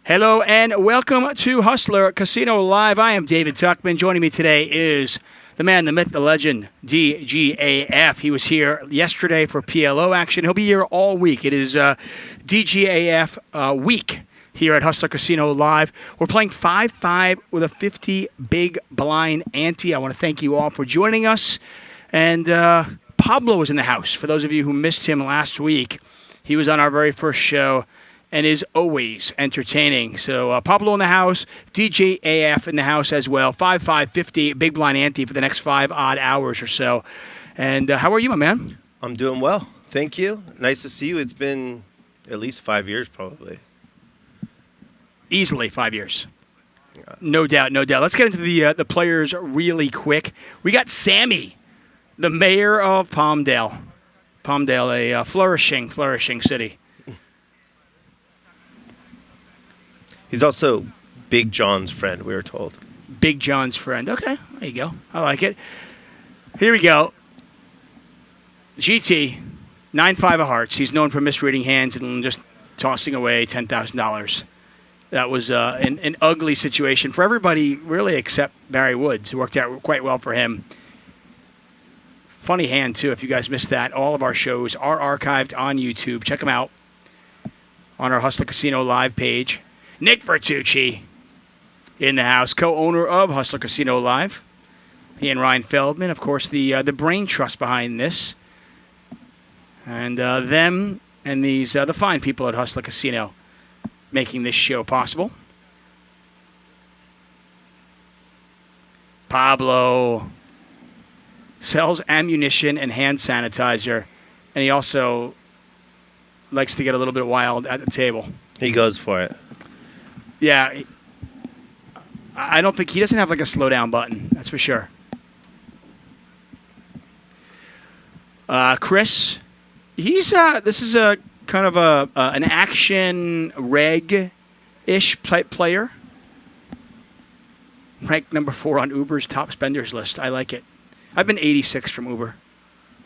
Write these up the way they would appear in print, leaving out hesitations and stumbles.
Hello and welcome to Hustler Casino Live. I am David Tuckman. Joining me today is the man, the myth, the legend, DGAF. He was here yesterday for PLO action. He'll be here all week. It is DGAF week here at Hustler Casino Live. We're playing 5-5 with a 50 big blind ante. I want to thank you all for joining us. And Pablo was in the house. For those of you who missed him last week, he was on our very first show and is always entertaining. So Pablo in the house, DJ AF in the house as well. 5-5, 50, big blind ante for the next 5 odd hours or so. And how are you, my man? I'm doing well. Thank you. Nice to see you. It's been at least 5 years, probably. Easily 5 years. Yeah. No doubt, no doubt. Let's get into the players really quick. We got Sammy, the mayor of Palmdale. Palmdale, a flourishing city. He's also Big John's friend, we were told. Big John's friend. Okay, there you go. I like it. Here we go. GT, 9-5 of hearts. He's known for misreading hands and just tossing away $10,000. That was an ugly situation for everybody, really, except Barry Woods. It worked out quite well for him. Funny hand, too, if you guys missed that. All of our shows are archived on YouTube. Check them out on our Hustler Casino Live page. Nick Vertucci in the house, co-owner of Hustler Casino Live. He and Ryan Feldman, of course, the brain trust behind this. And them and these the fine people at Hustler Casino making this show possible. Pablo sells ammunition and hand sanitizer, and he also likes to get a little bit wild at the table. He goes for it. Yeah, I don't think he doesn't have like a slow down button. That's for sure. Chris, he's this is a kind of an action reg-ish type player. Ranked number 4 on Uber's top spenders list. I like it. I've been 86 from Uber.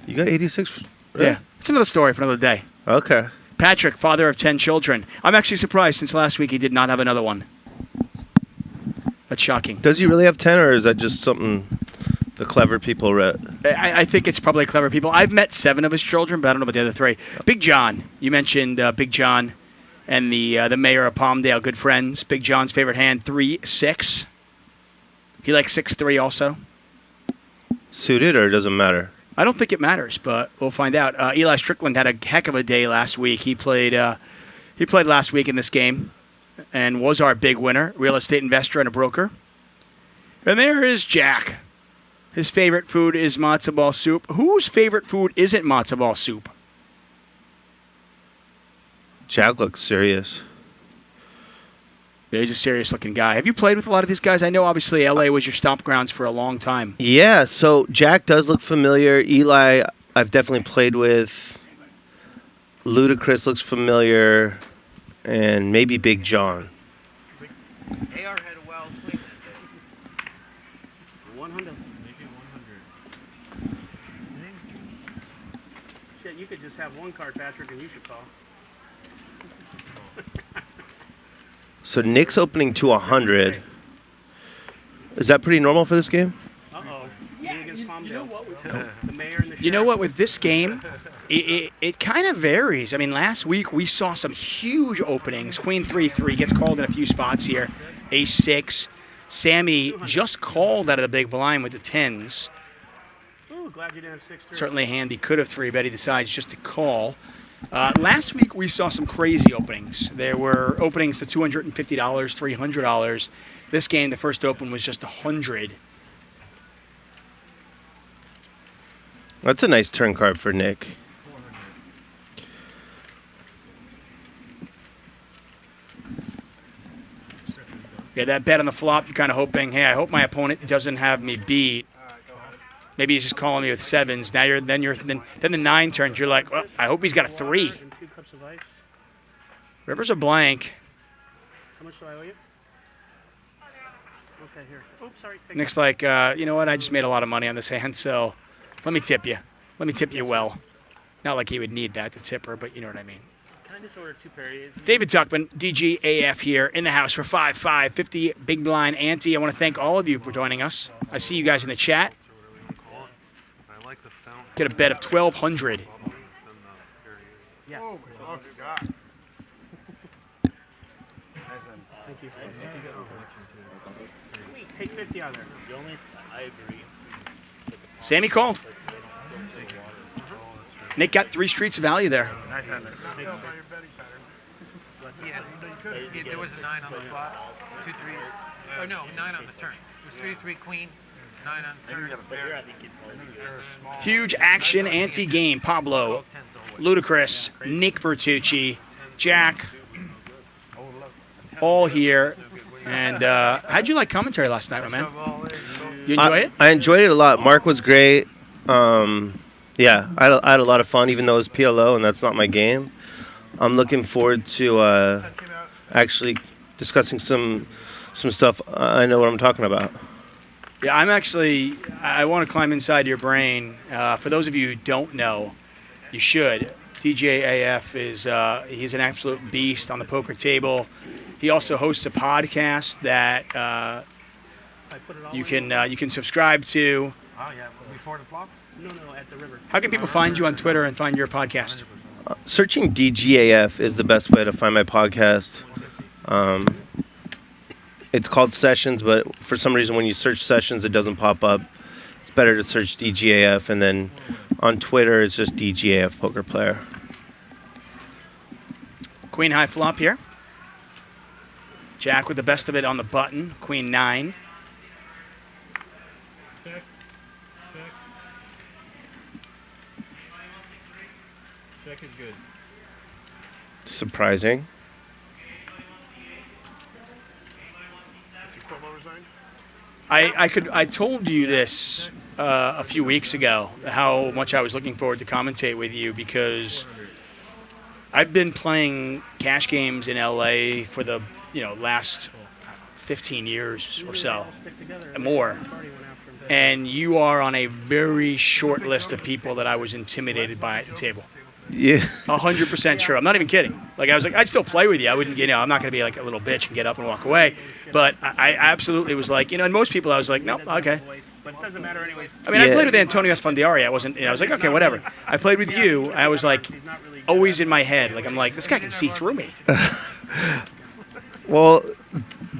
You got 86? Really? Yeah, it's another story for another day. Okay. Patrick, father of 10 children. I'm actually surprised since last week he did not have another one. That's shocking. Does he really have 10, or is that just something the clever people read? I think it's probably clever people. I've met 7 of his children, but I don't know about the other 3. Big John. You mentioned Big John and the mayor of Palmdale, good friends. Big John's favorite hand, 3-6. He likes 6-3 also. Suited, or it doesn't matter? I don't think it matters, but we'll find out. Eli Strickland had a heck of a day last week. He played last week in this game and was our big winner, real estate investor and a broker. And there is Jack. His favorite food is matzo ball soup. Whose favorite food isn't matzo ball soup? Jack looks serious. Yeah, he's a serious-looking guy. Have you played with a lot of these guys? I know, obviously, L.A. was your stomp grounds for a long time. Yeah, so Jack does look familiar. Eli, I've definitely played with. Ludacris looks familiar. And maybe Big John. AR had a wild swing that day. 100. Make it 100. Shit, you could just have one card, Patrick, and you should call. So Nick's opening to 100. Is that pretty normal for this game? Uh-oh. Yeah, you know what, with this game, it kind of varies. I mean, last week we saw some huge openings. Queen 3-3 gets called in a few spots here. Ace 6. Sammy just called out of the big blind with the 10s. Ooh, glad you didn't have 6-3. Certainly handy. Could have 3, but he decides just to call. Last week we saw some crazy openings. There were openings to $250, $300. This game, the first open was just 100. That's a nice turn card for Nick. Yeah, that bet on the flop, you're kind of hoping, hey, I hope my opponent doesn't have me beat. Maybe he's just calling me with 7s. Now then the 9 turns. You're like, well, I hope he's got a 3. River's a blank. How much do I owe you? Okay, here. Oops, sorry. Nick's like, you know what? I just made a lot of money on this hand, so let me tip you. Let me tip you well. Not like he would need that to tip her, but you know what I mean. I just order 2 parries? David Tuckman, DGAF here in the house for 5-5-50 big blind ante. I want to thank all of you for joining us. I see you guys in the chat. Get a bet of 1,200. Yes. Oh, God. Thank you. Take 50 out of there. I agree. Sammy called. Nick got 3 streets of value there. Nice hand there. Yeah, there was a 9 on the flop, 2 3s. Oh no, 9 on the turn. It was 3 queen, 9 on the turn. Huge action ante game. Pablo, Ludacris, Nick Vertucci, Jack, all here. And how'd you like commentary last night, my man? You enjoy it? I enjoyed it a lot. Mark was great. Yeah, I had a lot of fun, even though it was PLO and that's not my game. I'm looking forward to actually discussing some stuff. I know what I'm talking about. Yeah, I want to climb inside your brain. For those of you who don't know, you should. DJAF he's an absolute beast on the poker table. He also hosts a podcast that you can subscribe to. Oh, yeah. Before the flop? No, at the river. How can people find you on Twitter and find your podcast? Searching DGAF is the best way to find my podcast. It's called Sessions, but for some reason when you search Sessions, it doesn't pop up. It's better to search DGAF, and then on Twitter, it's just DGAF Poker Player. Queen high flop here. Jack with the best of it on the button. Queen 9. Check. Check is good. Surprising. I told you this a few weeks ago, how much I was looking forward to commentate with you, because I've been playing cash games in LA for the last 15 years or so, and more. And you are on a very short list of people that I was intimidated by at the table. Yeah. 100% sure. I'm not even kidding. Like, I was like, I'd still play with you. I wouldn't, I'm not going to be like a little bitch and get up and walk away. But I absolutely was like, and most people I was like, nope, okay. But it doesn't matter anyways. I mean, I played with Antonio Esfandiari. I wasn't, I was like, okay, whatever. I played with you. I was like, always in my head. Like, I'm like, this guy can see through me. Well,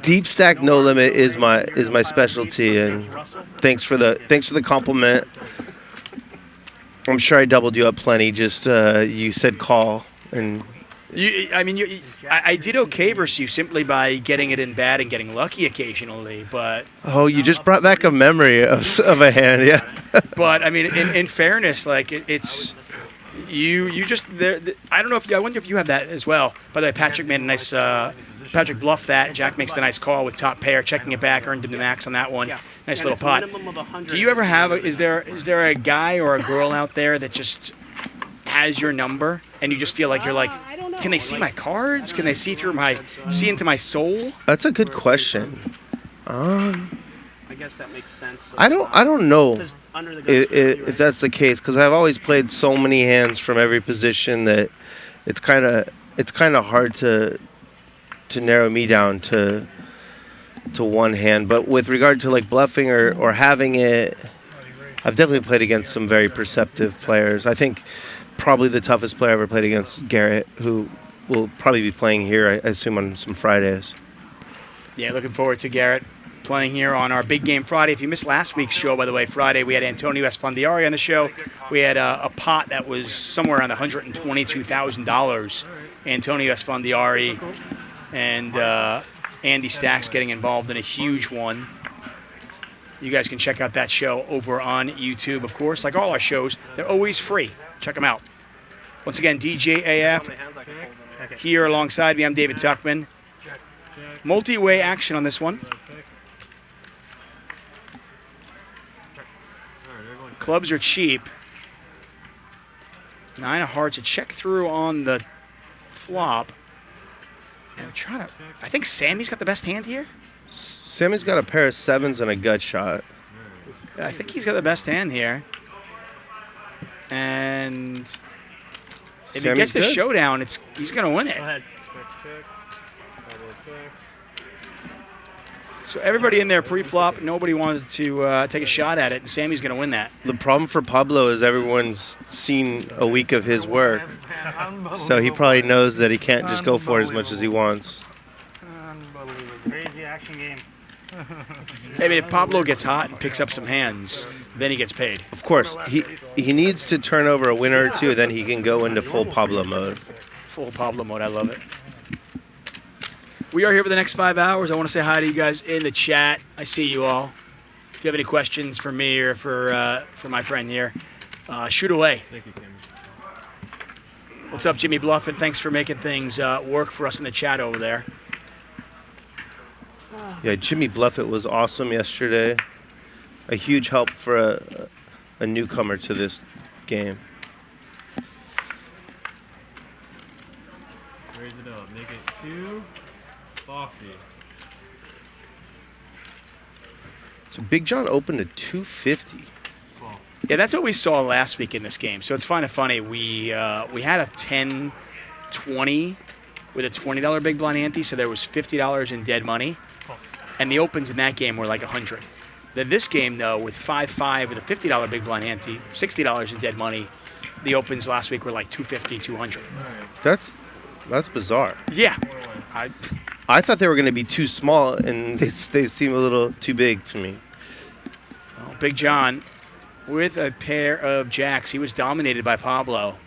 deep stack no limit is my specialty, and thanks for the compliment. I'm sure I doubled you up plenty. Just you said call, and I did okay versus you simply by getting it in bad and getting lucky occasionally. But you just brought back a memory of a hand, yeah. But I mean, in fairness, like it's you just there. I don't know if I wonder if you have that as well. By the way, Patrick made a nice. Patrick bluffed that. Jack makes the nice call with top pair, checking it back, earned him the max on that one. Nice little pot. Do you ever have? Is there a guy or a girl out there that just has your number, and you just feel like you're like, can they see my cards? Can they see into my soul? That's a good question. I guess that makes sense. So I don't know if that's the case, because I've always played so many hands from every position that it's kind of hard to narrow me down to one hand. But with regard to like bluffing or having it, I've definitely played against some very perceptive players. I think probably the toughest player I ever played against, Garrett, who will probably be playing here, I assume, on some Fridays. Yeah, looking forward to Garrett playing here on our Big Game Friday. If you missed last week's show, by the way, Friday, we had Antonio Esfandiari on the show. We had a pot that was somewhere around $122,000. Antonio Esfandiari and Andy Stacks getting involved in a huge one. You guys can check out that show over on YouTube, of course. Like all our shows, they're always free. Check them out. Once again, DJAF here alongside me. I'm David Tuckman. Multi-way action on this one. Clubs are cheap. 9 of hearts. A check through on the flop. I'm trying to. I think Sammy's got the best hand here. Sammy's got a pair of 7s and a gut shot. Yeah, I think he's got the best hand here. And If he gets the showdown, he's going to win it. Go ahead. So everybody in there pre-flop, nobody wanted to take a shot at it, and Sammy's going to win that. The problem for Pablo is everyone's seen a week of his work, so he probably knows that he can't just go for it as much as he wants. Unbelievable. Crazy action game. I mean, if Pablo gets hot and picks up some hands, then he gets paid. Of course, he needs to turn over a winner or two, then he can go into full Pablo mode. Full Pablo mode, I love it. We are here for the next 5 hours. I want to say hi to you guys in the chat. I see you all. If you have any questions for me or for my friend here, shoot away. Thank you, Kim. What's up, Jimmy Bluffin? Thanks for making things work for us in the chat over there. Yeah, Jimmy Bluffett was awesome yesterday. A huge help for a newcomer to this game. Raise it up. Make it 2. Coffee. So Big John opened at 250. Yeah, that's what we saw last week in this game. So it's kind of funny. We had a 10-20 with a $20 big blind ante, so there was $50 in dead money. And the opens in that game were like 100. Then this game, though, with 5-5 with a $50 big blind ante, $60 in dead money, the opens last week were like 250, 200. That's bizarre. Yeah. I thought they were going to be too small, and they seem a little too big to me. Well, Big John, with a pair of jacks, he was dominated by Pablo.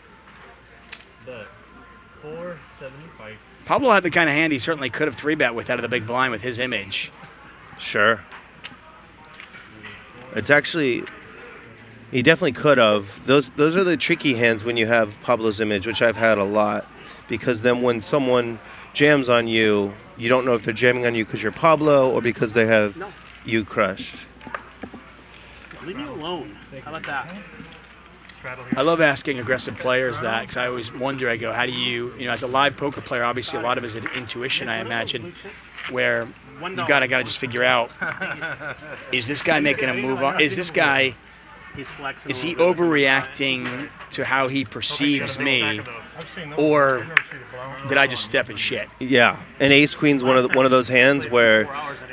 But 475. Pablo had the kind of hand he certainly could have 3-bet with out of the big blind with his image. Sure. It's actually, he definitely could have. Those are the tricky hands when you have Pablo's image, which I've had a lot, because then when someone jams on you, you don't know if they're jamming on you because you're Pablo or because they have you crushed. Leave me alone. How about that? I love asking aggressive players that, because I always wonder, I go, how do you, as a live poker player, obviously a lot of it is an intuition, I imagine, where you gotta just figure out, is this guy making a move on, is he overreacting to how he perceives me, or did I just step in shit? Yeah, and Ace Queen's one of those hands where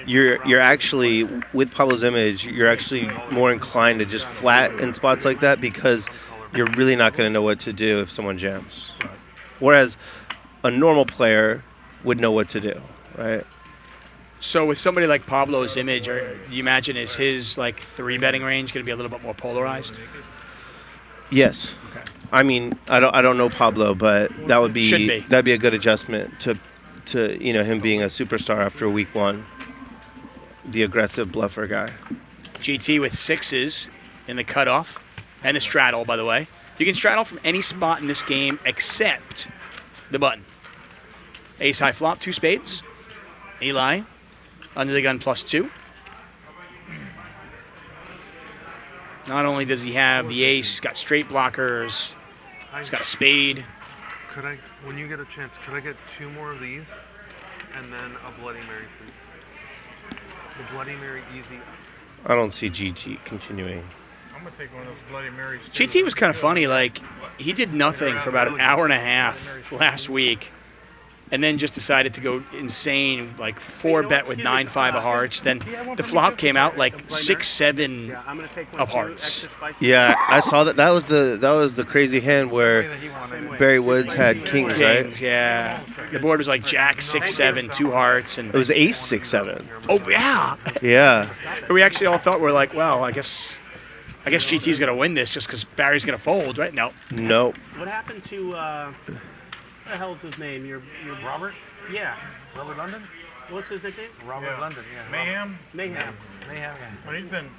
you're actually, with Pablo's image, you're actually more inclined to just flat in spots like that because you're really not going to know what to do if someone jams. Whereas a normal player would know what to do, right? So with somebody like Pablo's image, do you imagine is his like 3-betting range going to be a little bit more polarized? Yes. Okay. I mean, I don't know Pablo, but that'd be a good adjustment to him being a superstar after week 1. The aggressive bluffer guy. GT with 6s in the cutoff and the straddle, by the way. You can straddle from any spot in this game except the button. Ace high flop, 2 spades. Eli under the gun +2. Not only does he have the ace, he's got straight blockers. He's got a spade. Could I, when you get a chance, could I get 2 more of these? And then a Bloody Mary, please. The Bloody Mary easy. I don't see GT continuing. I'm going to take one of those Bloody Marys. GT was kind of funny. Like, he did nothing for about an hour and a half last week, and then just decided to go insane, like 4-bet with 9-5 of hearts. Then the flop came out like 6-7 of hearts. Yeah, I saw that. That was the crazy hand where Barry Woods had kings, right? Yeah. The board was like Jack 6-7, 2 hearts, and it was Ace 6-7. Oh yeah. Yeah. We actually all thought we're like, well, I guess GT's gonna win this just because Barry's gonna fold, right? No. Nope. What happened to what the hell's his name? Your Robert? Yeah. Robert London? What's his nickname? Robert London, yeah. Mayhem? Mayhem. Mayhem, yeah. But he's been...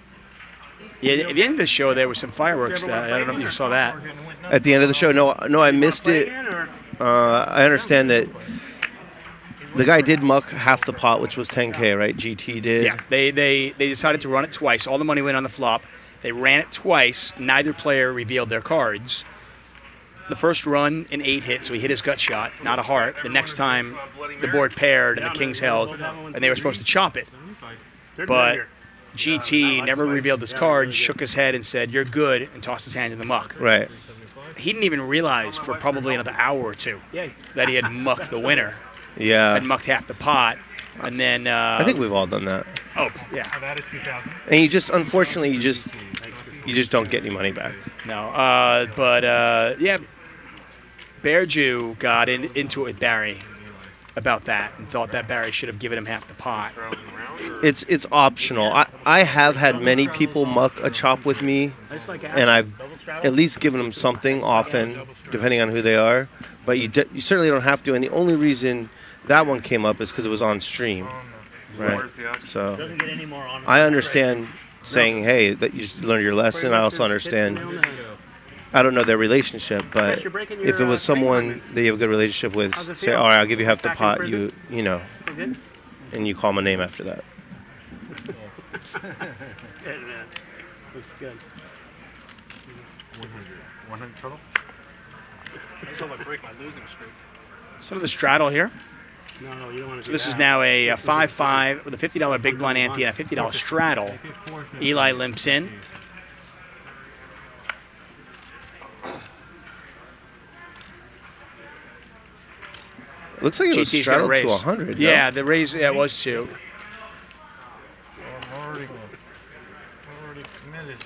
Yeah, at the end of the show, there was some fireworks. I don't know if you saw that. At the end of the show, no, I missed it. I understand that the guy did muck half the pot, which was 10K, right? GT did. Yeah, they decided to run it twice. All the money went on the flop. They ran it twice. Neither player revealed their cards. The first run, an 8 hit, so he hit his gut shot, not a heart. The next time, the board paired and the kings held, and they were supposed to chop it. But GT never revealed his cards, shook his head and said, "You're good," and tossed his hand in the muck. Right. he didn't even realize for probably another hour or two Yeah. that he had mucked the winner, Yeah. had mucked half the pot, and then. I think we've all done that. Oh yeah. I've added 2,000. And you just, unfortunately, you just don't get any money back. No. Yeah. Bear Jew got into it with Barry about that and thought that Barry should have given him half the pot. It's optional. I have had many people muck a chop with me, and I've at least given them something often, depending on who they are. But you certainly don't have to. And the only reason that one came up is because it was on stream, right? So Doesn't get any more honest. I understand saying, hey, that you should learn your lesson. I also understand. I don't know their relationship, but if it was someone that you have a good relationship with, say, all right, I'll give you half the pot, you know, and you call my name after that. Looks good. 100 total? Until I break my losing streak. So the straddle here. No, you don't want to. So this is now a 5-5 with a $50 big blind ante and a $50 straddle. Eli limps in. Looks like it was GT's gonna straddled raise. to 100. no? Yeah, the raise was too. I'm already committed.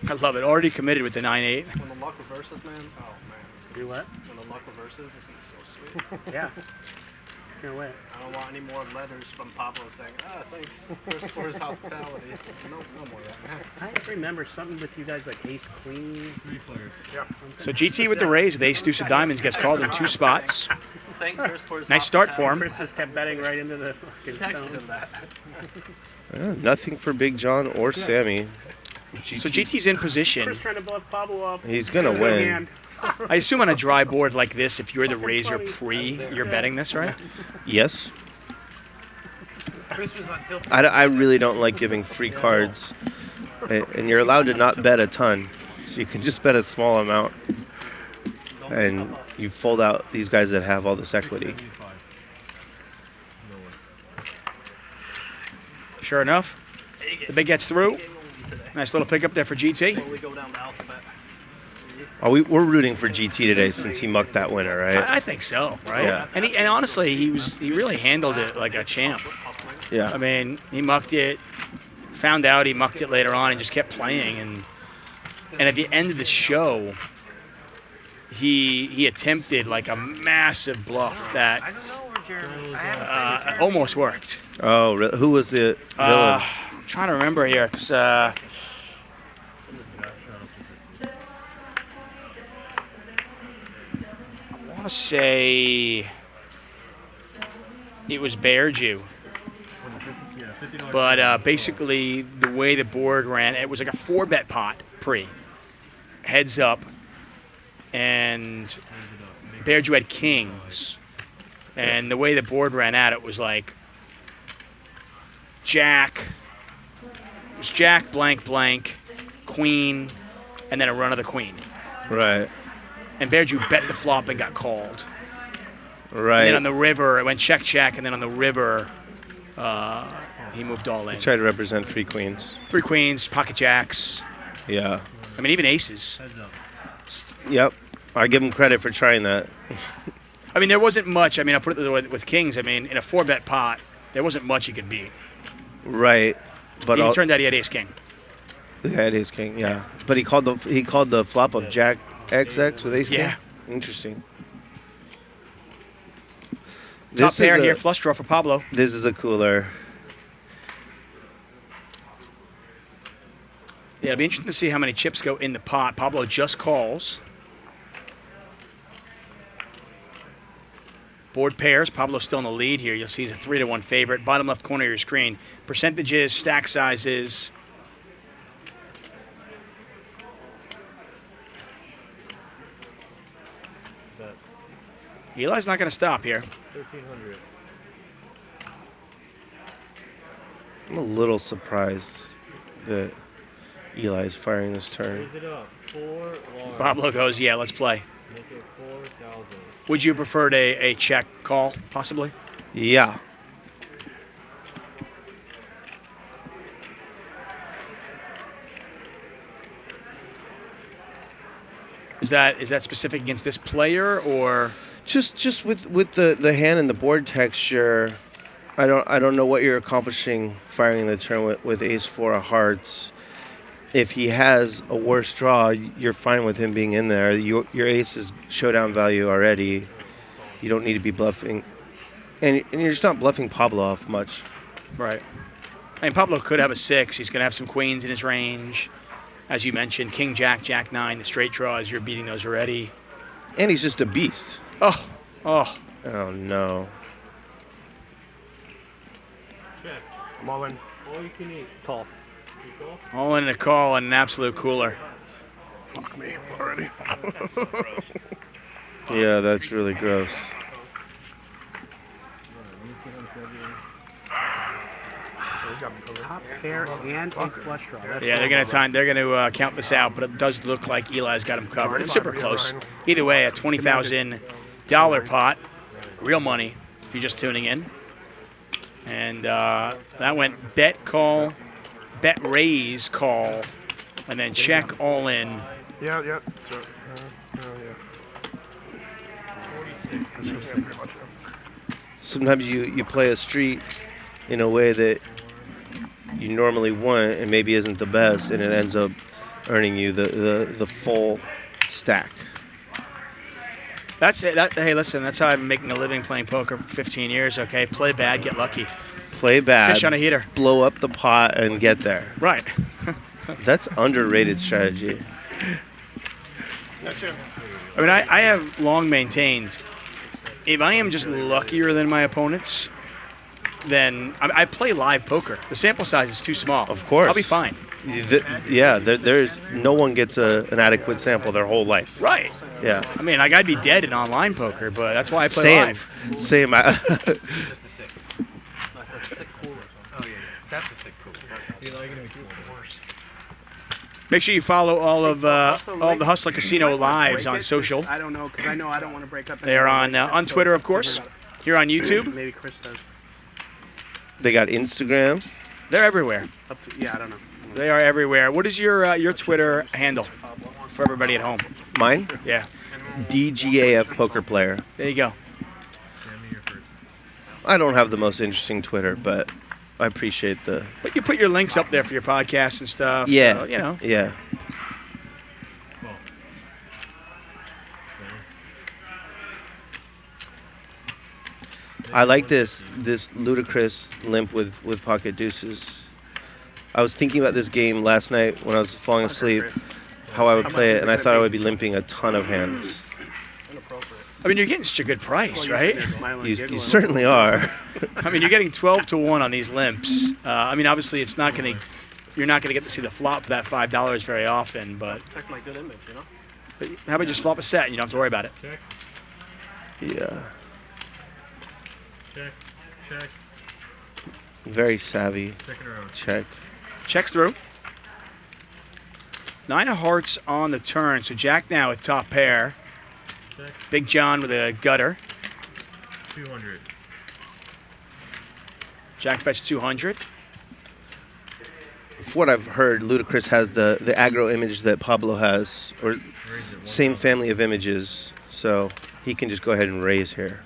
I love it. Already committed with the 9-8. When the luck reverses, man. Oh man. Do what? When the luck reverses, it's gonna be so sweet. Yeah. Can't wait. I don't want any more letters from Pablo saying, thanks for his hospitality. No more of that, man. I remember something with you guys like ace queen. So GT with the raise with ace deuce of diamonds gets called in 2 spots. Thank Chris for his Nice start for him. Chris just kept betting right into the fucking Texted stone. him that. Nothing for Big John or Sammy. So GT's in position. Chris trying to bluff Pablo up. He's gonna Good win. hand. I assume on a dry board like this, if you're the raiser pre, you're betting this, right? Yes. Chris was on tilt. I really don't like giving free cards, and you're allowed to not bet a ton, so you can just bet a small amount, and you fold out these guys that have all this equity. Sure enough, the big gets through. Nice little pickup there for GT. We go down the alphabet. Oh, we're rooting for GT today since he mucked that winner, right? I think so, right? Yeah. And honestly, he really handled it like a champ. Yeah. I mean, he mucked it, found out he mucked it later on, and just kept playing. And at the end of the show, he attempted like a massive bluff that I don't know where Jeremy. I haven't played with Jeremy. almost worked. Oh, who was the villain? I'm trying to remember here, because I want to say it was Bear Jew. But basically, the way the board ran, it was like a 4-bet pot pre. Heads up. And Bear Jew had kings. And the way the board ran out, it was like Jack. It was Jack, blank, blank, Queen, and then a run of the Queen. Right. And Bear Jew bet the flop and got called. Right. And then on the river, it went check, check, and then on the river, he moved all in. Tried to represent 3 queens. 3 queens, pocket jacks. Yeah. I mean, even aces. Yep. I give him credit for trying that. I mean, there wasn't much. I mean, I'll put it with kings. I mean, in a 4-bet pot, there wasn't much he could beat. Right. But He turned out he had ace king. Yeah, it is king. Yeah. But he called the flop of Jack XX with ace king. Yeah. Interesting. Top This pair is here, a- flush draw for Pablo. This is a cooler. Yeah, it'll be interesting to see how many chips go in the pot. Pablo just calls. Board pairs. Pablo's still in the lead here. You'll see he's a 3-1 favorite. Bottom left corner of your screen. Percentages, stack sizes. Eli's not going to stop here. 1,300. I'm a little surprised that Eli is firing this turn. Raise it up. 4 large. Pablo goes, yeah, let's play. Make it 4,000. Would you prefer a check call, possibly? Yeah. Is that specific against this player or just with the hand and the board texture? I don't know what you're accomplishing firing the turn with ace-4 of hearts. If he has a worse draw, you're fine with him being in there. Your ace is showdown value already. You don't need to be bluffing. And you're just not bluffing Pablo off much. right? I mean, Pablo could have a 6. He's going to have some queens in his range. As you mentioned, King, Jack, Jack 9, the straight draws. You're beating those already. And he's just a beast. Oh. Oh, no. I'm all in. All you can eat. Call. All in a call and an absolute cooler. Fuck me already. Yeah, that's really gross. Top pair and a flush draw. That's Yeah, they're gonna count this out, but it does look like Eli's got him covered. It's super close. Either way, a $20,000 pot, real money if you're just tuning in. And that went bet call, bet raise call, and then check all in. Yeah. So, yeah. Sometimes you play a street in a way that you normally want and maybe isn't the best, and it ends up earning you the full stack. That's it. Hey, listen, that's how I've been making a living playing poker for 15 years, okay? Play bad, get lucky. Play bad, Fish on a heater. blow up the pot, and get there. Right. That's underrated strategy. That's it. I mean, I have long maintained, if I am just luckier than my opponents, then I play live poker. The sample size is too small. Of course. I'll be fine. There's no one gets an adequate sample their whole life. Right. Yeah. I mean, like, I'd be dead in online poker, but that's why I play live. Same. Just a 6. That's a sick cooler. Oh, yeah. That's a sick cooler. You know, you're going to be worse. Make sure you follow all of the Hustler Casino lives on social. I don't know, because I know I don't want to break up. They're on Twitter, of course. Here on YouTube. Maybe Chris does. They got Instagram. They're everywhere. Yeah, I don't know. They are everywhere. What is your Twitter handle for everybody at home? Mine? Yeah. DGAF poker player. There you go. I don't have the most interesting Twitter, but I appreciate the. But you put your links up there for your podcast and stuff. Yeah. So, you know. Yeah. I like this ludicrous limp with pocket deuces. I was thinking about this game last night when I was falling asleep, how I would play it, and I thought I would be limping a ton of hands. I mean, you're getting such a good price, right? You certainly are. I mean, you're getting 12-1 on these limps. I mean, obviously, you're not gonna get to see the flop for that $5 very often, but. Protect my good image, you know. But how about just flop a set and you don't have to worry about it? Yeah. Check. Very savvy. Check. Checks through. 9 of hearts on the turn, so Jack now with top pair. Check. Big John with a gutter. 200. Jack bets 200. From what I've heard, Ludacris has the aggro image that Pablo has, or same family of images, so he can just go ahead and raise here.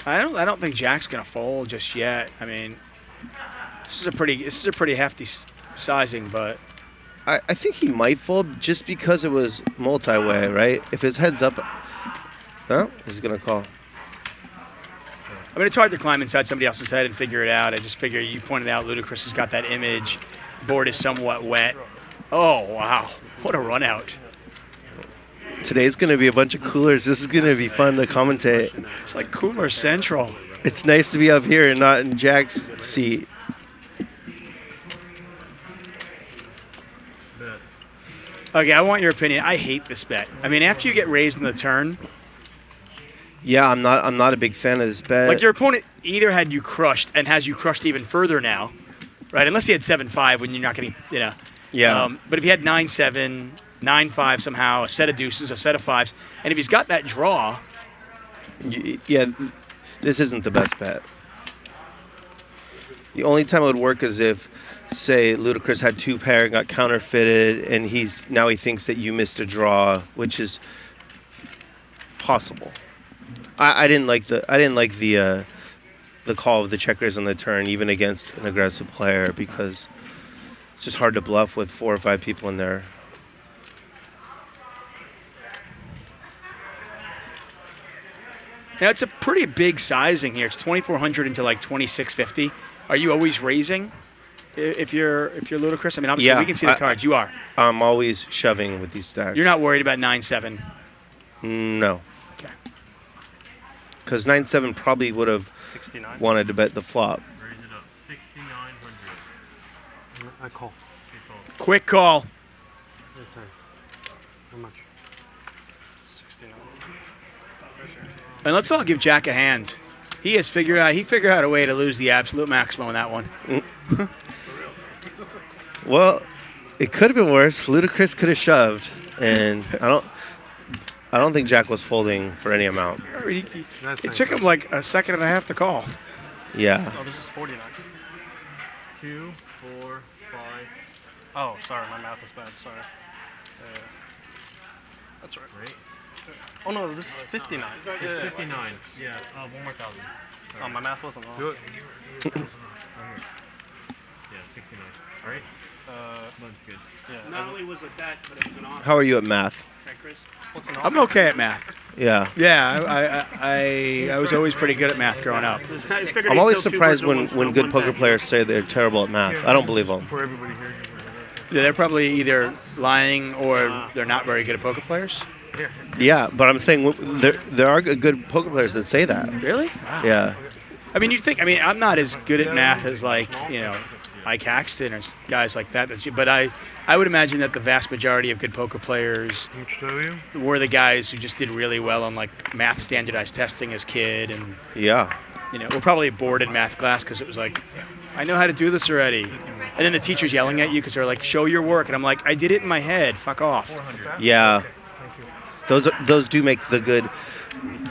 I don't think Jack's gonna fold just yet. I mean, this is a pretty hefty sizing, but I think he might fold just because it was multi-way, right? If his head's up, no, he's gonna call. I mean, it's hard to climb inside somebody else's head and figure it out. I just figure you pointed out Ludacris has got that image. Board is somewhat wet. Oh wow, what a run out! Today's going to be a bunch of coolers. This is going to be fun to commentate. It's like Cooler Central. It's nice to be up here and not in Jack's seat. Okay, I want your opinion. I hate this bet. I mean, after you get raised in the turn. Yeah, I'm not a big fan of this bet. Like your opponent either had you crushed and has you crushed even further now, right? Unless he had 7-5 when you're not getting, you know. Yeah. But if he had 9-7, 9-5 somehow, a set of deuces, a set of fives, and if he's got that draw. Yeah, this isn't the best bet. The only time it would work is if, say, Ludacris had 2 pair, got counterfeited, and he thinks that you missed a draw, which is possible. I didn't like the call of the checkers on the turn, even against an aggressive player, because it's just hard to bluff with 4 or 5 people in there. Now it's a pretty big sizing here. It's 2,400 into like 2,650. Are you always raising if you're Ludacris? I mean, obviously we can see the cards. You are. I'm always shoving with these stacks. You're not worried about 9-7. No. Okay. Because 9-7 probably would have wanted to bet the flop. Raise it up. 6,900. I call. Quick call. Yes, sir. How much? 69. And let's all give Jack a hand. He figured out a way to lose the absolute maximum on that one. Well, it could have been worse. Ludacris could have shoved, and I don't think Jack was folding for any amount. It took him like a second and a half to call. Yeah. Oh, this is 49. 2, 4, 5. Oh, sorry, my math is bad. Sorry. That's right. Right. Oh no, this is 59. 59. Yeah. 1 more 1,000. Oh, my math wasn't wrong. Do it. Yeah, 69. All right. That's good. Yeah. Not only was it that, but it was an offer. How are you at math? Okay, Chris? What's an I'm okay at math. Yeah. Yeah, I was always pretty good at math growing up. I'm always surprised when good poker players say they're terrible at math. I don't believe them. For everybody here. Yeah, they're probably either lying or they're not very good at poker players. Yeah, but I'm saying there are good poker players that say that. Really? Wow. Yeah. I mean, I'm not as good at math as like, Ike Axton or guys like that. But I would imagine that the vast majority of good poker players were the guys who just did really well on like math standardized testing as kid, and Yeah. were probably bored in math class because it was like, I know how to do this already. And then the teacher's yelling at you because they're like, show your work, and I'm like, I did it in my head. Fuck off. Yeah. Those do make the good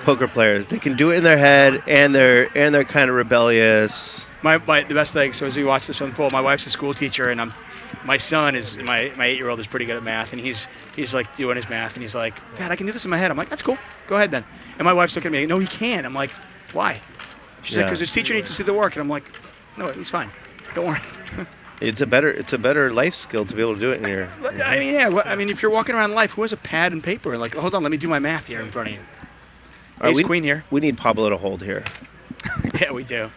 poker players. They can do it in their head, and they're kind of rebellious. The best thing, so as we watch this unfold, my wife's a school teacher, and my son is my 8-year-old is pretty good at math, and he's like doing his math, and he's like, Dad, I can do this in my head. I'm like, that's cool. Go ahead then. And my wife's looking at me, no, he can't. I'm like, why? She's like, because his teacher needs to see the work, and I'm like, no, he's fine. Don't worry. It's a better life skill to be able to do it in your. I mean, yeah. I mean, if you're walking around life, who has a pad and paper and like, hold on, let me do my math here in front of you. Ace Queen here. We need Pablo to hold here. Yeah, we do.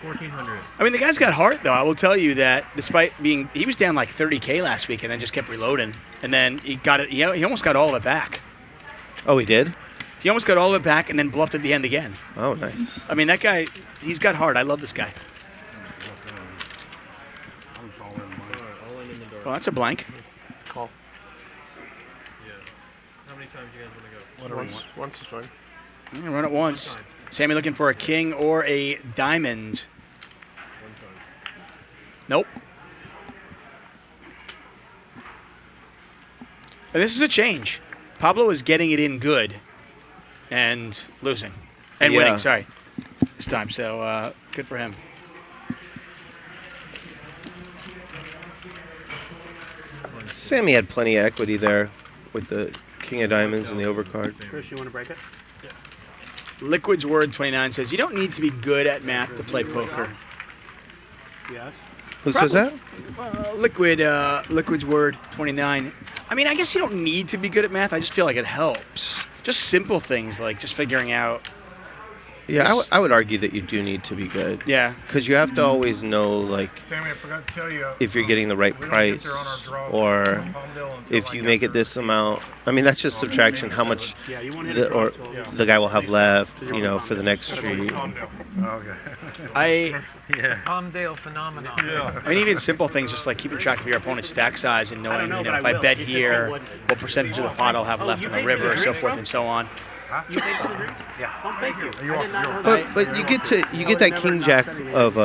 1,400. I mean, the guy's got heart, though. I will tell you that despite he was down like 30K last week and then just kept reloading. And then he got it. He almost got all of it back. Oh, he did? He almost got all of it back and then bluffed at the end again. Oh, nice. I mean, that guy, he's got heart. I love this guy. Well, that's a blank. Call. Yeah. How many times you guys want to go? Once is fine. I'm gonna run it once. Sammy looking for a king or a diamond. One time. Nope. And this is a change. Pablo is getting it in good and losing. And winning, sorry. This time, so good for him. Sammy had plenty of equity there with the king of diamonds and the overcard. Chris, you want to break it? Liquid's Word 29 says, you don't need to be good at math to play poker. Yes. Who says that? Liquid's Word 29. I mean, I guess you don't need to be good at math. I just feel like it helps. Just simple things like just figuring out. Yeah, I would argue that you do need to be good. Yeah. Because you have to always know, like, Sammy, I forgot to tell you. if you're getting the right price or if you make it this amount. I mean, that's just subtraction, how much the guy will have left, for the next street. Okay. Palmdale phenomenon. I mean, even simple things, just like keeping track of your opponent's stack size and knowing, if I bet here, what percentage of the pot I'll have left on the river, so forth and so on. You paid for the drinks? Yeah. Oh, thank you. But you get that king jack of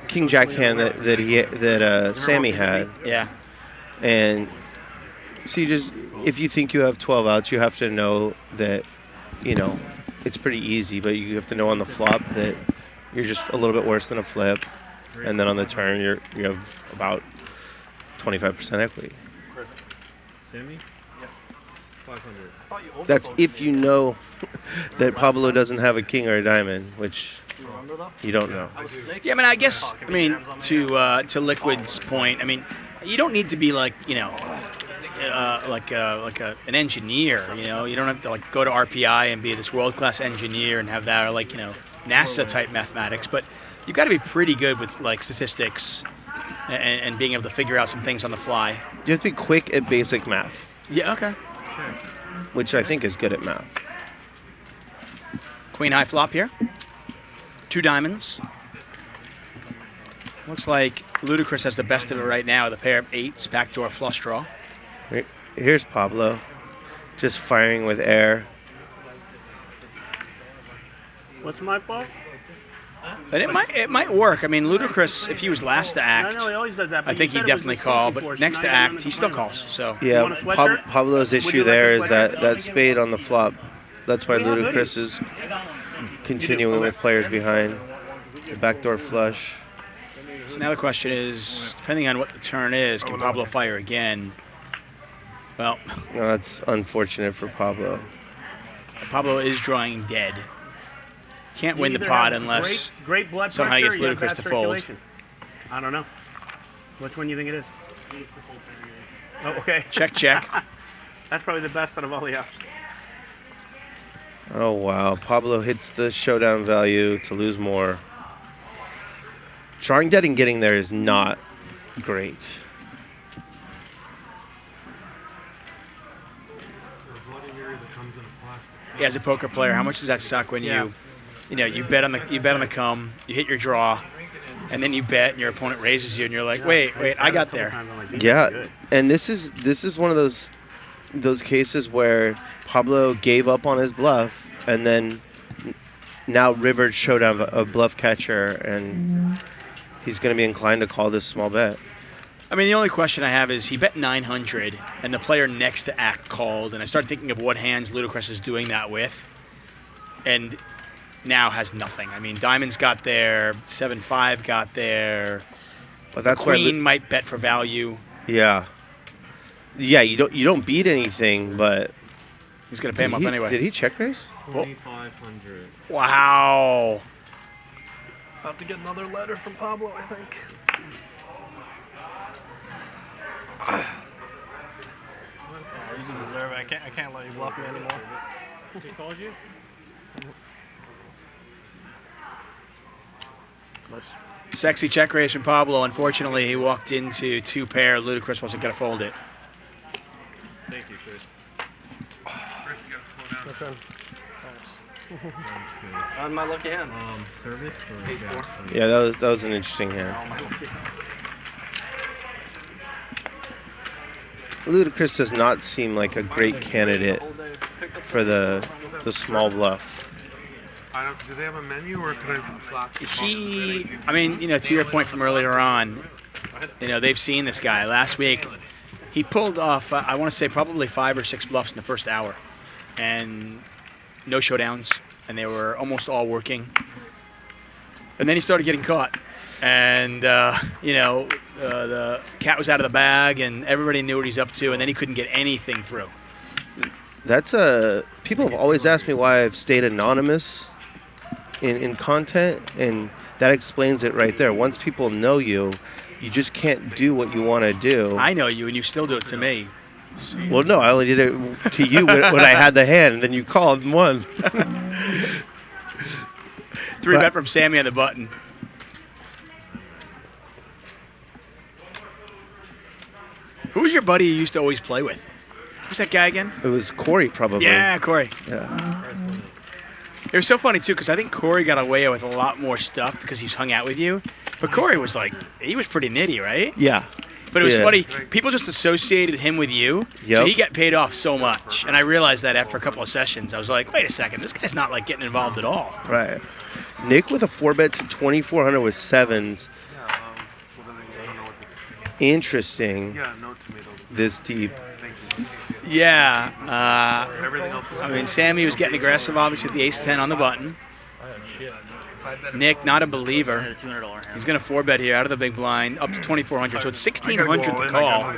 king jack hand that Sammy had. Yeah. And so if you think you have 12 outs, you have to know that, it's pretty easy, but you have to know on the flop that You're just a little bit worse than a flip, and then on the turn you have about 25% equity. Sammy? Yep. 500. That's if you know that Pablo doesn't have a king or a diamond, which you don't know. Yeah, I mean, I guess, to Liquid's point, I mean, you don't need to be like, an engineer, you don't have to like go to RPI and be this world-class engineer and have that, or like, NASA-type mathematics, but you got to be pretty good with like statistics and being able to figure out some things on the fly. You have to be quick at basic math. Yeah, okay. Which I think is good at math. Queen high flop here. 2 diamonds. Looks like Ludacris has the best of it right now. The pair of 8s, backdoor flush draw. Here's Pablo, just firing with air. What's my fault? But it might work. I mean, Ludacris, if he was last to act, No, he always does that. I think he'd definitely call. But next to act, he still calls. So Yeah, want a sweatshirt? Pablo's Would you issue like there a is sweatshirt? that spade on the flop. That's why Ludacris is continuing with players behind. The backdoor flush. So now the question is, depending on what the turn is, can Pablo fire again? Well, No, that's unfortunate for Pablo. Pablo is drawing dead. Can't You win the either pot have unless great blood somehow pressure, gets or you have Ludacris bad to fold. circulation. I don't know. Which one do you think it is? Oh, okay. check. That's probably the best out of all the options. Oh, wow. Pablo hits the showdown value to lose more. Drawing dead and getting there is not great. Yeah, as a poker player, how much does that suck when you bet on the come, you hit your draw, and then you bet and your opponent raises you and you're like, wait, I got there. Yeah, and this is one of those cases where Pablo gave up on his bluff and then now rivered showdown a bluff catcher, and he's going to be inclined to call this small bet. I mean, the only question I have is he bet 900, and the player next to act called, and I started thinking of what hands Ludacris is doing that with, and now has nothing. I mean, diamonds got there, 7-5 got there. But that's Queen might bet for value. Yeah, you don't beat anything, but He's going to pay him up anyway. Did he check raise? 2,500. Wow. I'll have to get another letter from Pablo, I think. You deserve it. I can't let you bluff me anymore. He called you? Sexy check raise from Pablo. Unfortunately, he walked into 2 pair. Ludacris wasn't going to fold it. Thank you, Chris. Chris, you gotta slow down. On my lucky hand. Service or gas? Yeah, that was an interesting hand. Ludacris does not seem like a great candidate for the small bluff. Do they have a menu, or could I mean, to your point from earlier on, they've seen this guy. Last week, he pulled off, I want to say, probably 5 or 6 bluffs in the first hour. And no showdowns, and they were almost all working. And then he started getting caught. And, the cat was out of the bag, and everybody knew what he's up to, and then he couldn't get anything through. People have always asked me why I've stayed anonymous in content, and that explains it right there. Once people know you, you just can't do what you want to do. I know you, and you still do it to me. Well, no, I only did it to you when I had the hand, and then you called and won. 3-bet from Sammy on the button. Who was your buddy you used to always play with? Who's that guy again? It was Corey, probably. Yeah, Corey. Yeah. It was so funny, too, because I think Corey got away with a lot more stuff because he's hung out with you. But Corey was he was pretty nitty, right? Yeah. But it was funny. People just associated him with you, so he got paid off so much. And I realized that after a couple of sessions. I was like, wait a second, this guy's not getting involved at all. Right. Nick with a 4-bet to 2,400 with 7s. Interesting. Yeah, note to me though. This deep. Yeah. Everything else. I mean, Sammy was getting aggressive, obviously, with the ace-10 on the button. Nick, not a believer. a $200 hand. He's going to 4-bet here out of the big blind up to 2,400. So it's 1,600 to call.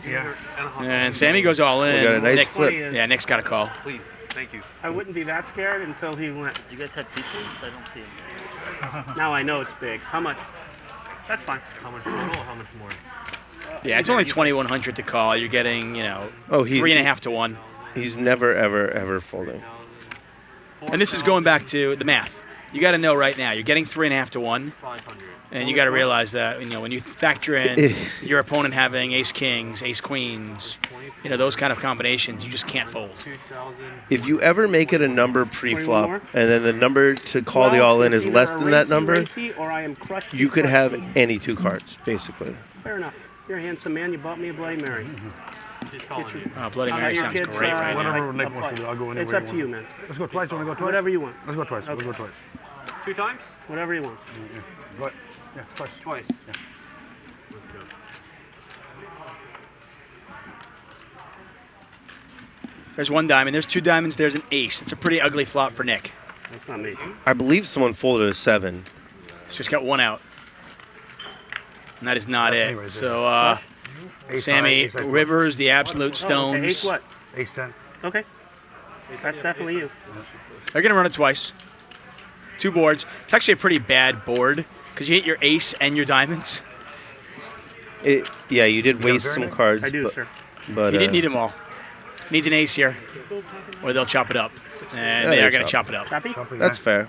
Yeah. And Sammy goes all in. We got a nice Nick, flip. Yeah, Nick's got a call. Please, thank you. I wouldn't be that scared until he went. You guys have peaches? I don't see them. Now I know it's big. How much? That's fine. How much total? How much more? Yeah, it's only 2,100 to call. You're getting, 3.5 to 1. He's never, ever, ever folding. And this is going back to the math. You got to know right now, you're getting 3.5 to 1. 500. And you got to realize that, when you factor in your opponent having ace kings, ace queens, those kind of combinations, you just can't fold. If you ever make it a number pre-flop, and then the number to call the all-in is less than that number, you could have any 2 cards, basically. Fair enough. You're a handsome man. You bought me a Bloody Mary. Oh, Bloody Mary sounds great right now. Whatever Nick wants to do, I'll go anywhere. It's up to you, man. Let's go twice. Do you want to go twice? Whatever you want. Let's go twice. Let's go twice. 2 times? Whatever you want. What? Yeah, twice. Twice. Yeah. There's 1 diamond. There's 2 diamonds. There's an ace. It's a pretty ugly flop for Nick. That's not me. I believe someone folded a 7. So he's got 1 out. And that is not it. So, Sammy, Rivers, the absolute stones. Okay. Ace what? Ace 10. Okay. That's definitely you. They're going to run it twice. 2 boards. It's actually a pretty bad board because you hit your ace and your diamonds. Yeah, you did waste some cards. I do, sir. But you didn't need them all. Needs an ace here, or they'll chop it up. And they are going to chop it up. Choppy? That's fair.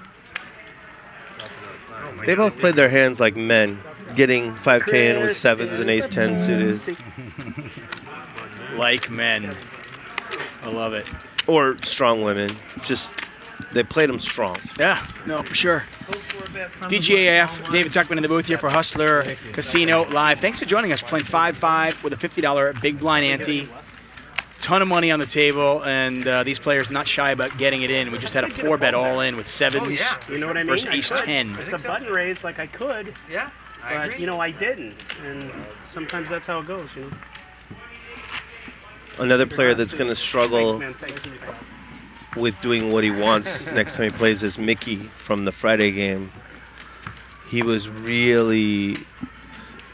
They both played their hands like men, getting 5K in with 7s and ace 10 suited. Like men. I love it. Or strong women. Just, they played them strong. Yeah, no, for sure. DGAF, David Tuckman in the booth here for Hustler Casino Live. Thanks for joining us. We're playing 5-5 with a $50 big blind ante. Ton of money on the table, and these players not shy about getting it in. We just had a 4-bet all in with 7s You know what I mean? versus ace 10. It's a button raise like I could. Yeah, I But, agree. I didn't. And sometimes that's how it goes, Another player that's going to struggle Thanks, man. Thanks. with doing what he wants next time he plays is Mickey from the Friday game. He was really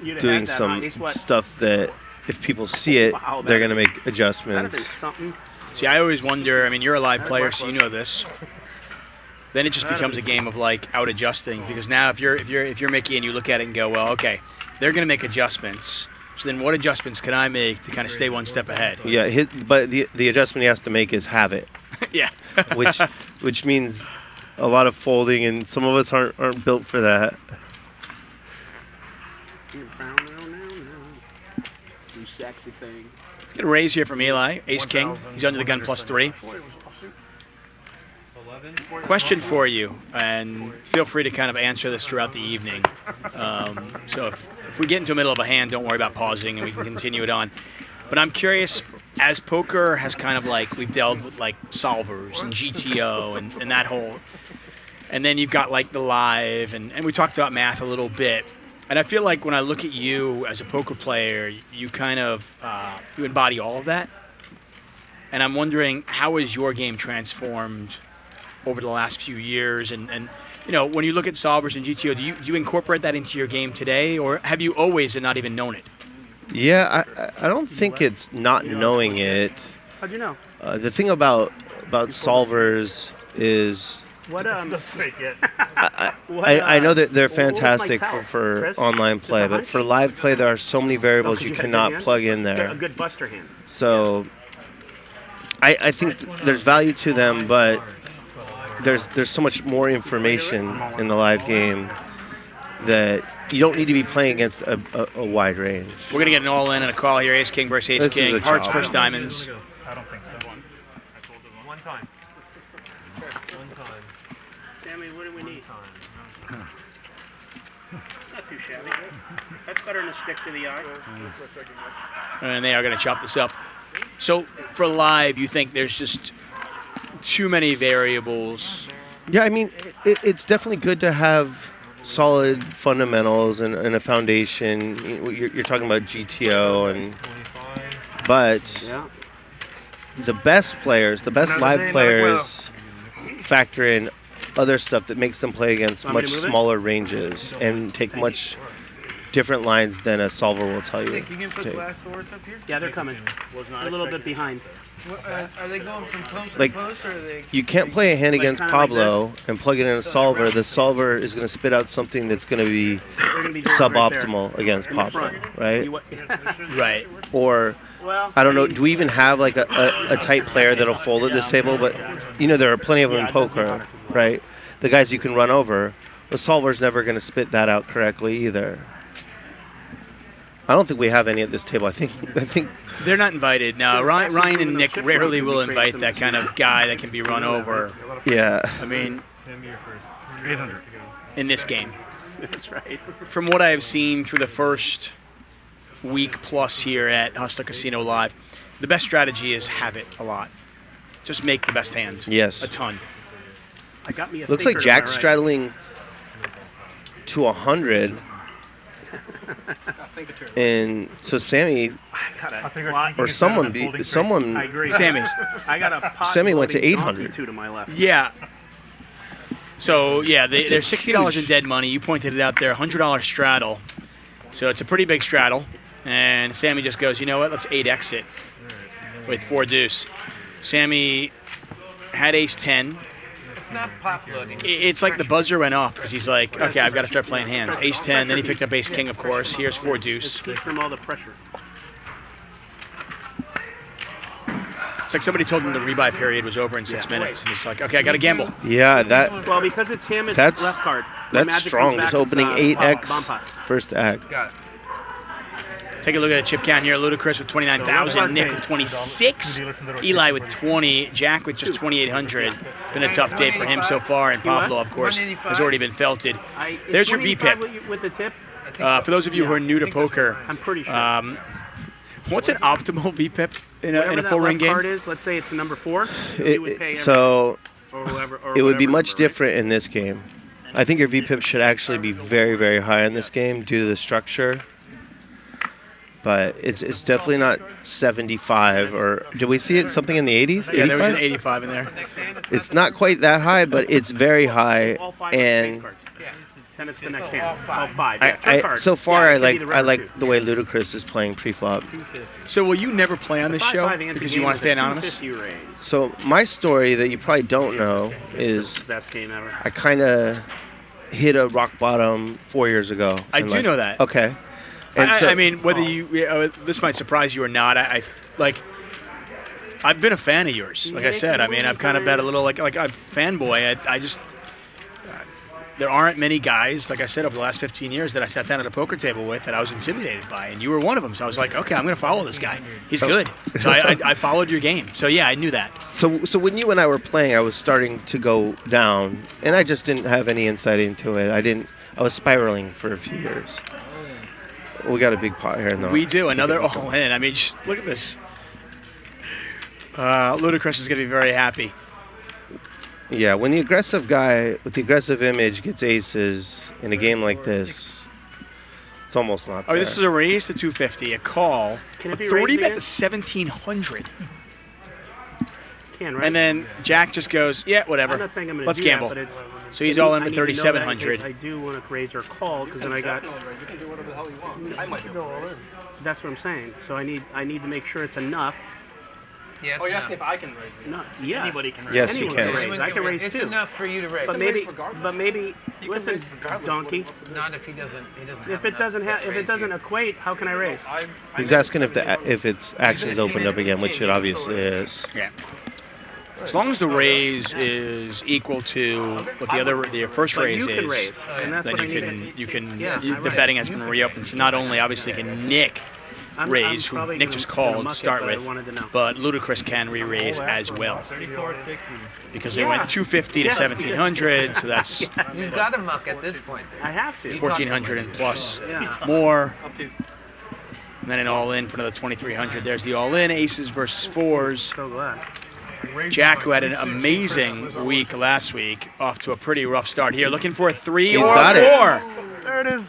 You'd have doing had that, some Ace what? stuff that if people see it, Wow, they're going that'd to make That'd adjustments. have been something. See, I always wonder, you're a live player, so you know this. Then it just becomes a game of out adjusting, because now if you're Mickey and you look at it and go, well, okay, they're going to make adjustments. So then what adjustments can I make to kind of stay one step ahead? Yeah, but the adjustment he has to make is have it, Yeah. which means a lot of folding, and some of us aren't built for that. You sexy thing. Get a raise here from Eli. Ace King. He's under the gun +3. 11. Question for you, and feel free to kind of answer this throughout the evening. So if we get into the middle of a hand, don't worry about pausing, and we can continue it on. But I'm curious, as poker has kind of we've dealt with solvers and GTO and that whole, and then you've got the live, and we talked about math a little bit. And I feel like when I look at you as a poker player, you kind of you embody all of that. And I'm wondering, how has your game transformed over the last few years? And when you look at solvers and GTO, do you incorporate that into your game today, or have you always and not even known it? Yeah, I don't think it's not knowing it. How'd you know? The thing about solvers is What I know that they're what was my fantastic tell, for Chris? online play, Just a but hunch? for live play there are so many variables you got a good cannot hand? plug in A there. good buster hand. So I think there's value to them, but there's so much more information in the live game that you don't need to be playing against a wide range. We're going to get an all-in and a call here. Ace King versus Ace This is King. a Hearts chop. versus diamonds. I don't think so. Once. I told him one time. One time. Sammy, what do we need? Not too shabby. That's better than a stick to the eye. And they are going to chop this up. So for live, you think there's just too many variables? Yeah, I mean, it's definitely good to have solid fundamentals and a foundation. You're talking about GTO, but the best players, the best live players, factor in other stuff that makes them play against Want me much to move it? smaller ranges and take much different lines than a solver will tell you. You can put to take. glass doors up here? Yeah, they're coming. A little bit behind. Are they going from post Like, to post, or are they... You can't play a hand Like, against kinda like Pablo and plug it in a solver. The solver is going to spit out something that's going to be They're going to be doors right there. suboptimal against In the Pablo, front. right? You wa- Right. Or well, I don't know. Do we even have like a tight player that'll fold at this table? But you know there are plenty of them in poker, right? The guys you can run over. The solver's never going to spit that out correctly either. I don't think we have any at this table. I think They're not invited. No, Ryan and Nick rarely will invite that kind of guy that can be run over. yeah. I mean, Sam, you're first. 800. in this game. that's right. From what I have seen through the first week plus here at Hustler Casino Live, the best strategy is have it a lot. Just make the best hands. Yes. A ton. I got me a Looks like thinker to Jack's my right. straddling to 100. And so Sammy Got a I think our lot- thinking or is someone better than folding someone I agree. Sammy. I got a pot Sammy went to loading 800. donkey to my left. Yeah. So, yeah, they're $60 in huge- dead money. You pointed it out there, $100 straddle. So it's a pretty big straddle. And Sammy just goes, you know what, let's 8X it with 4 deuce. Sammy had ace 10. It's not pop loading. It's like the buzzer went off because he's like, okay, I've got to start playing hands. Ace 10, then he picked up ace king, of course. Here's 4 deuce. Keep from all the pressure. It's like somebody told him the rebuy period was over in 6 minutes. And he's like, okay, I got to gamble. Yeah, that Well, because it's him, it's That's- left card. that's Magic strong. comes Just back, opening it's, 8x bomb pot. first act. Got it. Take a look at the chip count here. Ludacris with 29,000, Nick with 26, Eli with 20, Jack with just 2,800. Been a tough day for him so far, and Pablo, of course, has already been felted. It's There's your 185 VPIP. with the tip. For those of you who are new to poker, I'm pretty sure. what's an optimal VPIP in Whatever a that full ring left card game? is, let's say it's a number 4. You would pay So or whoever, or it would be whatever much number, right? different in this game. I think your VPIP should actually be very, very high in this game due to the structure. But it's definitely not 75 or did we see it something in the 80s? Yeah, there was an 85? 85 in there. It's not quite that high, but it's very high. All 5 are face And cards. Then it's the next hand. All 5. I, Yeah, turn I card. so far Yeah, I it could be like the I red or like two. the way Ludacris is playing pre-flop. So will you never play on this show 5-5 ante because game you want to with stay a anonymous? 250 raise. So my story that you probably don't know is It's the best game ever. I kind of hit a rock bottom 4 years ago. I in do life. know that. Okay. And I so- mean, whether you this might surprise you or not, I like. I've been a fan of yours. Like I said, I mean, I've kind of been a little like I'm fanboy. I just there aren't many guys, like I said, over the last 15 years that I sat down at a poker table with that I was intimidated by, and you were one of them. So I was like, okay, I'm going to follow this guy. He's good. So I followed your game. So yeah, I knew that. So when you and I were playing, I was starting to go down, and I just didn't have any insight into it. I was spiraling for a few years. We got a big pot here, though. We do another all in. I mean, just look at this. Ludacris is going to be very happy. Yeah, when the aggressive guy with the aggressive image gets aces in a game like this, it's almost not fair. Oh, this is a raise to 250, a call, Can a it be 30 raised bet again? to 1,700. Can, right? And then Jack just goes, yeah, whatever. I'm not saying I'm going to Let's do gamble. that, but it's... So he's all in I for need to know that in 3,700. case I do want to raise or call, because then I got... You can do whatever the hell you want. I might go all in. That's what I'm saying. So I need to make sure it's enough. Yeah, it's Oh, you're enough. asking if I can raise it? No, yeah. Anybody can raise. Yes, you Anyone can. can raise. Anyone I can raise It's too. enough for you to raise. But maybe, listen, donkey. Not if he doesn't. He doesn't. If have it doesn't enough to if it raise doesn't you. equate, how can I raise? He's asking if its actions opened up again, which it obviously is. Yeah. As long as the raise is equal to what the first But raise you can is, raise, and that's then what I you can Yeah, the I raise. betting has been reopened. So not only obviously can Nick raise, who probably Nick gonna- just gonna called muck to it, start but I with, wanted to know. but Ludacris can re-raise as well 34.60. because they went 250 to Yes. 1,700, so that's You've got to muck at this point. I have to. 1,400 and plus Yeah. more. Up to. And then an all-in for another 2,300. There's the all-in, aces versus fours. So glad. Jack, who had an amazing week last week, off to a pretty rough start here. Looking for a 3 He's or got it. 4. There it is.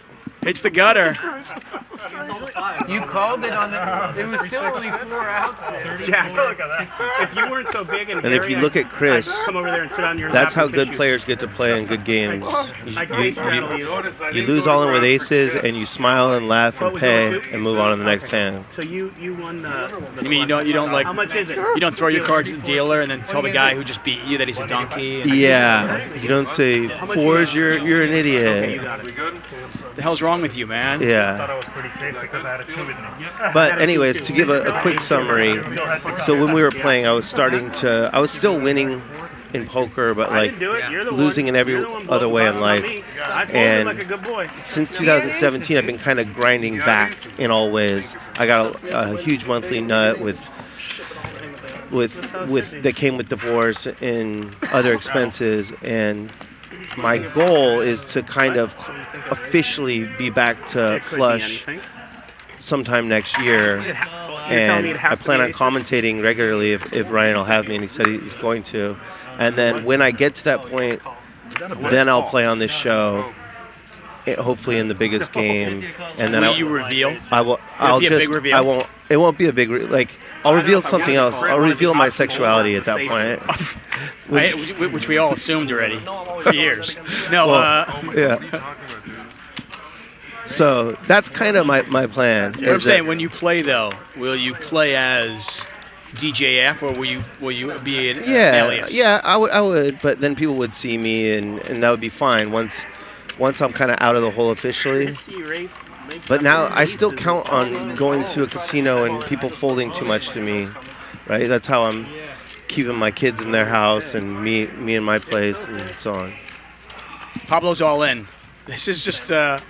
Hits the gutter. You called it on the. It was still only 4 outs. Jack, if you weren't so big and And if hairy, you look at Chris, I'd come over there and sit on your that's lap how and kiss good you. players get to play in good games. I face straddle you. You lose all in with aces, and you smile and laugh and pay, and move on to the next hand. So you won the. You mean you don't like How much is it? you don't throw your cards at the dealer and then tell the guy who just beat you that he's a donkey? And Yeah, you don't say 4s. You're an Okay, you idiot. got it. what the hell's wrong with you, man? Yeah. was pretty safe because I had a 2 in them. But anyways, to give a quick summary, so when we were playing, I was still winning in poker, but I like didn't do it. You're the losing one. in every You're the one other way in blowing life. bucks on me. I folded And like a good boy. since 2017, I've been kind of grinding back in all ways. I got a huge monthly nut with that came with divorce and other expenses, and my goal is to kind of officially be back to It could be flush anything. sometime next year. telling me And it I has to plan be on aces? commentating regularly if Ryan will have me, and he said he's going to. And then when I get to that point, then I'll play on this show, hopefully in the biggest game. And then Will you reveal? I will. It'll I'll be a just. big reveal. I won't. It won't be a big. I'll reveal something else. I'll reveal my sexuality at that point. Which we all assumed already for years. No, Yeah. So that's kind of my plan. what I'm saying, when you play though, will you play as DJF or will you be an alias? Yeah, I would, but then people would see me, and that would be fine once I'm kind of out of the hole officially. But now I still count on going to a casino and people folding too much to me, right? That's how I'm keeping my kids in their house and me in my place and so on. Pablo's all in. This is just. And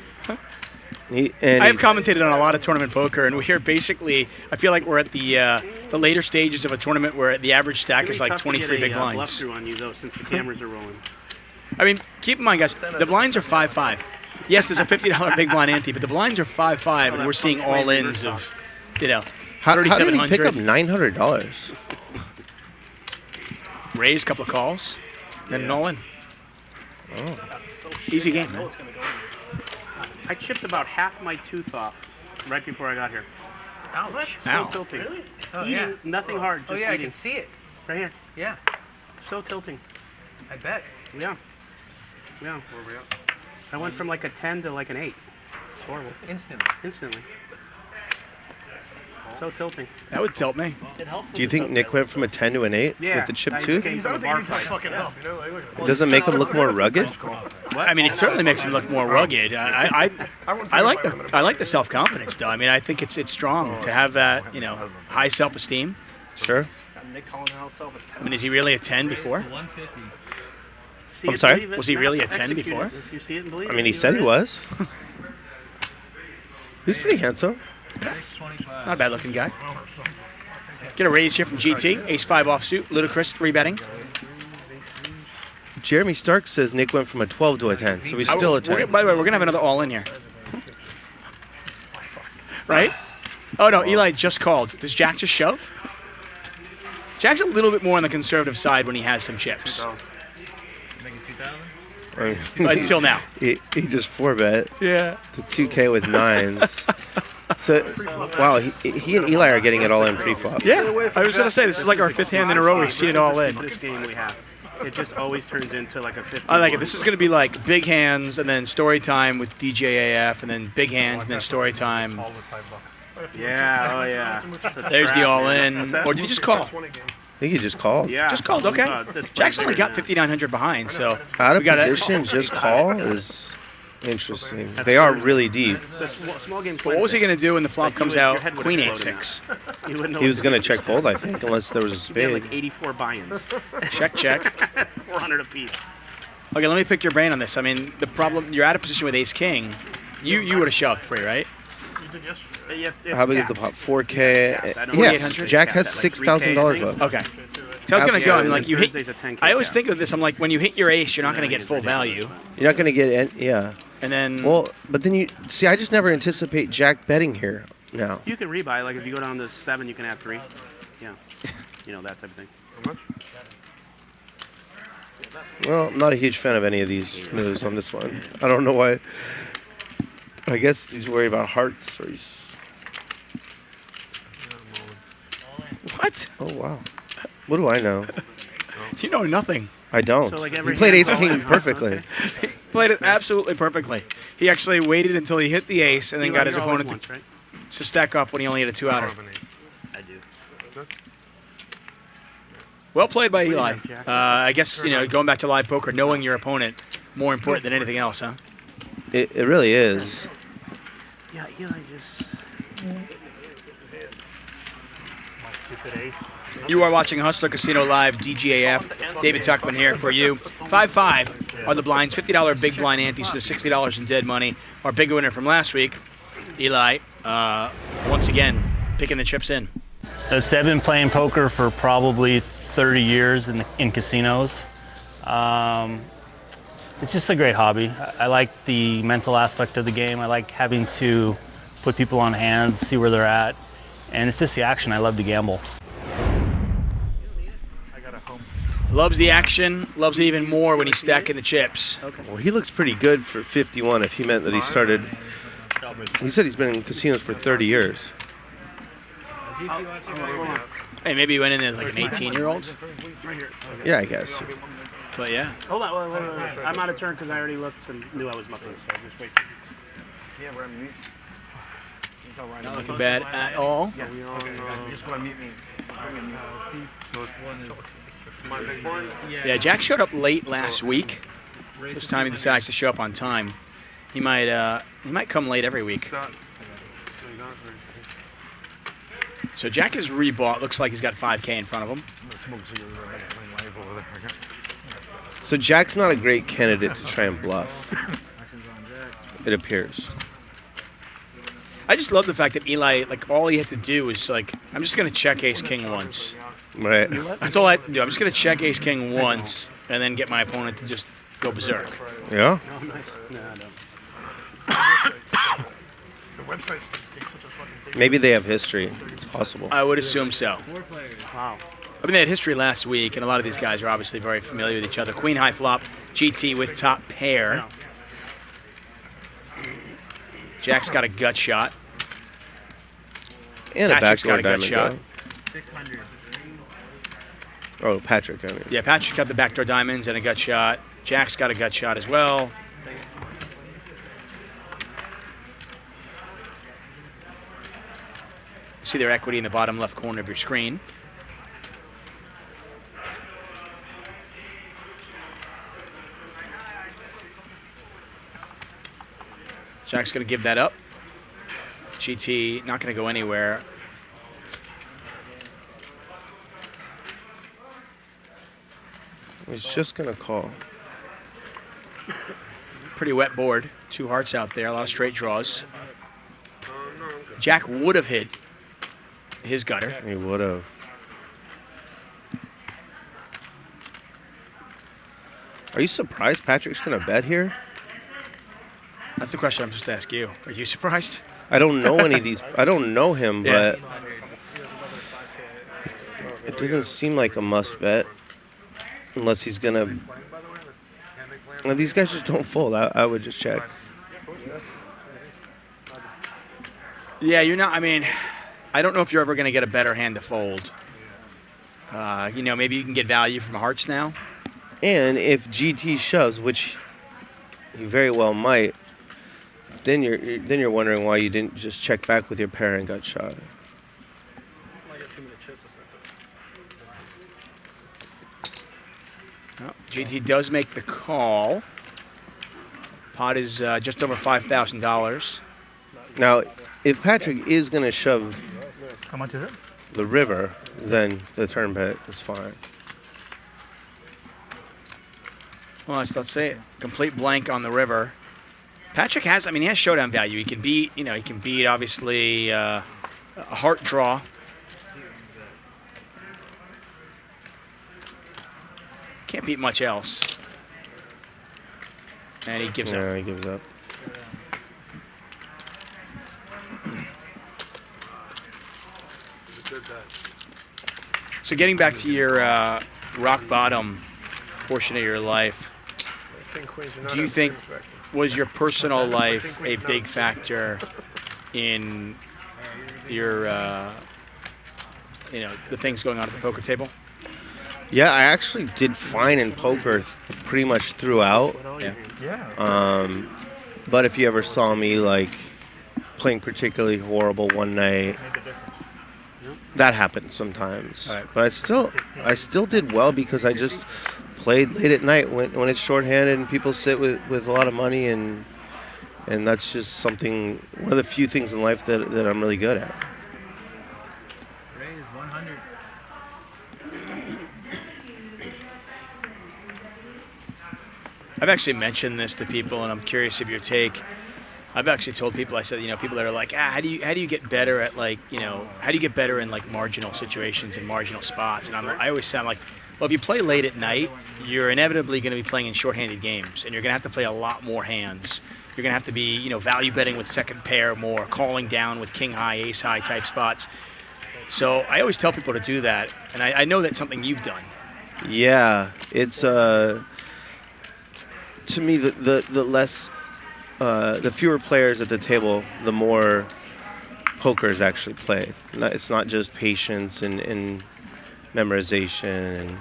I've commentated on a lot of tournament poker, and we're basically. I feel like we're at the later stages of a tournament where the average stack is like 23 big bluff blinds. through on you though, since the cameras are rolling. I mean, keep in mind, guys, the blinds are 5-5. Yes, there's a $50 big blind ante, but the blinds are 5-5, and we're seeing all-ins of, how did he pick up $3,700. $900? Raise, couple of calls, then an all-in. Oh. Easy game, man. I chipped about half my tooth off right before I got here. Ouch. So Ow. tilting. Oh, Eating, yeah. nothing hard, just Oh, yeah, I eating. can see it. Right here. Yeah, So tilting. I bet. Yeah. Yeah. Where we at? I went from like a 10 to like an 8. It's horrible. Instantly. So tilting. That would tilt me. Do you think Nick went from a 10 to an 8 Yeah. with the chip I tooth? came from a bar fight. It doesn't make him look more rugged? I mean, it certainly makes him look more rugged. I like the self-confidence, though. I mean, I think it's strong to have that, high self-esteem. Sure. I mean, is he really a 10 before? See I'm it, sorry? believe it. Was he really a 10 Execute before? it. If you see it and believe I it, mean, he you're said he right. was. He's pretty handsome. Not a bad-looking guy. Get a raise here from GT. Ace-5 offsuit. Ludicrous, 3-betting. Jeremy Stark says Nick went from a 12 to a 10, so he's still a 10. By the way, we're going to have another all-in here. Right? Oh, no, Eli just called. Does Jack just shove? Jack's a little bit more on the conservative side when he has some chips. Until now. He just 4-bet Yeah. to 2K with 9s. So, wow, he and Eli are getting it all in pre-flop. Yeah, I was going to say, this is like our 5th hand in a row we've seen it all in. This game we have. It just always turns into like a 50. I like it. This is going to be like big hands and then story time with DJAF and then big hands and then story time. Yeah, oh yeah. There's the all-in. Or did you just call? I think he just called. Yeah. Just called, okay. This Jack's plays only got bigger 5,900 behind, so Out of we got position, just call is interesting. They are really deep. The small game. What was he going to do when the flop comes your out? head would Queen explode 8-6. You wouldn't know He what was to going to do. check fold, I think, unless there was a He had spade. like 84 buy-ins. Check, check. 400 apiece. Okay, let me pick your brain on this. I mean, the problem, you're out of position with ace-king. You would have shoved free, right? How big is the pot? 4K? I don't know. Yeah, 4,800? Jack has Like $6,000 left. Okay. So I was going to go, I mean, like, you hit, Thursday's a 10K I always cap. think of this, I'm like, when you hit your ace, you're not going to get full value. You're not going to get, yeah. And then, Well, but then see, I just never anticipate Jack betting here now. You can rebuy. Like if you go down to 7, you can add 3. Yeah. That type of thing. Well, I'm not a huge fan of any of these moves on this one. I don't know why. I guess he's worried about hearts, or he's What? Oh, wow. What do I know? You know nothing. I don't. So, like, He every played hand's ace king all in, huh? perfectly. Okay. He played it absolutely perfectly. He actually waited until he hit the ace and then You got like his it always opponent once, right? to stack off when he only had a 2-outer. I do. Well played by do you Eli. have, Jack? I guess, going back to live poker, knowing your opponent more important than anything else, huh? It really is. Yeah, Eli just. Stupid ace. You are watching Hustler Casino Live, DGAF. David Tuckman here for you. 5-5 on the blinds, $50 big blind antes to $60 in dead money. Our big winner from last week, Eli, once again, picking the chips in. I've been playing poker for probably 30 years in casinos. It's just a great hobby. I like the mental aspect of the game. I like having to put people on hands, see where they're at. And it's just the action. I love to gamble. Loves the action, loves it even more when he's stacking the chips. Well, he looks pretty good for 51 if he meant that he started. He said he's been in casinos for 30 years. Hey, maybe he went in there like an 18-year-old. Yeah, I guess. But yeah. Hold on, wait. I'm out of turn because I already looked and knew I was mucking, so just wait. Yeah, we're on mute. Not looking bad at all. Yeah, we just want to mute me. My big board? Yeah, Jack showed up late last week. This time he decides to show up on time. He might come late every week. So Jack is rebought. Looks like he's got 5K in front of him. So Jack's not a great candidate to try and bluff. It appears. I just love the fact that Eli, like, all he had to do was like, I'm just gonna check Ace King once. Right. That's all I have to do. I'm just gonna check Ace King once and then get my opponent to just go berserk. Yeah? Oh, nice. No, I don't. Maybe they have history. It's possible. I would assume so. Wow. I mean, they had history last week, and a lot of these guys are obviously very familiar with each other. Queen high flop, GT with top pair. Jack's got a gut shot. And a Patrick's backdoor got a gut diamond. shot. Oh, Patrick, I mean. Yeah, Patrick got the backdoor diamonds and a gut shot. Jack's got a gut shot as well. See their equity in the bottom left corner of your screen. Jack's going to give that up. GT not going to go anywhere. He's just going to call. Pretty wet board. 2 hearts out there. A lot of straight draws. Jack would have hit his gutter. He would have. Are you surprised Patrick's going to bet here? That's the question I'm supposed to ask you. Are you surprised? I don't know any of these. I don't know him, Yeah. but it doesn't seem like a must bet unless he's going to. Well, these guys just don't fold. I would just check. Yeah, you're not. I mean, I don't know if you're ever going to get a better hand to fold. Maybe you can get value from hearts now. And if GT shoves, which he very well might, then you're wondering why you didn't just check back with your pair and got shot. Oh, GT does make the call. Pot is just over $5,000. Now, if Patrick is going to shove How much is it? the river, then the turn bet is fine. Well, let's say it. Complete blank on the river. Patrick has, he has showdown value. He can beat, obviously a heart draw. Can't beat much else. And he gives up. Yeah, he gives up. So getting back to your rock bottom portion of your life, do you think was your personal life a big factor in your the things going on at the poker table? Yeah, I actually did fine in poker pretty much throughout. But if you ever saw me like playing particularly horrible one night, that happens sometimes. Right. But I still did well because I just played late at night when it's shorthanded and people sit with a lot of money, and that's just something, one of the few things in life that I'm really good at. Raise 100. I've actually mentioned this to people, and I'm curious of your take. I've actually told people, I said, people that are like, how do you get better at how do you get better in like marginal situations and marginal spots? And I always sound like, well, if you play late at night, you're inevitably going to be playing in shorthanded games, and you're going to have to play a lot more hands. You're going to have to be, value betting with second pair more, calling down with king high, ace high type spots. So I always tell people to do that, and I know that's something you've done. Yeah, it's to me the less the fewer players at the table, the more poker is actually played. It's not just patience and memorization, and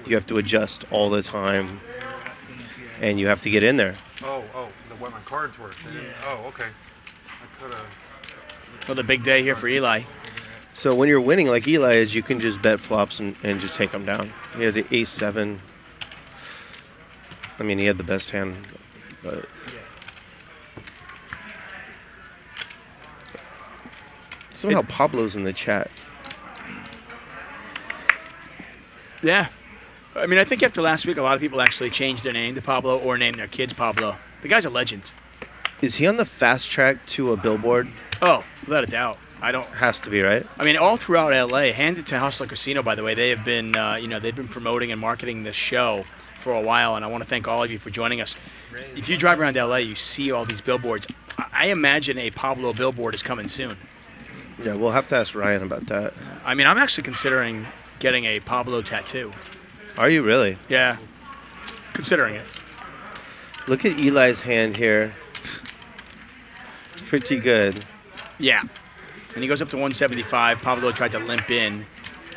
you have to adjust all the time, and you have to get in there. What my cards were. Yeah. Oh, okay. I could have. Well, the big day here for Eli. So when you're winning like Eli is, you can just bet flops and just take them down. He had the ace-7. I mean, he had the best hand, but somehow Pablo's in the chat. Yeah. I mean, I think after last week, a lot of people actually changed their name to Pablo or named their kids Pablo. The guy's a legend. Is he on the fast track to a billboard? Oh, without a doubt. Has to be, right? I mean, all throughout LA, hand it to Hustler Casino, by the way. They have been, they've been promoting and marketing this show for a while, and I want to thank all of you for joining us. If you drive around LA, you see all these billboards. I imagine a Pablo billboard is coming soon. Yeah, we'll have to ask Ryan about that. I mean, I'm actually considering getting a Pablo tattoo. Are you really? Yeah, considering it. Look at Eli's hand here. It's pretty good. Yeah. And he goes up to 175. Pablo tried to limp in.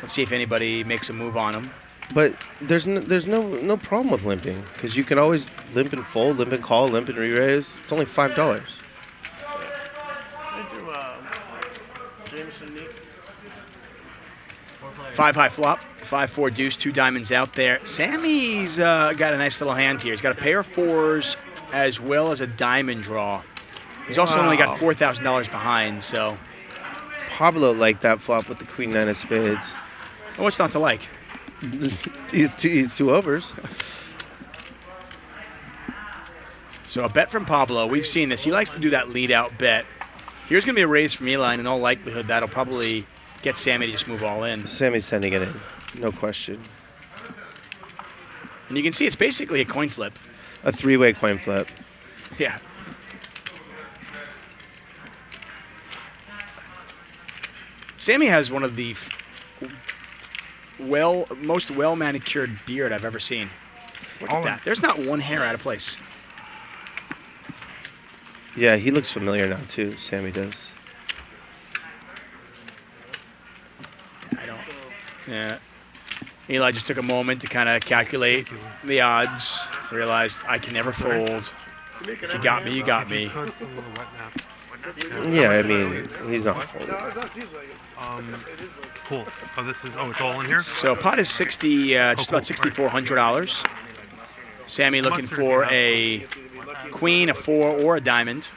Let's see if anybody makes a move on him. But there's no problem with limping, because you can always limp and fold, limp and call, limp and re-raise. It's only $5. Five high flop, 5-4 deuce, 2 diamonds out there. Sammy's got a nice little hand here. He's got a pair of 4s as well as a diamond draw. He's also only got $4,000 behind, so. Pablo liked that flop with the queen 9 of spades. Well, what's not to like? he's two overs. So a bet from Pablo. We've seen this. He likes to do that lead out bet. Here's going to be a raise from Eli, and in all likelihood, that'll probably get Sammy to just move all in. Sammy's sending it in, no question. And you can see it's basically a coin flip. A 3-way coin flip. Yeah. Sammy has one of the most well-manicured beard I've ever seen. Look at that. There's not one hair out of place. Yeah, he looks familiar now, too. Sammy does. Yeah. Eli just took a moment to kind of calculate the odds. Realized I can never fold. If you got me, you got me. Yeah, I mean, he's not folding. Cool. It's all in here? So pot is just about $6,400. Sammy looking for a queen, a 4, or a diamond.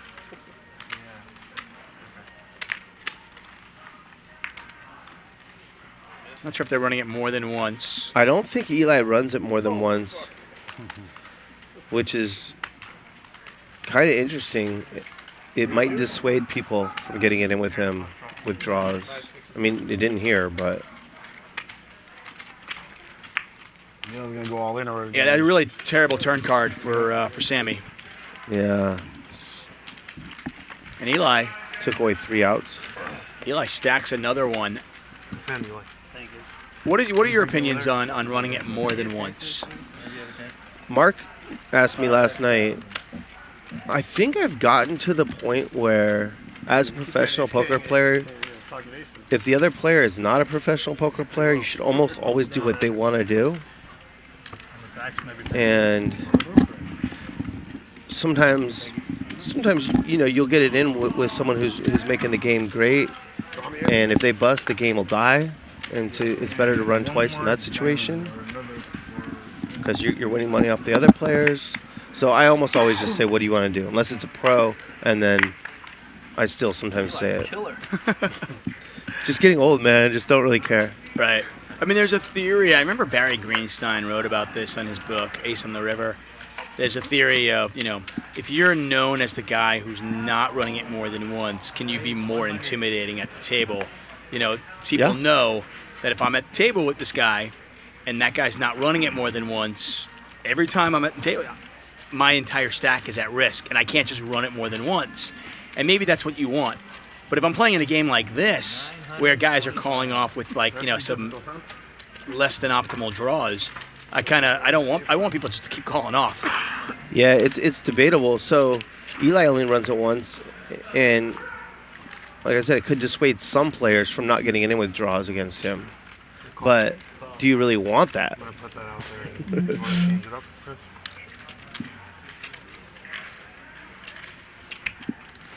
Not sure if they're running it more than once. I don't think Eli runs it more than once, which is kind of interesting. It might dissuade people from getting it in with him with draws. I mean, it didn't here, but. Yeah, we're gonna go all in, or Yeah, that's a really terrible turn card for Sammy. Yeah. And Eli took away 3 outs. Eli stacks another one. Thank you. What are your opinions on running it more than once? Mark asked me last night. I think I've gotten to the point where, as a professional poker player, if the other player is not a professional poker player, you should almost always do what they want to do. And sometimes you know, you'll get it in with someone who's making the game great, and if they bust, the game will die. And it's better to run twice in that situation because you're winning money off the other players. So I almost always just say, what do you want to do? Unless it's a pro, and then I still sometimes say it. Just getting old, man. Just don't really care. Right. I mean, there's a theory. I remember Barry Greenstein wrote about this in his book, Ace on the River. There's a theory of, you know, if you're known as the guy who's not running it more than once, can you be more intimidating at the table? You know, people know that if I'm at the table with this guy and that guy's not running it more than once, every time I'm at the table, my entire stack is at risk, and I can't just run it more than once. And maybe that's what you want. But if I'm playing in a game like this, where guys are calling off with, like, you know, some less than optimal draws, I want people just to keep calling off. Yeah, it's debatable. So Eli only runs it once, and like I said, it could dissuade some players from not getting in with draws against him. But do you really want that? I'm gonna put that out there. You want to change it up, Chris?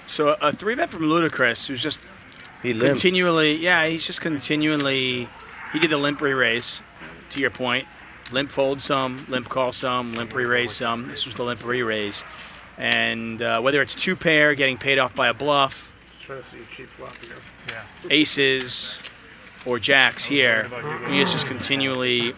So a 3-bet from Ludacris, who's just continually, he did the limp re-raise, to your point. Limp fold some, limp call some, limp re-raise some. This was the limp re-raise. And whether it's 2-pair, getting paid off by a bluff, Trying to see a cheap flop here. aces, or jacks here, he is just continually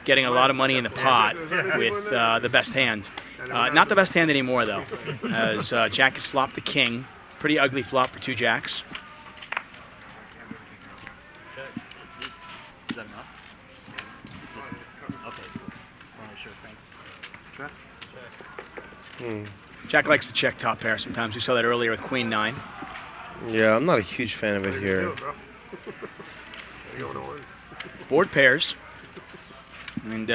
getting a lot of money in the pot with the best hand. Not the best hand anymore, though, as Jack has flopped the king. Pretty ugly flop for 2 jacks. Is that enough? Okay. Sure, thanks. Jack likes to check top pair sometimes. We saw that earlier with Queen 9. Yeah, I'm not a huge fan of it here. Board pairs. And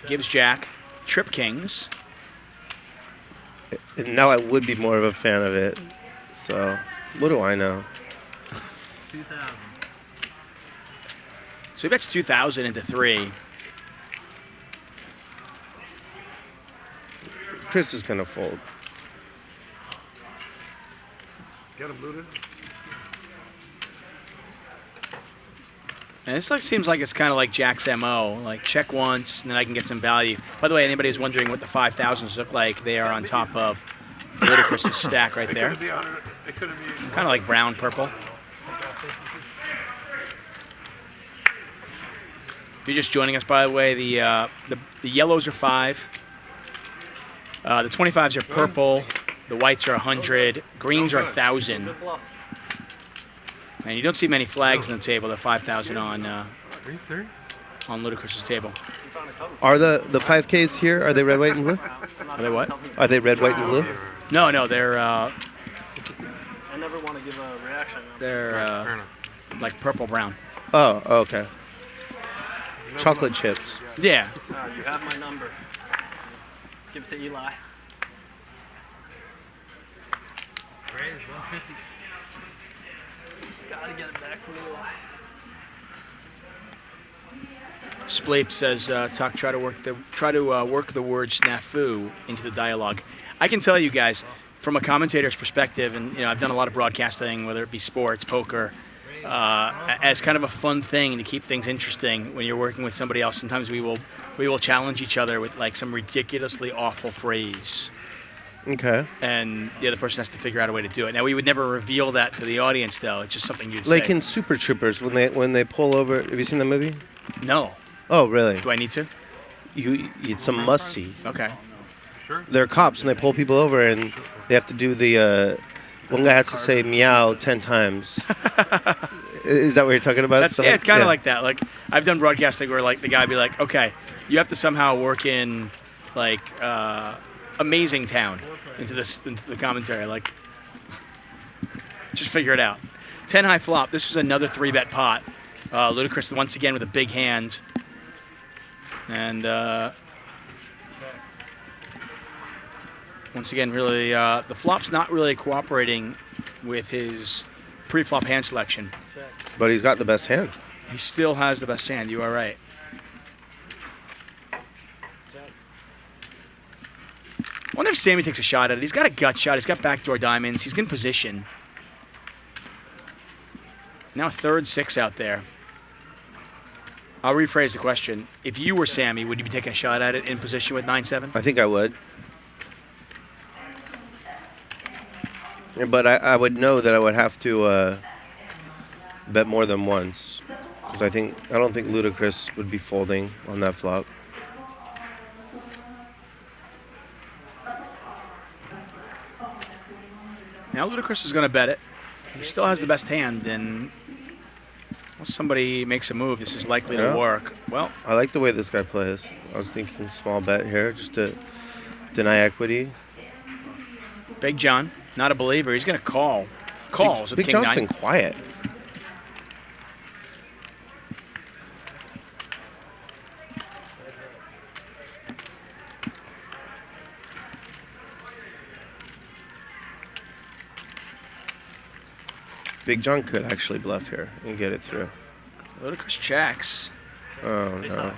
gives Jack trip kings. And now I would be more of a fan of it. So, what do I know? 2,000. So he bets 2,000 into 3. Chris is going to fold. Get him looted. And this seems like it's kind of like Jack's MO, like check once, and then I can get some value. By the way, anybody who's wondering what the 5,000s look like, they are on top of Ludacris's stack right there. Kind of like brown purple. If you're just joining us, by the way, the yellows are 5. The 25s are purple. The whites are 100. Greens are 1,000. And you don't see many flags on the table. The 5,000 on Ludacris's table. Are the 5Ks here? Are they red, white, and blue? Are they what? Are they red, white, and blue? No, they're I never want to give a reaction. they're like purple brown. Oh, okay. Chocolate chips. Yeah. You have my number. Give it to Eli. Raise 150. Gotta get it back from Eli. Spleep says, "Talk. Try to work the word snafu into the dialogue." I can tell you guys, from a commentator's perspective, and I've done a lot of broadcasting, whether it be sports, poker, as kind of a fun thing to keep things interesting. When you're working with somebody else, sometimes we will challenge each other with like some ridiculously awful phrase. Okay. And the other person has to figure out a way to do it. Now, we would never reveal that to the audience, though. It's just something you'd say. Like in Super Troopers, when they pull over. Have you seen the movie? No. Oh, really? Do I need to? It's a must see. Okay. Sure. They're cops and they pull people over and they have to do the. One guy has to say meow 10 times. Is that what you're talking about? It's kind of like that. Like I've done broadcasting where like the guy be like, okay, you have to somehow work in like Amazing Town into the commentary. Like, just figure it out. 10 high flop. This is another 3-bet pot. Ludacris once again with a big hand. And once again, really, the flop's not really cooperating with his pre-flop hand selection. But he's got the best hand. He still has the best hand. You are right. I wonder if Sammy takes a shot at it. He's got a gut shot. He's got backdoor diamonds. He's in position. Now third 6 out there. I'll rephrase the question. If you were Sammy, would you be taking a shot at it in position with 9-7? I think I would. But I would know that I would have to bet more than once. Because I don't think Ludacris would be folding on that flop. Now Ludacris is going to bet it. He still has the best hand, and once somebody makes a move, this is likely to work. Well, I like the way this guy plays. I was thinking small bet here just to deny equity. Big John, not a believer. He's going to call. Calls with Big King John's 9. been quiet. Big John could actually bluff here and get it through. Ludacris checks. Oh, no.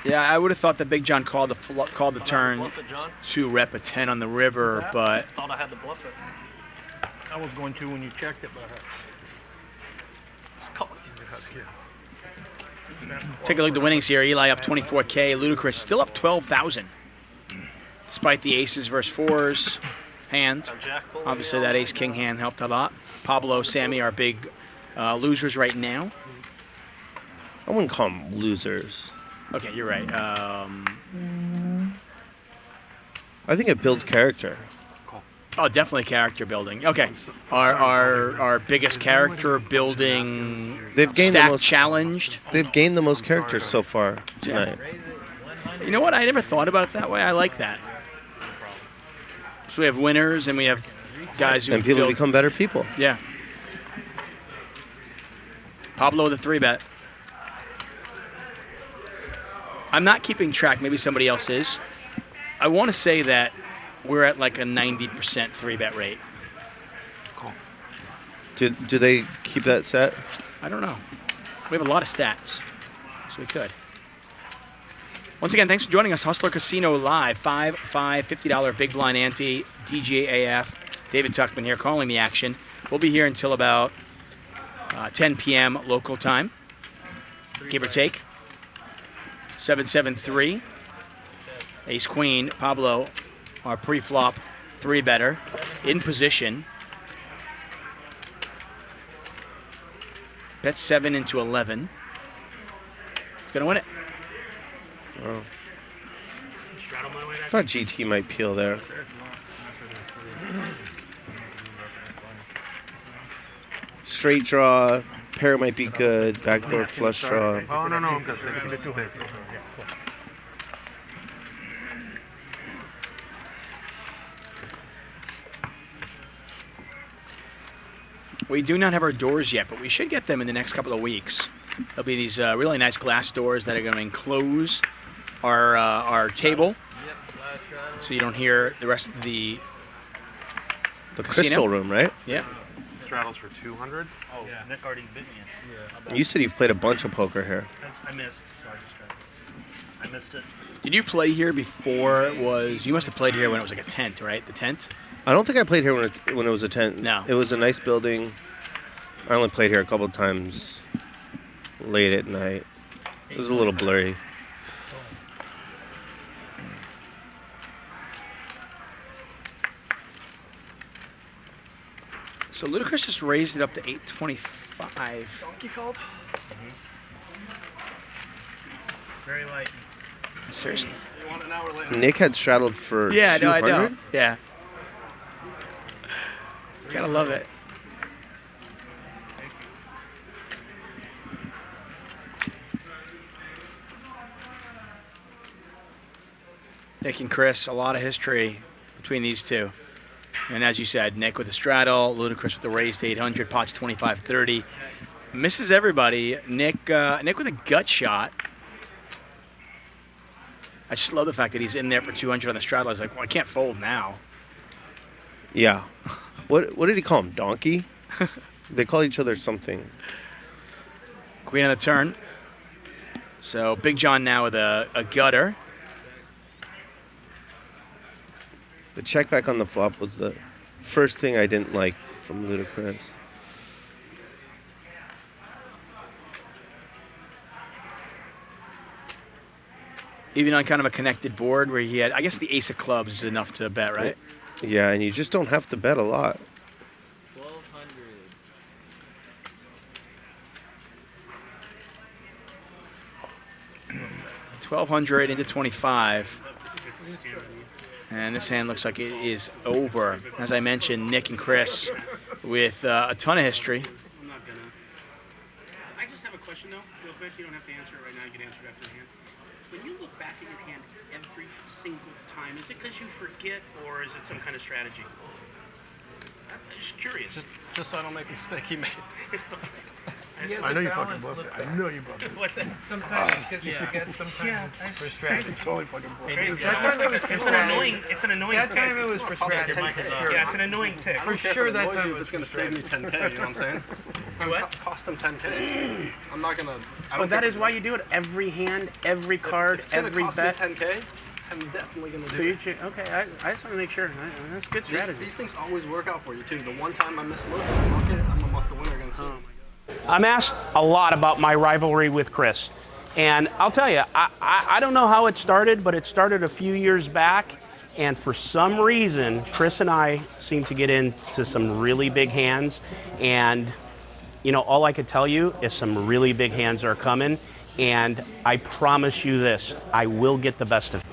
Yeah, I would have thought that Big John called the turn to rep a 10 on the river, but Thought I had to bluff it. I was going to when you checked it, but It's called. take a look at the winnings here. Eli up 24K. Ludacris still up 12,000. Despite the aces versus 4s hand. Obviously that ace-king hand helped a lot. Pablo, Sammy are big losers right now. I wouldn't call them losers. Okay, you're right. I think it builds character. Oh, definitely character building. Okay, our biggest character building They've gained stack the most challenged. They've gained the most characters so far tonight. You know what? I never thought about it that way. I like that. So we have winners and we have guys who And people build. become better people. Yeah. Pablo with a 3-bet. I'm not keeping track. Maybe somebody else is. I want to say that we're at like a 90% 3-bet rate. Do they keep that set? I don't know. We have a lot of stats, so we could. Once again, thanks for joining us. Hustler Casino Live, 5, $50 big blind ante, DGAF. David Tuckman here calling the action. We'll be here until about 10 p.m. local time, give or take. 7-7-3. Ace Queen. Pablo, our pre-flop 3-better, in position. Bet 7 into 11. He's gonna win it. Oh. I thought GT might peel there. Straight draw, pair might be good, backdoor flush draw. Oh, no, I'm good. Keep it 2 big. We do not have our doors yet, but we should get them in the next couple of weeks. There'll be these really nice glass doors that are going to enclose our table, so you don't hear the rest of the casino. Crystal room, right? Yeah. Straddles for 200. Oh, yeah. Nick already bit me. Yeah. You said you've played a bunch of poker here. I missed. Sorry, I missed it. Did you play here before it was? You must have played here when it was like a tent, right? The tent. I don't think I played here when it was a tent. No. It was a nice building. I only played here a couple of times late at night. It was a little blurry. So Ludacris just raised it up to 825. Donkey called. Very light. Seriously. You want an hour later? Nick had straddled for Yeah, 200? no, I don't. Yeah. Gotta love it. Nick and Chris, a lot of history between these two. And as you said, Nick with the straddle, Ludacris with the raised 800, pots 25-30. Misses everybody. Nick with a gut shot. I just love the fact that he's in there for 200 on the straddle. I was like, well, I can't fold now. Yeah. What did he call him? Donkey? They call each other something. Queen on the turn. So Big John now with a gutter. The check back on the flop was the first thing I didn't like from Ludacris. Even on kind of a connected board where he had, I guess the ace of clubs is enough to bet, right? Yeah, and you just don't have to bet a lot. 1,200 into 25. And this hand looks like it is over. As I mentioned, Nick and Chris with a ton of history. I'm not gonna. I just have a question though, real quick. You don't have to answer it right now. You can answer it after the hand. When you look back at your hand every single time, is it because you forget, or is it some kind of strategy? I'm just curious. Just so I don't make the mistake he made. I know you fucking bluffed it. I know you bluffed it. What's that? Sometimes it's because you forget. Sometimes it's for strategy. Totally fucking broke. That time it was for It's an strategy. annoying. It's an annoying. That time tick. it was for strategy. For sure. Yeah, it's an annoying tick. For sure that time If was it's gonna for save me strategy. 10K, you know what I'm saying? What? Cost him 10K. I'm not gonna. But that is why you do it. Every hand, every card, It's gonna every cost bet. me 10K. I'm definitely gonna So do you it. okay? I just want to make sure. That's good strategy. These things always work out for you too. The one time I miss a look, I muck it, I'm gonna muck the winner against him. I'm asked a lot about my rivalry with Chris. And I'll tell you, I don't know how it started, but it started a few years back. And for some reason, Chris and I seem to get into some really big hands. And, you know, all I could tell you is some really big hands are coming. And I promise you this, I will get the best of it.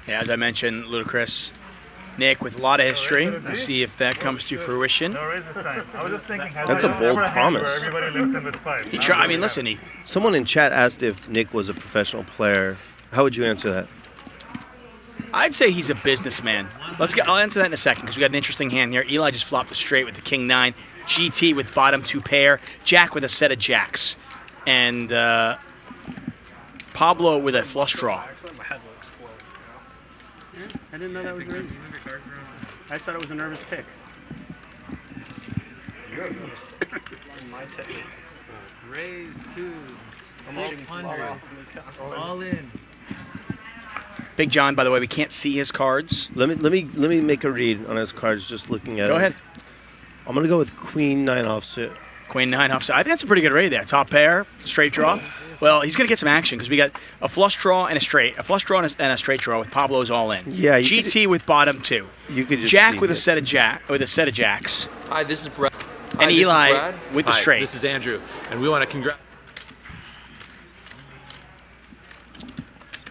Yeah, as I mentioned, Ludacris, Nick with a lot of history. We'll see if that comes to fruition. No raise this time. I was just thinking, has That's a anyone bold ever had where promise. everybody lives in with 5? He I mean, listen, he Someone in chat asked if Nick was a professional player. How would you answer that? I'd say he's a businessman. I'll answer that in a second because we got an interesting hand here. Eli just flopped a straight with the king nine, GT with bottom two pair, Jack with a set of jacks, and Pablo with a flush draw. Actually, my head will explode. I didn't know that was right. I thought it was a nervous pick. You're nervous. My take. Raise 2. I'm watching 600. off of me constantly. All in. Big John, by the way, we can't see his cards. Let me make a read on his cards just looking at it. Go ahead. I'm gonna go with Queen 9 offsuit. Queen nine offside. I think that's a pretty good raid there. Top pair, straight draw. Well, he's going to get some action because we got a flush draw and a straight. A flush draw and a straight draw with Pablo's all in. Yeah, you GT with bottom two. You could just Jack leave with a it. set of jacks. Hi, this is Brad. And Eli with the Hi, straight. This is Andrew, and we want to congratulate.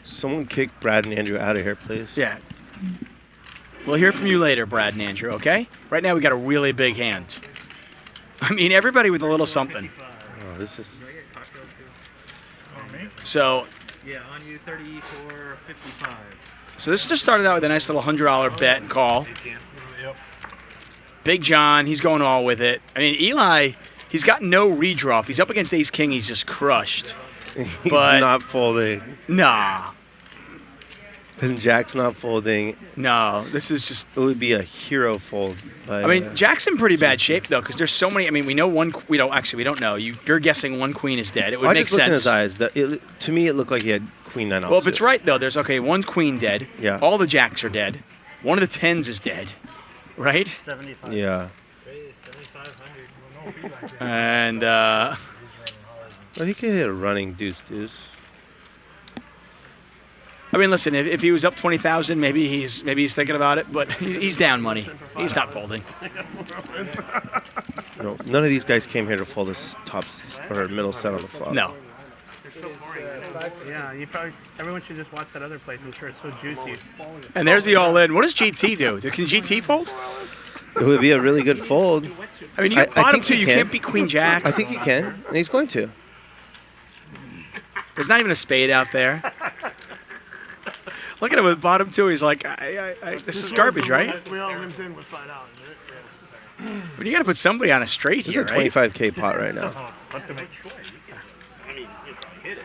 Someone kick Brad and Andrew out of here, please. Yeah. We'll hear from you later, Brad and Andrew, okay? Right now we got a really big hand. I mean, everybody with a little something. Oh, this is. So Yeah, on you 34, 55. So this just started out with a nice little $100 bet and call. Big John, he's going all with it. I mean, Eli, he's got no redraw. If he's up against Ace King, he's just crushed. He's But not folding. nah, And Jack's not folding. no, this is just. It would be a hero fold. By, I mean, Jack's in pretty bad shape though, because there's so many. I mean, we know one. We don't know. You're guessing one queen is dead. It would I make just looked in sense. his eyes. To me, it looked like he had Queen 9 offsuit. Well, if it's right though, there's one queen dead. Yeah. All the jacks are dead. One of the tens is dead, right? 75. Yeah. Raise 7,500. And Well, he could hit a running deuce. I mean, listen, if he was up 20,000, maybe he's thinking about it, but he's down money. He's not folding. None of these guys came here to fold this top or middle set on the flop. No. Yeah, everyone should just watch that other place. I'm sure it's so juicy. And there's the all-in. What does GT do? Can GT fold? It would be a really good fold. I mean, you get I bottom think two. he You can. can't beat Queen Jack. I think he can, and he's going to. There's not even a spade out there. Look at him with bottom two. He's like, this is garbage, right? We all limped in with $5. But you got to put somebody on a straight This here, is a right? 25K pot right now.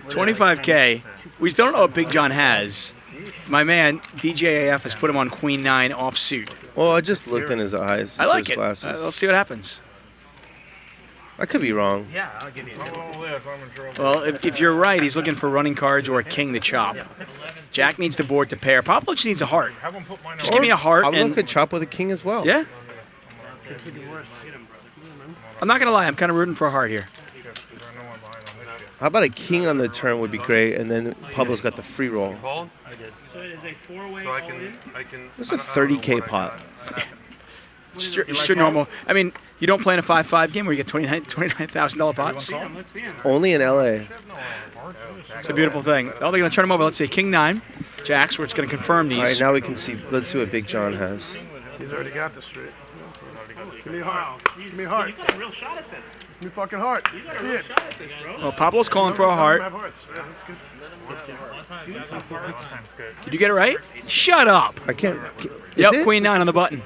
25K. We still don't know what Big John has. My man, DJAF, has put him on Queen 9 offsuit. Well, I just looked in his eyes. I like his it. Glasses. Let's see what happens. I could be wrong. Yeah, I'll give you Well, if you're right, he's looking for running cards or a king to chop. Jack needs the board to pair. Pablo just needs a heart. Just give me a heart. Pablo could chop with a king as well. Yeah? I'm not going to lie. I'm kind of rooting for a heart here. How about a king on the turn would be great, and then Pablo's got the free roll. Called? So it is a four-way So I can. This is a 30K pot. Just your normal. I mean, you don't play in a 5-5 game where you get $29,000 pots. Only in LA. It's a beautiful thing. Oh, they're going to turn them over. Let's say King 9. Jacks, where it's going to confirm these. All right, now we can see. Let's see what Big John has. He's already got the straight. Give me a heart. Give me a heart. You got a real shot at this. Give me a fucking heart. You got a real shot at this, bro. Well, Pablo's calling for a heart. Have hearts. Yeah, that's good. Did you get it right? Shut up. I can't. Yep, it? Queen 9 on the button.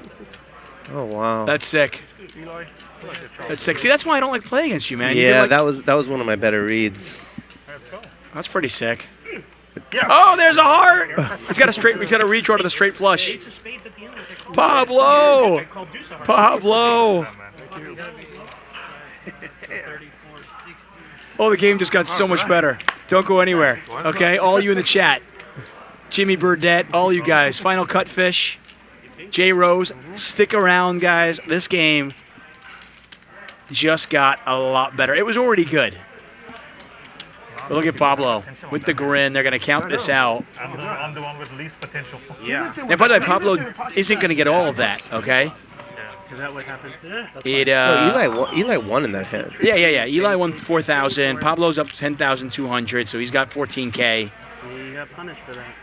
Oh wow. That's sick. That's sick. See, that's why I don't like playing against you, man. You Yeah, like, that was one of my better reads. that's pretty sick. Oh, there's a heart. He's got a straight. He's got a redraw to the straight flush. Pablo. Pablo. Oh, the game just got so much better. Don't go anywhere. Okay, all you in the chat. Jimmy Burdette, all you guys. Final Cut Fish. J Rose, stick around, guys. This game just got a lot better. It was already good. But look at Pablo with the grin. They're going to count this out. I'm the one with least potential. Yeah. And by the way, Pablo isn't going to get all of that, okay? Is that what happened? Yeah. No, Eli won in that hand. Yeah. Eli won 4,000. Pablo's up 10,200, so he's got 14K. You got punished for that.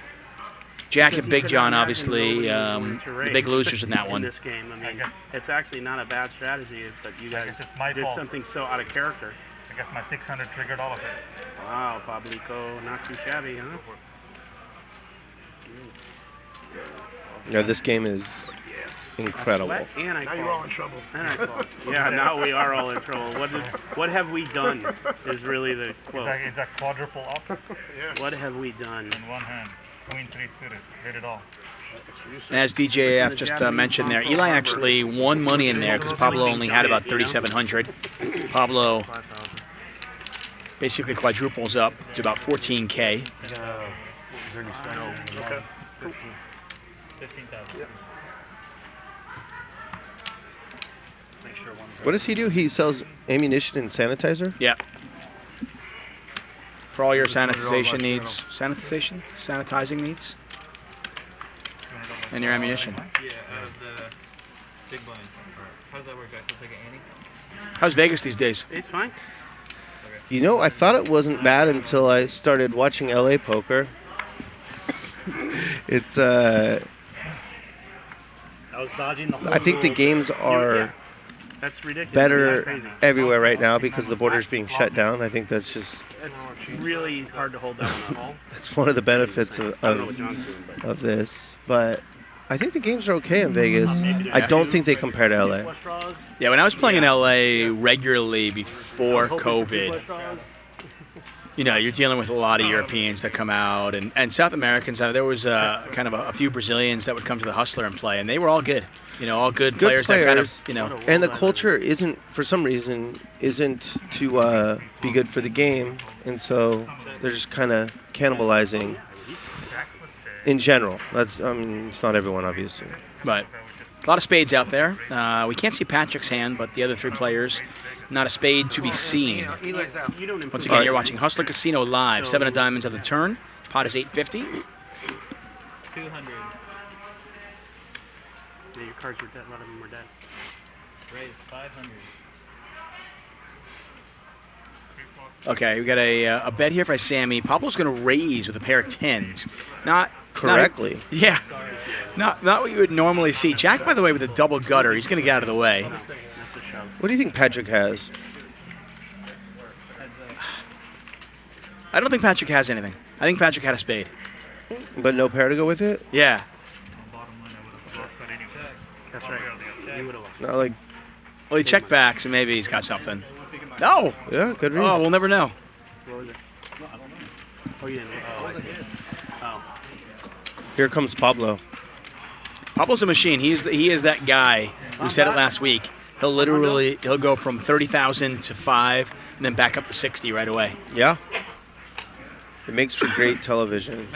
Jack and Big John, obviously, the big losers in that one. In this game, I mean, it's actually not a bad strategy, but you guys did something so out of character. I guess my 600 triggered all of it. Wow, Pablico, not too shabby, huh? Yeah, this game is incredible. And I Now you're all in trouble. And I called. Yeah, now we are all in trouble. What have we done is really the quote. It's a quadruple up What have we done? in one hand. Queen 3 suited. Hit it all. As DJF just mentioned there, Eli actually won money in there because Pablo only had about 3,700. Pablo basically quadruples up to about 14K. 15,000. What does he do? He sells ammunition and sanitizer? Yeah. For all your sanitization needs. Sanitizing needs. And your ammunition. Yeah, the big blind. How does that work? I still take an ante? How's Vegas these days? It's fine. You know, I thought it wasn't bad until I started watching LA poker. It's I was dodging the whole I think the games are That's ridiculous. better That's crazy. everywhere right now because the border's being shut down. I think that's just It's really hard to hold down at all. that's one of the benefits of this. But I think the games are okay in Vegas. I don't think they compare to LA. Yeah, when I was playing in LA regularly before COVID, you know, you're dealing with a lot of Europeans that come out and South Americans. There was kind of a few Brazilians that would come to the Hustler and play, and they were all good. You know, all good players that kind of, you know. And the culture isn't, for some reason, isn't to be good for the game, and so they're just kind of cannibalizing in general. That's, I mean, it's not everyone, obviously. But a lot of spades out there. We can't see Patrick's hand, but the other three players, not a spade to be seen. Once again, you're watching Hustler Casino Live. 7 of diamonds on the turn. Pot is 850. 200. Yeah, your cards were dead. A lot of them were dead. Raise 500. Okay, we got a bet here by Sammy. Pablo's going to raise with a pair of tens. Not Correctly. Not what you would normally see. Jack, by the way, with a double gutter. He's going to get out of the way. What do you think Patrick has? I don't think Patrick has anything. I think Patrick had a spade. But no pair to go with it? Yeah. That's right. You would have lost. Not like. Well, he checked back, so maybe he's got something. No. Yeah, good read. Oh, we'll never know. What was it? Oh, you didn't. Oh, I see. Oh. Here comes Pablo. Pablo's a machine. He is that guy. We said it last week. He'll go from 30,000 to 5, and then back up to 60 right away. Yeah. It makes for great television.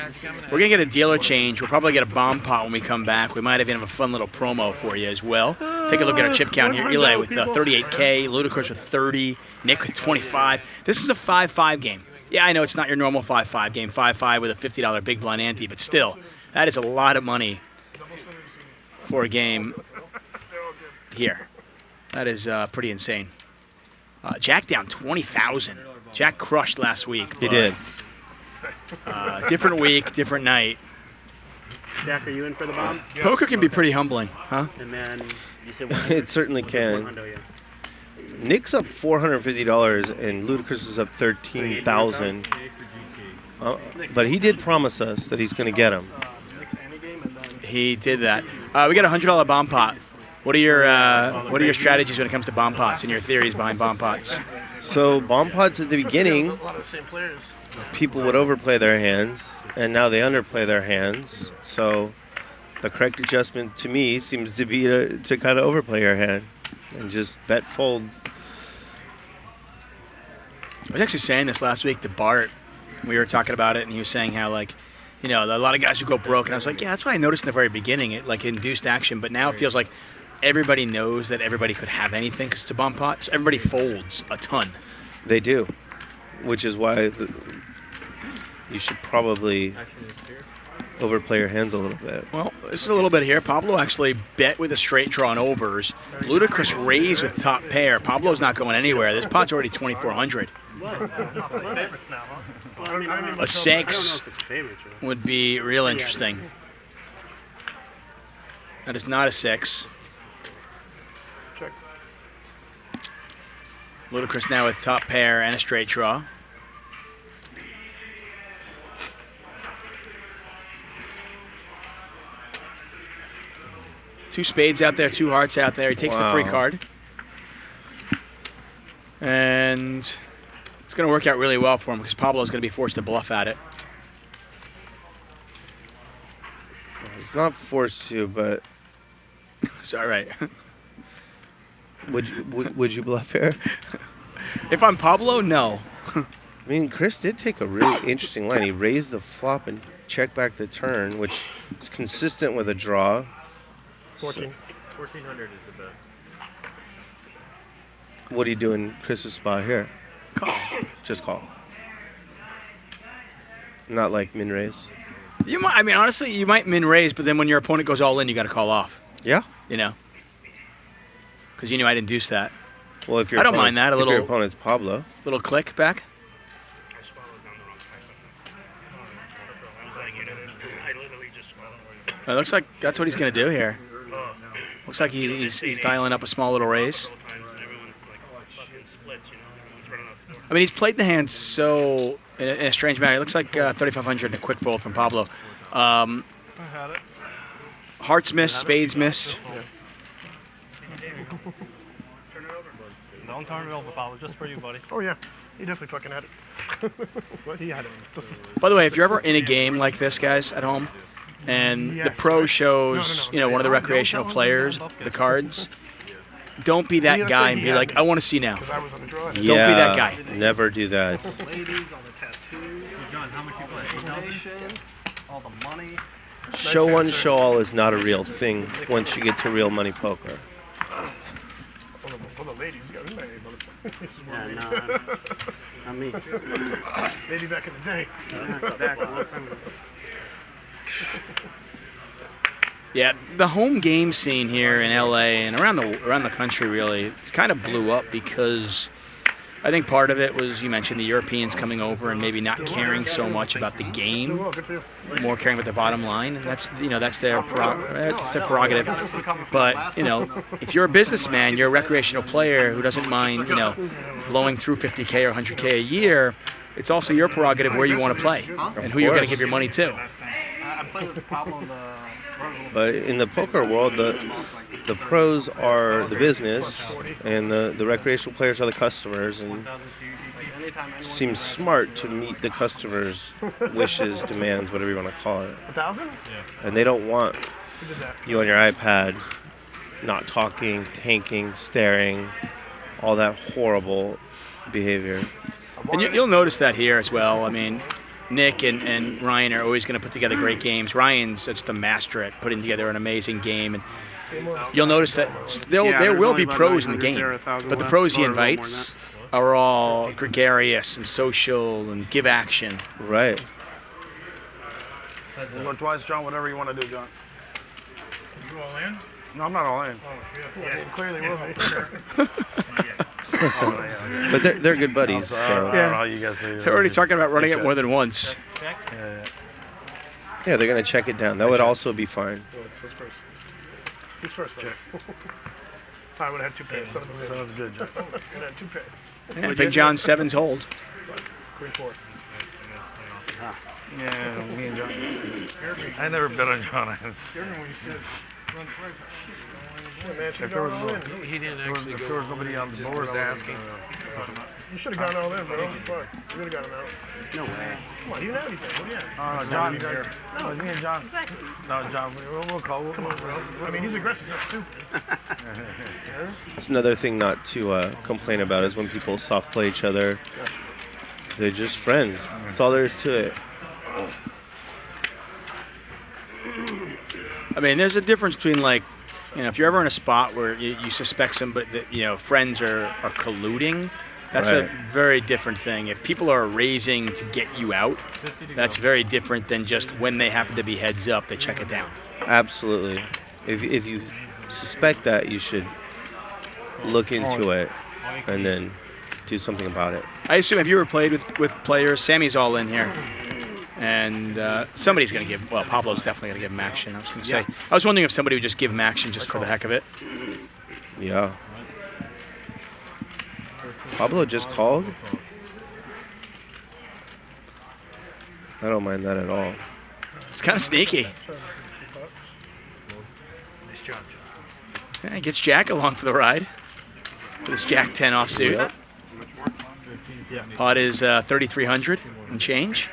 We're gonna get a dealer change. We'll probably get a bomb pot when we come back. We might even have a fun little promo for you as well. Take a look at our chip count here. Eli with 38K, Ludacris with 30, Nick with 25. This is a 5-5 game. Yeah, I know it's not your normal 5-5 game. 5-5 with a $50 big blind ante, but still, that is a lot of money for a game here. That is pretty insane. Jack down 20,000. Jack crushed last week. He did. Different week, different night. Jack, are you in for the bomb? Poker can be pretty humbling, huh? And then you said It certainly can. Nick's up $450 and Ludacris is up $13,000. But he did promise us that he's going to get him. He did that. We got a $100 bomb pot. What are your strategies when it comes to bomb pots and your theories behind bomb pots? So bomb pots at the beginning, A lot of the same players. people would overplay their hands, and now they underplay their hands. So the correct adjustment to me seems to be to kind of overplay your hand and just bet fold. I was actually saying this last week to Bart. We were talking about it, and he was saying how, like, you know, a lot of guys who go broke. And I was like, yeah, that's what I noticed in the very beginning. It, like, induced action. But now it feels like everybody knows that everybody could have anything because it's a bomb pot. So everybody folds a ton. They do, which is why you should probably overplay your hands a little bit. Well, this is a little bit here. Pablo actually bet with a straight draw on overs. Ludacris raised with top pair. Pablo's not going anywhere. This pot's already 2,400. Favorites now, huh? A 6 would be real interesting. That is not a 6. Check. Ludacris now with top pair and a straight draw. Two spades out there, two hearts out there. He takes the free card. And it's going to work out really well for him because Pablo's going to be forced to bluff at it. He's not forced to, but It's all right. would you bluff here? If I'm Pablo, no. I mean, Chris did take a really interesting line. He raised the flop and checked back the turn, which is consistent with a draw. 1,400 is the bet. What do you do in Chris's spot here? Call. Just call. Not like min raise. You might. I mean, honestly, you might min raise, but then when your opponent goes all in, you got to call off. Yeah. You know, because you knew I'd induce that. Well, if your I don't mind that. A your little opponent's Pablo. little click back. It looks like that's what he's going to do here. Looks like he's dialing up a small little raise. I mean, he's played the hand so in a strange manner. It looks like 3,500 and a quick fold from Pablo. I had it. Hearts missed, spades missed. Don't turn it over, Pablo. Just for you, buddy. Oh, yeah. He definitely fucking had it. But he had it. By the way, if you're ever in a game like this, guys, at home, and the pro shows, you know, one of the recreational players, the cards, don't be that guy and be like, I want to see now. Because I was on the draw. Don't be that guy. Never do that. Ladies, all the tattoos. John, how much you play? All the money. Show one, show all is not a real thing once you get to real money poker. For the ladies, you got married, motherfucker. This is more Yeah, me. no, not me. Maybe back in the day. Back a long time ago. Yeah, the home game scene here in LA and around the country really kind of blew up because I think part of it was, you mentioned, the Europeans coming over and maybe not caring so much about the game, Good for you. more caring about the bottom line, and that's their prerogative. But if you're a businessman, you're a recreational player who doesn't mind blowing through 50K or 100K a year. It's also your prerogative where you want to play and who you're going to give your money to. I played with Pablo in the But in the poker world, the pros are the business, and the recreational players are the customers. And it seems smart to meet the customers' wishes, demands, whatever you want to call it. 1,000? And they don't want you on your iPad, not talking, tanking, staring, all that horrible behavior. And you'll notice that here as well. I mean, Nick and Ryan are always going to put together great games. Ryan's just a master at putting together an amazing game. And you'll notice that there will be pros in the game. But the pros he invites are all gregarious and social and give action. Right. We're going twice, John. Whatever you want to do, John. You all in? No, I'm not all in. Oh, shit. Yeah, it clearly will be. But they're good buddies. So. I don't know how you guys do. They're already talking about running it more than once. Yeah, they're going to check it down. That would also be fine. Who's first? Who's first? Check. I would have 2 pairs. Sounds good, John. Would have 2 pairs. Yeah, Big John 7's hold. Queen 4. Yeah, me and John. I never bet on John. If there He didn't actually there was nobody on the board, I was asking. you should have gone all in, bro. Fuck. You would have got him out. No way. Come on, you didn't have anything. What do you have? Oh, John. No, me and John. No, John. We'll call. Come on, bro. I mean, he's aggressive. That's stupid. It's another thing not to complain about is when people soft play each other. They're just friends. That's all there is to it. I mean, there's a difference between, like, you know, if you're ever in a spot where you suspect somebody that, you know, friends are colluding, that's Right. a very different thing. If people are raising to get you out, that's very different than just when they happen to be heads up, they check it down. Absolutely. If you suspect that, you should look into it and then do something about it. I assume, have you ever played with players? Sammy's all in here. And somebody's going to give, well, Pablo's definitely going to give him action. I was going to say, I was wondering if somebody would just give him action just for the heck of it. Yeah. Pablo just called? I don't mind that at all. It's kind of sneaky. Nice job, John. Yeah, he gets Jack along for the ride with his Jack 10 offsuit. Yep. Pot is 3,300 and change.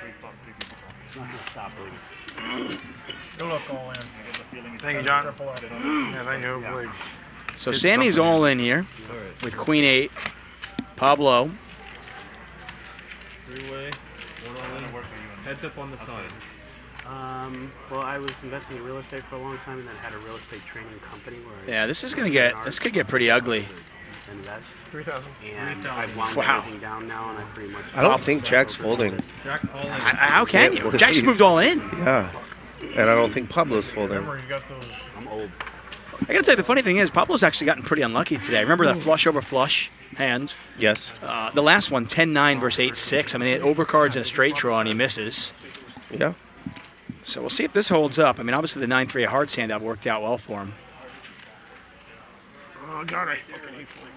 Good luck all in. Thank you, John. Yeah, thank you. So Sammy's all in here with Queen 8. Pablo. Three-way, one all in. Heads up on the side. Well, I was investing in real estate for a long time, and then had a real estate training company where Yeah, this could get pretty ugly. invest. 3,000. And I've wound Wow. everything down now, and I pretty much. I don't think Jack's folding. Jack all in. How can you? Jack's moved all in. Yeah. And I don't think Pablo's folding. Remember, you got those. I'm old. I gotta tell you, the funny thing is, Pablo's actually gotten pretty unlucky today. Remember that flush over flush hand? Yes. The last one, 10-9 versus 8-6. I mean, it overcards in a straight draw, and he misses. Yeah. So we'll see if this holds up. I mean, obviously the 9-3 hearts hand that worked out well for him. Oh, God, I fucking hate folding.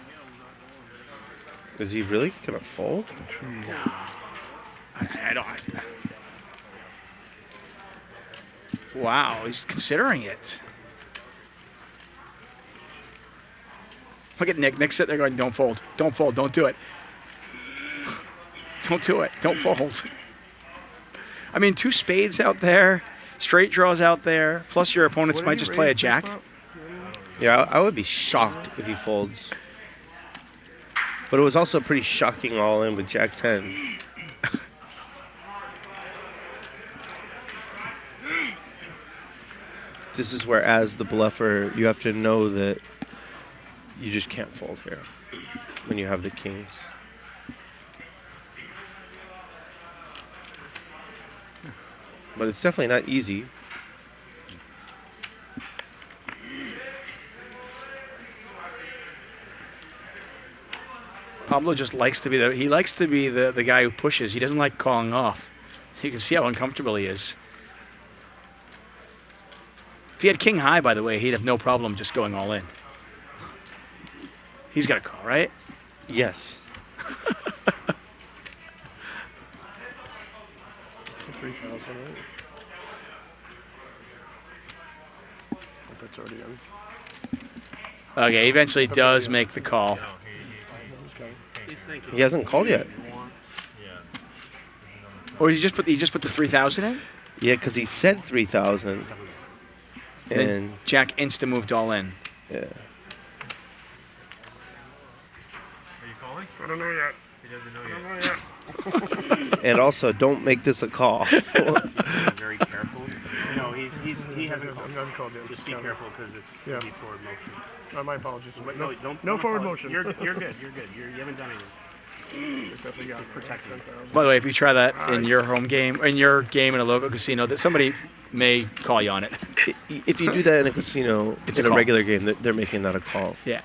Is he really gonna fold? I don't. Wow, he's considering it. Look at Nick. Nick's sitting there going, "Don't fold. Don't fold. Don't do it. Don't do it. Don't fold." I mean, 2 spades out there, straight draws out there, plus your opponents might just play a jack. Yeah, I would be shocked if he folds. But it was also pretty shocking all in with Jack 10. This is where, as the bluffer, you have to know that you just can't fold here when you have the kings. But it's definitely not easy. Pablo just likes to be the guy who pushes. He doesn't like calling off. You can see how uncomfortable he is. If he had king high, by the way, he'd have no problem just going all in. He's got a call, right? Yes. That's already in. Okay, he eventually does make the call. He hasn't called yet. Or he just put the 3,000 in? Yeah, because he said 3,000. And then Jack insta moved all in. Yeah. Are you calling? I don't know yet. He doesn't know I yet. don't know yet. And also, don't make this a call. Very careful. No, he hasn't called. I haven't called yet. Just be careful because it's Yeah. be forward motion. My apologies. No, don't. No don't forward call it. motion. You're good. You're good. You haven't done anything. Definitely got Protect him. By the way, if you try that in your home game, in your game in a local casino, that somebody may call you on it. If you do that in a casino, It's in a a call. regular game, they're making that a call. Yeah.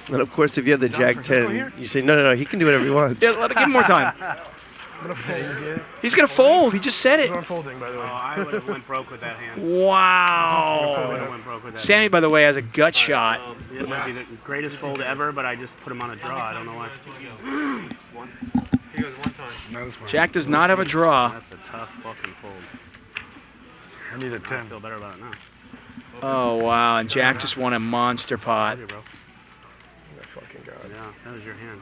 And of course, if you have the Jack 10, you say, no, he can do whatever he wants. Yeah, give him more time. I'm going to fold. He's going to fold. He just said it. I'm folding, by the way. Oh, I would have went broke with that hand. I Wow. would have went broke with that. Sammy, by the way, has a gut shot. It might be the greatest fold ever, but I just put him on a draw. I don't know why. He goes one time. Jack does not have a draw. That's a tough fucking fold. I need a I 10. feel better about it now. Oh, wow. And Jack just won a monster pot. Love you, bro. Oh, my fucking God. Yeah, that was your hand.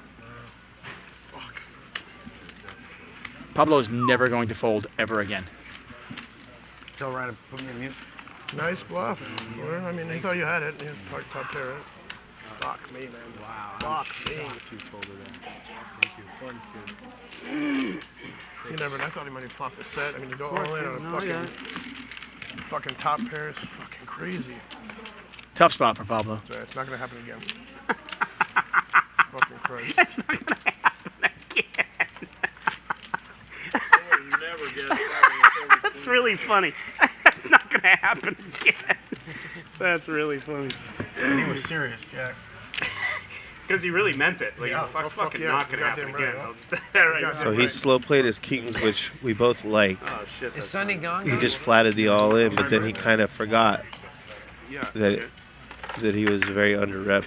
Pablo is never going to fold ever again. Tell Ryan to put me on mute. Nice bluff. Well, I mean, you thought you had it. You had top pair, right? Fuck me, man. Wow. Fuck me. You folded that. You never. I thought he might have flopped the set. I mean, you go all in on a fucking top pair. It's fucking crazy. Tough spot for Pablo. So it's not gonna happen again. Fucking Christ. It's not gonna happen again. That's really funny. That's not gonna happen again. That's really funny. And he was serious, Jack. Because he really meant it. Like, Yeah, fuck's fuck fucking yeah, not gonna happen goddamn again. right, I'll just right now. So he slow played his kings, which we both liked. Oh shit. Is Sonny gone? He just flatted the all in, but then he kind of forgot that he was very under-repped.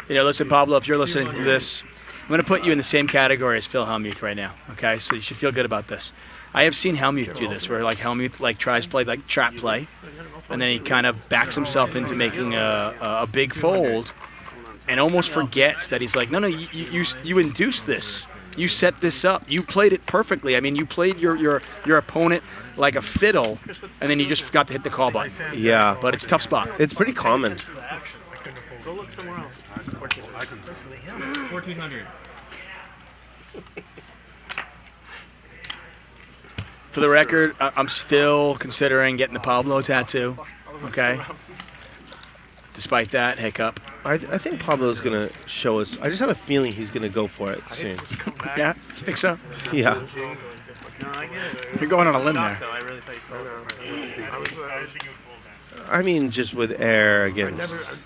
You know, listen, Pablo, if you're listening to this, I'm going to put you in the same category as Phil Hellmuth right now, okay? So you should feel good about this. I have seen Hellmuth do this, where like Hellmuth like tries to play like trap play, and then he kind of backs himself into making a big fold, and almost forgets that he's like, no, you induced this, you set this up, you played it perfectly. I mean, you played your opponent like a fiddle, and then you just forgot to hit the call button. Yeah. But it's a tough spot. It's pretty common. Go look somewhere else. 1,400. For the record, I'm still considering getting the Pablo tattoo, okay? Despite that hiccup. I think Pablo's going to show us. I just have a feeling he's going to go for it soon. Yeah, you think so? Yeah. No, I get it. You're going on a limb there. Though, I really thought you folded. I was I mean, just with air against.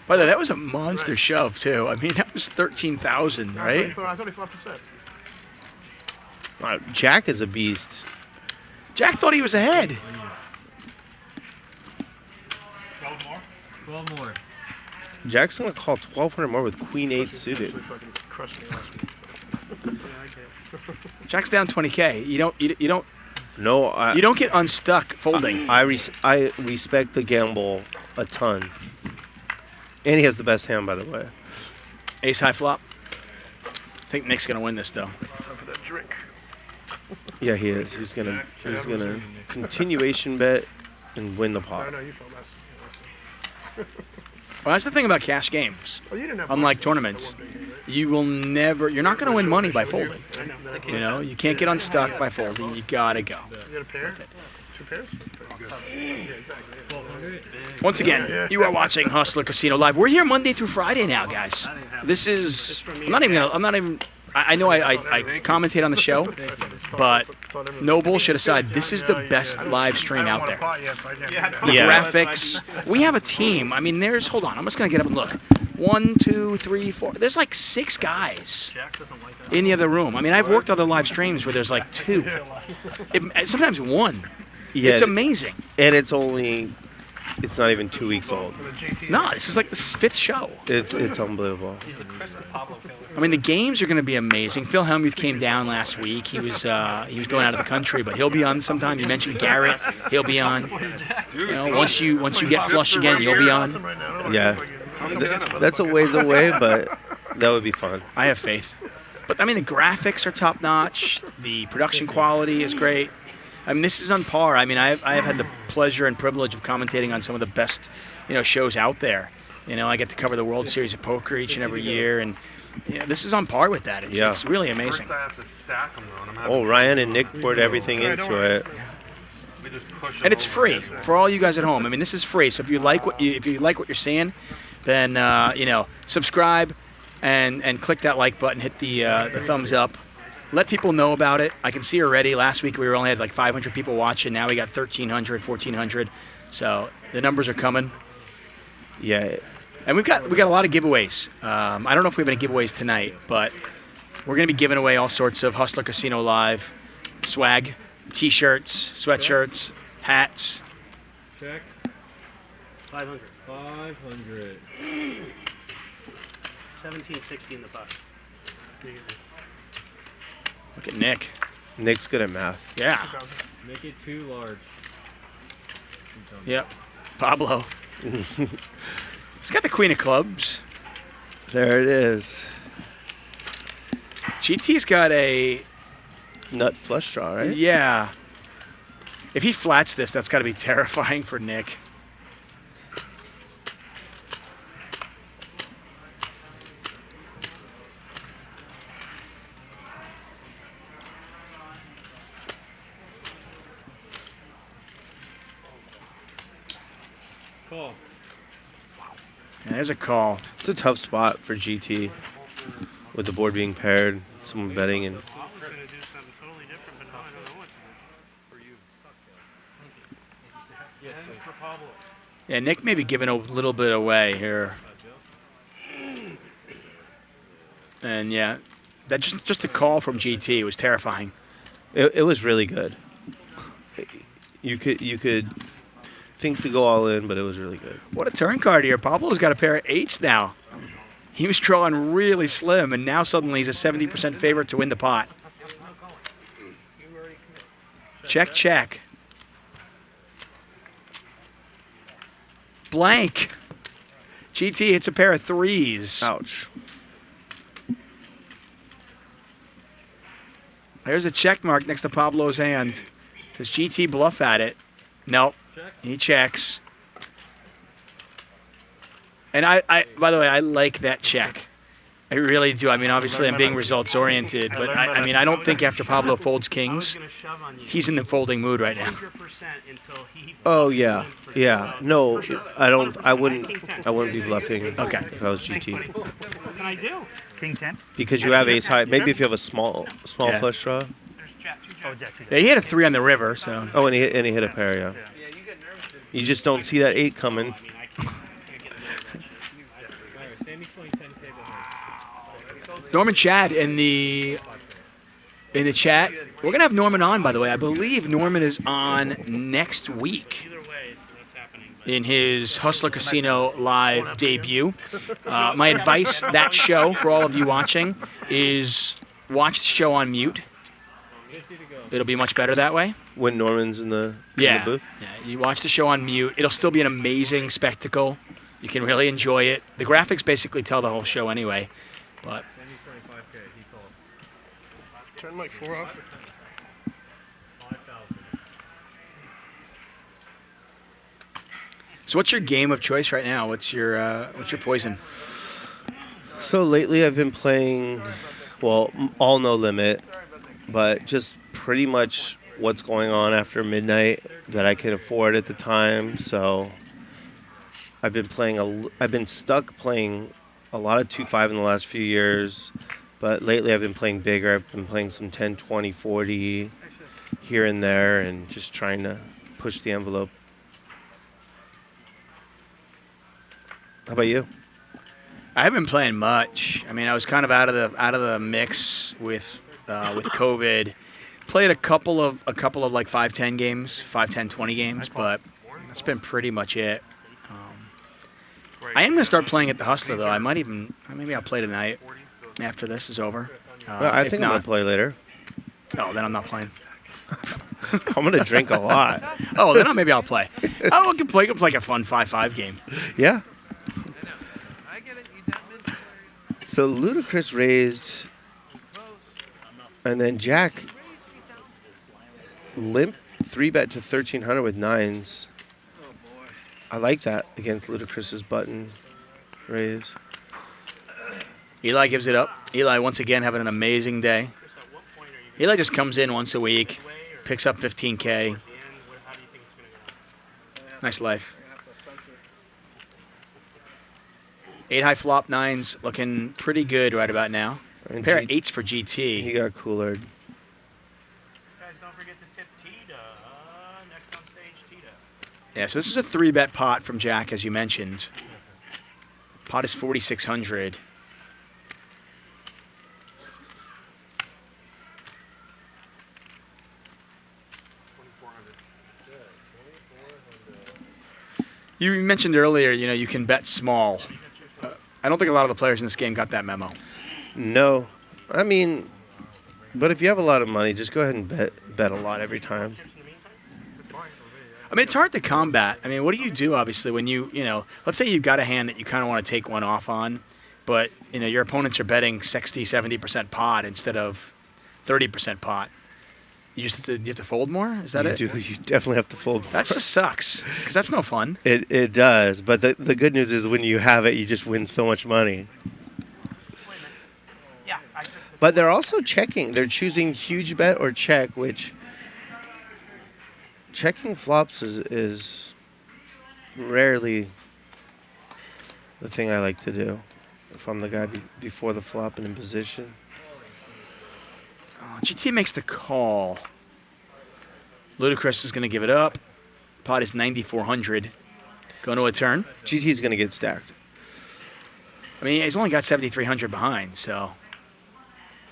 By the way, that was a monster shove, too. I mean, that was 13,000, right? I thought he flopped the set. Jack is a beast. Jack thought he was ahead. 12 more. Jack's going to call 1,200 more with Queen 8 suited. Fucking crushed me last week. Jack's down 20K. You don't No, you don't get unstuck folding. I respect the gamble a ton. And he has the best hand, by the way. Ace high flop. I think Nick's gonna win this though. Time for that drink. Yeah, he is. He's gonna continuation bet and win the No, pot. no, you felt less. Well, that's the thing about cash games. Oh, you didn't have Unlike much. tournaments, you will never. You're not gonna win money by folding. You know, you can't get unstuck by folding. You gotta go. You got a pair? 2 pairs? Once again, you are watching Hustler Casino Live. We're here Monday through Friday now, guys. This is. I'm not even. I know I commentate on the show, but no bullshit aside, this is the best live stream out there. The graphics. We have a team. I mean, hold on, I'm just going to get up and look. 1, 2, 3, 4. There's like 6 guys in the other room. I mean, I've worked other live streams where there's like 2. Sometimes 1. Yeah, It's amazing. And it's only it's not even 2 weeks old. No, this is like the 5th show. It's unbelievable. He's the Chris to Pablo killer. I mean, the games are going to be amazing. Phil Hellmuth came down last week. He was going out of the country, but he'll be on sometime. You mentioned Garrett. He'll be on. You know, once you get flush again, you'll be on. Yeah. That's a ways away, but that would be fun. I have faith. But, I mean, the graphics are top-notch. The production quality is great. I mean, this is on par. I mean, I have had the pleasure and privilege of commentating on some of the best, shows out there. I get to cover the World Series of Poker each and every year, and this is on par with that. It's really amazing. First I have to stack them, though, and I'm having Oh, Ryan and Nick poured everything into it. we just push And them it's over free the edge. for all you guys at home. I mean, this is free. So if you like what you're seeing, then subscribe and click that like button, hit the thumbs up. Let people know about it. I can see already. Last week we only had like 500 people watching. Now we got 1,300, 1,400. So the numbers are coming. Yeah. And we got a lot of giveaways. I don't know if we have any giveaways tonight, but we're going to be giving away all sorts of Hustler Casino Live swag, T-shirts, sweatshirts, hats. Check. 500. 500. 1760 in the buck. Look at Nick. Nick's good at math. Yeah. Make it too large. Yep. Pablo. He's got the Queen of Clubs. There it is. GT's got a... Nut flush draw, right? Yeah. If he flats this, that's got to be terrifying for Nick. Call. Yeah, there's a call. It's a tough spot for GT with the board being paired, someone betting, and Yeah, Nick may be giving a little bit away here. And yeah, that just a call from GT was terrifying. it was really good. You could think to go all in, but it was really good. What a turn card here. Pablo's got a pair of 8s now. He was drawing really slim, and now suddenly he's a 70% favorite to win the pot. Check, check. Blank. GT hits a pair of 3s. Ouch. There's a check mark next to Pablo's hand. Does GT bluff at it? Nope. He checks. And I by the way, I like that check. I really do. I mean, obviously I'm being results oriented, but I mean, I don't think after Pablo folds kings, he's in the folding mood right now. Oh yeah, yeah. No, I wouldn't be bluffing. Okay. If I was GT. What can I do? King 10. Because you have ace high. Maybe if you have a small Yeah. flush draw. There's Jack, 2 Oh, Jacks. Jack. Yeah, he had a 3 on the river, so. Oh, and he hit a pair, yeah. You just don't see that 8 coming. Alright, Sammy's playing 10K behind. Norman Chad in the chat. We're gonna have Norman on, by the way. I believe Norman is on next week Either way, that's happening. in his Hustler Casino Live debut. My advice, that show, for all of you watching, is watch the show on mute. It'll be much better that way. When Norman's in the Yeah. booth. Yeah, you watch the show on mute. It'll still be an amazing spectacle. You can really enjoy it. The graphics basically tell the whole show anyway. But Sammy's playing 5K. He called. Turn like 4 off. 5,000. so what's your game of choice right now? What's your poison? So lately I've been playing, well, all no limit, but just pretty much what's going on after midnight that I can afford at the time. So I've been stuck playing a lot of 2-5 in the last few years, but lately I've been playing bigger. I've been playing some 10, 20, 40 here and there, and just trying to push the envelope. How about you? I haven't been playing much. I mean, I was kind of out of the mix with COVID. Played a couple of like 5-10 games, 5-10, 20 games, but That's been pretty much it. I am going to start playing at the Hustler, though. I might even, maybe I'll play tonight after this is over. I think I'm going to play later. Oh, then I'm not playing. I'm going to drink a lot. Oh, then maybe I'll play. I can play like a fun 5-5 game. Yeah. So Ludacris raised, and then Jack limp 3-bet to 1,300 with 9s. I like that against Ludacris's button raise. Eli gives it up. Eli once again having an amazing day. Eli just comes in once a week, picks up 15K. Nice life. 8 high flop 9s looking pretty good right about now. And pair of 8s for GT. He got coolered. Guys, don't forget to tip Tita. Next on stage, Tita. Yeah, so this is a 3-bet pot from Jack, as you mentioned. Pot is 4,600. You mentioned earlier, you can bet small. I don't think a lot of the players in this game got that memo. No. I mean, but if you have a lot of money, just go ahead and bet a lot every time. I mean, it's hard to combat. I mean, what do you do, obviously, when let's say you've got a hand that you kind of want to take one off on, but, your opponents are betting 60, 70% pot instead of 30% pot. You have to fold more? Is that it? You definitely have to fold more. That just sucks, because that's no fun. It does, but the good news is when you have it, you just win so much money. But they're also checking. They're choosing huge bet or check, which checking flops is rarely the thing I like to do if I'm the guy before the flop and in position. Oh, GT makes the call. Ludacris is going to give it up. Pot is 9,400. Going to a turn. GT's going to get stacked. I mean, he's only got 7,300 behind, so.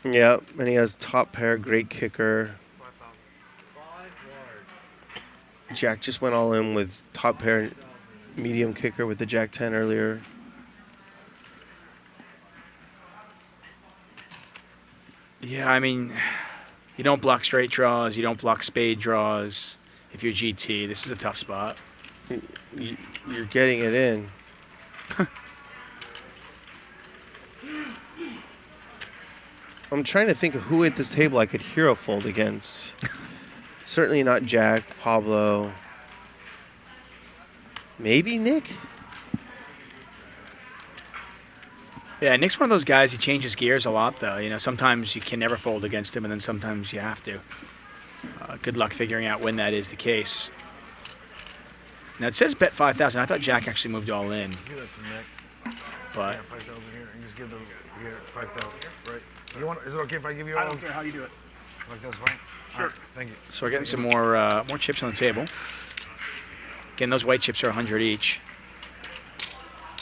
Yeah, and he has top pair, great kicker. Jack just went all in with top pair, medium kicker with the Jack 10 earlier. Yeah, I mean, you don't block straight draws. You don't block spade draws. If you're GT, this is a tough spot. You're getting it in. I'm trying to think of who at this table I could hero fold against. Certainly not Jack, Pablo. Maybe Nick? Yeah, Nick's one of those guys, he changes gears a lot, though. Sometimes you can never fold against him, and then sometimes you have to. Good luck figuring out when that is the case. Now, it says bet 5,000. I thought Jack actually moved all in. Give that to Nick. But Yeah, 5,000 here. And just give them here 5,000. Right. Is it okay if I give you all? I don't care how you do it. Like that's fine. Sure. Right, thank you. So we're getting some more chips on the table. Again, those white chips are 100 each.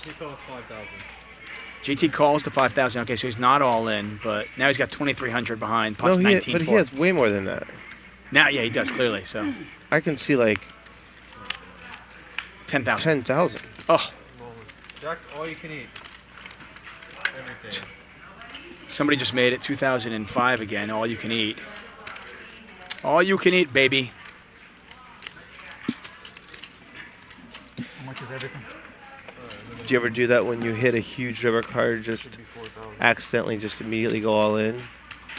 He calls 5,000. GT calls to 5,000. Okay, so he's not all in, but now he's got 2,300 behind. Pot's No, 19. but he has way more than that. Now, yeah, he does clearly. So I can see like 10,000. 10,000. Oh, Jack's all you can eat. Everything. somebody just made it 2005 again. All you can eat. All you can eat, baby. How much is everything? Do you ever do that when you hit a huge river card, just accidentally just immediately go all in?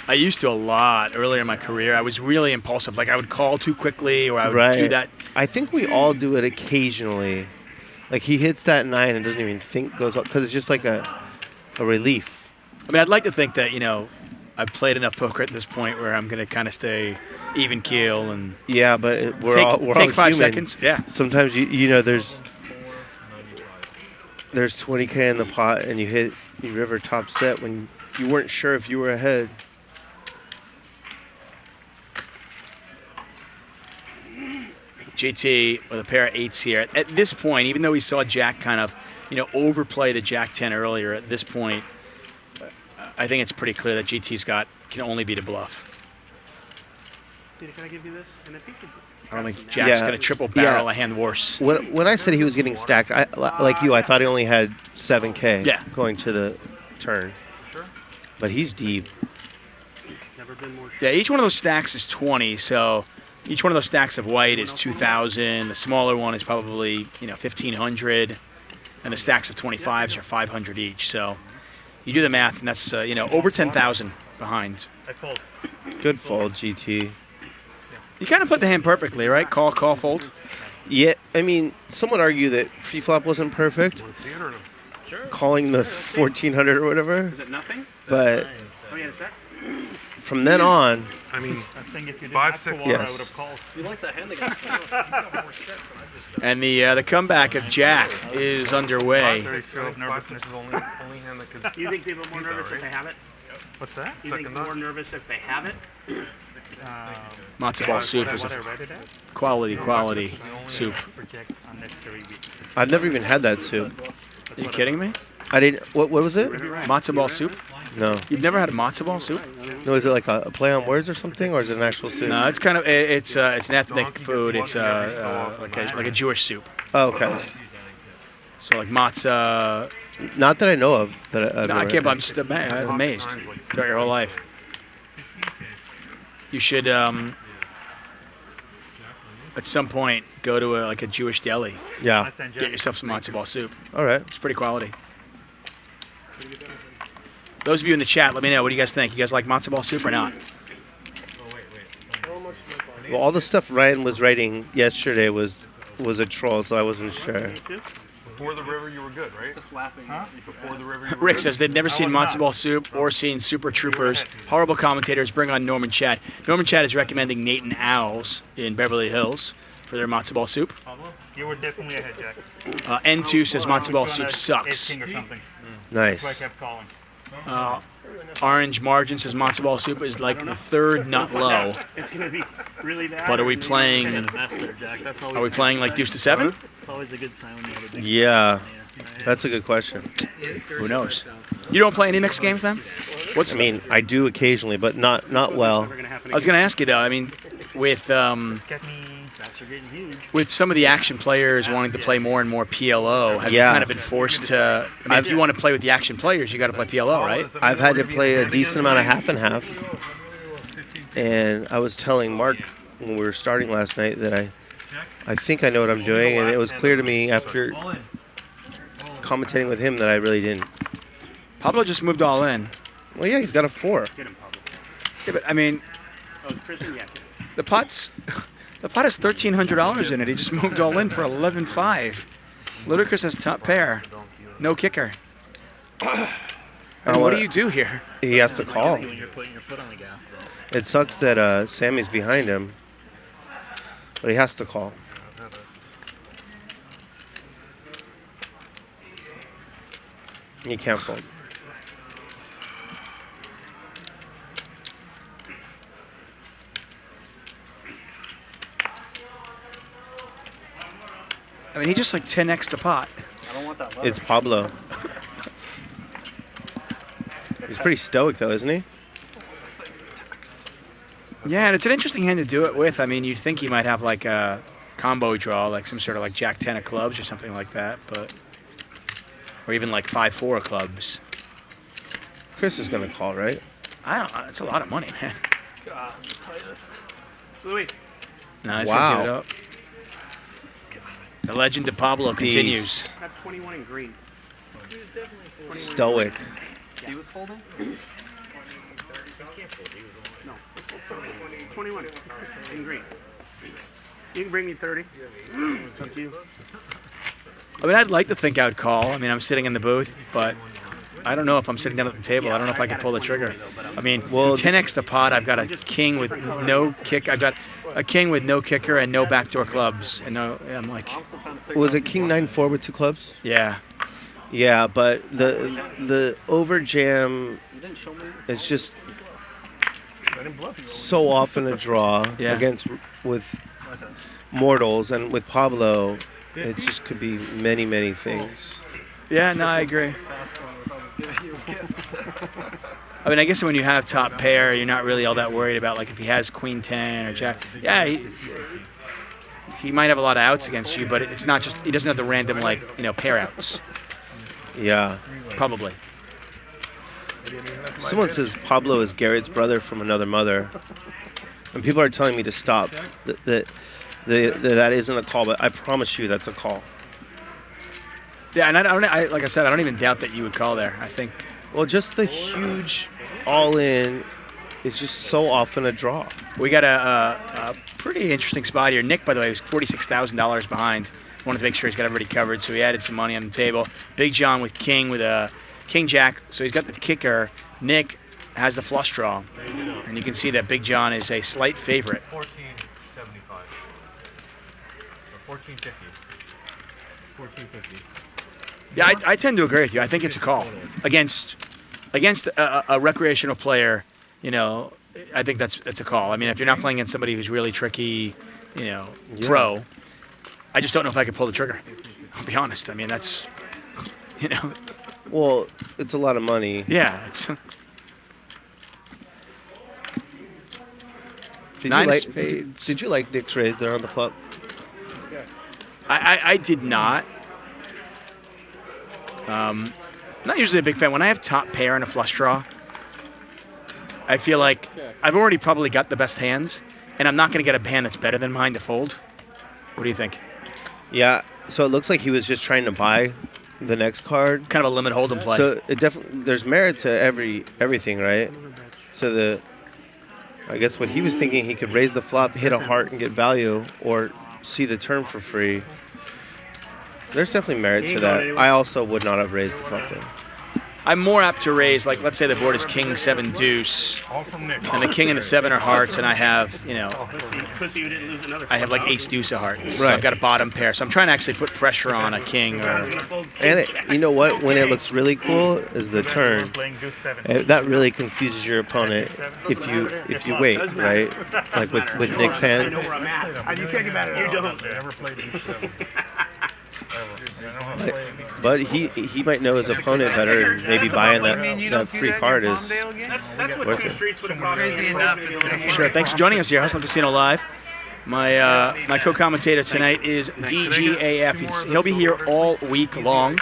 I used to a lot earlier in my career. I was really impulsive. Like I would call too quickly, or I would do that. I think we all do it occasionally. Like he hits that 9 and doesn't even think goes up because it's just like a relief. I mean, I'd like to think that I've played enough poker at this point where I'm going to kind of stay even keel and yeah, but we're take, all take 5 human. seconds. Yeah. Sometimes there's 20K in the pot and you hit your river top set when you weren't sure if you were ahead. GT with a pair of 8s here. At this point, even though we saw Jack kind of, overplay the Jack 10 earlier, at this point, I think it's pretty clear that GT's can only beat a bluff. Can I give you this? And if he could, I don't think Jack's going to triple barrel a hand worse. When I said he was getting stacked, like you, I thought he only had 7K going to the turn. Sure. But he's deep. Never been more. Yeah, each one of those stacks is 20, so each one of those stacks of white is 2,000. The smaller one is probably 1,500, and the stacks of 25s are 500 each. So you do the math, and that's over 10,000 behind. I fold. Good fold, GT. You kind of put the hand perfectly, right? Call, fold. Yeah, I mean, some would argue that pre-flop wasn't perfect. Sure. Calling the 1,400 or whatever. Is it nothing? But Oh yeah, is that? from then on, I mean, I think if you didn't 5, ask for 6, water, I yes. would have called. You like that hand? They got And the comeback of Jack is underway. very So still. 5, nervousness 6 is only hand that could. Do you think people are more nervous if they have it? What's that? Do you think Second more nut. nervous if they have it? Matzo ball soup is What I a write it as? quality soup. Project unnecessary beats. I've never even had that soup. Are you kidding me? I didn't. What was it? Matzo ball soup? No. You've never had a matzo ball soup? No, is it like a play on words or something, or is it an actual soup? No, it's kind of it's an ethnic food. It's like a Jewish soup. Oh, okay. So like matzah. Not that I know of. No, I can't. But I'm just amazed throughout your whole life. You should at some point go to a Jewish deli. Yeah. Get yourself some matzo ball soup. All right. It's pretty quality. Those of you in the chat, let me know. What do you guys think? You guys like matzo ball soup or not? Well, all the stuff Ryan was writing yesterday was a troll, so I wasn't sure. Before the river, you were good, right? just laughing. Before the river, you were Rick good. says they've never seen matzo ball soup or seen Super Troopers. Horrible commentators. Bring on Norman Chad. Norman Chad is recommending Nathan Owls in Beverly Hills for their matzo ball soup. Pablo, you were definitely ahead, Jack. N2 says matzo ball soup Ace sucks. king or something. Nice. That's why I kept calling. Orange Margin says matzo ball soup is like the third nut low. It's gonna be really bad. But are we playing? Master, Jack. That's always Are we playing like deuce to seven? It's always a good sign when you have a big Yeah. That's a good question. Who knows? You don't play any mixed games, man? I mean, I do occasionally, but not well. I was going to ask you though. I mean, with Get me. stacks are getting huge. with some of the action players wanting to play more and more PLO, have you Yeah. kind of been forced to? I mean, if you want to play with the action players, you got to play PLO, right? I've had to play a decent amount of half and half. And I was telling Mark when we were starting last night that I think I know what I'm doing, and it was clear to me after commentating with him that I really didn't. Pablo just moved all in. Well, yeah, he's got a 4. Get him, Pablo. Yeah, but I mean, Oh, Christian, yeah. the pot has $1,300 in it. He just moved all in for 11.5. Ludacris has top pair, no kicker. And what do you do here? He has to call. When you're putting your foot on the gas, though. It sucks that Sammy's behind him, but he has to call. He can't fold. I mean, he just like 10x the pot. I don't want that lever. It's Pablo. He's pretty stoic, though, isn't he? Yeah, and it's an interesting hand to do it with. I mean, you'd think he might have like a combo draw, like some sort of like Jack 10 of clubs or something like that, but or even like 5-4 of clubs. Chris is gonna call, right? I don't. It's a lot of money, man. God, tightest. Louis. No, he's Wow. gonna give it up. The legend of Pablo continues. I have 21 in green. Stoic. He was folding? No. 21 in green. You can bring me 30. It's up to you. I mean, I'd like to think I'd call. I mean, I'm sitting in the booth, but I don't know if I'm sitting down at the table. I don't know if I can pull the trigger. I mean, Well, 10x the pot. I've got a king with no kick. I've got a king with no kicker and no backdoor clubs. And no, I'm like, Was it King 9-4 with 2 clubs? yeah. Yeah, but the over jam, it's just so often a draw Yeah. with mortals, and with Pablo, it just could be many things. Yeah, no, I agree. I mean, I guess when you have top pair, you're not really all that worried about, like, if he has queen 10 or jack. Yeah, he might have a lot of outs against you, but it's not just, he doesn't have the random, like, pair outs. Yeah. Probably. Someone says Pablo is Garrett's brother from another mother. And people are telling me to stop. That isn't a call, but I promise you that's a call. Yeah, and like I said, I don't even doubt that you would call there. I think. Well, just the huge all-in is just so often a draw. We got a pretty interesting spot here. Nick, by the way, was $46,000 behind. Wanted to make sure he's got everybody covered, so he added some money on the table. Big John with king with a king-jack, so he's got the kicker. Nick has the flush draw, and you can see that Big John is a slight favorite. 1475. Or 1450. 1450. Yeah, I tend to agree with you. I think it's a call against a recreational player. I think that's a call. I mean, if you're not playing against somebody who's really tricky, pro, I just don't know if I could pull the trigger. I'll be honest. I mean, that's, Well, it's a lot of money. Yeah. It's Did you like Nick's raise there on the flop? I did not. Not usually a big fan. When I have top pair and a flush draw, I feel like I've already probably got the best hands, and I'm not going to get a hand that's better than mine to fold. What do you think? Yeah, so it looks like he was just trying to buy the next card. Kind of a limit hold and play. So it definitely, there's merit to everything, right? So I guess what he was thinking, he could raise the flop, hit a heart, and get value, or see the turn for free. There's definitely merit to that. I also would not have raised the flop then. I'm more apt to raise, like, let's say the board is king, 7, deuce, and the king and the 7 are hearts, and I have, I have like ace, deuce of hearts. So I've got a bottom pair. So I'm trying to actually put pressure on a king. And you know what? When it looks really cool is the turn. That really confuses your opponent if you wait, right? Like with Nick's hand. You can't get mad at it. You don't. Never played deuce 7. But he might know his opponent better, and maybe buying that free card is worth it. Sure. Thanks for joining us here, Hustling Casino Live. My co-commentator tonight is DGAF. He'll be here all week long.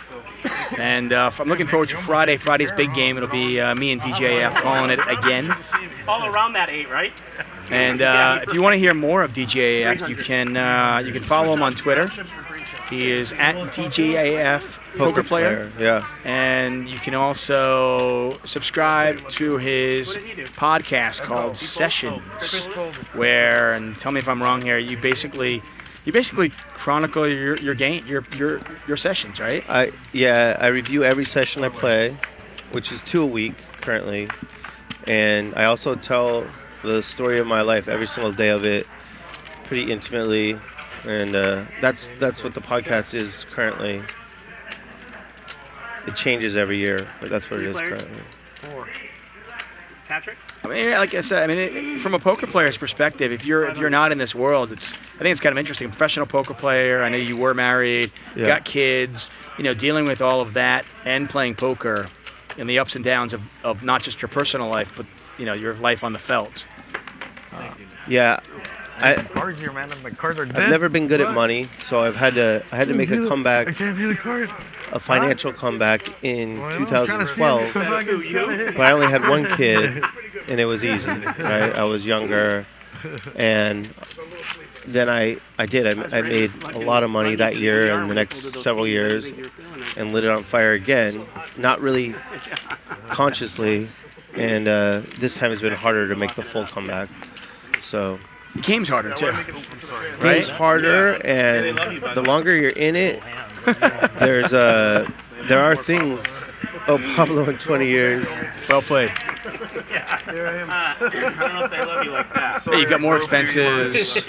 And I'm looking forward to Friday. Friday's big game. It'll be me and DGAF calling it again. All around that 8, right? And if you want to hear more of DGAF, you can follow him on Twitter. He is at DGAF Poker Player. Yeah. And you can also subscribe to his podcast called Sessions, where, and tell me if I'm wrong here, you basically chronicle your game, your sessions, right? I review every session I play, which is 2 a week currently, and I also tell the story of my life every single day of it, pretty intimately. And that's what the podcast is currently. It changes every year, but that's what it is currently. Patrick? I mean, like I said, from a poker player's perspective, if you're not in this world, I think it's kind of interesting. A professional poker player. I know you were married, got kids. Dealing with all of that and playing poker, and the ups and downs of not just your personal life, but your life on the felt. Yeah. Cards here, man. My cards are dead. I've never been good at money, so I had to make a comeback, a financial comeback in 2012. But I only had one kid, and it was easy, right? I was younger, and then I made a lot of money that year and the next several years, and lit it on fire again, not really consciously, and this time it's been harder to make the full comeback. So. The game's harder too. Right? Game's harder, and the longer you're in it, there are things. Oh, Pablo in 20 years. Well played. I don't know if they love you like that. Hey, you got more expenses.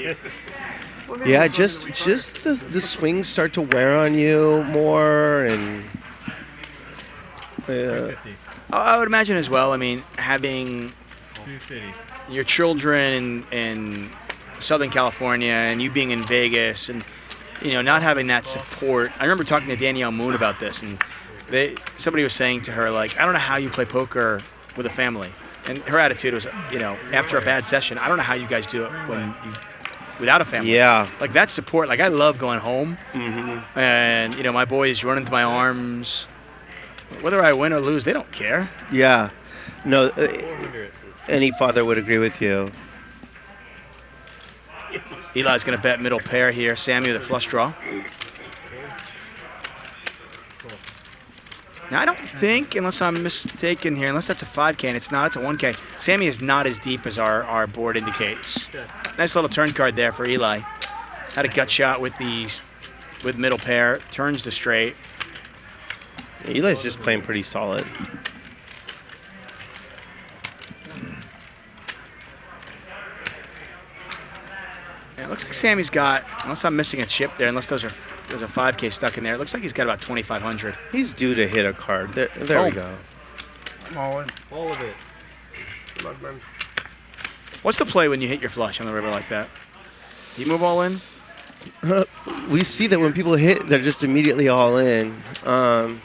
Yeah, just the swings start to wear on you more, and I would imagine as well. I mean, having your children in Southern California and you being in Vegas and, not having that support. I remember talking to Danielle Moon about this, and somebody was saying to her, like, I don't know how you play poker with a family. And her attitude was, after a bad session, I don't know how you guys do it without a family. Yeah. Like that support. Like I love going home, and my boys run into my arms. Whether I win or lose, they don't care. Yeah. No, any father would agree with you. Eli's going to bet middle pair here. Sammy with a flush draw. Now, I don't think, unless I'm mistaken here, unless that's a 5K, and it's not, it's a 1K. Sammy is not as deep as our board indicates. Nice little turn card there for Eli. Had a gut shot with middle pair, turns to straight. Yeah, Eli's just playing pretty solid. Yeah, it looks like Sammy's got, unless I'm missing a chip there, unless there's a 5K stuck in there, it looks like he's got about 2,500. He's due to hit a card. There we go. All in. All of it. Good luck, man. What's the play when you hit your flush on the river like that? Do you move all in? We see that when people hit, they're just immediately all in. I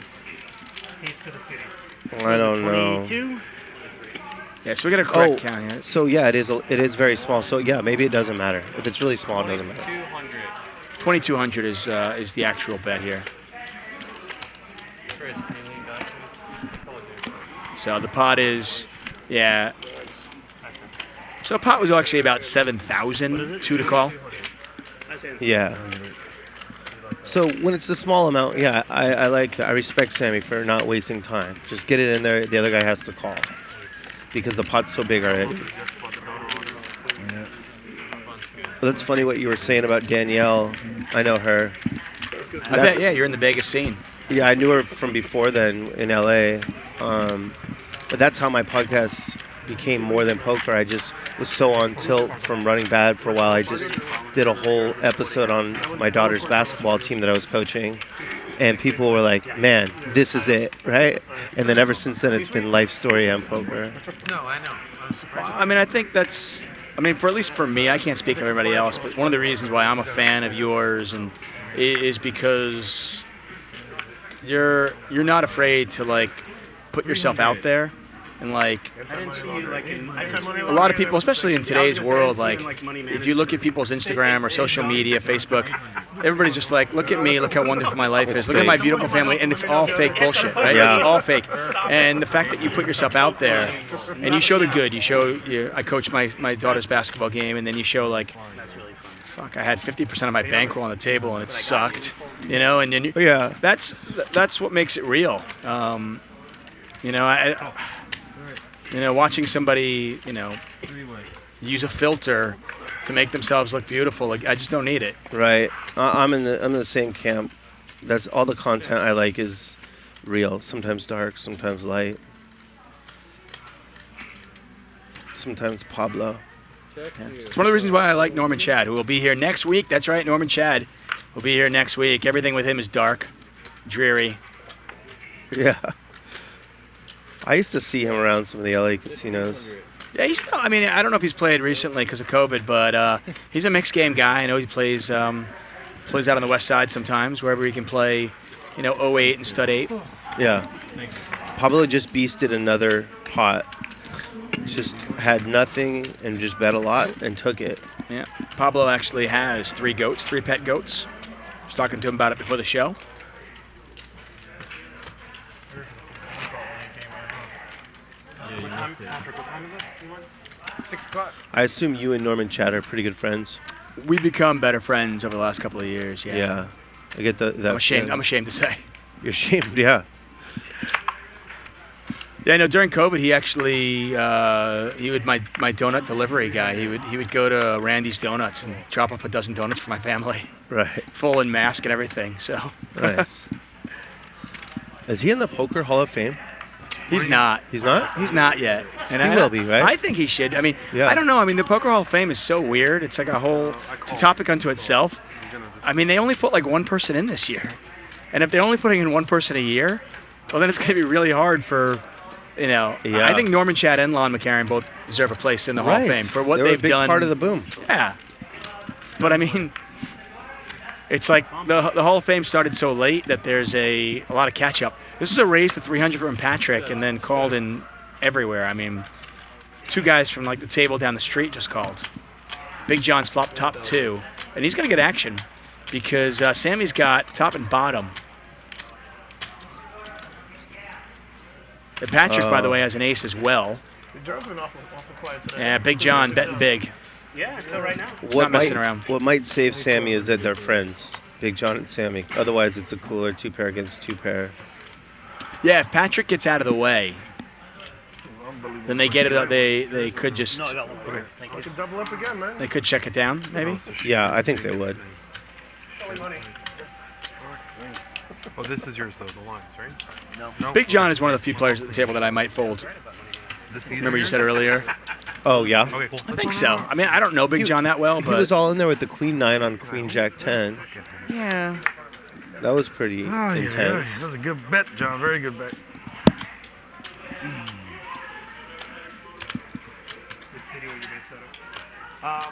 don't know. Yeah, so we got a correct count here. So yeah, it is very small. So yeah, maybe it doesn't matter. If it's really small, it doesn't matter. 2,200 is the actual bet here. So the pot is, yeah. So the pot was actually about 7,000, 2 to call. Yeah. So when it's the small amount, yeah, I like that. I respect Sammy for not wasting time. Just get it in there. The other guy has to call because the pot's so big already. That's funny what you were saying about Danielle. I know her. I bet, yeah, you're in the Vegas scene. Yeah, I knew her from before then in LA. But that's how my podcast became more than poker. I just was so on tilt from running bad for a while. I just did a whole episode on my daughter's basketball team that I was coaching. And people were like, man, this is it, right? And then ever since then, it's been life story and poker. No, I know. I'm surprised. I mean, I think that's, for at least for me, I can't speak for everybody else, but one of the reasons why I'm a fan of yours and is because you're not afraid to like put yourself out there. And like, a lot of people, especially in today's world, like, if you look at people's Instagram or social media, Facebook, everybody's just like, look at me, look how wonderful my life is, look at my beautiful family, and it's all fake bullshit, right? Yeah. It's all fake. And the fact that you put yourself out there, and you show the good, I coached my daughter's basketball game, and then you show like, fuck, I had 50% of my bankroll on the table, and it sucked, and then that's what makes it real. Watching somebody, use a filter to make themselves look beautiful, like I just don't need it. Right. I'm in the same camp. That's all the content I like is real. Sometimes dark, sometimes light. Sometimes Pablo. Yeah. It's one of the reasons why I like Norman Chad, who will be here next week. That's right, Norman Chad will be here next week. Everything with him is dark, dreary. Yeah. I used to see him around some of the LA casinos. Yeah, he's still, I don't know if he's played recently because of COVID, but he's a mixed game guy. I know he plays out on the west side sometimes, wherever he can play, 08 and stud 8. Yeah. Pablo just beasted another pot. Just had nothing and just bet a lot and took it. Yeah. Pablo actually has 3 pet goats. I was talking to him about it before the show. Patrick, what time is it? 6 o'clock. I assume you and Norman Chad are pretty good friends. We've become better friends over the last couple of years. Yeah. Yeah. I get that. I'm ashamed to say. You're ashamed, yeah. Yeah, no. During COVID, he actually he would my donut delivery guy. He would go to Randy's Donuts and drop off a dozen donuts for my family. Right. Full in mask and everything. So. Nice. Is he in the Poker Hall of Fame? He's not. He's not? He's not yet. And he will be, right? I think he should. Yeah. I don't know. The Poker Hall of Fame is so weird. It's like it's a topic unto itself. They only put like one person in this year. And if they're only putting in one person a year, well, then it's going to be really hard for, Yeah. I think Norman, Chad, and Lon McCarron both deserve a place in the Hall of Fame for what they've done. Part of the boom. Yeah. But it's like the Hall of Fame started so late that there's a lot of catch up. This is a raise to 300 from Patrick and then called in everywhere. I mean, two guys from like the table down the street just called. Big John's flop top 2, and he's going to get action because Sammy's got top and bottom. And Patrick, by the way, has an ace as well. John's been awful quiet today. Yeah, Big John betting big. Yeah, until right now. Not messing around. What might save Sammy is that they're friends, Big John and Sammy. Otherwise, it's a cooler 2-pair against 2-pair. Yeah, if Patrick gets out of the way, then they get it. They could just. I can double up again, man. They could check it down, maybe. Yeah, I think they would. Selling money. Oh, this is yours, though, the lines, right? No. Big John is one of the few players at the table that I might fold. Remember you said earlier? Oh, yeah? Okay, cool. I think so. I mean, I don't know Big John that well, He but was all in there with the Queen 9 on Queen Jack 10. yeah. That was pretty intense. Yeah. That's a good bet, John. Very good bet. I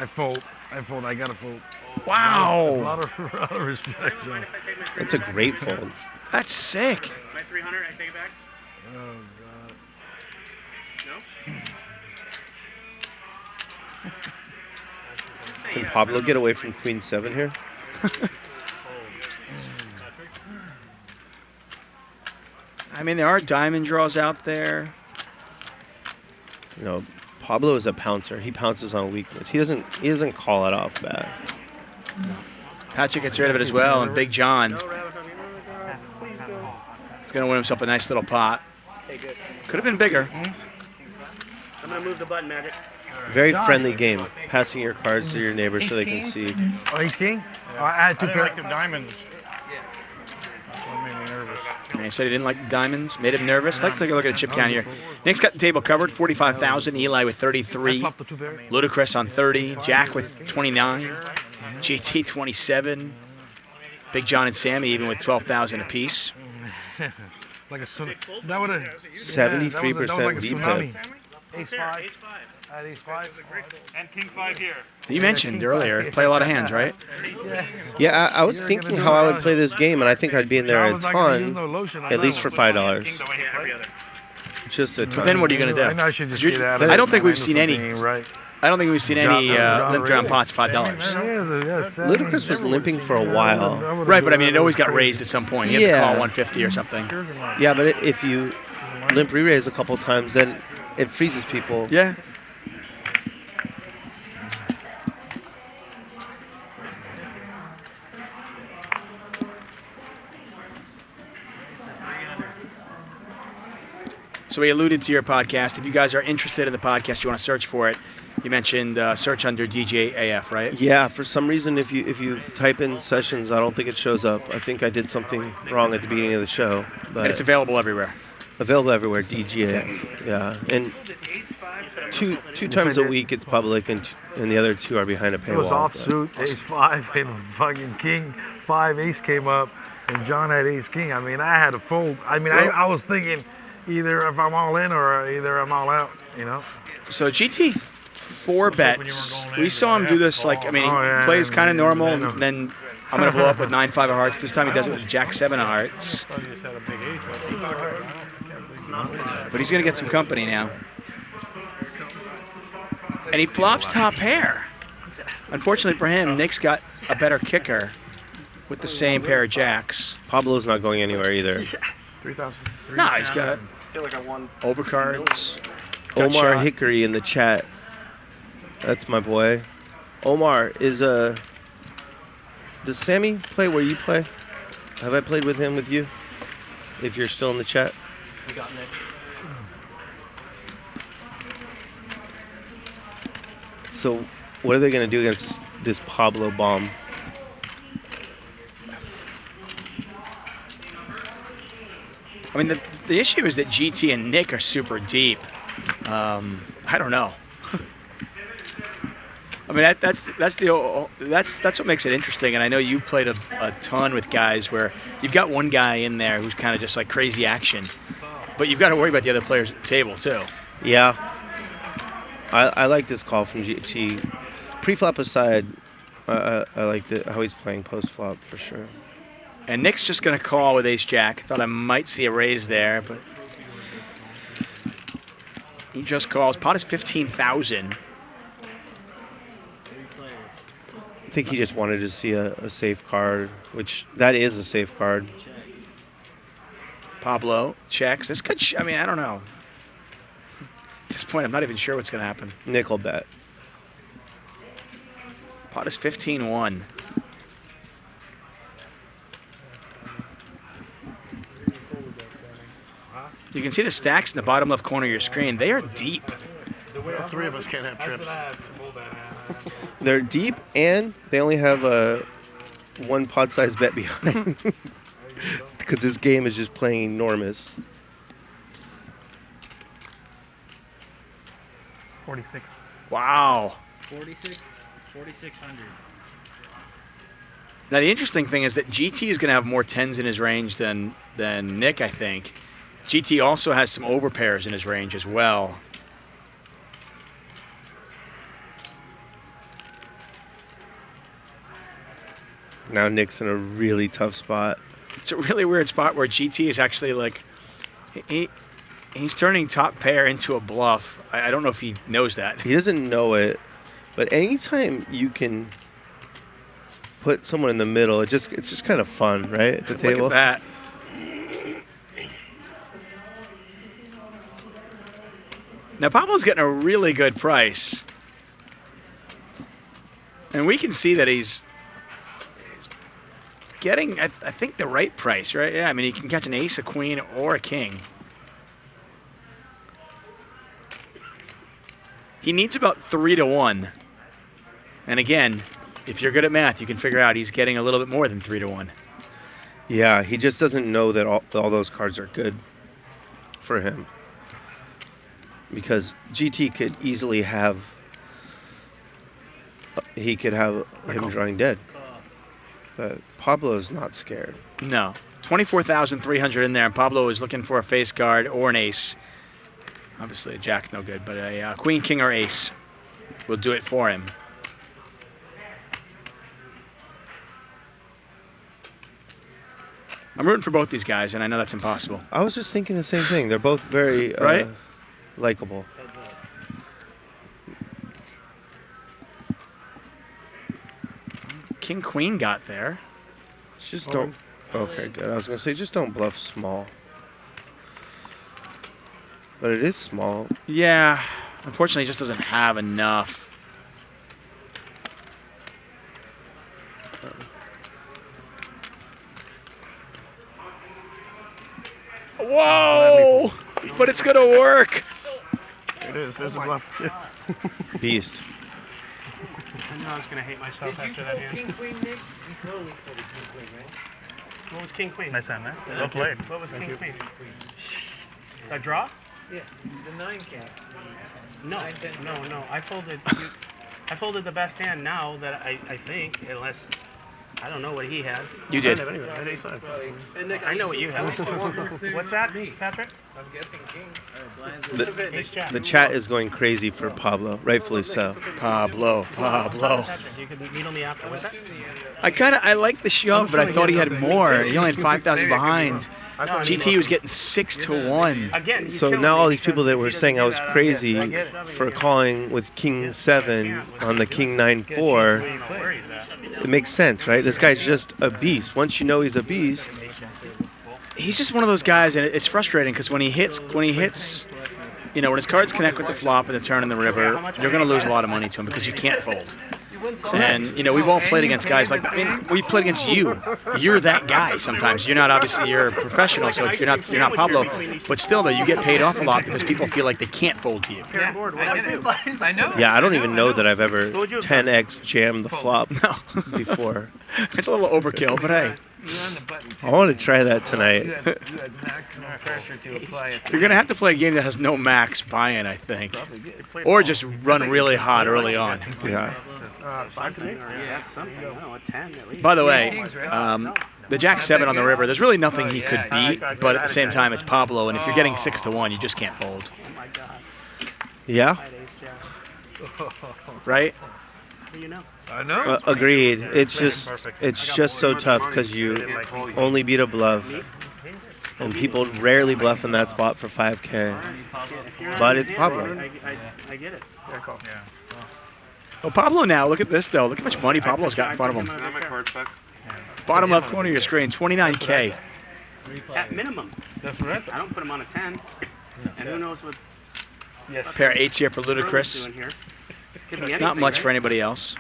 fold. I gotta fold. Wow. A lot of respect, John. That's a great fold. That's sick. My 300, I take it back. Oh, God. No? Can Pablo get away from Queen 7 here? I mean, there are diamond draws out there. You know, Pablo is a pouncer. He pounces on weakness. He doesn't call it off bad. Patrick gets rid of it as well, and Big John is going to win himself a nice little pot. Could have been bigger. I'm going to move the button, Magic. Very friendly game. Passing your cards to your neighbors so they can see. Oh, he's king? Oh, I had 2 I pair. like the diamonds. That made me nervous. And he said he didn't like diamonds, made him nervous. Let's take a look at the chip count here. Nick's got the table covered, 45,000. Eli with 33. Flop the 2 pair. Ludacris on 30. Jack with 29. GT 27. Big John and Sammy even with 12,000 apiece. Like a tsunami. That would have 73% like VPIP. Ace 5. I had ace 5. And king 5 here. You mentioned earlier, play a lot of hands, right? Yeah, I was thinking how I would play this game, and I think I'd be in there a ton, at least for $5. Just a But ton. then what are you going to I do? know I should just You're- get out of I it. don't think we've Minus seen the any. thing, Right. I don't think we've seen any limp drawn pots $5. Ludacris was limping for a while. Right, but I mean, it always got raised at some point. You had to Yeah. call 150 or something. Yeah, but if you limp re-raise a couple times, then it freezes people. Yeah. So we alluded to your podcast. If you guys are interested in the podcast, you want to search for it. You mentioned search under DJ AF, right? Yeah, for some reason, if you type in sessions, I don't think it shows up. I think I did something wrong at the beginning of the show. But And it's available everywhere. available everywhere, DGA. Yeah, and two times a week it's public, and the other 2 are behind a paywall. It was offsuit, ace 5, and fucking king 5, ace came up, and John had ace king. I mean, I had to fold. I mean, I was thinking either if I'm all in or either I'm all out, you know? So GT 4 bets. We saw him do this like, I mean, he plays kind of normal, and then I'm going to blow up with 9-5 of hearts. This time he does it with Jack 7 of hearts. But he's going to get some company now. And he flops top pair. Unfortunately for him, Nick's got a better kicker with the same pair of jacks. Pablo's not going anywhere either. 3,000. No, he's got I feel like I won. overcards. Omar shot. Hickory in the chat. That's my boy. Omar is does Sammy play where you play? Have I played with him with you? If you're still in the chat. We got Nick. So what are they going to do against this Pablo bomb? I mean, the issue is that GT and Nick are super deep. I don't know. I mean, that's what makes it interesting. And I know you played a ton with guys where you've got one guy in there who's kind of just like crazy action, but you've got to worry about the other players at the table too. Yeah. I like this call from GT. Pre-flop aside, I like how he's playing post-flop for sure. And Nick's just going to call with ace-jack. Thought I might see a raise there, but He just calls. Pot is 15,000. I think he just wanted to see a safe card, which that is a safe card. Pablo checks. This could, I mean, I don't know. At this point, I'm not even sure what's going to happen. Nickel bet. Pot is 15-1. You can see the stacks in the bottom left corner of your screen. They are deep. The three of us can't have trips. They're deep, and they only have a one pot size bet behind. Because this game is just playing enormous. 46. Wow. 4,600. Now, the interesting thing is that GT is going to have more 10s in his range than Nick, I think. GT also has some overpairs in his range as well. Now Nick's in a really tough spot. It's a really weird spot where GT is actually like, he's turning top pair into a bluff. I don't know if he knows that. He doesn't know it, but anytime you can put someone in the middle, it's just kind of fun, right? At the table. Look at that. Now Pablo's getting a really good price. And we can see that he's getting, I think, the right price, right? Yeah, I mean, he can catch an ace, a queen, or a king. He needs about 3-1. And again, if you're good at math, you can figure out he's getting a little bit more than 3-1. Yeah, he just doesn't know that all those cards are good for him. Because GT could easily have, he could have him drawing dead. But Pablo's not scared. No. 24,300 in there, and Pablo is looking for a face card or an ace. Obviously, a jack's no good, but a queen, king, or ace will do it for him. I'm rooting for both these guys, and I know that's impossible. I was just thinking the same thing. They're both very right? likable. King, queen got there. Just don't. Okay, good. I was gonna say just don't bluff small. But it is small. Yeah. Unfortunately, he just doesn't have enough. Whoa! But it's gonna work. It is. There's a bluff. Beast. I knew I was gonna hate myself after that hand. King Queen, Nick? You totally folded King Queen, right? What was King Queen? Nice hand, man. Yeah. Well played. What was King Queen? A draw? Yeah, the 9 king. No, no. I folded the best hand now that I think, unless I don't know what he had. You did. I know what you have. What's that, Patrick? I'm guessing king. The chat is going crazy for Pablo, rightfully so. Pablo. Patrick, you can needle me after. What's that? I like the shove, but I thought he had more. He only had 5,000 behind. GT was getting 6-1. Again, So now all these people that were saying I was crazy for calling with King 7 on the King 9-4, it makes sense, right? This guy's just a beast. Once you know he's a beast, he's just one of those guys, and it's frustrating because when he hits, you know, when his cards connect with the flop and the turn and the river, you're going to lose a lot of money to him because you can't fold. And, you know, we've all played against guys like that. I mean, we played against you. You're that guy sometimes. You're not, obviously, you're a professional, so you're not Pablo. But still, though, you get paid off a lot because people feel like they can't fold to you. Yeah, I know. yeah, I don't even know that I've ever 10x jammed the flop before. It's a little overkill, but hey. I want to try that tonight. You had maximum pressure to apply it. You're going to have to play a game that has no max buy-in, I think. Or just run really hot early on. Yeah. 5 to 8? Yeah, something. No, a 10 at least. By the way, the Jack 7 on the river, there's really nothing he could beat, but at the same time, it's Pablo, and if you're getting 6-1, you just can't fold. Oh my God. Yeah? Right? You know. I know. Agreed. It's just so tough because you only beat a bluff. And people rarely bluff in that spot for 5K. But it's Pablo. I get it. Yeah, call. Well, Pablo now, look at this, though. Look how much money Pablo's got in front of him. Bottom left corner of your screen, 29K. At minimum. That's right. I don't put him on a 10. And who knows what Pair of 8s here for Curran's Ludacris. doing here. Could be anything, Not much right? for anybody else.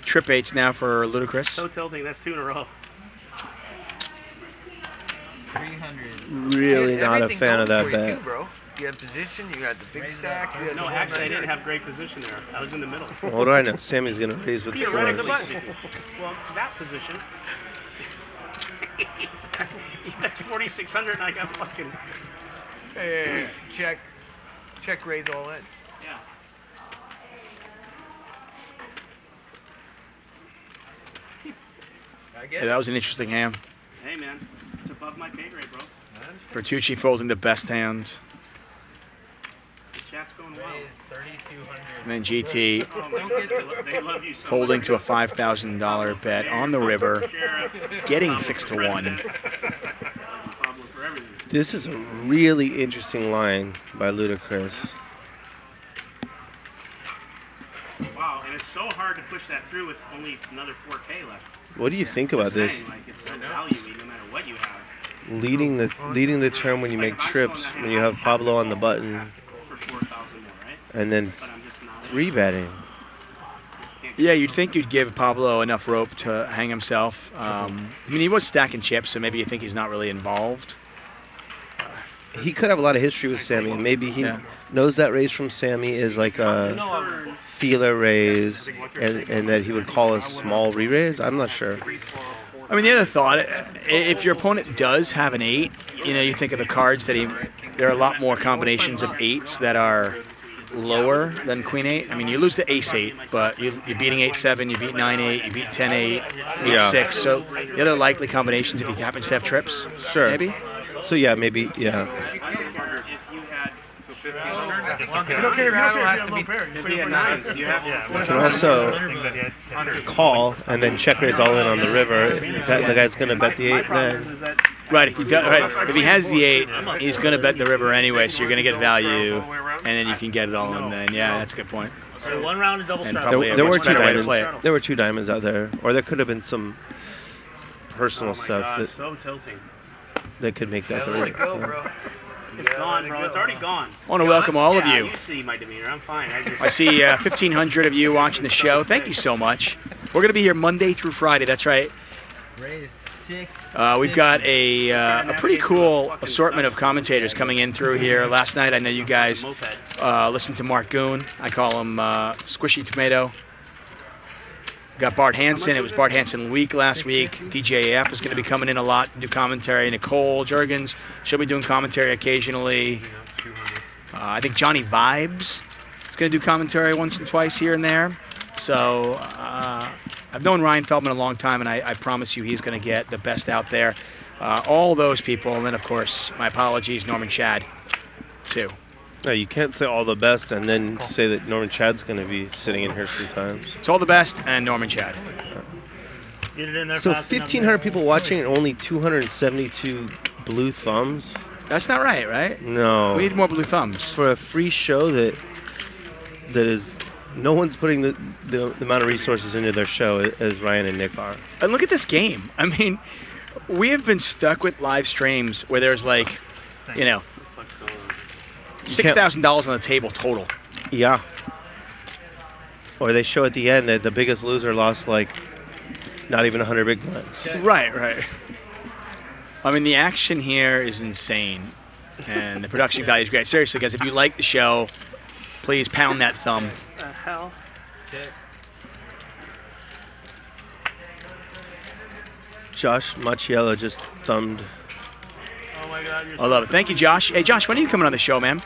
Trip 8s now for Ludacris. So tilting, that's 2 in a row. 300. Really not a fan of that bet. Too, bro. You had position, you had the big stack. You had No, actually, I didn't have great position there. I was in the middle. What do I know? Sammy's going to raise with the Theoretically, fours. well, that position. That's 4,600, and I got fucking. Hey, check. Check raise all in. Yeah. I Yeah, guess. that was an interesting hand. Hey, man. It's above my pay grade, bro. Vertucci folding the best hand. The chat's going well. Raise 3,200. And then GT Oh, man. They love you so folding much. to a $5,000 bet on the river, getting 6 to 1. Pablo for everything. This is a really interesting line by Ludacris. Wow, and it's so hard to push that through with only another 4K left. What do you think about this? Saying, like, it's so valuey no matter what you have. Leading the term when you make trips, when you have Pablo on the button, For 4,000 more, right? and then But I'm just not. 3-betting. Yeah, you'd think you'd give Pablo enough rope to hang himself. I mean, he was stacking chips, so maybe you think he's not really involved. He could have a lot of history with Sammy, and maybe he knows that raise from Sammy is like a feeler raise, and that he would call a small re-raise. I'm not sure. I mean, the other thought, if your opponent does have an 8, you know, you think of the cards that there are a lot more combinations of 8s that are lower than Queen 8. I mean, you lose to Ace 8, but you're beating 8-7, you beat 9-8, you beat 10-8, you beat 6. So the other likely combinations, if he happens to have trips, Sure. maybe. So yeah, maybe, yeah. You don't care if you have low pair. If you had 9s, you have You can also call and then check raise all in on the river. The guy's going to bet the 8 then. Right, if he has the 8, he's going to bet the river anyway, so you're going to get value, and then you can get it all in then. Yeah, that's a good point. So 1 round of double And strap. probably a There were much two better way to play diamonds. it. There were 2 diamonds out there, or there could have been some personal stuff so tilting. that could make that the Let it go, river. bro. It's gone, bro. It's already gone. I want to welcome all of Yeah, you. You see my demeanor. I'm fine. I see 1,500 of you watching the show. Thank you so much. We're going to be here Monday through Friday. That's right. Raise 6. We've got a pretty cool assortment of commentators coming in through here. Last night, I know you guys listened to Mark Goon. I call him Squishy Tomato. Got Bart Hansen. It was Bart Hansen week last week. DJF is going to be coming in a lot to do commentary. Nicole Juergens, she'll be doing commentary occasionally. I think Johnny Vibes is going to do commentary once and twice here and there. So I've known Ryan Feldman a long time, and I promise you he's going to get the best out there. All those people, and then, of course, my apologies, Norman Shad, too. No, you can't say all the best and then say that Norman Chad's going to be sitting in here sometimes. It's all the best, and Norman Shad. Get it in there So fast enough, 1,500 man. people watching and only 272 blue thumbs? That's not right? No. We need more blue thumbs. For a free show that is, no one's putting the amount of resources into their show as Ryan and Nick are. And look at this game. I mean, we have been stuck with live streams where there's like, you know, $6,000 on the table total. Yeah. Or they show at the end that the biggest loser lost like not even 100 big blinds. Right. I mean, the action here is insane, and the production value is great. Seriously, guys, if you like the show, please pound that thumb. What the hell? Josh Macchiello just thumbed. Oh my God! I love it. Thank you, Josh. Hey, Josh, when are you coming on the show, man?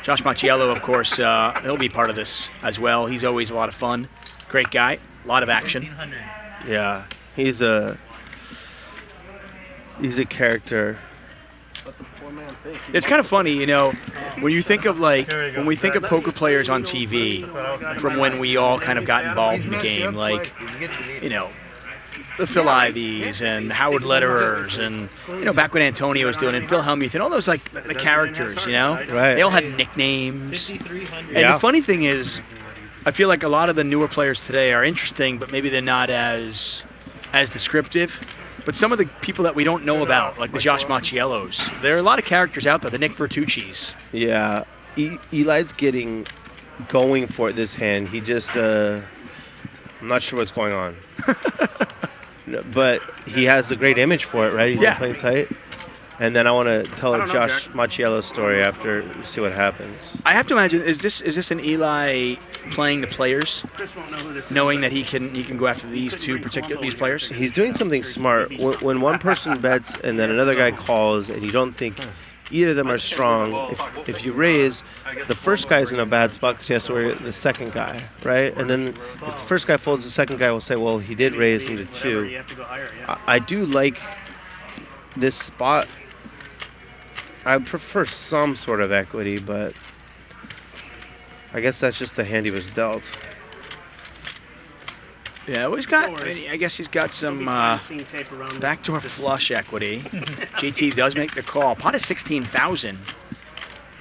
Josh Macchiello, of course, he'll be part of this as well. He's always a lot of fun. Great guy. A lot of action. Yeah, he's a character. It's kind of funny, you know, when you think of when we think of poker players on TV from when we all kind of got involved in the game, like, you know, the Phil Ivies and the Howard Letterers and, you know, back when Antonio was doing it, and Phil Hellmuth and all those, like, the characters, you know? Right. They all had nicknames. And Yeah. the funny thing is, I feel like a lot of the newer players today are interesting, but maybe they're not as descriptive. But some of the people that we don't know about, like the Josh Macchiellos, there are a lot of characters out there, the Nick Vertucci's. Yeah. Eli's going for it this hand. He just, I'm not sure what's going on. No, but he has a great image for it, right? He's Yeah. playing tight. And then I want to tell a Josh Macchiello story after, see what happens. I have to imagine, is this an Eli playing the players, knowing that he can go after these players? He's doing something smart. When one person bets and then another guy calls and you don't think either of them are strong, if you raise, the first guy's in a bad spot because he has to worry the second guy, right? And then if the first guy folds, the second guy will say, well, he did raise into 2. I do like this spot. I prefer some sort of equity, but I guess that's just the hand he was dealt. Yeah, well, I guess he's got some backdoor flush equity. GT does make the call. Pot is 16,000.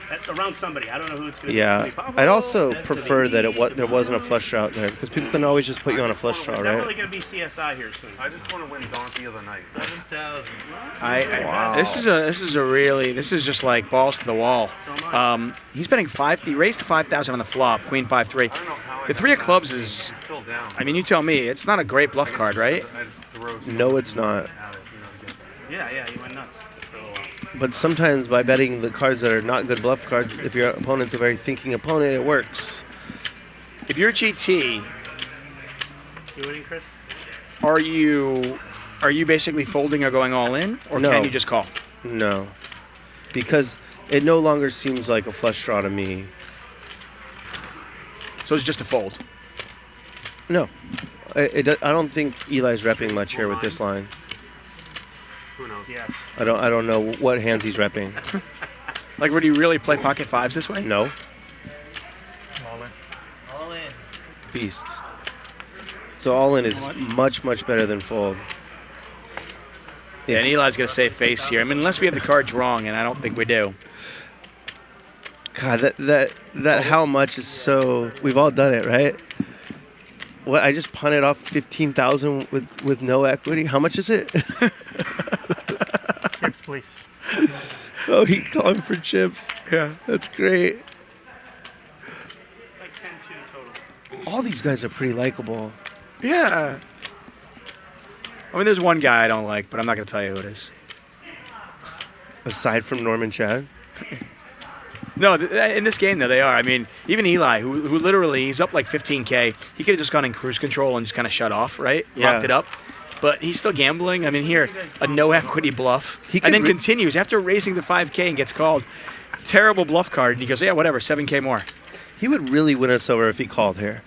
That's around somebody. I don't know who it's going to be. Yeah, I'd also prefer that there wasn't a flush draw out there because people can always just put you on a flush draw, right? Definitely going to be CSI here soon. I just want to win Donkey of the Night. 7,000. Wow. This is just like balls to the wall. He's betting 5. He raised to 5,000 on the flop. Queen 5-3. The 3 of clubs is. I mean, you tell me. It's not a great bluff card, right? No, it's not. Yeah, you went nuts. But sometimes by betting the cards that are not good bluff cards, if your opponent's a very thinking opponent, it works. If you're GT, You winning, Chris? are you basically folding or going all in, or No. can you just call? No, because it no longer seems like a flush draw to me. So it's just a fold. No, I don't think Eli's repping much here with this line. Who knows? Yeah. I don't know what hands he's repping. Like, would he really play pocket 5s this way? No. All in. Beast. So all in is much better than fold. Yeah, and Eli's going to save face here. I mean, unless we have the cards wrong, and I don't think we do. God, that how much is so. We've all done it, right? What, I just punted off 15,000 with no equity. How much is it? Chips, please. Oh, he calling for chips. Yeah, that's great. Like 10-2 total. All these guys are pretty likable. Yeah. I mean, there's one guy I don't like, but I'm not going to tell you who it is. Aside from Norman Chad. No, in this game, though, they are. I mean, even Eli, who literally, he's up like 15K. He could have just gone in cruise control and just kind of shut off, right? Yeah. Locked it up. But he's still gambling. I mean, here, a no equity bluff. He And then could continues. After raising the 5K and gets called, terrible bluff card. And he goes, yeah, whatever, 7K more. He would really win us over if he called here.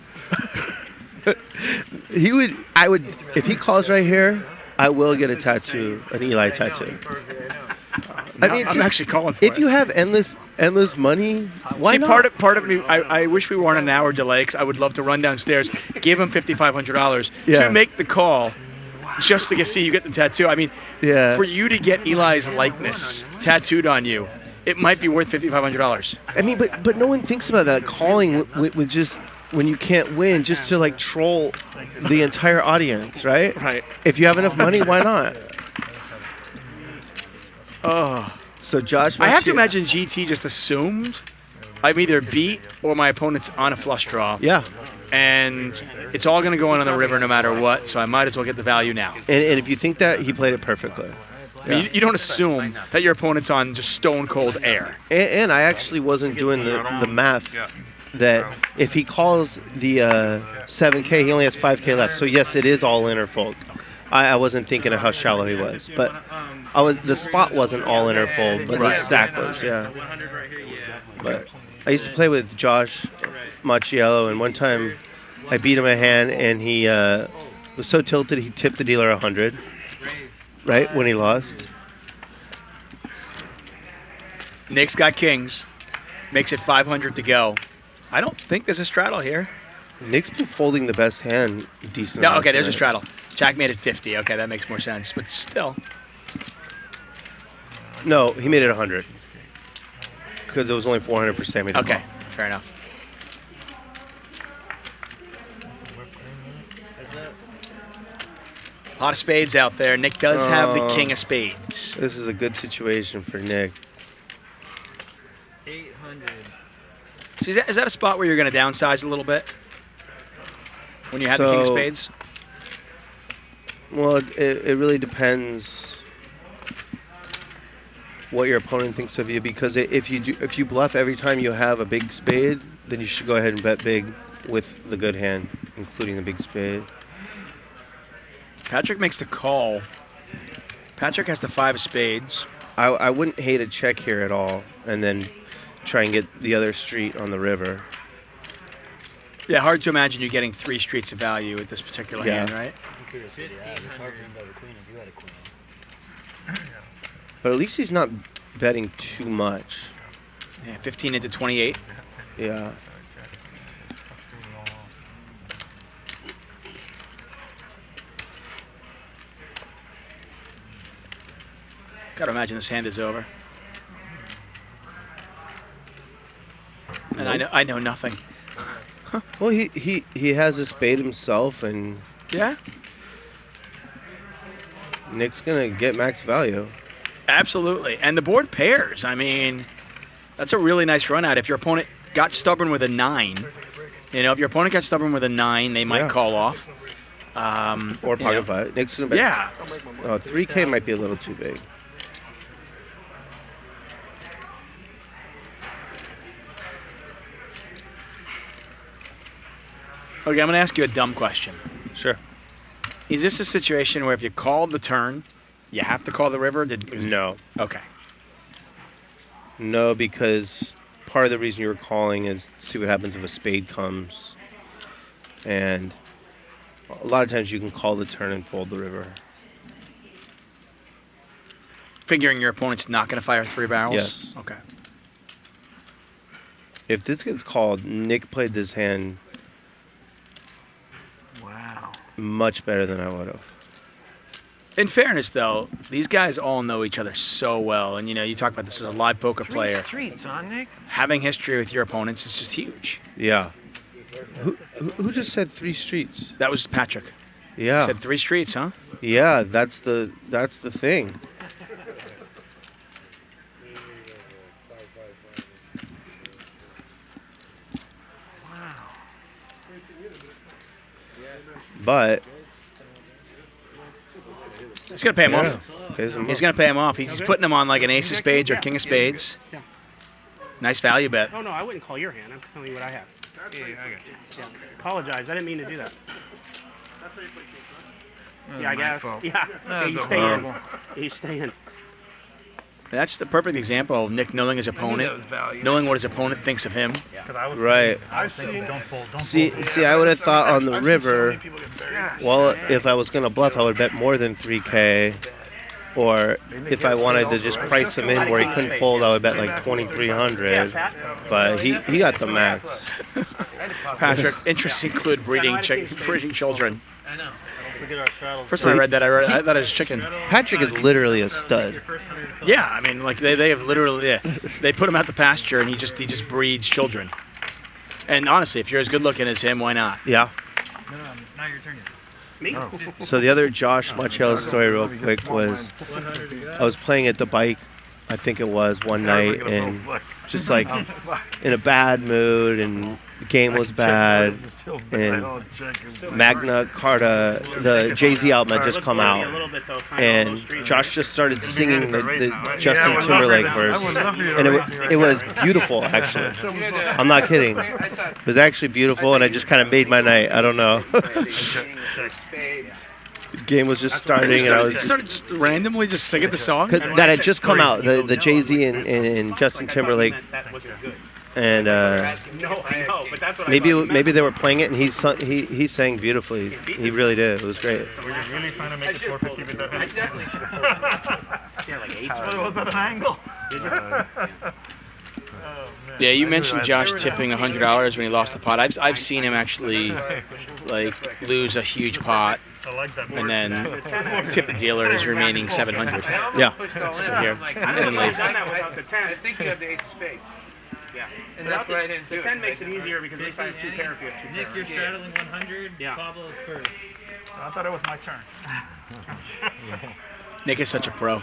If he calls right here, I will get a tattoo, an Eli tattoo. I mean, I'm actually calling for it. If you have endless money, why See, not? part of me, I wish we weren't an hour delay because I would love to run downstairs, give him $5,500 Yeah. to make the call, just to see you get the tattoo. I mean, Yeah. for you to get Eli's likeness tattooed on you, it might be worth $5,500. I mean, but no one thinks about that calling with just when you can't win, just to like troll the entire audience, right? Right. If you have enough money, why not? Oh. So Josh, I have to imagine GT just assumed I'm either beat or my opponent's on a flush draw. Yeah. And it's all going to go on the river no matter what, so I might as well get the value now. And if you think that, he played it perfectly. I mean, you don't assume that your opponent's on just stone cold air. And I actually wasn't doing the math that if he calls the 7K, he only has 5K left. So yes, it is all in or fold. I wasn't thinking of how shallow he was, but the spot wasn't all in or fold, but the stack was, yeah. But I used to play with Josh Macchiello, and one time I beat him a hand, and he was so tilted he tipped the dealer 100, right when he lost. Nick's got kings, makes it 500 to go. I don't think there's a straddle here. Nick's been folding the best hand decent. No, okay, there's a straddle. Jack made it 50. Okay, that makes more sense, but still. No, he made it 100. Because it was only 400 for Sammy. Okay, fair enough. A lot of spades out there. Nick does have the king of spades. This is a good situation for Nick. 800. So is that a spot where you're going to downsize a little bit? When you have the king of spades? Well, it really depends what your opponent thinks of you, because if you bluff every time you have a big spade, then you should go ahead and bet big with the good hand, including the big spade. Patrick makes the call. Patrick has the 5 of spades. I wouldn't hate a check here at all, and then try and get the other street on the river. Yeah, hard to imagine you getting 3 streets of value with this particular hand, right? But at least he's not betting too much. Yeah, 15 into 28. Yeah. Gotta imagine this hand is over. And I know nothing. Well, he has a spade himself, and yeah, Nick's gonna get max value. Absolutely, and the board pairs. I mean, that's a really nice run out. If your opponent got stubborn with a 9, you know, if your opponent got stubborn with a 9, they might call off. Or pocket five. Nick's gonna bet. Yeah. Oh, 3K might be a little too big. Okay, I'm going to ask you a dumb question. Sure. Is this a situation where if you called the turn, you have to call the river? No. Okay. No, because part of the reason you were calling is to see what happens if a spade comes. And a lot of times you can call the turn and fold the river. Figuring your opponent's not going to fire 3 barrels? Yes. Okay. If this gets called, Nick played this hand much better than I would have. In fairness, though, these guys all know each other so well. And, you know, you talk about this as a live poker 3 player. streets, huh, Nick? Having history with your opponents is just huge. Yeah. Who just said 3 streets? That was Patrick. Yeah. Said 3 streets, huh? Yeah, that's the thing. But he's going to pay him off. He's going to pay him off. He's putting him on like an ace of spades or king of spades. Yeah. Nice value bet. Oh, no, I wouldn't call your hand. I'm telling you what I have. Yeah, I got you. Yeah. Apologize. I didn't mean to do that. That's how you play kids, Yeah, I guess. fault. Yeah. That was He's horrible. staying. He's staying. That's the perfect example of Nick knowing his opponent, knowing what his opponent thinks of him. Right. I've seen. Don't fold. Don't See, I would have thought on the river, well, if I was going to bluff, I would bet more than 3K. Or if I wanted to just price him in where he couldn't fold, I would bet like 2,300. But he got the max. Patrick, interests include breeding children. I know. Look at our straddles. First time I read that, I thought it was chicken. Patrick is literally a stud. Yeah, I mean, like they have literally, they put him out the pasture and he just breeds children. And honestly, if you're as good looking as him, why not? Yeah. No, now your turn. Me? So the other Josh Marcello story real quick was I was playing at the bike, I think it was, one night, and just like in a bad mood, and the game was bad, and Magna Carta, the Jay-Z album had just come out, and Josh just started singing the Justin Timberlake verse, and it was beautiful, actually. I'm not kidding. It was actually beautiful, and it just kind of made my night. I don't know. The game was just starting, and I was just randomly just singing the song. That had just come out, the Jay-Z and Justin Timberlake, and maybe they were playing it, and he sang beautifully. He really did. It was great. We're just really trying to make the 450 bet better. definitely should have Yeah, like 8. But it was at an angle. Yeah, you mentioned Josh tipping $100 when he lost the pot. I've seen him actually like lose a huge pot I like that. and then tip the dealer his remaining 700. Yeah. Pushed all in. Here. I'm like, And I then don't leave. think I've done that without the 10. I think you have the ace of spades. Yeah. And that's why I didn't do The it. 10 makes it easier because they say two pair if you have two Nick, pair. you're straddling 100. Yeah. Pablo's first. I thought it was my turn. Nick is such a pro.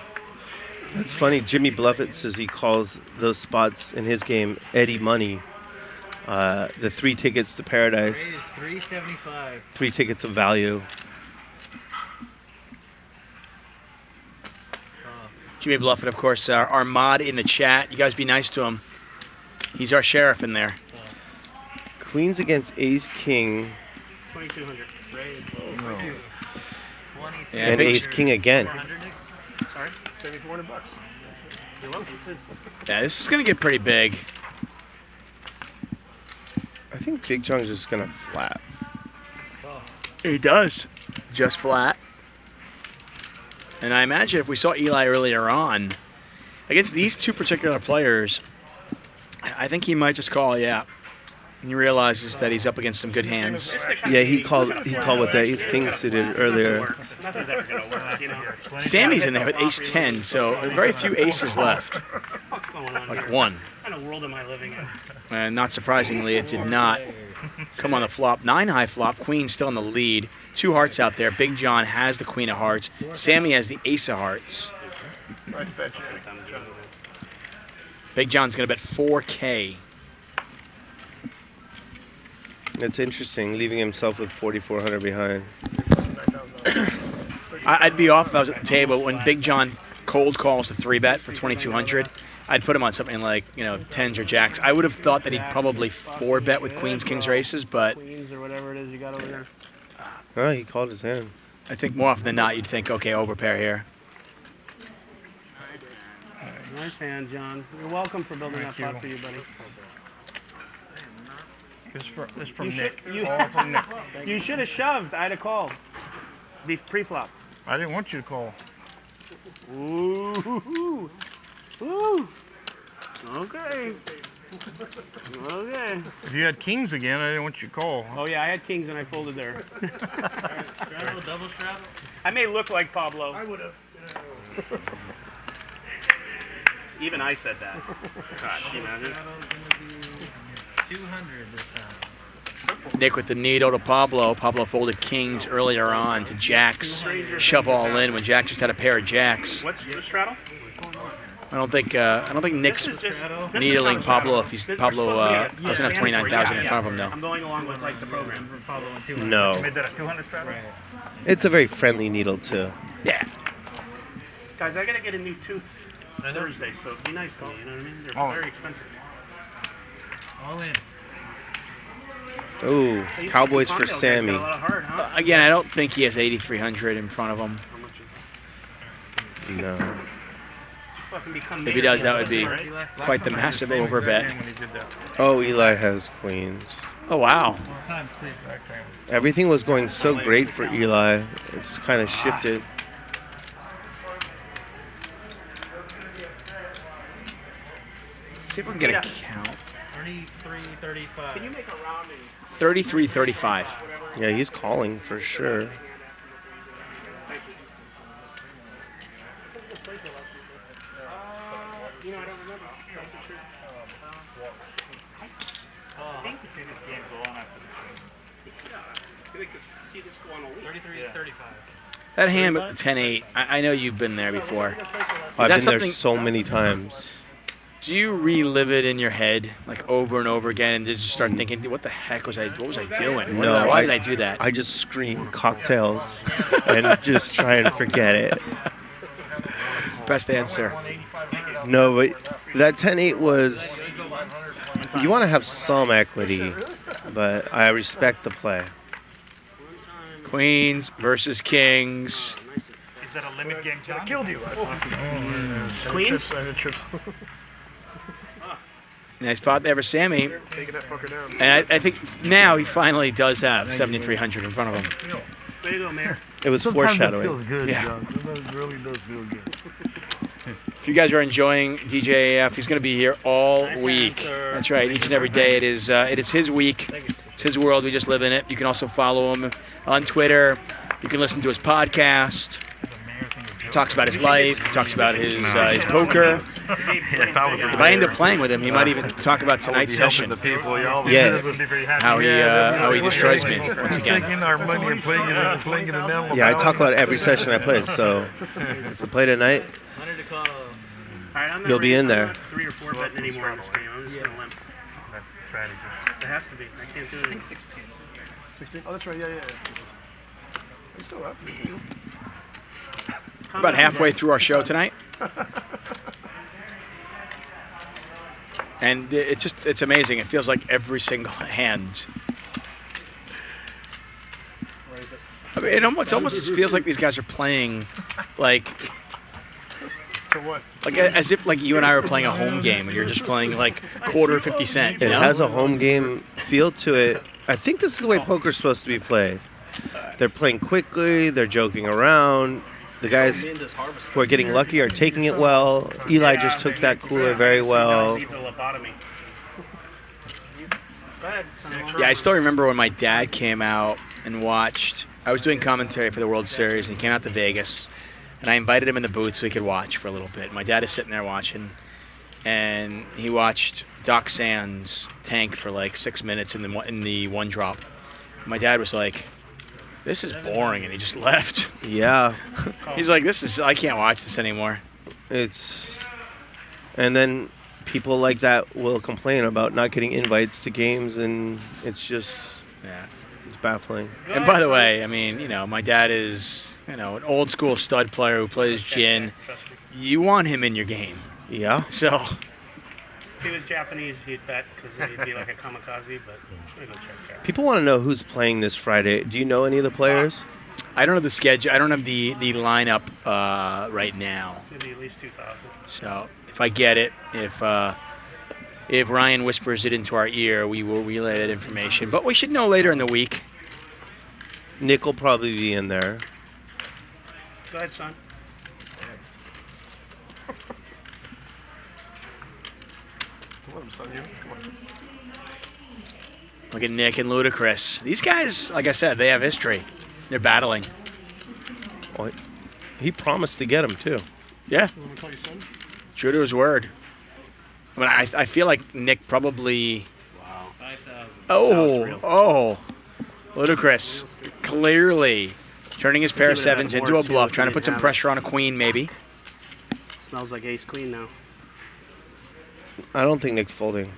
That's funny. Jimmy Bluffett says he calls those spots in his game Eddie Money. The 3 tickets to paradise, Rate is 375. 3 tickets of value. Jimmy Bluffett, of course, our mod in the chat. You guys be nice to him. He's our sheriff in there. Queens against Ace King 2200. Yeah, and big- Ace King again. Sorry, $7,400. You're welcome. Yeah, this is going to get pretty big. I think Big John's just gonna flat. He does. Just flat. And I imagine if we saw Eli earlier on, against these two particular players, I think he might just call, yeah. And he realizes that he's up against some good hands. Yeah, he called with the Ace King suited earlier. Nothing's ever going to work, you know. Sammy's in there with ace 10, so very few aces left. What's going on Like here? one. What kind of world am I living in? And not surprisingly, it did not come on the flop. 9 high flop, queen still in the lead. 2 hearts out there. Big John has the queen of hearts. Sammy has the ace of hearts. Nice bet. Big John's going to bet 4K. It's interesting, leaving himself with 4,400 behind. I'd be off if I was at the table. When Big John cold calls the 3-bet for 2,200, I'd put him on something like, 10s or jacks. I would have thought that he'd probably 4-bet with queens, kings, or aces, but Queens or whatever it is you got over there. Oh, he called his hand. I think more often than not, you'd think, okay, overpair here. Nice hand, John. You're welcome for building that pot for you, buddy. This from You Nick. should- you- All from Nick. You should have shoved. I'd have called. Be pre-flop. I didn't want you to call. Ooh. Ooh. Okay. Okay. If you had kings again, I didn't want you to call. Oh yeah, I had kings and I folded there. Straddle, double straddle. I may look like Pablo. I would have. Even I said that. God, can you imagine? Straddle's gonna be 200 this time. Nick with the needle to Pablo. Pablo folded kings earlier on to jacks. Shove all in when Jack just had a pair of jacks. What's the straddle? I don't think Nick's This is needling not Pablo straddle. if he's We're Pablo supposed to be- doesn't have yeah, 29,000 in yeah, front of him though. I'm going along with like the program. For Pablo and 200. No. You made that a 200 straddle? Right. It's a very friendly needle, too. Yeah. Guys, I gotta get a new tooth Thursday, so be nice to me. You know what I mean? They're Oh. very expensive. All in. Ooh, Cowboys for Cocktail guy's Sammy. got a lot of heart, huh? Again, I don't think he has 8,300 in front of him. How much is No. fucking become If he does, that would be right? quite the massive overbet. When he did that. Oh, Eli has queens. Oh wow. One time, please. Everything was going so great for Eli. It's kind of shifted. See if we can get a count. 33, 35. Can you make a rounding? 33-35. Yeah, he's calling for sure. You know, I don't remember. That's the truth. I think you see this game go on after the Yeah. You like to see this go on a week. 33, 35. That hand with the 10-8. I know you've been there before. I've that been there something- so many times. Do you relive it in your head like over and over again, and just start thinking, what the heck was I doing? No, Why did I do that? I just scream cocktails and just try and forget it. Best answer. No, but that 10-8 was. You want to have some equity, but I respect the play. Queens versus kings. Is that a limit game, John? Killed you. Queens? I had trips. Nice spot there for Sammy. Taking that fucker down. And I think now he finally does have 7,300 in front of him. There you go, Mayor. It was foreshadowing. It feels good, Yeah. John. Sometimes it really does feel good. If you guys are enjoying DJ AF, he's going to be here all Nice week. answer. That's right, each and every day. It is his week. It's his world. We just live in it. You can also follow him on Twitter You can listen to his podcast. Talks about his life. Talks about his poker. If I end up playing with him, he might even talk about tonight's session. Yeah. How he destroys me once again. Yeah, I talk about every session I play. So if I play tonight, you'll be in there. 3 or 4 betting anymore on this game. I'm just gonna limp. That's the strategy. It has to be. I can't do it. I think 16. 16? Oh, that's right. Yeah. You still have to. About halfway through our show tonight. And it's amazing. It feels like every single hand. I mean, it almost feels like these guys are playing like For what? Like as if like you and I were playing a home game and you're just playing like quarter 50 cent. It has a home game feel to it. I think this is the way poker's supposed to be played. They're playing quickly. They're joking around. The guys who are getting lucky are taking it well. Eli just took that cooler very well. Yeah, I still remember when my dad came out and watched. I was doing commentary for the World Series, and he came out to Vegas, and I invited him in the booth so he could watch for a little bit. My dad is sitting there watching, and he watched Doc Sands tank for like 6 minutes in the one drop. My dad was like, "This is boring," and he just left. Yeah. He's like, I can't watch this anymore. And then people like that will complain about not getting invites to games, and it's just, it's baffling. And by the way, I mean, my dad is, an old school stud player who plays gin. You want him in your game. Yeah. So. If he was Japanese, he'd bet because he'd be like a kamikaze, but we don't check that. People want to know who's playing this Friday. Do you know any of the players? I don't have the schedule. I don't have the lineup right now. Maybe at least 2,000. So if I get it, if Ryan whispers it into our ear, we will relay that information. But we should know later in the week. Nick will probably be in there. Go ahead, son. Look at Nick and Ludacris. These guys, like I said, they have history. They're battling. Well, he promised to get him, too. Yeah. True to his word. I mean, I feel like Nick probably... Wow. 5,000. Oh. Ludacris. Clearly turning his pair of sevens into a bluff, trying to put some pressure on a queen, maybe. Smells like ace-queen now. I don't think Nick's folding.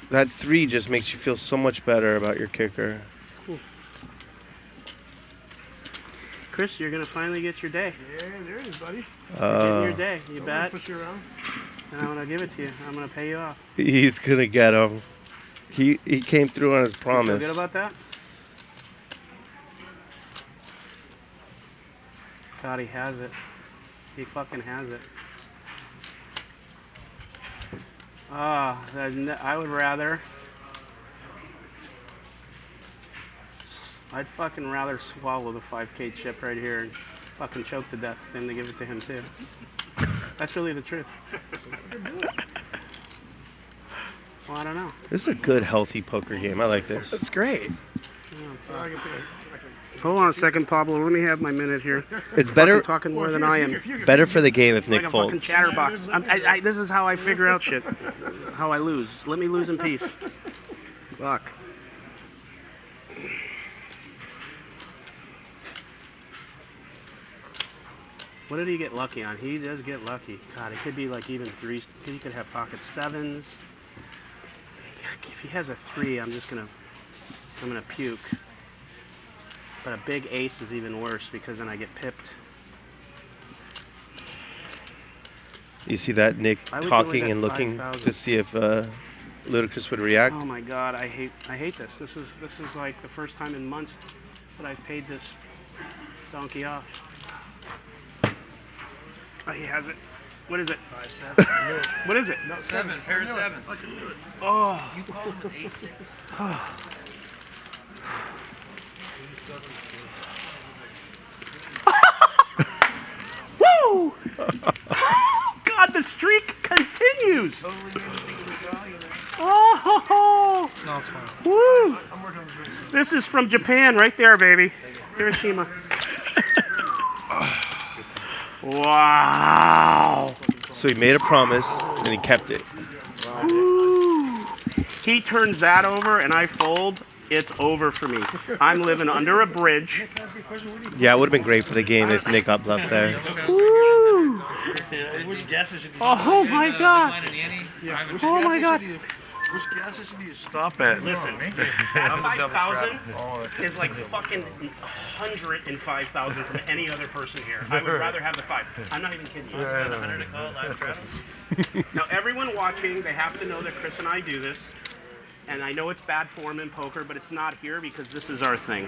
That 3 just makes you feel so much better about your kicker. Cool. Chris, you're going to finally get your day. Yeah, there it is, buddy. You're getting your day. You bet. Push you around. And I'm going to give it to you. I'm going to pay you off. He's going to get him. He came through on his promise. You feel good about that? God, he has it. He fucking has it. I would rather. I'd fucking rather swallow the 5K chip right here and fucking choke to death than to give it to him too. That's really the truth. Well, I don't know. This is a good, healthy poker game. I like this. That's great. Hold on a second, Pablo. Let me have my minute here. It's better talking more than I am. Better for the game if Nick like a folds. fucking chatterbox. This is how I figure out shit. How I lose. Let me lose in peace. Fuck. What did he get lucky on? He does get lucky. God, it could be like even 3s. He could have pocket 7s. If he has a 3, I'm gonna puke. But a big ace is even worse because then I get pipped. You see that Nick talking and looking 5,000? to see if Ludacris would react? Oh my God, I hate this. This is like the first time in months that I've paid this donkey off. Oh, he has it. What is it? 5-7. What is it? No, 7. Pair of 7. Oh. You call him ace 6. Woo! God, the streak continues. Oh! No, it's fine. Woo! This is from Japan, right there, baby. Hiroshima. Wow. So he made a promise and he kept it. He turns that over and I fold. It's over for me. I'm living under a bridge. Yeah, it would have been great for the game if Nick got bluffed there. Woo. Oh my god. Oh my god. Which gas station do you stop at? Listen, 5,000 is like fucking 105,000 from any other person here. I would rather have the 5. I'm not even kidding you. Now, everyone watching, they have to know that Chris and I do this. And I know it's bad form in poker, but it's not here because this is our thing.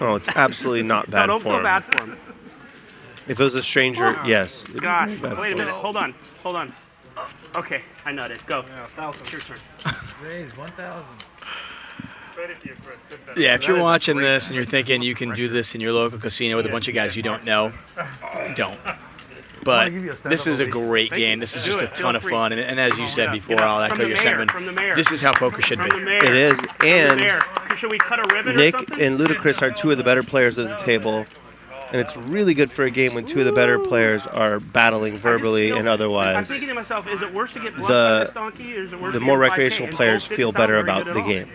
Oh, it's absolutely not bad don't form. feel bad for him. If it was a stranger, yes. Gosh, wait a minute. Hold on. Okay, I nutted. Go. It's your turn. Raise 1,000. Yeah, if you're watching this and you're thinking you can do this in your local casino with a bunch of guys you don't know, don't. But this is a great game. This is just a ton of fun. And as you said before, I'll echo your sentiment. This is how poker should be. It is. And should we cut a ribbon Nick or something? and Ludacris are two of the better players at the table. And it's really good for a game when two of the better players are battling verbally and I'm otherwise. thinking to myself, is it worse to get bluffed by this donkey, or is it worse The to more get 5K? recreational And players both didn't feel sound better very about good the at all. game.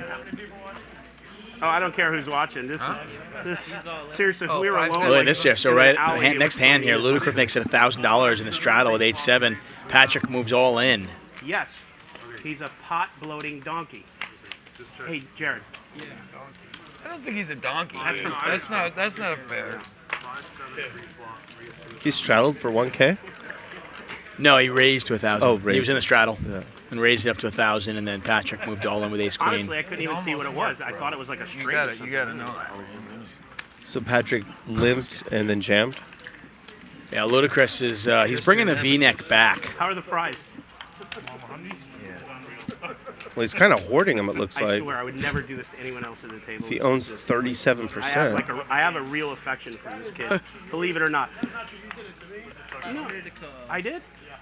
Oh, I don't care who's watching. This seriously, if we were alone. Look at this here. So in right an alley, it next would hand still here, be Ludacris makes it $1,000 in the straddle with 8-7. Patrick moves all in. Yes, he's a pot bloating donkey. Hey, Jared. Yeah. I don't think he's a donkey. That's not fair. He straddled for 1K? No, he raised to 1,000. Oh, He raised. was in the straddle Yeah. and raised it up to 1,000, and then Patrick moved all in with ace queen. Honestly, I couldn't even see what it was. I thought it was like a string. You gotta know. So Patrick limped and then jammed? Yeah, Ludacris is he's bringing the V-neck back. How are the fries? Well, he's kind of hoarding them, it looks I like. swear, I would never do this to anyone else at the table. He owns I have 37%. I have a real affection for this kid. Believe it or not. No, I did.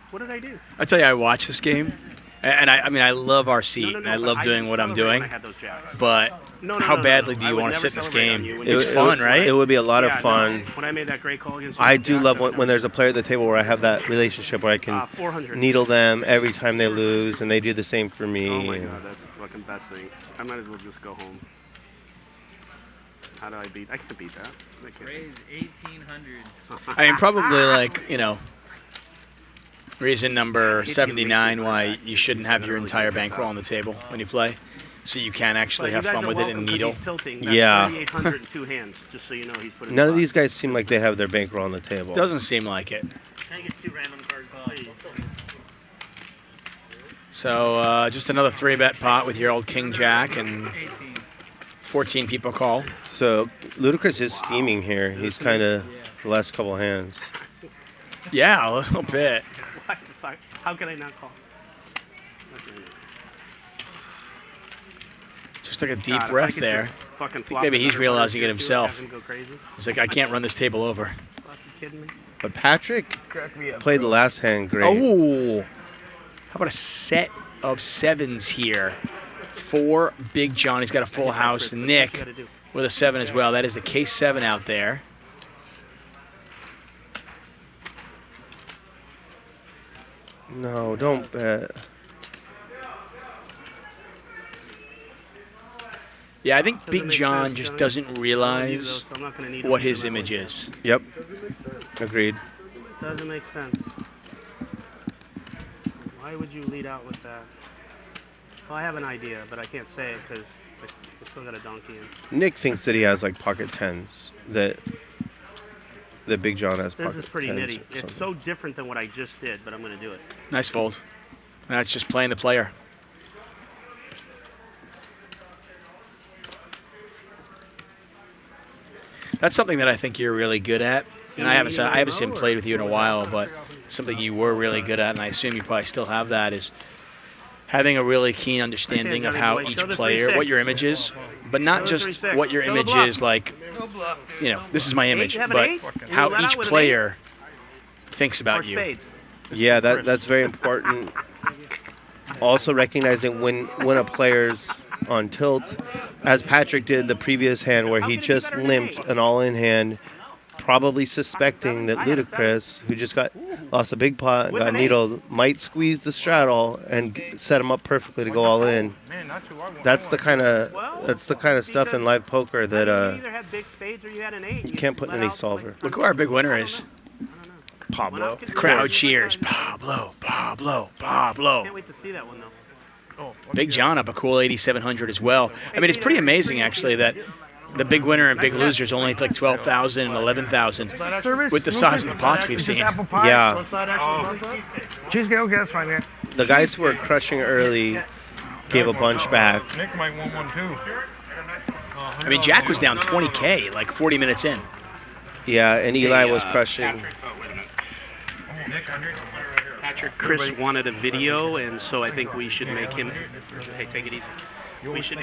What did I do? I tell you, I watch this game, and I mean, I love our seat, and I but love doing didn't what I'm celebrate when doing. I had those jacks. But how badly do I you would want to never sit in this celebrate on game? you when It's you- fun, right? It would be a lot of Yeah, fun. no, when I made that great call against I you, do love when there's a player at the table where I have that relationship where I can 400. needle them every time they lose, and they do the same for me. Oh my god, that's the fucking best thing. I might as well just go home. How do I beat? I can beat that. I can't. Raise 1,800. I mean, probably like, you know, reason number 79 why you shouldn't have your entire bankroll on the table when you play, so you can actually have fun with it and needle. Yeah. 3,800 in two hands, just so you know he's putting. None of these guys seem like they have their bankroll on the table. Doesn't seem like it. Can I get 2 random cards, please? So just another 3-bet pot with your old King Jack, and 14 people call. So Ludacris is steaming here. He's kind of the last couple hands. Yeah, a little bit. What the fuck? How can I not call? Just like a deep God, if I breath could there. just fucking I think flop maybe it he's under realizing it butter, himself. have him go crazy. He's like, I can't run this table over. Fuck, you kidding me? But Patrick played the last hand great. Oh, how about a set of 7s here for Big John? He's got a full house. Nick with a 7 as well. That is the case 7 out there. No, don't bet. Yeah, I think Big John just doesn't realize what his image is. Yep. Agreed. Doesn't make sense. Why would you lead out with that? Well, I have an idea, but I can't say it because I still got a donkey in. Nick thinks that he has like pocket 10s that Big John has. This is pretty 10s or nitty. It's so different than what I just did, but I'm going to do it. Nice fold. That's just playing the player. That's something that I think you're really good at. And I haven't played with you in a while, but something you were really good at, and I assume you probably still have that, is having a really keen understanding of how each player, what your image is, but not just what your image is, like, you know, this is my image, but how each player thinks about you. Yeah, that's very important. Also recognizing when a player's on tilt, as Patrick did the previous hand where he just limped an all-in hand, probably suspecting that Ludacris, who just lost a big pot, got needled, might squeeze the straddle and set him up perfectly to go all in. That's the kind of stuff in live poker that you can't put in any solver. Look who our big winner is. Pablo. The crowd cheers. Pablo, Pablo, Pablo. Can't wait to see that one, though. Big John up a cool 8,700 as well. I mean, it's pretty amazing, actually, that the big winner and big loser is only like 12,000 and 11,000 with the size of the pots we've seen. Yeah. Cheesecake, okay, that's fine, yeah. The guys who were crushing early gave a bunch back. Nick might want one too. I mean, Jack was down 20K like 40 minutes in. Yeah, and Eli was crushing. Patrick, Chris wanted a video, and so I think we should make him. Hey, take it easy. We should.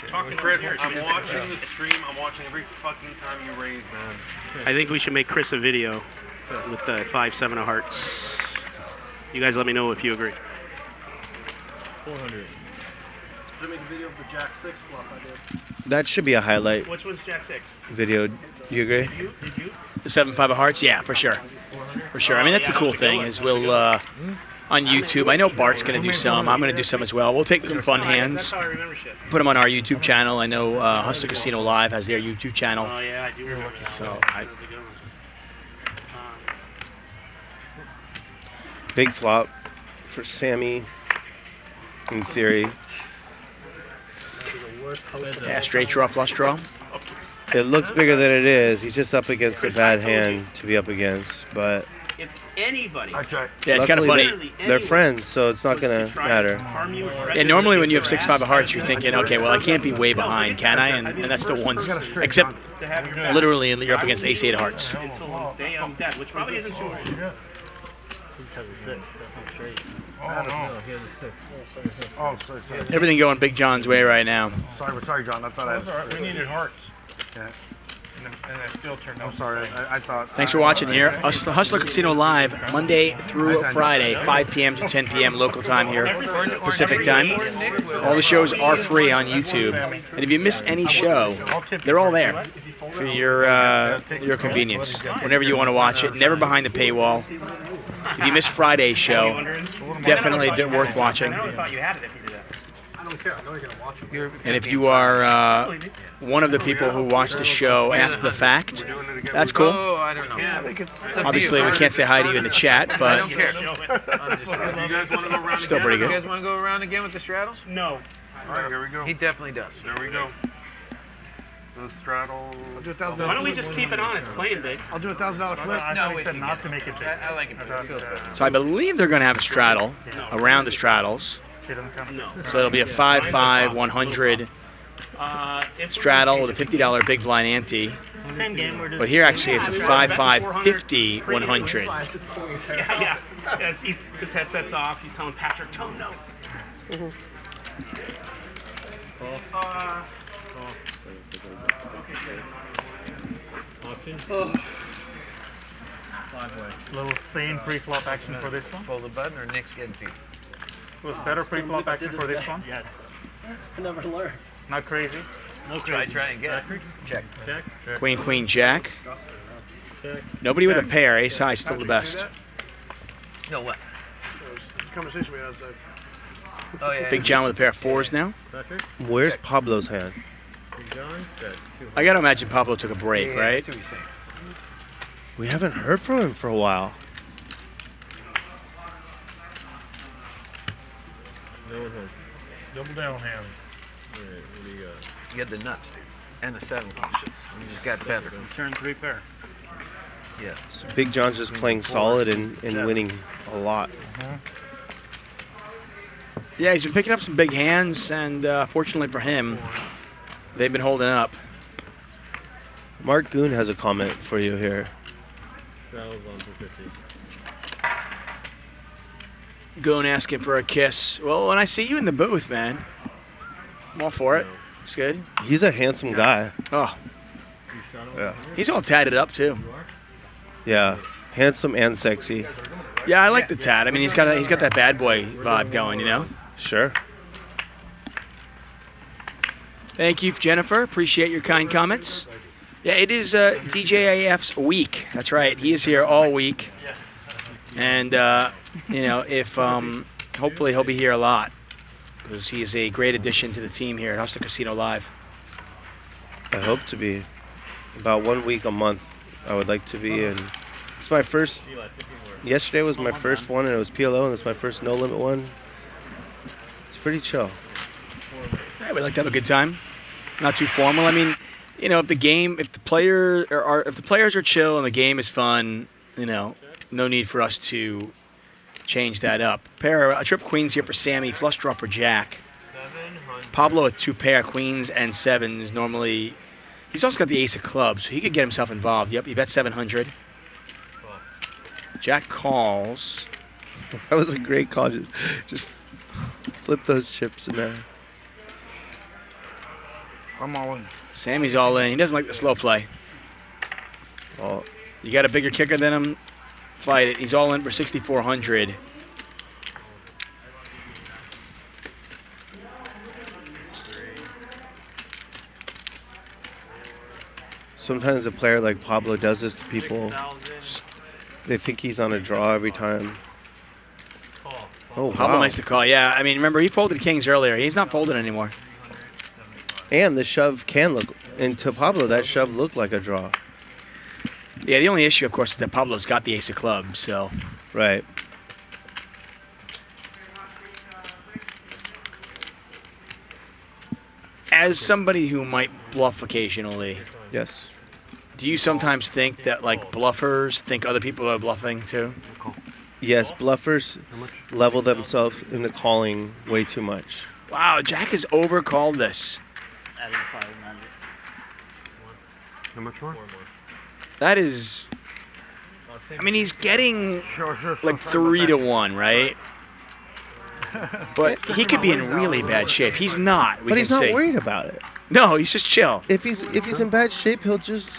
Talking Chris, I'm watching the stream. I'm watching every fucking time you raise, man. I think we should make Chris a video with the 5-7 of hearts. You guys let me know if you agree. 400. Should make a video of the Jack 6 flop I did. That should be a highlight Which one's Jack 6? video. Do you agree? Did you? The 7-5 of hearts? Yeah, for sure. For sure. I mean, that's the cool thing is we'll, on YouTube, I know Bart's going to do some. I'm going to do some as well. We'll take some fun hands, put them on our YouTube channel. I know Hustler Casino Live has their YouTube channel. Oh, yeah, I do remember that. So Big flop for Sammy, in theory. yeah, straight draw, flush draw. It looks bigger than it is. He's just up against a bad hand to be up against, but If anybody. Yeah, it's kind of luckily funny. they're friends, so it's not going to matter. Yeah, normally when you have 6-5 of hearts, you're thinking, okay, well, I can't be way behind, can I? And that's the ones, except literally you're up against ace-8 of hearts. Until the day I'm dead, which probably isn't too hard. He has a 6. That's not straight. Oh, no. No, he has a 6. Oh, sorry. Everything going Big John's way right now. Sorry, John. I thought I had. We needed hearts. Yeah. And I still turned out. I'm sorry. I thought. Thanks for watching here. Hustler Casino Live, Monday through Friday, 5 p.m. to 10 p.m. local time here, Pacific time. All the shows are free on YouTube. And if you miss any show, they're all there for your convenience. Whenever you want to watch it, never behind the paywall. If you miss Friday's show, definitely worth watching. I thought you had it if you did that. I don't care. I know you're going to watch it. And if you are one of the people who watch the show after the fact, that's cool. Oh, I don't know. Obviously, we can't say hi to you in the chat, I but don't care. still pretty You guys good. want to go around again with the straddles? No. All right, here we go. He definitely does. There we go. The straddle. Why don't we just keep it on? It's playing big. I'll do $1,000 flip. No, wait. Not to make it big. I like it better. It feels better. So I believe they're going to have a straddle around the straddles. No. So it'll be a 5-5 100 straddle with a $50 big blind ante. Same game. We're just. But here actually it's a 5-5 50 100. Yeah. Yes, his headset's off. He's telling Patrick, tone no. Little sane pre-flop action for this one. Pull the button or Nick's getting to you. Was better pre-flop action for this one. Yes. I never learned. Not crazy. No crazy. Try and get it. Check. Queen, queen, jack. Nobody with a pair. Ace high still the best. No, what? Conversation we had outside. Oh, yeah. Big John with a pair of fours now. Where's Pablo's hand? I got to imagine Pablo took a break, Yeah, right? that's what you're saying. We haven't heard from him for a while. Double down hand. You had the nuts, dude. And the 7 conscience. You just got better. Turn 3 pair. Yeah. So Big John's just playing solid and winning a lot. Yeah, he's been picking up some big hands, and fortunately for him, they've been holding up. Mark Goon has a comment for you here. Goon asking for a kiss. Well, when I see you in the booth, man, I'm all for it. It's good. He's a handsome guy. Oh, Yeah. he's all tatted up too. Yeah. Handsome and sexy. Yeah, I like the tat. I mean, he's got that bad boy vibe going, you know. Sure. Thank you, Jennifer. Appreciate your kind comments. Yeah, it is DJAF's week. That's right. He is here all week. And, you know, if hopefully he'll be here a lot because he is a great addition to the team here at Hustler Casino Live. I hope to be. About 1 week a month, I would like to be. And it's my first. Yesterday was my first one, and it was PLO, and it's my first no limit one. It's pretty chill. Yeah, we like to have a good time. Not too formal. I mean, you know, if the players are chill and the game is fun, you know, no need for us to change that up. A trip queens here for Sammy, flush draw for Jack. Pablo with 2 pair queens and 7s. Normally, he's also got the ace of clubs, so he could get himself involved. Yep, he bet 700. Jack calls. That was a great call. Just flip those chips in there. I'm all in. Sammy's all in. He doesn't like the slow play. Oh. You got a bigger kicker than him? Fight it. He's all in for 6,400. Sometimes a player like Pablo does this to people. They think he's on a draw every time. Oh, Pablo wow. likes to call. Yeah, I mean, remember, he folded kings earlier. He's not folding anymore. And the shove can look, and to Pablo, that shove looked like a draw. Yeah, the only issue, of course, is that Pablo's got the ace of clubs, so. Right. As somebody who might bluff occasionally. Yes. Do you sometimes think that, like, bluffers think other people are bluffing, too? Yes, bluffers level themselves into calling way too much. Wow, Jack has overcalled this. How much more? That is... I mean, he's getting, like, 3 to 1, right? But he could be in really bad shape. He's not, But he's not worried about it. No, he's just chill. If he's in bad shape, he'll just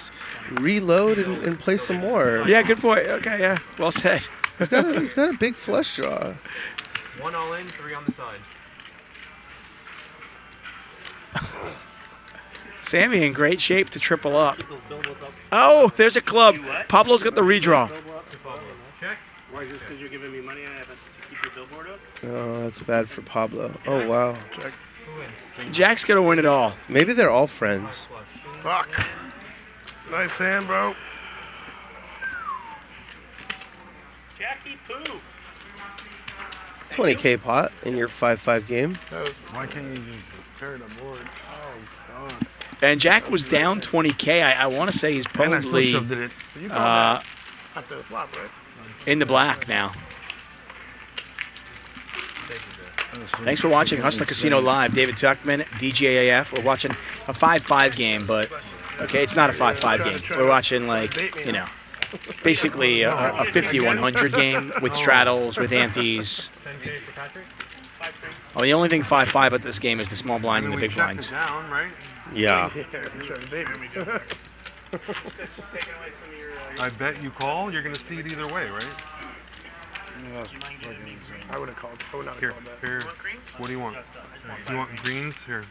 reload and play some more. Yeah, good point. Okay, yeah, well said. He's got a big flush draw. 1 all in, 3 on the side. Sammy in great shape to triple up. Oh, there's a club. Pablo's got the redraw. Check. Why, just because you're giving me money and I have to keep your billboard up? Oh, that's bad for Pablo. Oh, wow. Jack's going to win it all. Maybe they're all friends. Fuck. Nice hand, bro. Jackie Poo. 20K pot in your 5-5 game. Why can't you just carry the board? Oh, God. And Jack was down 20K. I want to say he's probably in the black now. Thanks for watching Hustler Casino Live. David Tuckman, DJAF. We're watching a 5-5 game, but, okay, it's not a 5-5 game. We're watching, like, you know, basically a 50-100 game with straddles, with antes. Oh, the only thing 5-5 about this game is the small blind and the big blinds. Down, right? Yeah. I bet you call. You're gonna see it either way, right? I would have called. I would not have Here, called that. here. What do you want? You want greens? Here.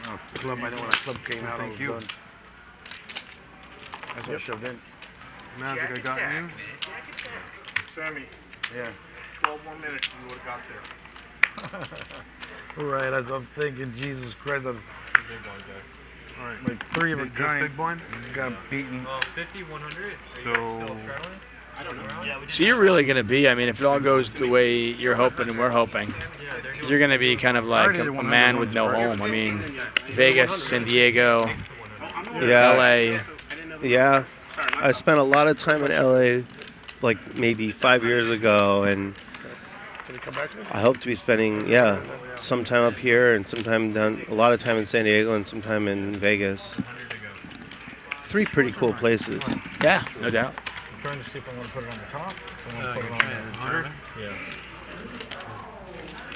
Oh, club, I know when a club came out, I was Thank you. done. That's what I shoved in. Magic, I got you. Sammy. Yeah. 12 more minutes and you would have got there. Right, as I'm thinking, Jesus Christ, I'm All right. like 3 of a Just kind. big blind? Got beaten. 50, 100. So, I don't know. So you're really going to be, I mean, if it all goes the way you're hoping and we're hoping, you're going to be kind of like a man with no home. I mean, Vegas, San Diego, Yeah. LA. Yeah. I spent a lot of time in LA, like maybe 5 years ago, and Can you come back to me? I hope to be spending, some time up here and sometime down, a lot of time in San Diego and some time in Vegas. 3 pretty cool places. Yeah, no doubt. I'm trying to see if I want to put it on the top. If I want to put it on the 100.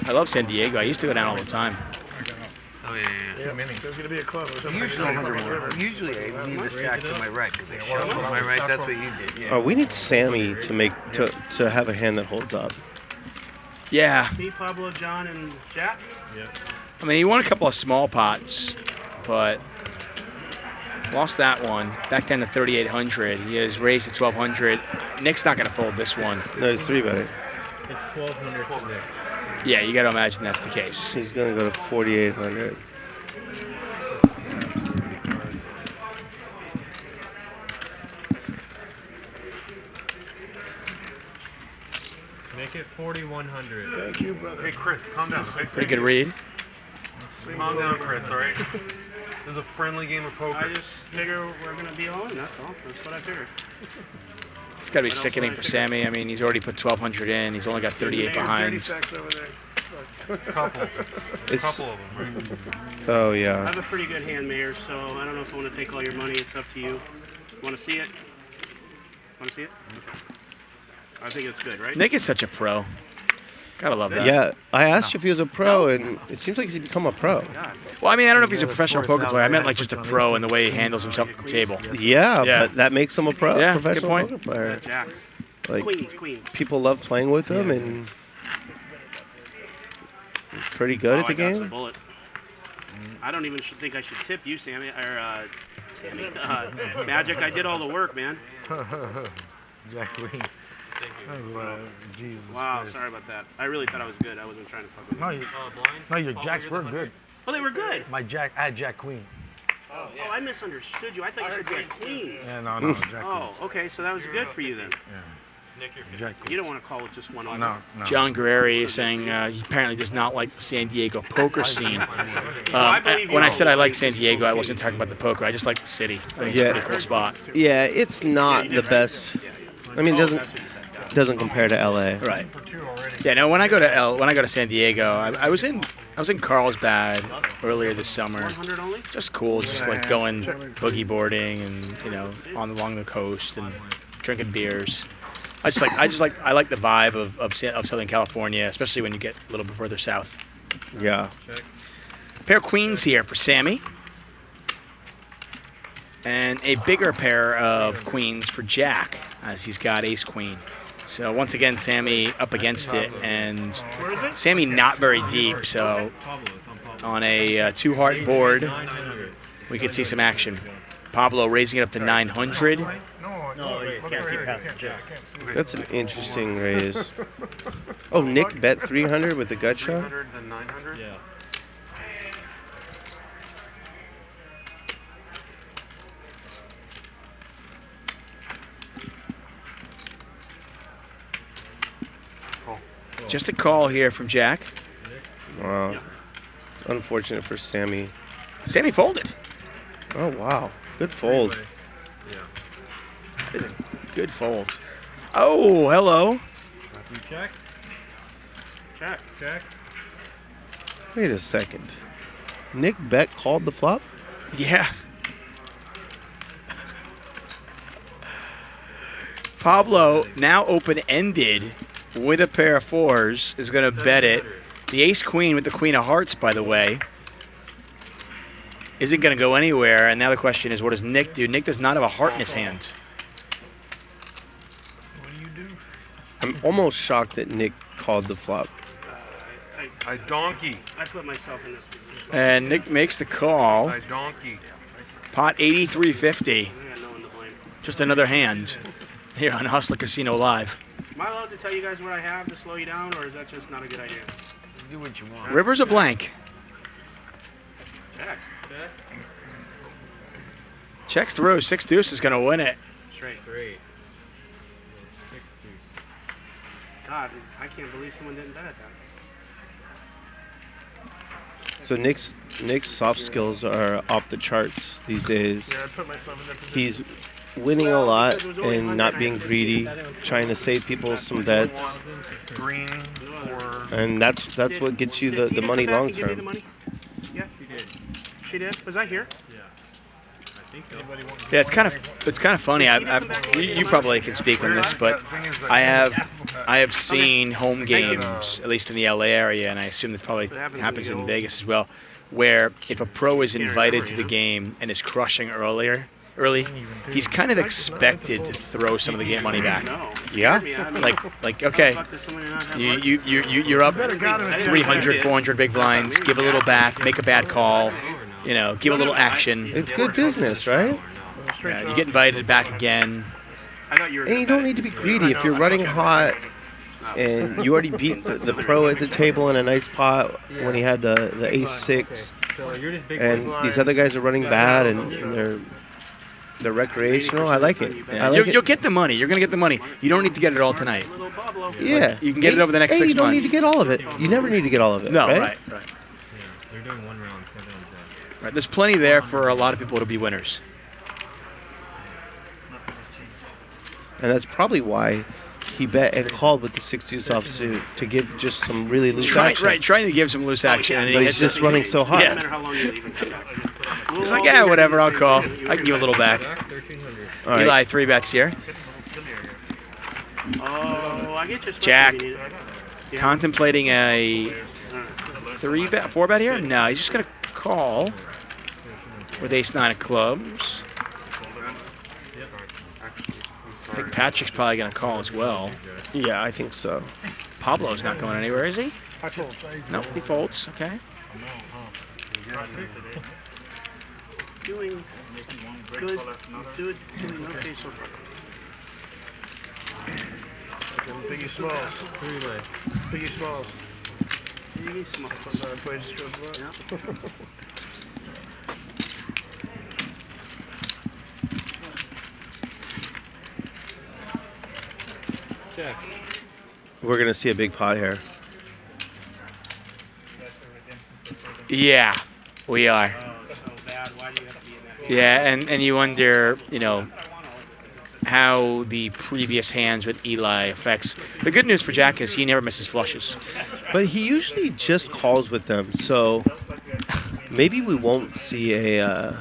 I love San Diego. I used to go down all the time. Oh, yeah. Yeah, there's going to be a club. Usually I leave the stack to my right because they show to my right. That's what you did. Yeah. We need Sammy to have a hand that holds up. Yeah. Me, Pablo, John, and Jack? I mean, he won a couple of small pots. but lost that one. Back down to 3,800. He has raised to 1,200. Nick's not going to fold this one. No, he's 3-betting. It's 1,200 for Nick. Yeah, you got to imagine that's the case. He's going to go to 4,800. Make it 4,100. Thank you, brother. Hey, Chris, calm down. Pretty good read. Calm down, Chris, all right? This is a friendly game of poker. I just figure we're going to be all in, that's all. That's what I figured. It's got to be sickening for Sammy. I mean, he's already put 1,200 in. He's only got 38 behind. Couple of them, right? Oh, I yeah. have a pretty good hand, Mayor, so I don't know if I want to take all your money. It's up to you. Want to see it? Want to see it? Okay. I think it's good, right? Nick is such a pro. Gotta love that. Yeah, I asked you if he was a pro, and it seems like he's become a pro. Well, I mean, I don't know if he's a professional poker player. I meant like just a pro in the way he handles himself at the table. Yeah, Yeah. but that makes him a pro, Yeah, good professional point. poker player. Jacks. Like, Queens. people love playing with him, and he's pretty good at the I got some game. bullet. I don't even think I should tip you, Sammy. Or Sammy. Magic. I did all the work, man. Exactly. Jesus Wow, Christ. sorry about that. I really thought I was good. I wasn't trying to fuck with you. No, your jacks were good. Oh, they were good. I had Jack Queen. Oh, I misunderstood you. I thought you said Jack Queens. Yeah, no, Jack Oh, Queens. okay, so that was good for you then. Jack Queens. You don't want to call it just one over. No. John Gerry is saying he apparently does not like the San Diego poker scene. I believe you. When I said I like San Diego, I wasn't talking about the poker. I just like the city. I think it's a pretty cool spot. Yeah, it's not the best. I mean, it doesn't compare to LA. Right. Yeah. No. When I go to San Diego, I was in Carlsbad earlier this summer. 100 only? Just cool, just like going boogie boarding and along the coast and drinking beers. I like the vibe of Southern California, especially when you get a little bit further south. Yeah. Pair of queens here for Sammy. And a bigger pair of queens for Jack, as he's got ace queen. So once again, Sammy up against it, and Sammy not very deep. So on a two-heart board, we could see some action. Pablo raising it up to 900. That's an interesting raise. Oh, Nick bet 300 with the gut shot? 300 then 900? Yeah. Just a call here from Jack. Wow. Unfortunate for Sammy. Sammy folded. Oh, wow. Good fold. Good fold. Oh, hello. You check? Check. Wait a second. Nick bet called the flop? Yeah. Pablo, now open-ended with a pair of fours, is going to bet it. The ace-queen with the queen of hearts, by the way, isn't going to go anywhere. And now the question is, what does Nick do? Nick does not have a heart in his hand. I'm almost shocked that Nick called the flop. I donkey. I put myself in this position. And Nick makes the call. I donkey. Pot 83.50. I got no one to blame. Just another hand here on Hustler Casino Live. Am I allowed to tell you guys what I have to slow you down, or is that just not a good idea? Do what you want. River's a blank. Check. Checks through. 6 deuce is going to win it. Straight. Great. God, I can't believe someone didn't bet at that. So Nick's soft skills are off the charts these days. Yeah, I put myself in that position. He's winning a lot and not being greedy, trying to save people some bets, Green or and that's what gets you the money Come back long and give me the term. money? Yeah, she did. Was I here? Yeah, it's kind of funny. You probably can speak on this, but I have seen home games, at least in the LA area, and I assume that probably happens in Vegas as well, where if a pro is invited to the game and is crushing early, he's kind of expected to throw some of the game money back. Yeah. Like okay, you're up 300, 400 big blinds, give a little back, make a bad call. you know, give a little action. It's good business, right? Yeah, you get invited back again. And you don't need to be greedy. If you're running hot and you already beat the pro at the table in a nice pot when he had the ace-6, and these other guys are running bad and they're recreational, I like it. Yeah. You'll get the money. You're going to get the money. You don't need to get it all tonight. Yeah. You can get it over the next 6 months. You don't need to get all of it. You never need to get all of it. No, right. Right. They're doing 1 round. Right. There's plenty there for a lot of people to be winners. And that's probably why he bet and called with the 6-2 offsuit to give just some really loose action. Right, trying to give some loose action. And but he's just running so hot. Yeah. He's like, yeah, whatever, I'll call. I can give a little back. All right. Eli, 3 bets here. Jack, contemplating a 4 bet here? No, he's just going to call with ace-9 of clubs. I think Patrick's probably going to call as well. Yeah, I think so. Pablo's not going anywhere, is he? I fold. No, he folds. Okay. Doing good. Doing okay so far. Biggie Smalls. Biggie Smalls. Biggie Smalls. Check. We're going to see a big pot here. Yeah, we are. Yeah, and you wonder, you know, how the previous hands with Eli affects. The good news for Jack is he never misses flushes. But he usually just calls with them, so maybe we won't see a...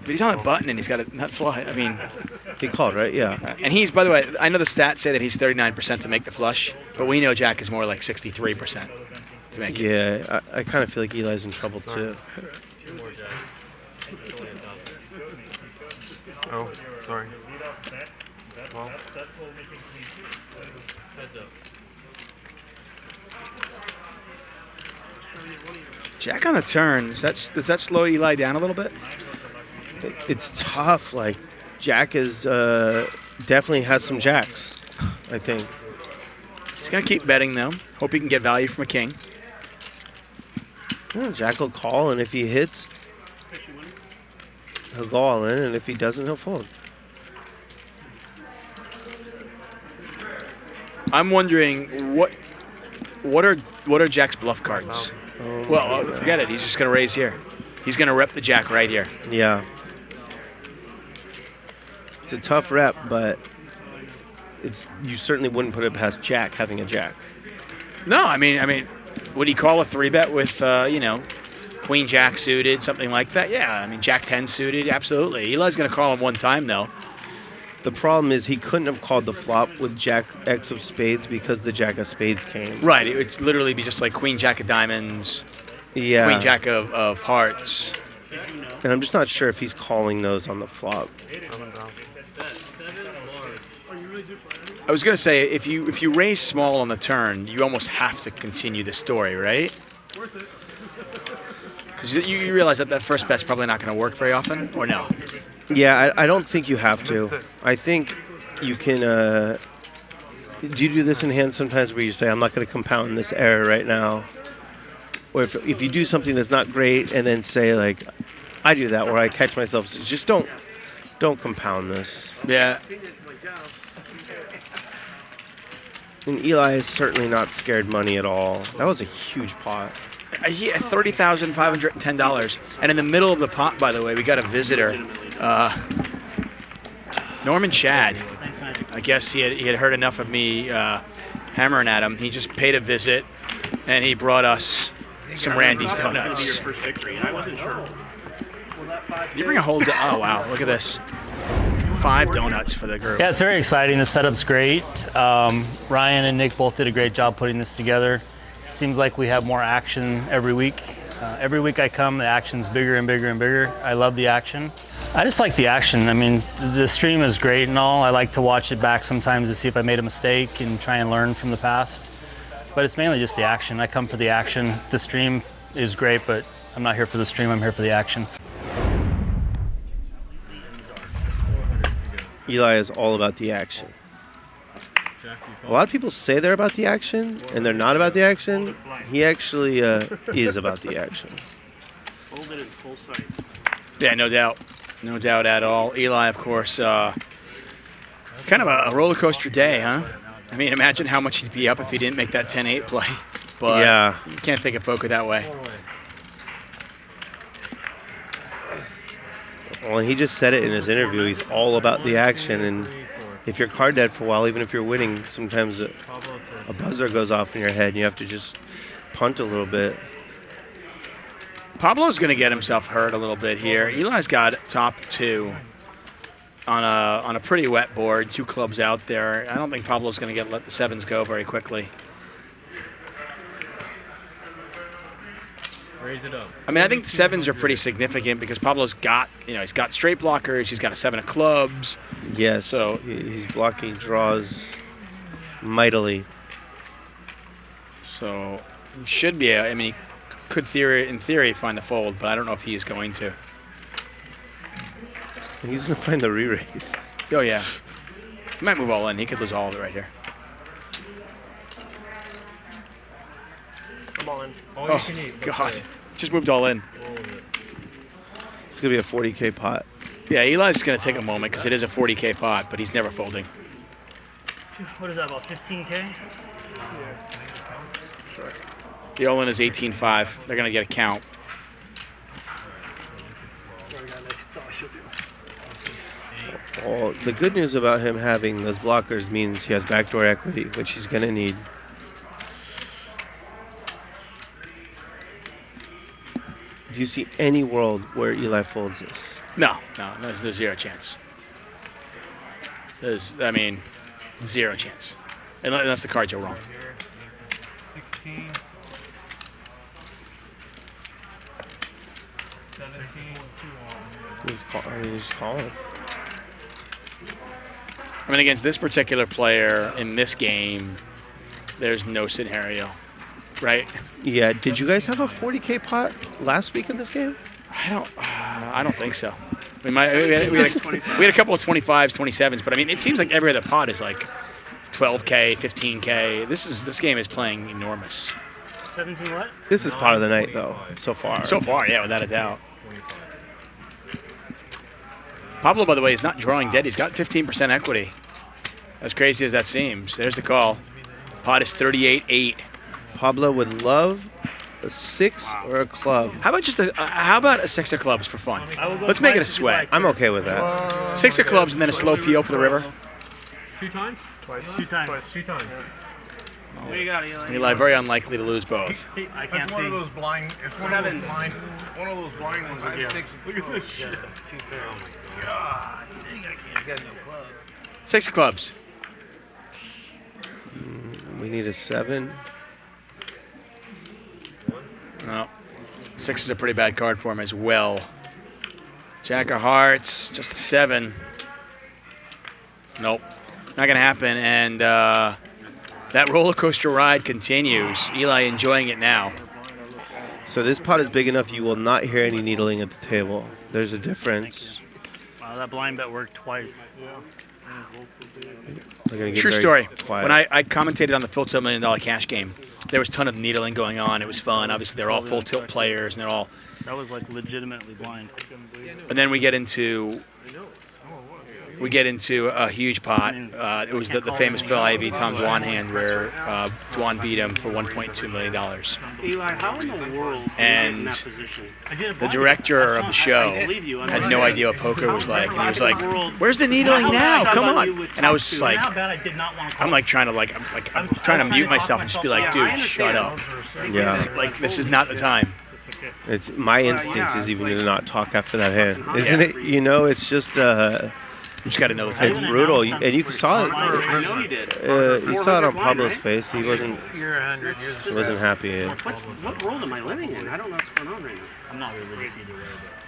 But he's on a button and he's got a nut flush. I mean... He called, right? Yeah. And he's, by the way, I know the stats say that he's 39% to make the flush, but we know Jack is more like 63% to make it. Yeah, I kind of feel like Eli's in trouble, too. Oh, sorry. Well. Jack on the turn, does that slow Eli down a little bit? It's tough. Like, Jack is definitely has some jacks, I think. He's going to keep betting, though. Hope he can get value from a king. Yeah, Jack will call, and if he hits, he'll go all in, and if he doesn't, he'll fold. I'm wondering what are Jack's bluff cards? Oh, well, forget it. He's just going to raise here. He's going to rep the Jack right here. Yeah. It's a tough rep, but you certainly wouldn't put it past Jack having a Jack. No, I mean, would he call a 3-bet with Queen Jack suited, something like that? Yeah, I mean Jack 10 suited, absolutely. Eli's going to call him one time though. The problem is he couldn't have called the flop with Jack X of spades because the Jack of spades came. Right, it would literally be just like Queen Jack of diamonds, yeah, Queen Jack of hearts. And I'm just not sure if he's calling those on the flop. I was going to say, if you raise small on the turn, you almost have to continue the story, right? Because you realize that first bet's probably not going to work very often, or no? Yeah, I don't think you have to. I think you can... do you do this in hand sometimes where you say, I'm not going to compound this error right now? Or if you do something that's not great and then say, like, I do that where I catch myself, just don't compound this. Yeah. And Eli is certainly not scared money at all. That was a huge pot. He had $30,510. And in the middle of the pot, by the way, we got a visitor. Norman Chad. I guess he had heard enough of me hammering at him. He just paid a visit, and he brought us some Randy's donuts. Did you bring a whole... Oh, wow. Look at this. 5 donuts for the group. Yeah, it's very exciting. The setup's great. Ryan and Nick both did a great job putting this together. Seems like we have more action every week. Every week I come, the action's bigger and bigger and bigger. I love the action. I just like the action. I mean, the stream is great and all. I like to watch it back sometimes to see if I made a mistake and try and learn from the past. But it's mainly just the action. I come for the action. The stream is great, but I'm not here for the stream, I'm here for the action. Eli is all about the action. A lot of people say they're about the action, and they're not about the action. He actually is about the action. Folded in full sight. Yeah, no doubt. No doubt at all. Eli, of course, kind of a roller coaster day, huh? I mean, imagine how much he'd be up if he didn't make that 10-8 play. But yeah. You can't think of poker that way. Well, he just said it in his interview. He's all about the action, and if you're card dead for a while, even if you're winning, sometimes a buzzer goes off in your head, and you have to just punt a little bit. Pablo's going to get himself hurt a little bit here. Eli's got top 2 on a pretty wet board, 2 clubs out there. I don't think Pablo's going to let the 7s go very quickly. Raise it up. I mean, I think 7s are pretty significant because Pablo's got, he's got straight blockers. He's got a 7 of clubs. Yes, so he's blocking draws mightily. So he should be, I mean, he could, in theory, find the fold, but I don't know if he is going to. He's going to find the re-raise. Oh, yeah. He might move all in. He could lose all of it right here. I'm all in. All you can eat. God. Just moved all in. It's going to be a 40K pot. Yeah, Eli's going to take a moment because it is a 40K pot, but he's never folding. What is that, about 15K? Yeah. Sure. The all-in is 18.5. They're going to get a count. Well, the good news about him having those blockers means he has backdoor equity, which he's going to need. Do you see any world where Eli folds this? No, there's zero chance. I mean, zero chance. Unless the cards are wrong. 16. 17. He's calling. I mean, against this particular player in this game, there's no scenario, right? Yeah. Did you guys have a 40K pot last week in this game? I don't think so. We had a couple of 25s, 27s, but I mean, it seems like every other pot is like 12K, 15K. This game is playing enormous. 17 what? This is pot of the night, though, so far. So far, yeah, without a doubt. Pablo, by the way, is not drawing dead. He's got 15% equity. As crazy as that seems. There's the call. Pot is 38-8. Pablo would love a 6 or a club. How about a 6 of clubs for fun? Let's make it a sweat. I'm okay with that. 6 of clubs and then a slow PO for the river. 2 times? Twice. 2 times. Twice. 2 times. What you got, Eli? Eli, very unlikely to lose both. I can't It's one see. of those blind. It's one of those blind. One of those blind ones. That have 6. Look at this shit. Oh my god. Dang, I got no club. 6 of clubs. We need a 7. No. 6 is a pretty bad card for him as well. Jack of hearts, just a 7. Nope. Not going to happen. And that roller coaster ride continues. Eli enjoying it now. So this pot is big enough you will not hear any needling at the table. There's a difference. Wow, that blind bet worked twice. True story. Quiet. When I commentated on the full $2 million cash game, there was a ton of needling going on. It was fun. Obviously, they're all full tilt players, and they're all. That was like legitimately blind. And then we get into a huge pot. It was the famous Phil Ivey, Tom Dwan hand where Dwan beat him for $1.2 million. Eli, how in the world And in that position? the director of the show had no idea what poker was like, and he was like, "Where's the needling now? Come on!" And I was like, I'm like trying to mute myself and just be like, "Dude, shut up! Yeah. Like this is not the time." It's my instinct is even to not talk after that hand, isn't it? You know, it's just. You just got to know the time. It's brutal, and you saw it. I know you did. You saw it on Pablo's face. He wasn't. You're 100 years He wasn't happy. What world am I living in? I don't know what's going on right now. I'm not religious either way.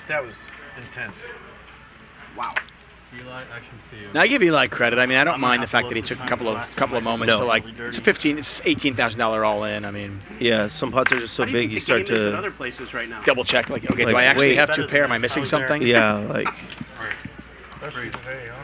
That was intense. Wow. Eli, action to you. Now I give Eli credit. I mean, I don't mind the fact that he took a couple of moments to like. It's $18,000 all in. I mean, yeah, some pots are just so big you start to other places right now. double check. Like, okay, do I actually have 2 pair? Am I missing something? Yeah, like.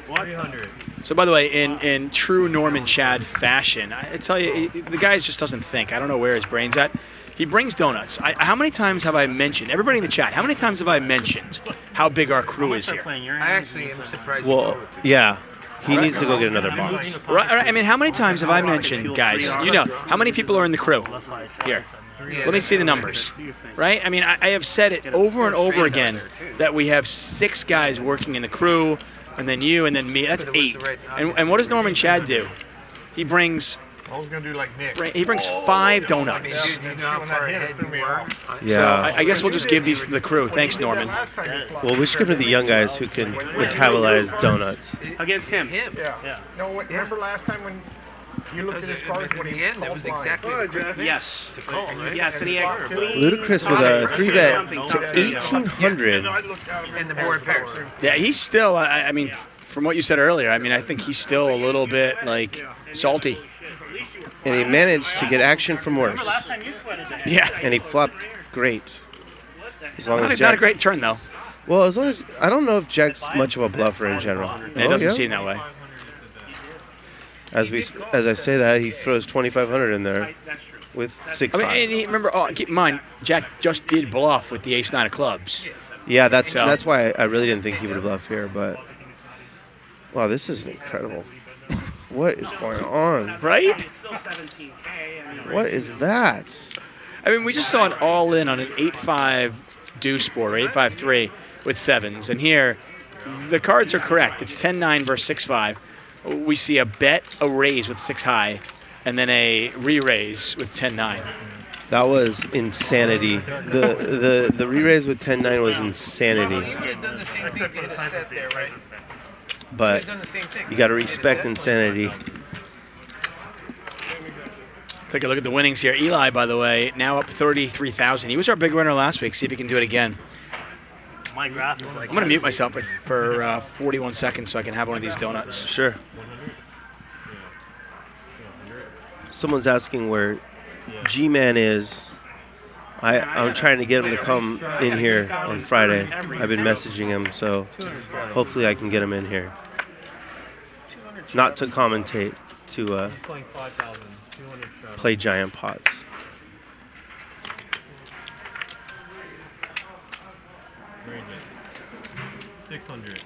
What? 300. So by the way, in true Norman Chad fashion, I tell you, the guy just doesn't think. I don't know where his brain's at. He brings donuts. How many times have I mentioned, everybody in the chat, how many times have I mentioned how big our crew is here? I actually am surprised. Well, yeah. He needs to go get another box. Right, I mean, how many times have I mentioned, guys, you know, how many people are in the crew here? Let me see the numbers, right? I mean, I have said it over and over again that we have 6 guys working in the crew, and then you, and then me. That's 8. And what does Norman Chad do? He brings... I was going to do like Nick. He brings 5 donuts. Yeah. So I guess we'll just give these to the crew. Thanks, Norman. Well, we should give it to the young guys who can metabolize donuts. Against him. Yeah. No, remember last time when you looked at his cards when he that was exactly Yes. to call, right? Yes, and he had clean. Ludicrous with a 3-bet to 1,800. And the board pairs. Yeah, he's still, I mean, from what you said earlier, I mean, I think he's still a little bit, like, salty. And he managed to get action from worse. Yeah. And he flopped great. As long as not a great turn, though. Well, as long as... I don't know if Jack's much of a bluffer in general. It doesn't seem that way. As I say that, he throws 2,500 in there with 6 I mean, and remember, keep in mind, Jack just did bluff with the ace-9 of clubs. Yeah, that's why I really didn't think he would bluff here, but... Wow, this is incredible. What is going on? Right? What is that? I mean, we just saw an all-in on an 8-5 deuce board, or 8-5-3 with 7s. And here, the cards are correct. It's 10-9 versus 6-5. We see a bet, a raise with 6 high, and then a re-raise with 10-9. That was insanity. The re-raise with 10-9 was insanity. He could have done the same thing if he had a set there, right? But you got to respect insanity. Take a look at the winnings here. Eli, by the way, now up 33,000. He was our big winner last week. See if he can do it again. My graph is like... I'm going to mute myself for 41 seconds so I can have one of these donuts. Sure. Someone's asking where G-Man is. I'm trying to get him to come in here on Friday. I've been messaging him, so hopefully I can get him in here. Not to commentate, to play giant pots. Very good. 600.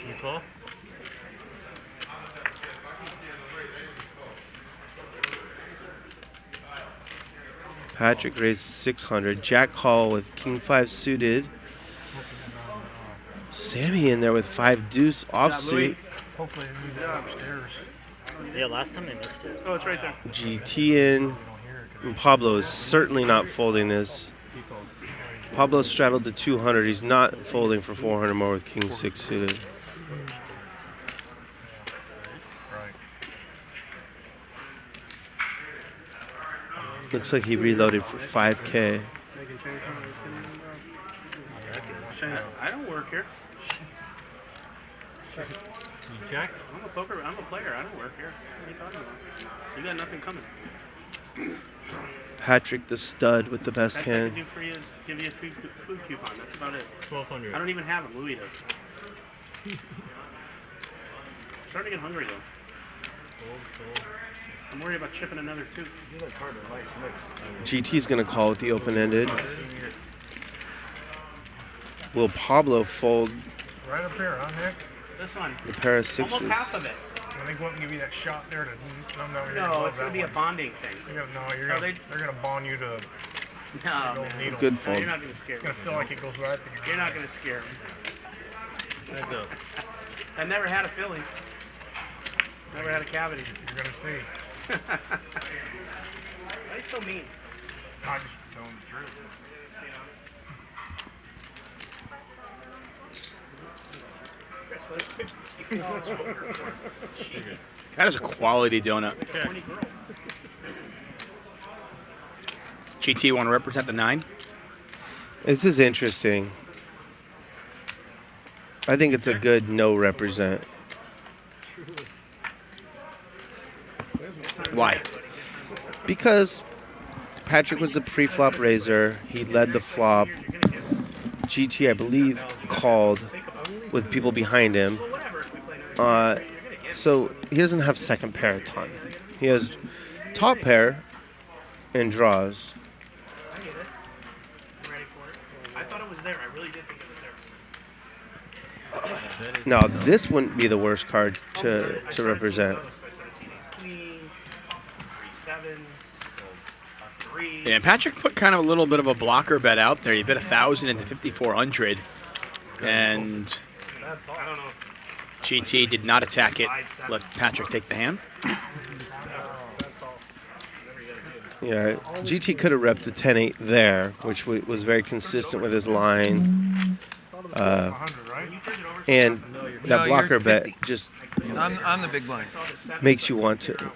You call? Patrick raises 600. Jack call with King 5 suited. Sammy in there with 5 deuce offsuit. Hopefully they move that upstairs. Yeah, last time they missed it. Oh, it's right there. GT in. And Pablo is certainly not folding this. Pablo straddled to 200. He's not folding for 400 more with King 6 suited. Looks like he reloaded for 5K. I don't work here. Jack? I'm a player. I don't work here. What are you talking about? You got nothing coming. Patrick the stud with the best Best I can hand. do for you is give you a food coupon. That's about it. 1,200. I don't even have it. Louis does. Starting to get hungry though. I'm worried about chipping another 2. GT's gonna call with the open-ended. Will Pablo fold Right up here, huh, Nick? This one. the pair of 6s? Almost half of it. When they go up and give you that shot there to numb down your No, it's going to be a bonding thing. they're going to bond you to No, the old man. needle. Good No, fold. you're not going to scare It's me. going to feel like it goes right through You're not going to scare me. There you go. I never had a filling. Never had a cavity. You're going to see. Why are you so mean? I just telling the truth. That is a quality donut. GT, want to represent the 9? This is interesting. I think it's a good no represent. Why? Because Patrick was the pre-flop raiser. He led the flop. GT, I believe, called with people behind him. So he doesn't have second pair a ton. He has top pair and draws. I thought it was there. I really did think it was there. Now, this wouldn't be the worst card to represent. Yeah, Patrick put kind of a little bit of a blocker bet out there. He bet 1,000 into 5,400, and GT did not attack it. Let Patrick take the hand. Yeah, GT could have repped the 10-8 there, which was very consistent with his line. And that blocker bet just I'm the big blind. makes you want to.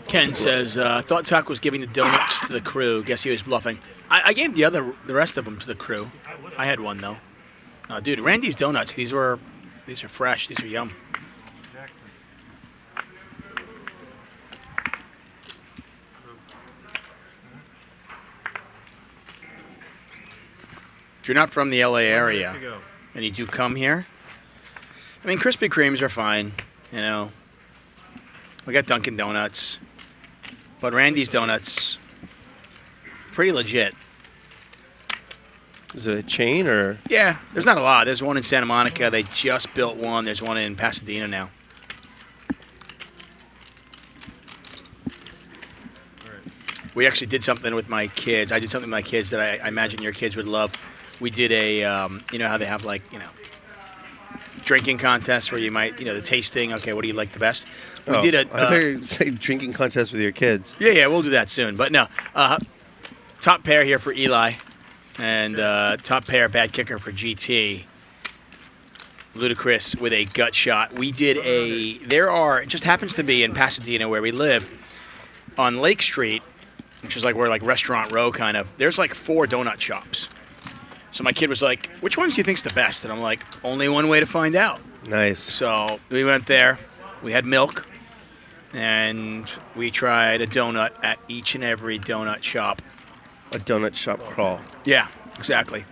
Ken says, thought Tuck was giving the donuts to the crew. Guess he was bluffing. I gave the rest of them to the crew. I had one, though. Dude, Randy's donuts, these are fresh. These are yum. If you're not from the LA area and you do come here, I mean, Krispy Kremes are fine, you know. We got Dunkin' Donuts. But Randy's Donuts, pretty legit. Is it a chain or? Yeah, there's not a lot. There's one in Santa Monica. They just built one. There's one in Pasadena now. We actually did something with my kids. I did something with my kids that I imagine your kids would love. We did a, you know how they have like, you know, drinking contests where you might, you know, the tasting. Okay, what do you like the best? We did a. I thought you were saying drinking contest with your kids. Yeah, we'll do that soon. But no, top pair here for Eli, and top pair bad kicker for GT. Ludicrous with a gut shot. We did a. It just happens to be in Pasadena where we live, on Lake Street, which is like where like Restaurant Row kind of. There's like 4 donut shops. So my kid was like, "Which one do you think's the best?" And I'm like, "Only one way to find out." Nice. So we went there. We had milk. And we tried a donut at each and every donut shop. A donut shop crawl. Yeah, exactly.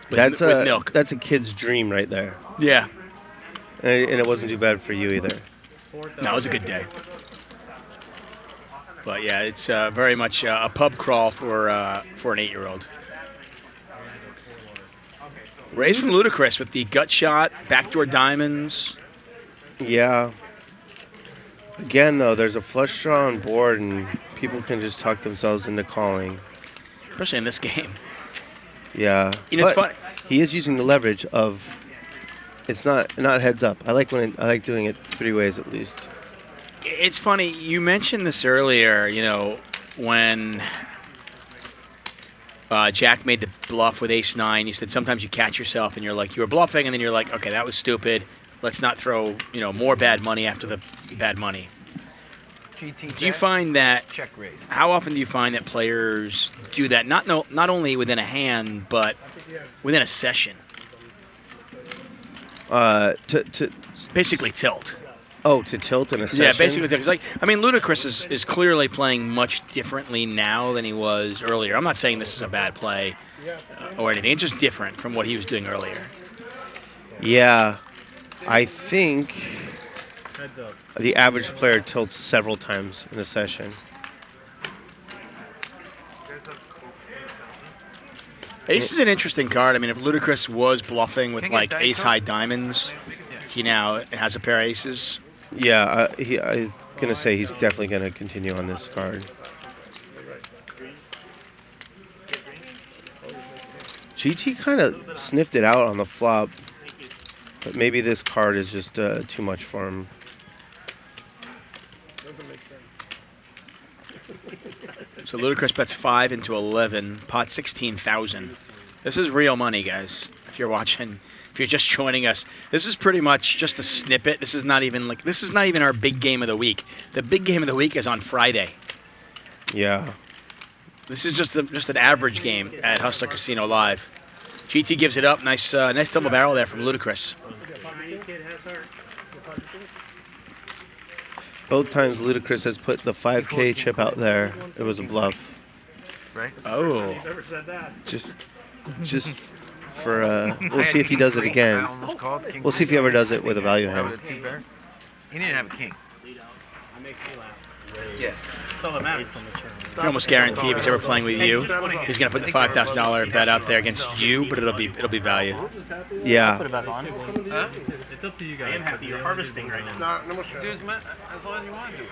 With milk. That's a kid's dream right there. Yeah. And it wasn't too bad for you either. No, it was a good day. But yeah, it's very much a pub crawl for an 8-year-old. Raised from Ludicrous with the gut shot, backdoor diamonds. Yeah. Again, though, there's a flush draw on board, and people can just talk themselves into calling. Especially in this game. Yeah. You know, it's funny. He is using the leverage of. It's not heads up. I like doing it 3 ways at least. It's funny. You mentioned this earlier. You know, when Jack made the bluff with Ace-9, you said sometimes you catch yourself and you're like, you were bluffing, and then you're like, okay, that was stupid. Let's not throw, you know, more bad money after the bad money. Do you find that? Check raise. How often do you find that players do that? Not only within a hand, but within a session. To basically tilt. Oh, to tilt in a session. Yeah, basically tilt. Like, I mean, Ludacris is clearly playing much differently now than he was earlier. I'm not saying this is a bad play or anything. It's just different from what he was doing earlier. Yeah. I think the average player tilts several times in a session. Ace is an interesting card. I mean, if Ludacris was bluffing with like ace-high diamonds, he now has a pair of aces. Yeah, I was going to say he's definitely going to continue on this card. GT kind of sniffed it out on the flop. But maybe this card is just too much for him. So Ludacris bets 5 into 11, pot 16,000. This is real money, guys. If you're watching, if you're just joining us, this is pretty much just a snippet. This is not even our big game of the week. The big game of the week is on Friday. Yeah. This is just an average game at Hustler Casino Live. GT gives it up. Nice nice double barrel there from Ludacris. Both times Ludacris has put the 5K chip out there, it was a bluff. Right? Oh. Just for, we'll see if he does it again. We'll see if he ever does it with a value hand. He didn't have a king. Yes. You almost guarantee if he's ever playing with you, he's going to put the $5,000 bet out there against you, but it'll be value. Yeah. Put it back on. Huh? It's up to you guys. I am happy you're harvesting right now. Do as long as you want to do.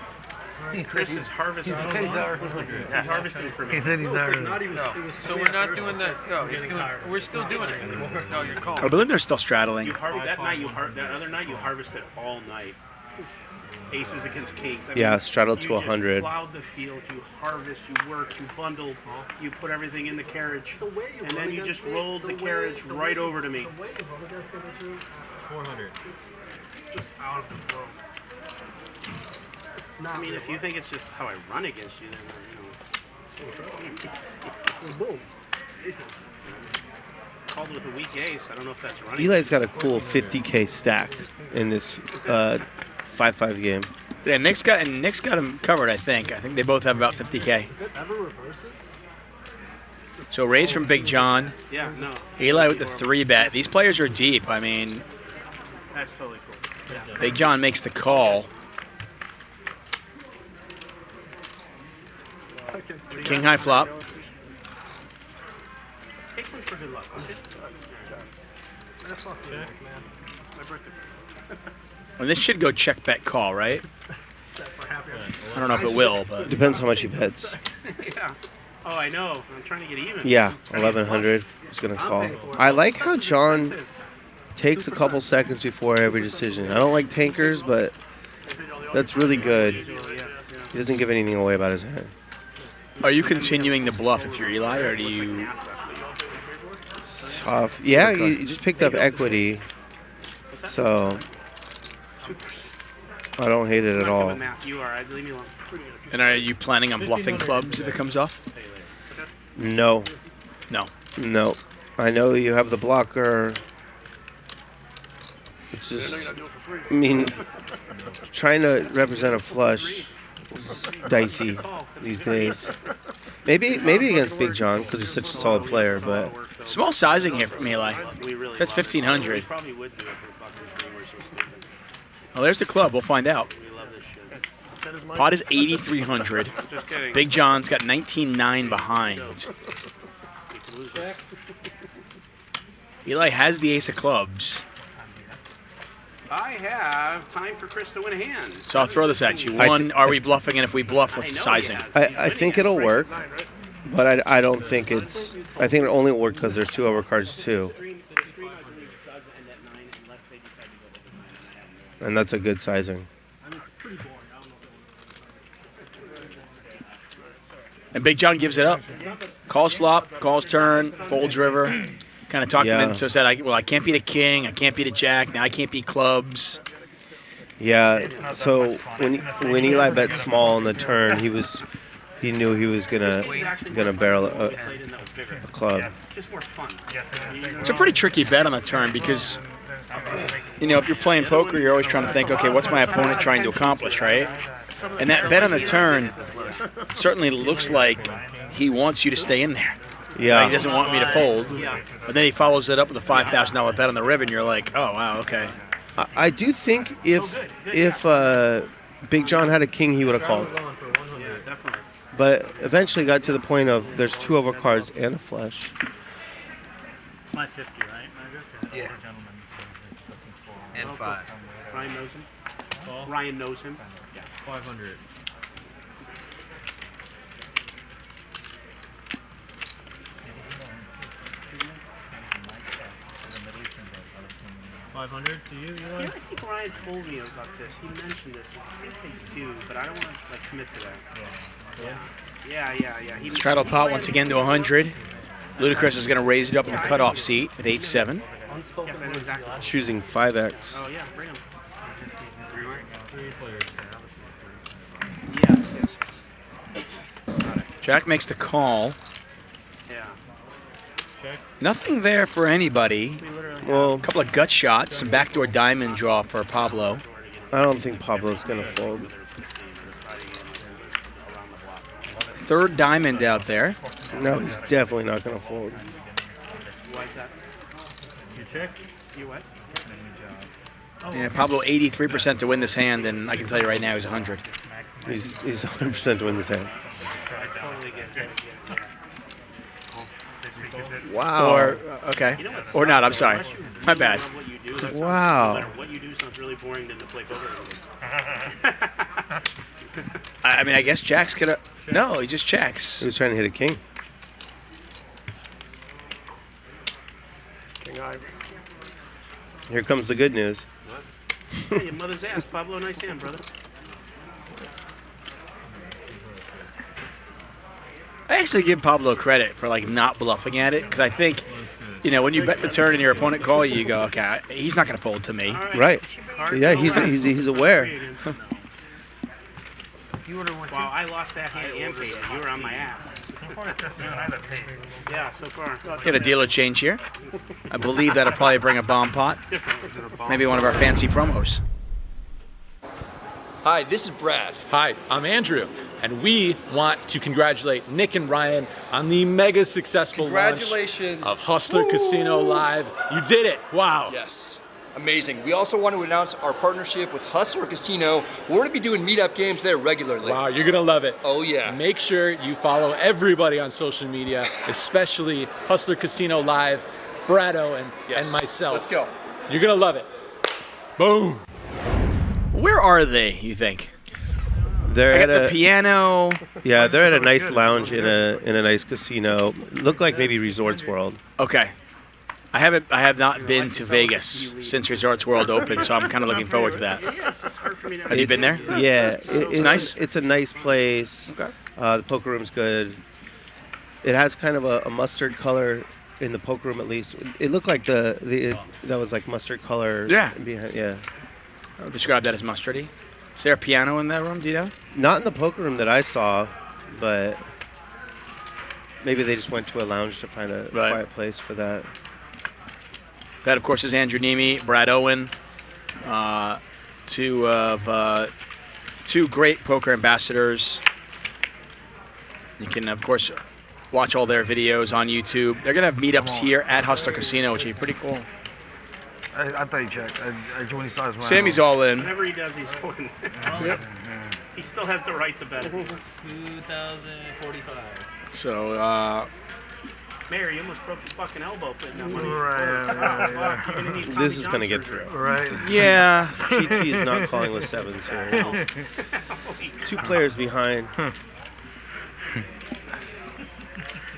Chris is harvesting. He's harvesting for me. He said he's already. No. So we're not doing that. No, we're still doing it. No, you're calling. I believe they're still straddling. That other night you harvested all night. Aces against kings. I Yeah, mean, straddled to 100. You plowed the field, you harvest, you worked, you bundled, you put everything in the carriage, and then you just rolled the carriage right over to me. 400. Just out of this world. I mean, if you think it's just how I run against you, then Boom. Aces. called with a weak ace. I don't know if that's running. Eli's got a cool 50K stack in this 5-5 game. Yeah, Nick's got him covered. I think they both have about 50K. If it ever reverses, So raise from Big John. Yeah, no. Eli with the 3-bet. These players are deep. I mean, That's totally cool. Yeah. Big John makes the call. King high flop. Take one for good luck. Okay? My birthday. Well, this should go check, bet, call, right? I don't know if it will, but Depends how much he bets. Yeah. Oh, I know. I'm trying to get even. Yeah, 1100 is going to call. I like how John takes a couple seconds before every decision. I don't like tankers, but that's really good. He doesn't give anything away about his hand. are you continuing the bluff if you're Eli, or do you? Tough. Yeah, you just picked up equity, so I don't hate it at all. You are. Leave me alone. And are you planning on bluffing clubs if it comes off? No. No. No. I know you have the blocker. It's just, I mean, trying to represent a flush is dicey these days. Maybe against Big John because he's such a solid player, but Small sizing here from Eli. That's 1,500. Well, there's the club. We'll find out. Pot is 8,300. Big John's got 19.9 behind. Eli has the ace of clubs. I have time for Chris to win a hand. So I'll throw this at you. One, are we bluffing? And if we bluff, what's the sizing? I think it'll work, but I don't think it's. I think it only will work because there's 2 overcards too, and that's a good sizing. And Big John gives it up. Calls flop, calls turn, folds river. Kind of talked him into said, I can't beat a king, I can't beat a jack, now I can't beat clubs. Yeah. So when Eli bet small on the turn, he knew he was gonna barrel a club. It's a pretty tricky bet on the turn because, if you're playing poker, you're always trying to think, okay, what's my opponent trying to accomplish, right? And that bet on the turn certainly looks like he wants you to stay in there. Yeah. He doesn't want me to fold. But then he follows it up with a $5,000 bet on the river, and you're like, oh, wow, okay. I do think if Big John had a king, he would have called. But eventually got to the point of there's 2 overcards and a flush. My 50, right? Yeah. And 5. Ryan knows him. Ryan knows him. 500. $500 to you, Eli? I think Ryan told me about this. He mentioned this. I think they do, but I don't want to commit to that. Yeah. He Straddle pot once again to 100. Ludacris is going to raise it up in the cutoff seat with 8-7. Choosing 5x. Oh, yeah, bring him. 3 players. Yes. Got it. Jack makes the call. Yeah. Nothing there for anybody. Well, A couple of gut shots, some backdoor diamond draw for Pablo. I don't think Pablo's going to fold. Third diamond out there. No, he's definitely not going to fold. You like that? You check? You what? Yeah, Pablo 83% to win this hand, and I can tell you right now he's 100. He's 100% to win this hand. Wow. Or okay, or not. I'm sorry. My bad. Wow. What you do sounds really boring than to play poker. I mean, I guess Jack's gonna. No, he just checks. He was trying to hit a king. King Ivy. Here comes the good news. Hey, your mother's ass, Pablo. Nice hand, brother. I actually give Pablo credit for like not bluffing at it, because I think, you know, when you bet the turn and your opponent call you, you go, okay, he's not gonna fold to me. Right. Yeah, he's aware. Wow, I lost that hand and paid it. You were on my ass. Yeah, so far. Get a dealer change here. I believe that'll probably bring a bomb pot. Maybe one of our fancy promos. Hi, this is Brad. Hi, I'm Andrew. And we want to congratulate Nick and Bryan on the mega successful launch of Hustler Casino Live. You did it. Wow. Yes. Amazing. We also want to announce our partnership with Hustler Casino. We're going to be doing meetup games there regularly. Wow, you're going to love it. Oh, yeah. Make sure you follow everybody on social media, especially Hustler Casino Live, Brado, and myself. Let's go. You're going to love it. Boom. Where are they, you think? They're I at got the piano. Yeah, they're at a nice lounge in a nice casino. Look like maybe Resorts World. Okay. I have not been to Vegas since Resorts World opened, so I'm kind of looking forward to that. Have you been there? Yeah, it's nice. It's a nice place. Okay. The poker room's good. It has kind of a mustard color in the poker room, at least. It looked like that was like mustard color. Yeah. Behind, yeah. I would describe that as mustardy. Is there a piano in that room? Do you know? Not in the poker room that I saw, but maybe they just went to a lounge to find a quiet place for that. That, of course, is Andrew Nemi, Brad Owen, two great poker ambassadors. You can, of course, watch all their videos on YouTube. They're going to have meetups here at Hustler Casino, which would be pretty cool. I thought he checked. When he starts Sammy's all in. Whatever he does, he's winning. Yep. He still has the right to bet. 2,045. So, Mary, you almost broke your fucking elbow putting that money. Right. This is going to get through. Right. Yeah. GT is not calling with sevens here. 2 players behind.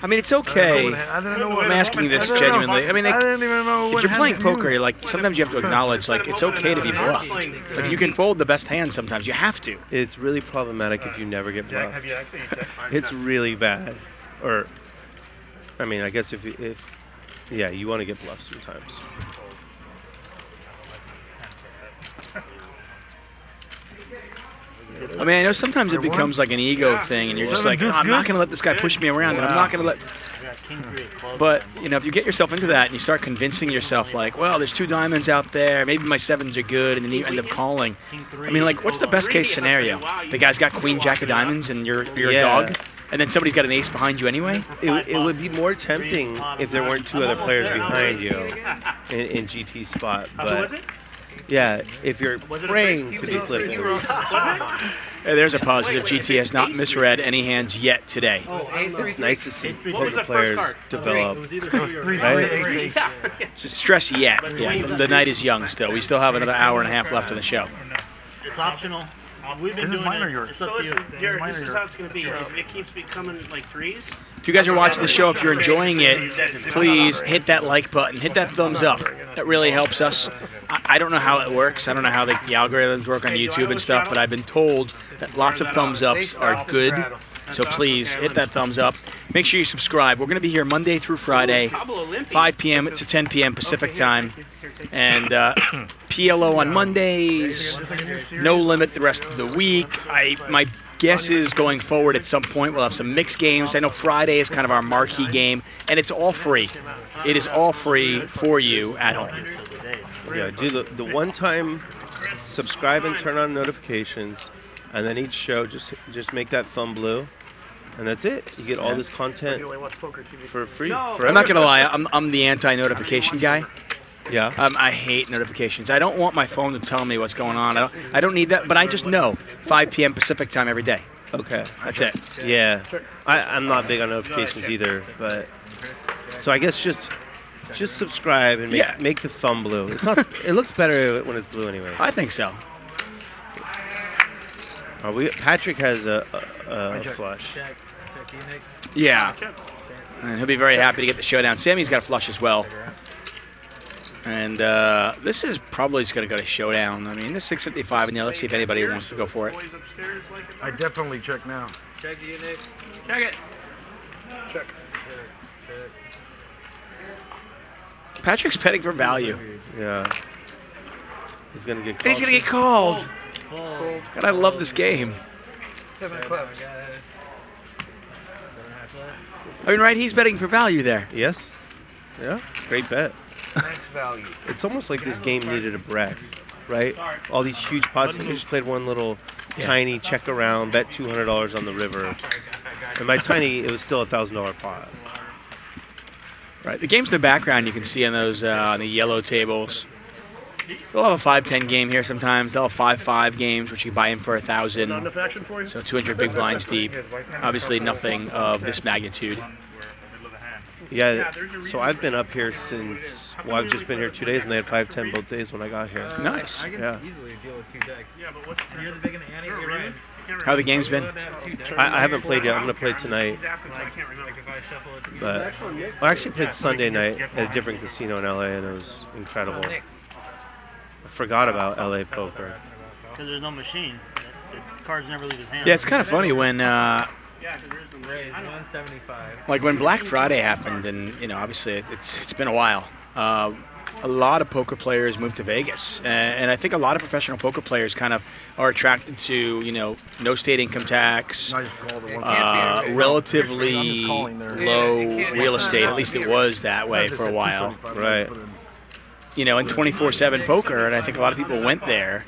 I mean, it's okay. I'm asking you this genuinely. I mean, like, if you're playing poker, like sometimes you have to acknowledge, like, it's okay to be bluffed. Like, you can fold the best hand sometimes. You have to. It's really problematic if you never get bluffed. It's really bad. Or, I mean, I guess if yeah, you want to get bluffed sometimes. I mean, I know sometimes it becomes like an ego thing, and you're just like, oh, I'm not going to let this guy push me around, and I'm not going to let... But, you know, if you get yourself into that and you start convincing yourself, like, well, there's 2 diamonds out there, maybe my 7s are good, and then you end up calling. I mean, like, what's the best case scenario? The guy's got queen, jack of diamonds, and you're a dog, and then somebody's got an ace behind you anyway? It would be more tempting if there weren't 2 other players behind you in GT's spot, but... Yeah, if you're praying to be flipping. Hey, there's a positive. GT has not misread any hands yet today. It's nice to see poker players develop. Just stress yet. Yeah, the night is young still. We still have another hour and a half left of the show. It's optional. We've been doing mine or it. yours? It's up to you. Jared, this is how it's going to be. If it keeps becoming like 3s. If you guys are watching the show, if you're enjoying it, please hit that like button, hit that thumbs up. That really helps us. I don't know how it works. I don't know how the algorithms work on YouTube and stuff, but I've been told that lots of thumbs ups are good. So please hit that thumbs up. Make sure you subscribe. We're going to be here Monday through Friday, 5 p.m. to 10 p.m. Pacific time. And PLO on Mondays, no limit the rest of the week. My guesses going forward at some point. We'll have some mixed games. I know Friday is kind of our marquee game, and it's all free. It is all free for you at home. Yeah, do the one-time subscribe and turn on notifications, and then each show just make that thumb blue, and that's it. You get all this content for free. I'm not gonna lie. I'm the anti-notification guy. Yeah. I hate notifications. I don't want my phone to tell me what's going on. I don't need that, but I just know 5 p.m. Pacific time every day. Okay. That's it. Yeah. I'm not big on notifications either, but so I guess just subscribe and make the thumb blue. It's not. It looks better when it's blue anyway. I think so. Patrick has a flush. Yeah. And he'll be very happy to get the showdown. Sammy's got a flush as well. And this is probably just going to go to showdown. I mean, this is 655 in there. Let's see if anybody wants to go for it. I definitely check now. Check you, Nick. Check it. Check. Patrick's betting for value. Yeah. He's going to get called. And he's going to get called. God, I love this game. 7 clubs. I mean, right? He's betting for value there. Yes. Yeah. Great bet. Max value. It's almost like this game needed a breath, right? All these huge pots, and you just played one little tiny check around, bet $200 on the river. And my tiny, it was still a $1,000 pot. Right. The games in the background you can see on those on the yellow tables. They'll have a 5-10 game here sometimes. They'll have 5-5 games, which you buy in for 1,000. So 200 big blinds deep. Obviously, nothing of this magnitude. Yeah. So I've been up here since. Well, I've just been here 2 days, and they had 5-10 both days when I got here. Nice. I can easily deal with 2 decks. Yeah, but what's you're the big in the ante, you're Ryan. How the game's been? I haven't played yet. I'm going to play tonight. But I actually played Sunday night at a different casino in LA, and it was incredible. I forgot about LA poker. Because there's no machine. The cards never leave his hand. Yeah, it's kind of funny when, like when Black Friday happened, and obviously it's been a while. A lot of poker players moved to Vegas, and I think a lot of professional poker players kind of are attracted to no state income tax, relatively low real estate. At least it was that way for a while, right? And 24/7 poker, and I think a lot of people went there.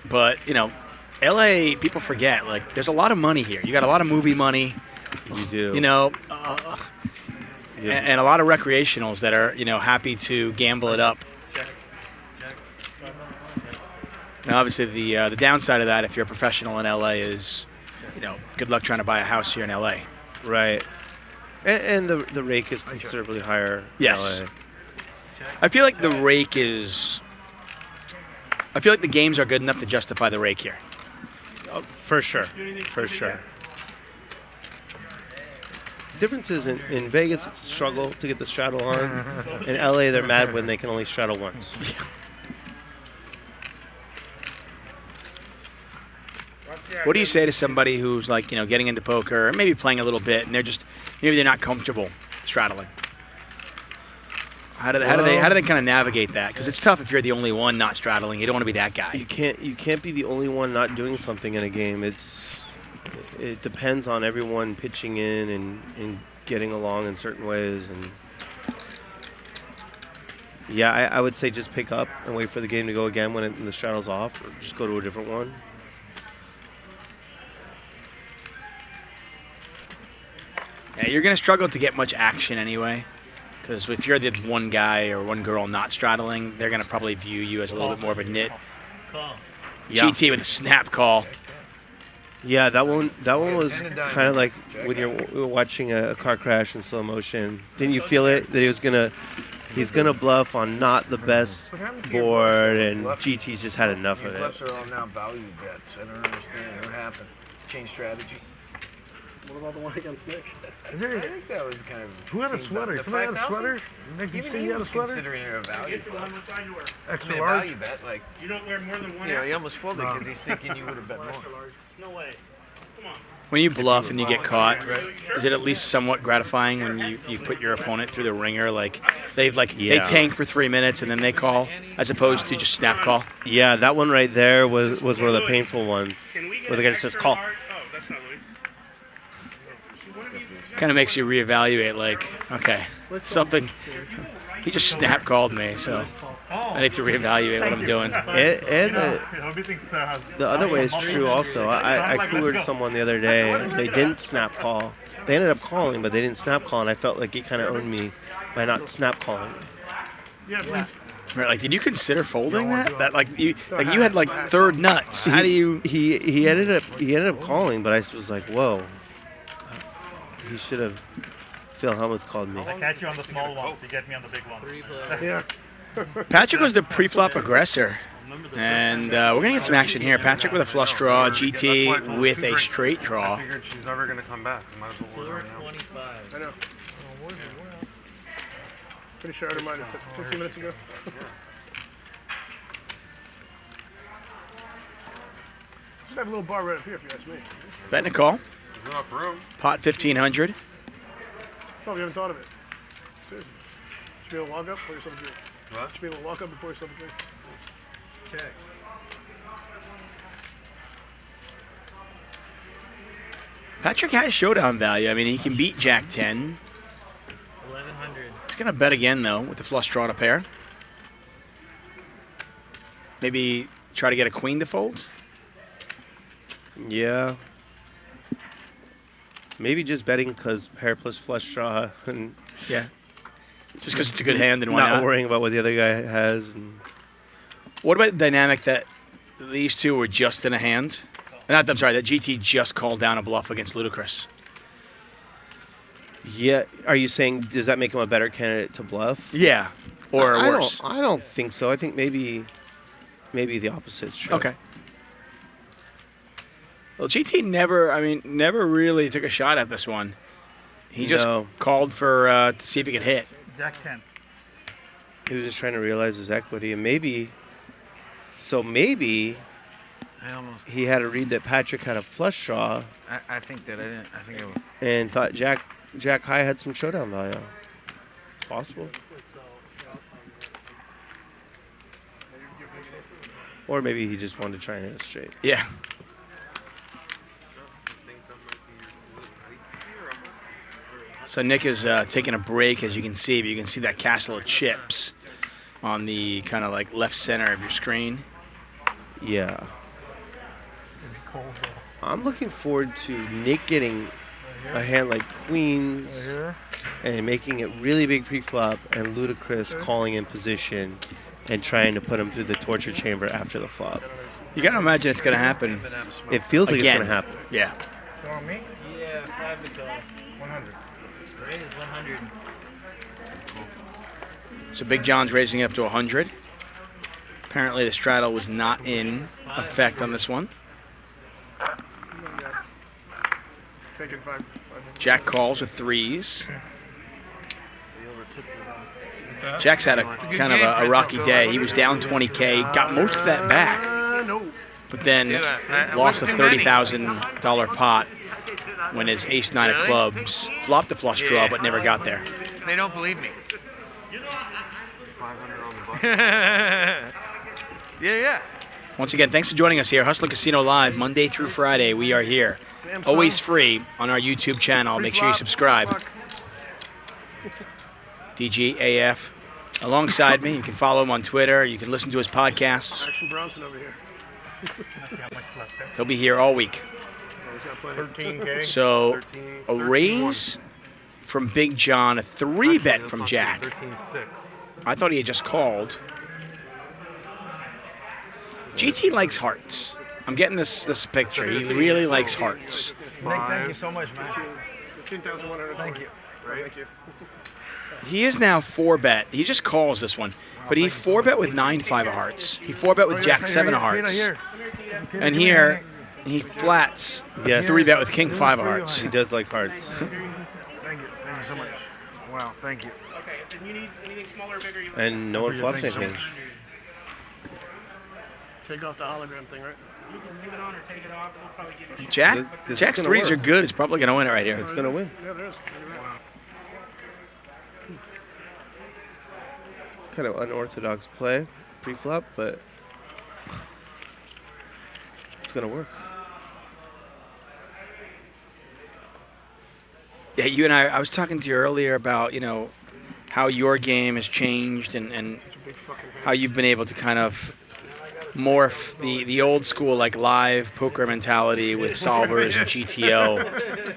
But LA, people forget, like, there's a lot of money here. You got a lot of movie money. You do. And a lot of recreationals that are, happy to gamble it up. And obviously the downside of that, if you're a professional in LA, is, good luck trying to buy a house here in LA. Right. And the rake is considerably higher yes. in LA. I feel like the rake is... I feel like the games are good enough to justify the rake here. Oh, for sure. For sure. The difference is in Vegas, it's a struggle to get the straddle on. In LA, they're mad when they can only straddle once. What do you say to somebody who's like, getting into poker or maybe playing a little bit, and maybe they're not comfortable straddling? How do they kind of navigate that? Because it's tough if you're the only one not straddling. You don't want to be that guy. You can't be the only one not doing something in a game. It depends on everyone pitching in and getting along in certain ways. And yeah, I would say just pick up and wait for the game to go again when the straddle's off, or just go to a different one. Yeah, you're going to struggle to get much action anyway. Because if you're the one guy or one girl not straddling, they're going to probably view you as a little bit more of a nit. Yeah. GT with a snap call. Yeah, that one was kind of like when you're watching a car crash in slow motion. Didn't you feel it that he's gonna bluff on not the best board, and GT's just had enough of it. Bluffs are all now value bets. I don't understand what happened. Change strategy. What about the one against Nick? I think that was kind of. Who had a sweater? Somebody had a sweater? Nick, you see you had a sweater? Considering it a value. Extra a large? value bet, like. You don't wear more than one. He almost folded because he's thinking you would have bet more. No way. Come on. When you bluff and you get caught, is it at least somewhat gratifying when you put your opponent through the ringer? Like they tank for 3 minutes and then they call, as opposed to just snap call. Yeah, that one right there was one of the painful ones, where the guy says call. Kind of makes you reevaluate. Like, okay, something. He just snap called me, so I need to reevaluate what I'm doing. And the other way is true also. I coolered someone the other day. They didn't snap call. They ended up calling, but they didn't snap call, and I felt like he kind of owned me by not snap calling. Yeah. Right, like, did you consider folding that? That you had like third nuts. How do you? He ended up calling, but I was like, whoa. He should have. Phil Helmuth called me. I catch you on the small ones. You get me on the big ones. Yeah. Patrick was the pre-flop aggressor. And we're going to get some action here. Patrick with a flush draw, GT with a straight draw. I figured she's never going to come back. I might as well order right now. 25. I know. Pretty sure I ordered mine 15 minutes ago. Should have a little bar right up here if you ask me. Betting a call. There's enough room. Pot 1,500. Oh, we haven't thought of it. Should be able to walk up, pour yourself a drink. What? Should be able to walk up and pour yourself a drink. Check. Patrick has showdown value. I mean, he can beat Jack 10. 1100. He's going to bet again, though, with the flush draw to pair. Maybe try to get a queen to fold. Yeah. Maybe just betting because pair plus flush draw and yeah, just because it's a good hand and why not? Not worrying about what the other guy has. And what about the dynamic that these two were just in a hand? I'm sorry, that GT just called down a bluff against Ludacris. Yeah, are you saying does that make him a better candidate to bluff? Yeah, or worse? I don't think so. I think maybe the opposite's true. Okay. Well, GT never really took a shot at this one. He just called for to see if he could hit. Jack 10. He was just trying to realize his equity, and maybe he had a read that Patrick had a flush draw. I think that I didn't. I think it was. And thought Jack High had some showdown value. It's possible. Or maybe he just wanted to try and hit it straight. Yeah. So Nick is taking a break, as you can see, but you can see that castle of chips on the kind of like left center of your screen. Yeah. I'm looking forward to Nick getting a hand like queens and making it really big pre-flop, and Ludacris calling in position and trying to put him through the torture chamber after the flop. You got to imagine it's going to happen. It feels like again. it's going to happen. Yeah. You want me? Yeah, 5 to call. 100. Raise 100. So Big John's raising it up to 100. Apparently the straddle was not in effect on this one. Jack calls with threes. Jack's had a kind of a rocky day. He was down 20K, got most of that back, but then lost a $30,000 pot when his ace-9 of clubs flopped a flush draw but never got there. They don't believe me. 500 on the button. Yeah. Once again, thanks for joining us here. Hustler Casino Live, Monday through Friday. We are here. Always free on our YouTube channel. Make sure you subscribe. DGAF alongside me. You can follow him on Twitter. You can listen to his podcasts. Action Bronson over here. He'll be here all week. 13K. So a raise from Big John, a 3-bet from Jack. 13-6. I thought he had just called. GT likes hearts. I'm getting this picture. He really likes hearts. Nick, thank you so much, man. 15,100. Thank you. Thank you. He is now 4-bet. He just calls this one. But he 4-bet with 9-5 of hearts. He 4-bet with Jack 7 of hearts. And here, he flats 3-bet with King 5 of hearts. He does like hearts. Thank you. Thank you so much. Wow, thank you. Okay, and you need anything smaller or bigger? And no one flops anything. Take off the hologram thing, right? Jack's threes are good. It's probably going to win it right here. It's going to win. Yeah, there is. Kind of unorthodox play, pre-flop, but it's going to work. Yeah, you and I was talking to you earlier about, how your game has changed and how you've been able to kind of morph the old school, like, live poker mentality with solvers and GTO.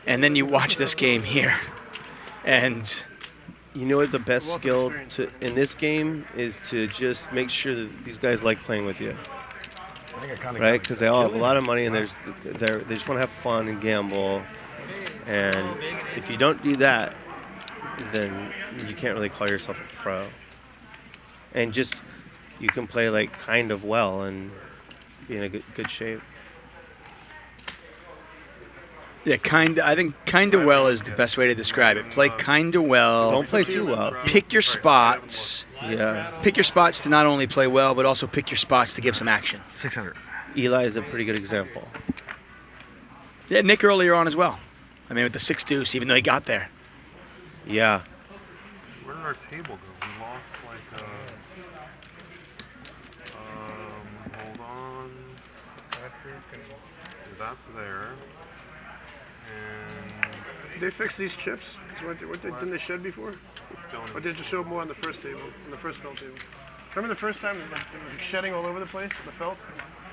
And then you watch this game here. And you know what the best skill in this game is to just make sure that these guys like playing with you. Right? Because they all have a lot of money and they just want to have fun and gamble. And if you don't do that, then you can't really call yourself a pro. And just, you can play like kind of well and be in a good shape. Yeah, I think kind of well is the best way to describe it. Play kind of well. Don't play too well. Pick your spots. Yeah. Pick your spots to not only play well, but also pick your spots to give some action. 600. Eli is a pretty good example. Yeah, Nick earlier on as well. I mean, with the 6 deuce, even though he got there. Yeah. Where did our table go? We lost like hold on. That's there. And Did they fix these chips? Didn't they shed before? Or did it just show more on the first table, on the first felt table? Remember the first time it was shedding all over the place, the felt?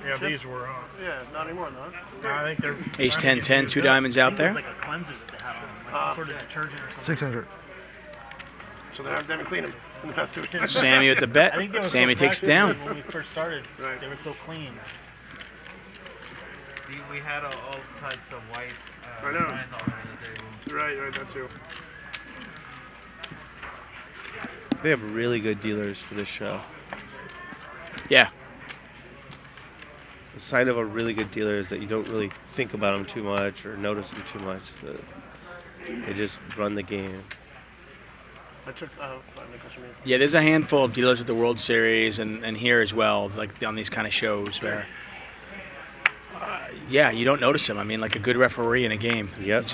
Yeah, chip? these were. Yeah, not anymore, no. I think they're. Ace 10, 10, 2 diamonds out there. Like a cleanser that they have on, like some sort of detergent or something. 600. So they haven't cleaned them in the past 2 weeks. Sammy with the bet. I think they were Sammy so takes it fresh down. when we first started. Right. They were so clean. We had all types of white. I know. lines all over the table. Right, that too. They have really good dealers for this show. Yeah. The side of a really good dealer is that you don't really think about them too much or notice them too much. They just run the game. I took, Yeah, there's a handful of dealers at the World Series and here as well, like on these kind of shows where, yeah, you don't notice them. I mean, like a good referee in a game. Yep.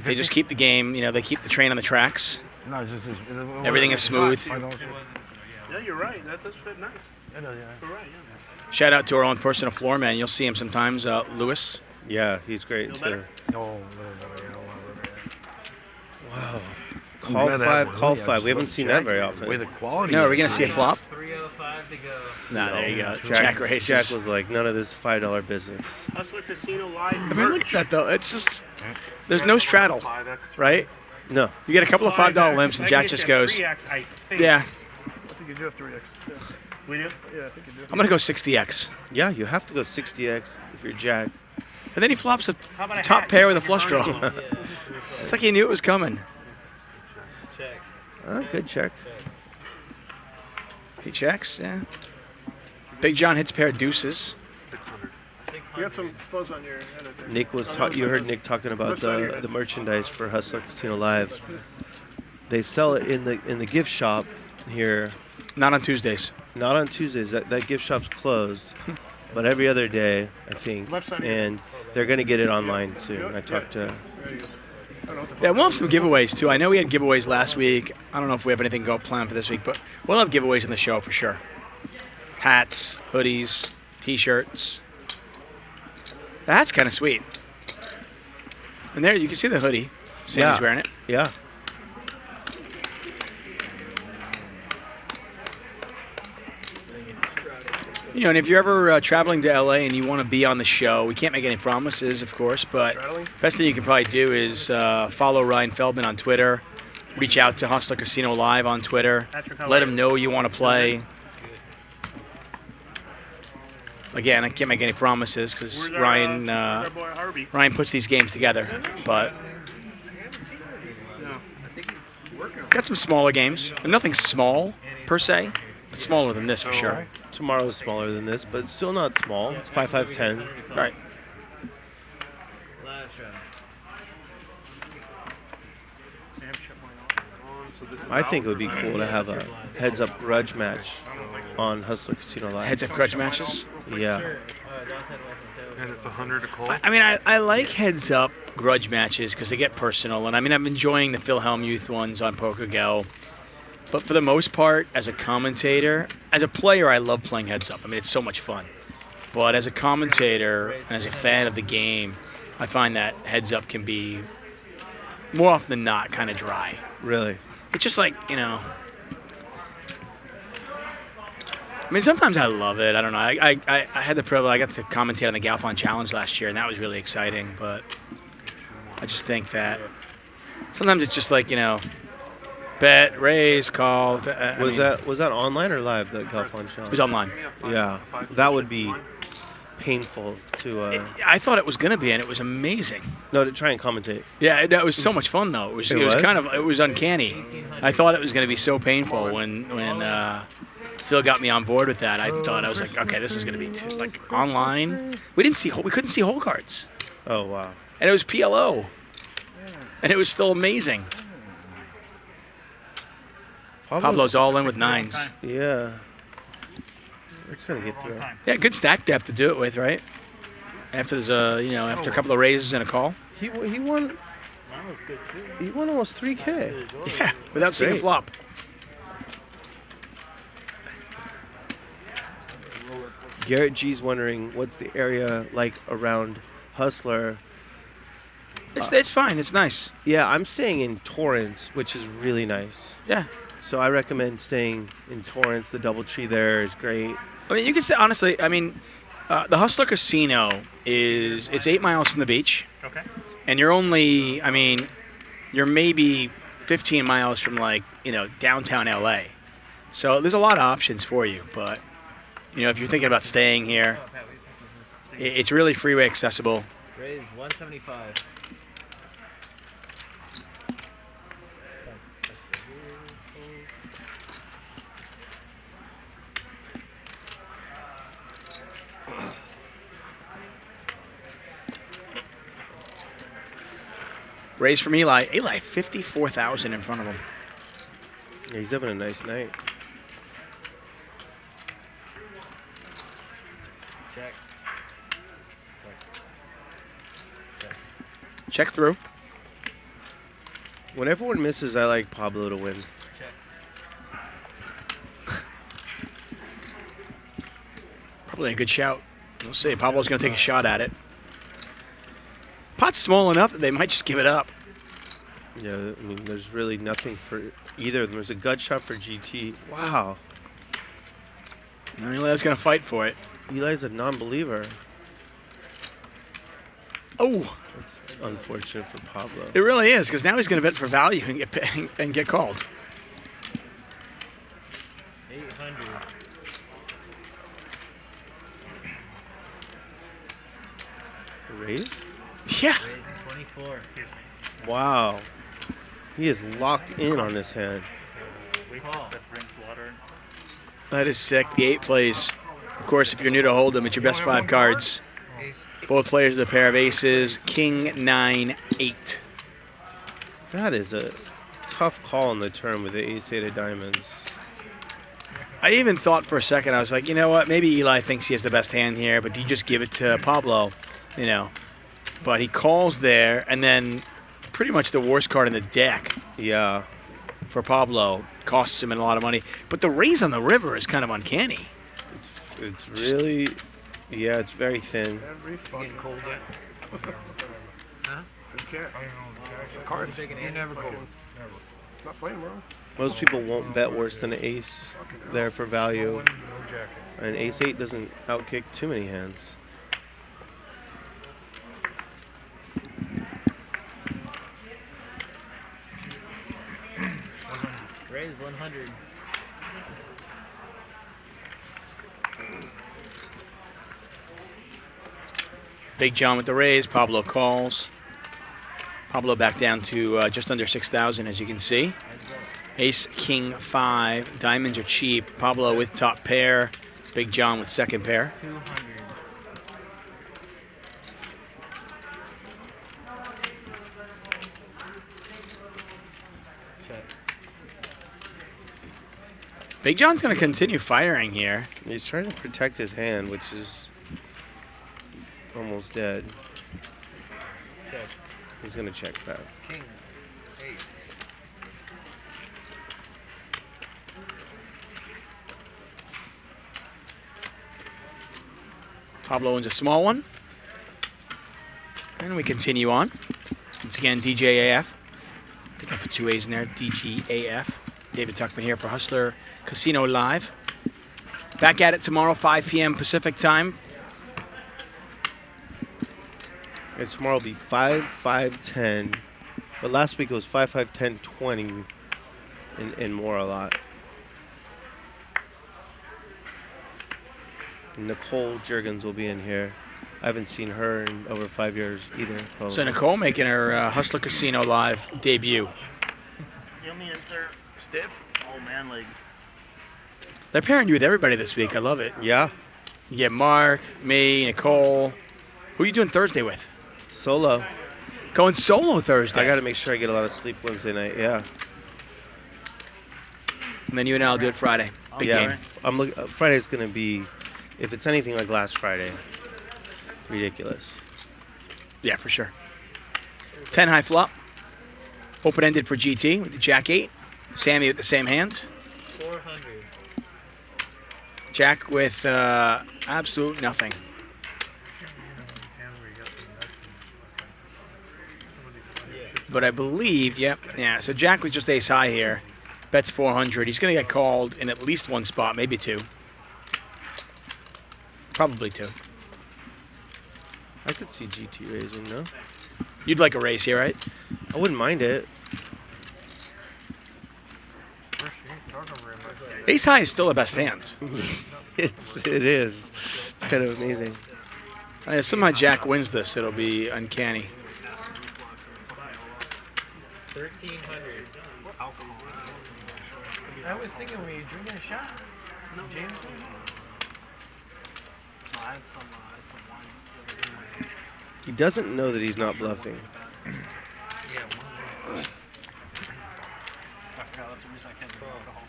They just keep the game, they keep the train on the tracks. No, it's just Everything is smooth. Yeah, you're right. That does fit nice. I know, yeah. You're right, yeah. Shout out to our own personal floor man. You'll see him sometimes, Lewis. Yeah, he's great too. No, wow. Call 5. We haven't seen that very often. Way the quality. No, are we going to see a flop? 305 to go. Nah, there you go. Jack races. Jack was like, none of this $5 business. Hustler Casino Live. I mean, look at that though. It's just, there's no straddle, right? No. You get a couple of $5 limps and Jack just goes, yeah. I think you do have 3x. Yeah. We do? Yeah, I think you do. I'm going to go 60x. Yeah, you have to go 60x if you're Jack. And then he flops a top pair with a flush draw. It's like he knew it was coming. Check. Good check. He checks, yeah. Big John hits a pair of deuces. You got some fuzz on your head. Nick was you heard Nick talking about the merchandise for Hustler Casino Live. They sell it in the gift shop here. Not on Tuesdays. Not on Tuesdays. That gift shop's closed, but every other day, I think. And they're going to get it online soon. I talked to. Yeah, we'll have some giveaways too. I know we had giveaways last week. I don't know if we have anything planned for this week, but we'll have giveaways in the show for sure. Hats, hoodies, T-shirts. The hat's kind of sweet. And there you can see the hoodie. Sandy's wearing it. Yeah. And if you're ever traveling to LA and you want to be on the show, we can't make any promises, of course, but best thing you can probably do is follow Ryan Feldman on Twitter, reach out to Hustler Casino Live on Twitter, let him know you want to play. Again, I can't make any promises because Ryan puts these games together, but got some smaller games. Nothing small per se, but smaller than this for sure. Tomorrow's smaller than this, but it's still not small. It's 5, 5, 10. Right. I think it would be cool to have a heads-up grudge match on Hustler Casino Live. Heads-up grudge matches? Yeah. And it's 100 to call. I mean, I like heads up grudge matches because they get personal, and I mean, I'm enjoying the Phil Hellmuth ones on PokerGo. But for the most part, as a commentator, as a player, I love playing heads up. I mean, it's so much fun. But as a commentator and as a fan of the game, I find that heads up can be more often than not kind of dry. Really? It's just like, you know. I mean, sometimes I love it. I don't know. I had the privilege. I got to commentate on the Galfond Challenge last year, and that was really exciting. But I just think that sometimes it's just like, you know, bet, raise, call. Was that online or live, the Galfond Challenge? It was online. Yeah, that would be painful to. I thought it was going to be, and it was amazing. No, to try and commentate. Yeah, that was so much fun though. It was it was uncanny. I thought it was going to be so painful when Phil got me on board with that. I was like, okay, this is going to be like online. We couldn't see hole cards. Oh wow. And it was PLO, and it was still amazing. Pablo's all in with nines. Yeah. It's gonna get through. Yeah, good stack depth to do it with, right? After there's after a couple of raises and a call. He won. He won almost 3K. Yeah, without seeing a flop. Garrett G's wondering what's the area like around Hustler. It's fine. It's nice. Yeah, I'm staying in Torrance, which is really nice. Yeah. So I recommend staying in Torrance. The DoubleTree there is great. I mean, you can say honestly. I mean, the Hustler Casino it's 8 miles from the beach. Okay. And you're maybe 15 miles from downtown LA. So there's a lot of options for you. But if you're thinking about staying here, it's really freeway accessible. Raise 175. Raise from Eli. Eli, 54,000 in front of him. Yeah, he's having a nice night. Check. Check through. When everyone misses, I like Pablo to win. Probably a good shout. We'll see. Pablo's going to take a shot at it. Pot's small enough that they might just give it up. Yeah, I mean, there's really nothing for either of them. There's a gut shot for GT. Wow. Eli's going to fight for it. Eli's a non-believer. Oh. That's unfortunate for Pablo. It really is, because now he's going to bet for value and get called. 800. Raise? Yeah. 24. Wow. He is locked in on this hand. That is sick. The 8 plays. Of course, if you're new to Hold'em, it's your best 5 cards. Both players with a pair of aces. King, 9, 8. That is a tough call on the turn with the ace-8 of diamonds. I even thought for a second, I was like, you know what? Maybe Eli thinks he has the best hand here, but do you just give it to Pablo? But he calls there, and then pretty much the worst card in the deck. Yeah. For Pablo, costs him a lot of money. But the raise on the river is kind of uncanny. It's really, yeah, it's very thin. Every fucking cold yet? Huh? Cards. You never cold. Never. Not playing wrong. Most people won't bet worse than an ace there for value. And ace-8 doesn't outkick too many hands. Raise 100. Big John with the raise. Pablo calls. Pablo back down to just under 6,000, as you can see. Ace, King, 5. Diamonds are cheap. Pablo with top pair. Big John with second pair. 200. Big John's going to continue firing here. He's trying to protect his hand, which is almost dead. Check. He's gonna check back. King, ace. Pablo owns a small one. And we continue on. Once again, DJAF. I think I put 2 A's in there. DGAF. David Tuckman here for Hustler Casino Live. Back at it tomorrow, 5 p.m. Pacific time. And tomorrow will be 5, 5, 10. But last week it was 5, 5, 10, 20. And more a lot. Nicole Juergens will be in here. I haven't seen her in over 5 years either. Probably. So Nicole making her Hustler Casino Live debut. Yummy is there. Stiff. Oh, man legs. They're pairing you with everybody this week. I love it. Yeah. You get Mark, me, Nicole. Who are you doing Thursday with? Solo. Going solo Thursday. I got to make sure I get a lot of sleep Wednesday night. Yeah. And then you and I'll do it Friday. Big game. I'm looking. Friday's gonna be, if it's anything like last Friday, ridiculous. Yeah, for sure. 10 high flop. Open-ended for GT with the Jack 8. Sammy with the same hand. 400. Jack with absolute nothing. But I believe, yep, yeah. So Jack was just ace high here. Bets 400. He's going to get called in at least one spot, maybe two. Probably two. I could see GT raising, no? You'd like a raise here, right? I wouldn't mind it. Ace high is still the best hand. It is. It's kind of amazing. If somehow Jack wins this, it'll be uncanny. 1300. I was thinking, were you drinking a shot? No, Jameson? I had some wine. He doesn't know that he's not bluffing. Yeah. I forgot that's the reason I can't drink alcohol.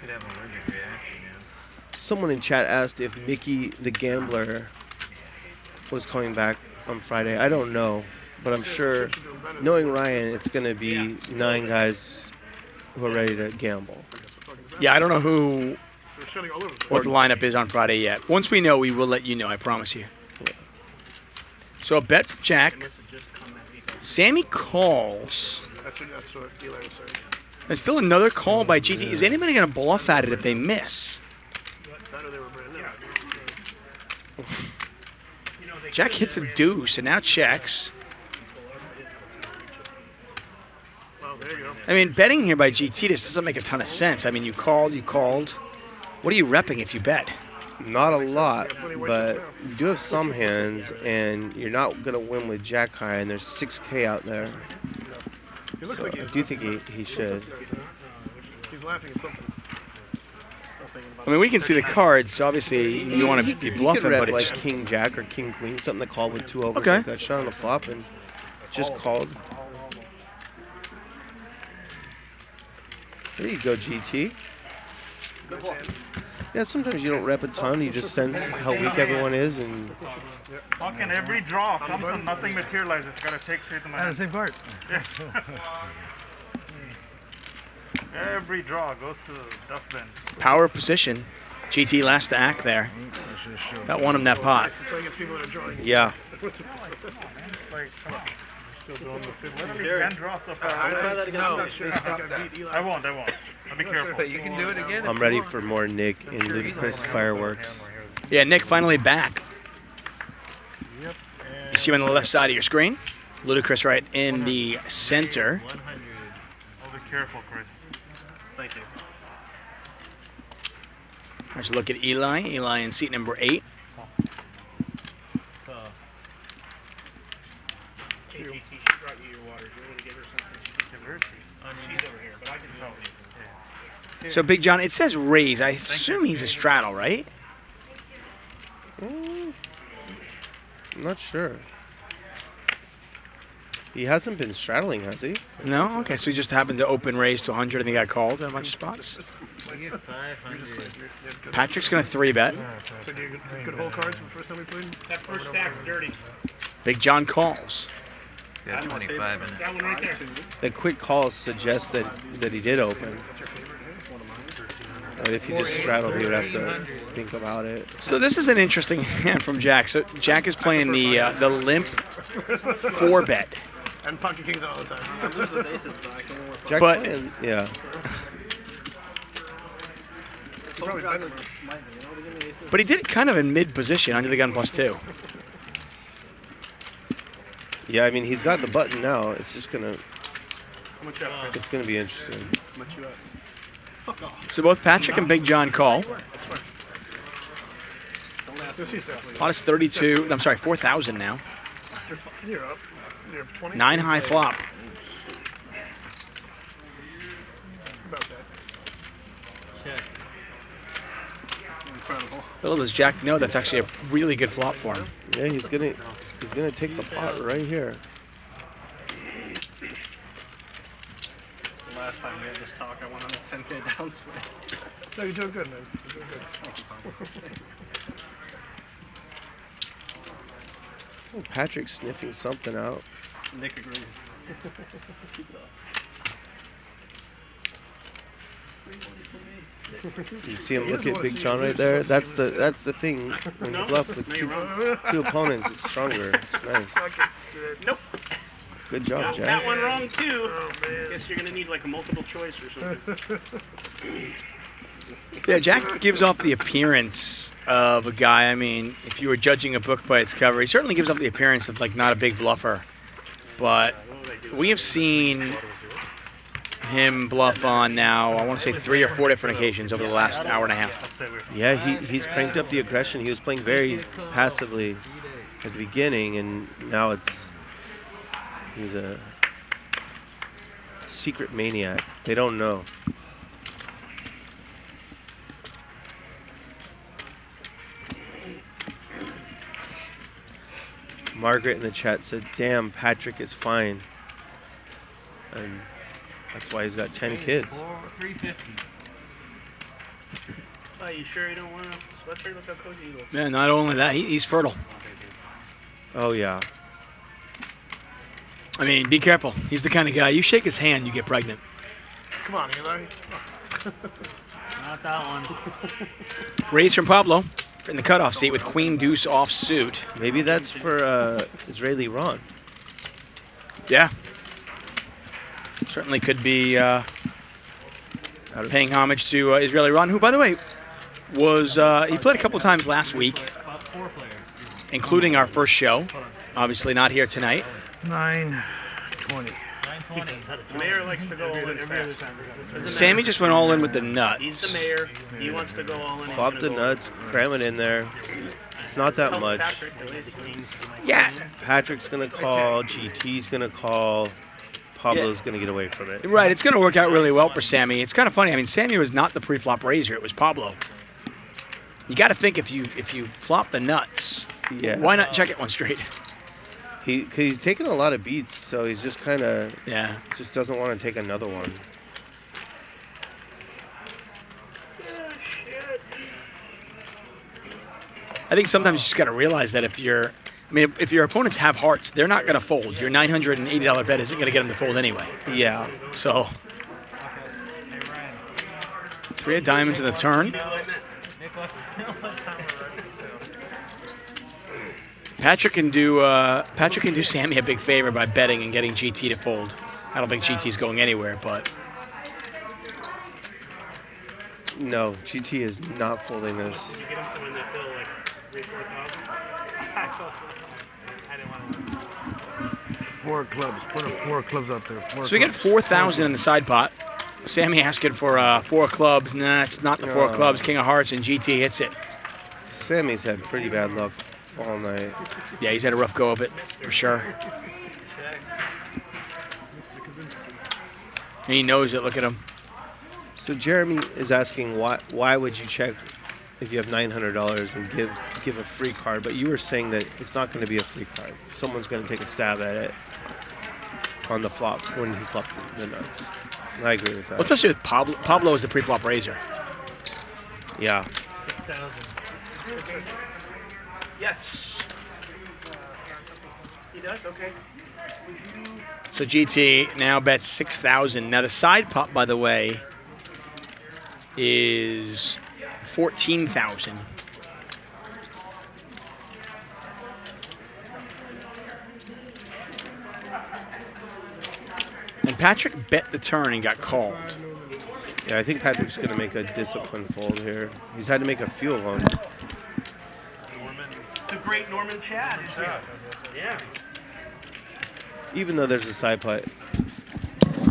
Could have an allergic reaction, yeah. Someone in chat asked if Mickey the Gambler was coming back on Friday. I don't know, but I'm sure, knowing Ryan, it's going to be 9 guys who are ready to gamble. Yeah, I don't know what the lineup is on Friday yet. Once we know, we will let you know, I promise you. So a bet for Jack. Sammy calls. That's what Eli was saying. And still another call by GT. Is anybody going to bluff at it if they miss? Jack hits a deuce and now checks. Well, there you go. I mean, betting here by GT just doesn't make a ton of sense. I mean, you called. What are you repping if you bet? Not a lot, but you do have some hands, and you're not going to win with Jack high, and there's 6K out there. So I do think he should. He's laughing at something. I mean, we can see the cards. Obviously, you want to be bluffing, but like it's King Jack or King Queen, something that called with 2 overs. Okay. Like that shot on the flop and just called. There you go, GT. Yeah, sometimes you don't rep a ton. You just sense how weak everyone is, and Fucking every draw comes and nothing materializes. Gotta take straight to my hand. the same card. Every draw goes to the dustbin. power position. GT last to act there. That won him that pot. yeah. Literally 10 draws so far. I won't. I'll be careful. But you can do it again. I'm ready for more Nick and ludicrous fireworks. Yeah, Nick finally back. You see him on the left side of your screen. Ludicrous right in the center. 100. I'll be careful, Chris. Thank you. Let's look at Eli. Eli in seat number 8. So, Big John, it says raise. I assume he's a straddle, right? I'm not sure. He hasn't been straddling, has he? No? Okay, so he just happened to open raise to 100 and he got called in a bunch of spots. We get 500. Patrick's going to 3-bet. So do you good whole cards from the first time we played? That first stack's dirty. Big John calls. Yeah, 25 in it. That one right there. The quick calls suggest that he did open. But if he just straddled, he would have to think about it. So this is an interesting hand from Jack. So Jack is playing the limp 4-bet. And pocket kings all the time. Jack's But- playing, yeah. Probably better. But he did it kind of in mid-position under the gun +2. Yeah, I mean, he's got the button now. It's just gonna, How much up? it's gonna be interesting. How much you up? Fuck off. So both Patrick and Big John call. Pot is 32. I'm sorry, 4,000 now. You're up. You're 20. 9 high flop. About that. Check. Incredible. Little does Jack know that's actually a really good flop for him. Yeah, he's gonna take the pot right here. Last time we had this talk, I went on a 10K downswing. No, you're doing good, man. You're doing good. Oh, Patrick's sniffing something out. Nick agrees. You see him look at Big John right there? That's the thing. When you bluff with two opponents, it's stronger. It's nice. Nope. Good job, Got Jack. that one wrong too. Guess you're gonna need like a multiple choice or something. Yeah, Jack gives off the appearance of a guy. I mean, if you were judging a book by its cover, he certainly gives off the appearance of like not a big bluffer. But we have seen him bluff on now, I want to say 3 or 4 different occasions over the last hour and a half. Yeah, he's cranked up the aggression. He was playing very passively at the beginning, and now he's a secret maniac. They don't know. Margaret in the chat said, "Damn, Patrick is fine," and that's why he's got 10 kids. 350. Oh, you sure you don't want to? Let's look how cozy he looks. Yeah, not only that, he's fertile. Oh yeah. I mean, be careful. He's the kind of guy, you shake his hand, you get pregnant. Come on, Eli. Not that one. Raise from Pablo in the cutoff seat with Queen Deuce off suit. Maybe that's for Israeli Ron. Yeah. Certainly could be paying homage to Israeli Ron, who, by the way, was he played a couple times last week, including our first show. Obviously not here tonight. 920. The mayor likes to go all in fast. Sammy just went all in with the nuts. He's the mayor. He wants to go all in. Flop the nuts, cram it in there. It's not that much. Yeah. Patrick's gonna call. GT's gonna call. Pablo's gonna get away from it. Right, it's going to work out really well for Sammy. It's kind of funny. I mean, Sammy was not the pre-flop raiser. It was Pablo. You got to think if you flop the nuts, Yeah. why not check it one straight? He's taking a lot of beats, so he's just kind of just doesn't want to take another one. I think sometimes you just got to realize that if your opponents have hearts, they're not going to fold. Your $980 bet isn't going to get them to fold anyway. Yeah. So, 3 of diamonds in the turn. Patrick can do Sammy a big favor by betting and getting GT to fold. I don't think GT's going anywhere, but no, GT is not folding this. Did you get him to win that bill like 3,000-4,000? 4 clubs. Put 4 clubs out there. So we get 4,000 in the side pot. Sammy asking for 4 clubs. Nah, it's not the 4 clubs. King of Hearts, and GT hits it. Sammy's had pretty bad luck all night. Yeah, he's had a rough go of it, for sure. And he knows it. Look at him. So Jeremy is asking why would you check if you have $900 and give a free card? But you were saying that it's not going to be a free card. Someone's going to take a stab at it. on the flop when he flopped the nuts. I agree with that. Well, especially with Pablo. Pablo is the pre-flop raiser. Yeah. 6,000. Yes. He does? Okay. So GT now bets 6,000. Now the side pot, by the way, is 14,000. And Patrick bet the turn and got called. Yeah, I think Patrick's going to make a disciplined fold here. He's had to make a few of them. The great Norman Chad is here. Yeah. Even though there's a side putt,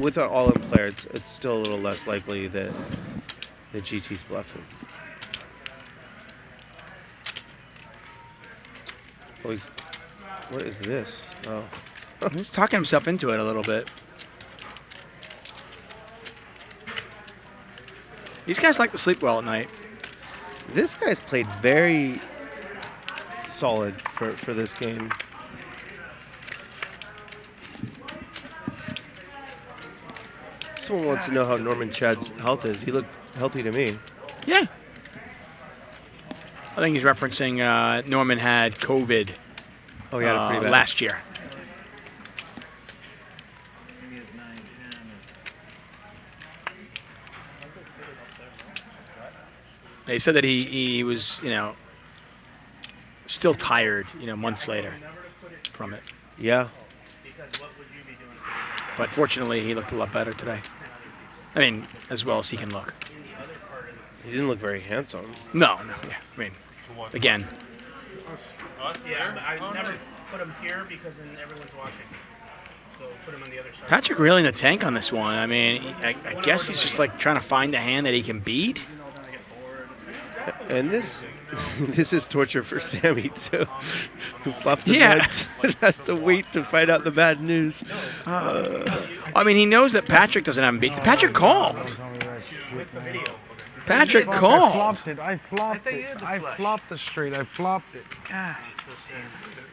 with an all-in player, it's still a little less likely that the GT's bluffing. Oh, what is this? Oh. He's talking himself into it a little bit. These guys like to sleep well at night. This guy's played very solid for this game. Someone wants to know how Norman Chad's health is. He looked healthy to me. Yeah. I think he's referencing Norman had COVID pretty bad. last year. They said that he was, still tired, months later from it. Yeah. But fortunately, he looked a lot better today. I mean, as well as he can look. He didn't look very handsome. No. Yeah. I mean, again. Yeah, I never put him here because then everyone's watching. So put him on the other side. Patrick really in the tank on this one. I mean, I guess he's just like trying to find a hand that he can beat. And this is torture for Sammy too, who flopped the Yeah. nuts and has to wait to find out the bad news. I mean, he knows that Patrick doesn't have him beat. Patrick called. Patrick called. I flopped it. I flopped the straight. I flopped it. Gosh.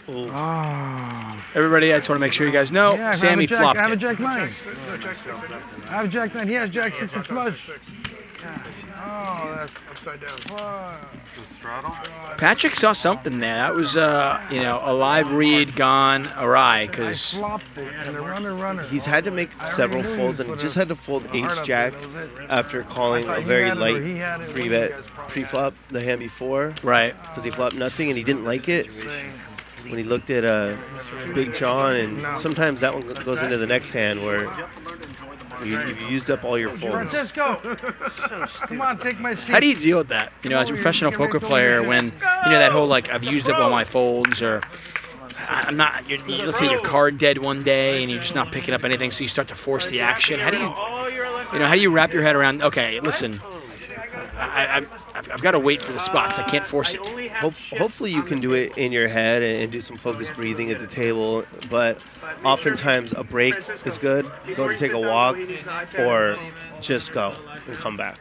Oh. Everybody, I just want to make sure you guys know, Yeah, Sammy flopped I have a it. jack 9. I have a jack 9. He has jack 6 and flush. Oh, that's upside down. Patrick saw something there. That was, a live read gone awry I because flopped it, and the runner. He's had to make several folds, and he just had to fold ace-jack after calling a very light 3-bet pre-flop the hand before. Right. Because he flopped nothing, and he didn't like it. When he looked at Big John, and sometimes that one goes into the next hand where you've used up all your folds. Francisco, come on, take my seat. how do you deal with that? As a professional poker player, when that whole I've used up all my folds, or I'm not. Let's say you're card dead one day and you're just not picking up anything, so you start to force the action. How do you, how do you wrap your head around? Okay, listen, I've got to wait for the spots. I can't force it. Hopefully you can do it in your head and do some focused breathing at the table, but oftentimes a break is good. Go to take a walk, or just go and come back,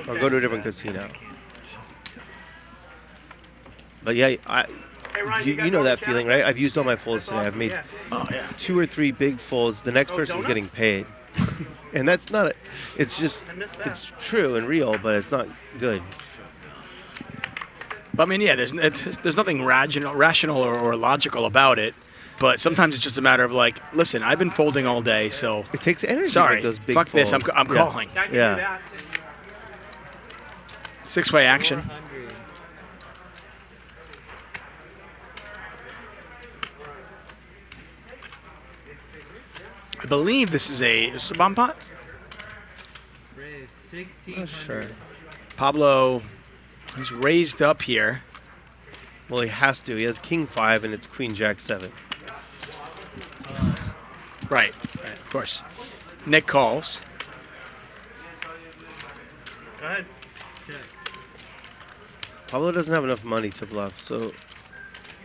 or go to a different casino. But yeah, you know that feeling, right? I've used all my folds today. I've made 2 or 3 big folds. The next person's getting paid. And that's not, it's true and real, but it's not good. But I mean, yeah, there's nothing rational or logical about it. But sometimes it's just a matter of listen, I've been folding all day, so it takes energy. Sorry, to make those big fuck folds. this. I'm calling. Yeah. 6-way action. I believe this is a bomb pot. Raise 1,600. Sure. Pablo, he's raised up here. Well, he has to. He has King 5 and it's Queen Jack 7. Right, of course. Nick calls. Go ahead. Pablo doesn't have enough money to bluff, so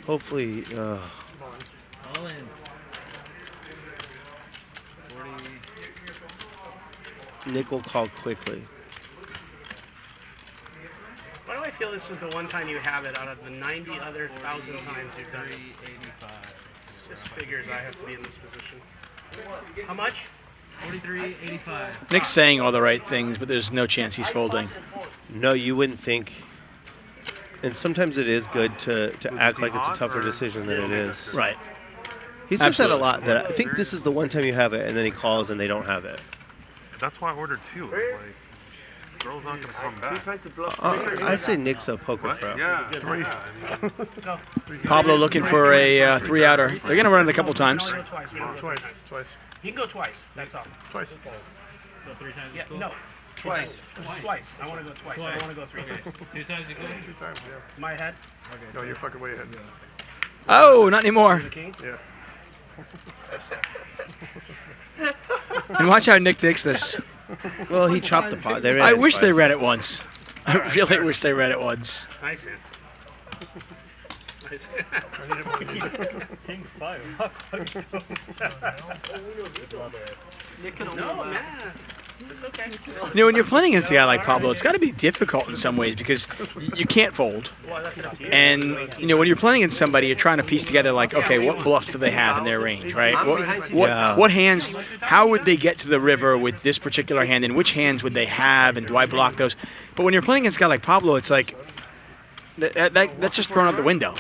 hopefully. All in. 40. Nick will call quickly. Why do I feel this is the one time you have it out of the 90 other 1,000 times you've done it? 385. Just figures I have to be in this position. How much? 43.85. Nick's saying all the right things, but there's no chance he's folding. No, you wouldn't think. And sometimes it is good to act like it's a tougher decision than it is. Right. He says that a lot. That I think this is the one time you have it, and then he calls and they don't have it. That's why I ordered 2. Like, girl's not gonna come back. I say Nick's a poker pro. Yeah. 3. Pablo looking for a 3-outer. They're going to run it a couple times. Twice. He can go twice. That's all. Twice. So 3 times. Yeah, no. Twice. Twice. I want to go twice. I don't want to go 3 times. 2 times you go? 2 times, yeah. My head? Okay. No, you're fucking way ahead. Oh, not anymore. Yeah. And watch how Nick takes this. Well, he chopped the pot. I wish they read it once. I really wish they read it once. Nice, man. King 5. No, man. It's okay. You know, when you're playing against a guy like Pablo, it's got to be difficult in some ways because you can't fold. And, you know, when you're playing against somebody, you're trying to piece together, like, okay, what bluffs do they have in their range, right? What hands, how would they get to the river with this particular hand, and which hands would they have, and do I block those? But when you're playing against a guy like Pablo, it's like, that's just thrown out the window.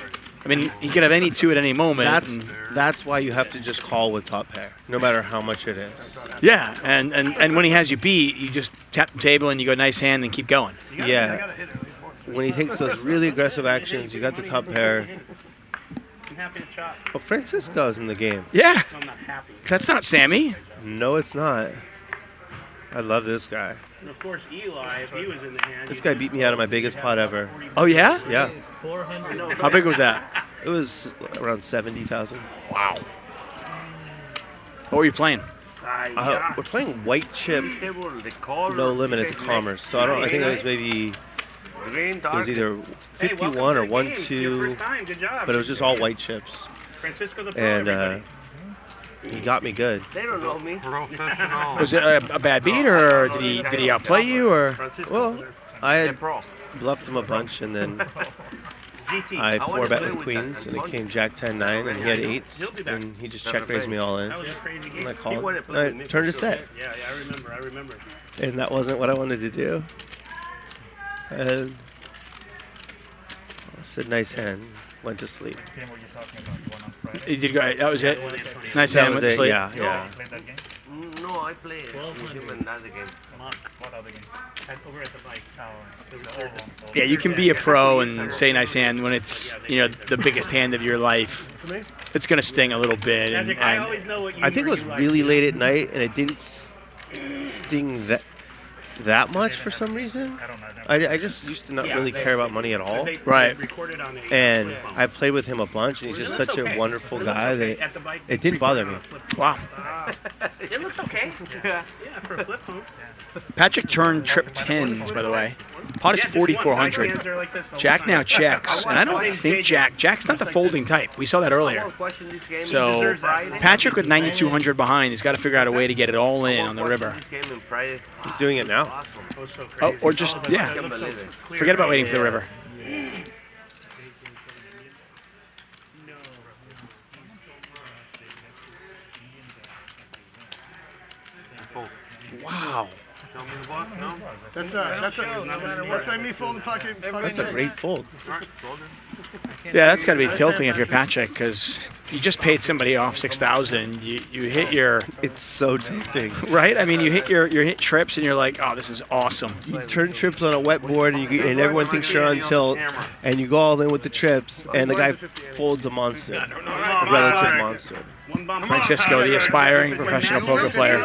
I mean, he could have any 2 at any moment. That's why you have to just call with top pair, no matter how much it is. Yeah, and when he has you beat, you just tap the table and you go nice hand and keep going. Yeah. When he takes those really aggressive actions, you got the top pair. I'm happy to chop. Well, Francisco's in the game. Yeah. I'm not happy. That's not Sammy. No, it's not. I love this guy. And of course, Eli, if he was in the hand. This guy beat me out of my biggest pot ever. Oh, yeah? Yeah. 400. How big was that? It was around 70,000. Wow. What were you playing? We're playing white chip, no limit at the Commerce. So I think it was maybe, it was either 51 or 1-2, but it was just all white chips. And he got me good. They don't know me. Was it a bad beat, or did he outplay you, or? Well, I had bluffed him a bunch, and then I 4-bet with queens, and it came Jack 10-9, and he had 8s, and he just check raised me all in. And I called. And I turned a set. Yeah, I remember. And that wasn't what I wanted to do. And I said, nice hand. Went to sleep. He did go. That was it. Nice That hand. was Went to it. sleep. Yeah. No, I play him another game. What other game? Over at the bike tower. Yeah, you can be a pro and say nice hand when it's, you know, the biggest hand of your life. It's going to sting a little bit. And I think it was really late at night, and it didn't sting that much for some reason. I just used to not really care about money at all. Right. And I played with him a bunch, and he's just such a wonderful guy that it didn't bother me. Wow. It looks okay. Yeah, for a flip phone. Patrick turned trip 10s, by the way. Pot is 4,400. Jack now checks, and I don't think Jack's not the folding type. We saw that earlier. So Patrick with 9,200 behind has got to figure out a way to get it all in on the river. He's doing it now. Oh, or just, yeah. Forget about waiting for the river. Wow. That's a me fold the pocket. That's a great fold. Yeah, that's got to be tilting if you're Patrick, because you just paid somebody off 6,000. You hit your. It's so tempting, right? I mean, you hit your hit trips, and you're like, oh, this is awesome. You turn trips on a wet board, and everyone thinks you're on tilt, and you go all in with the trips, and the guy folds a monster, a relative monster. Francisco, the aspiring professional poker player.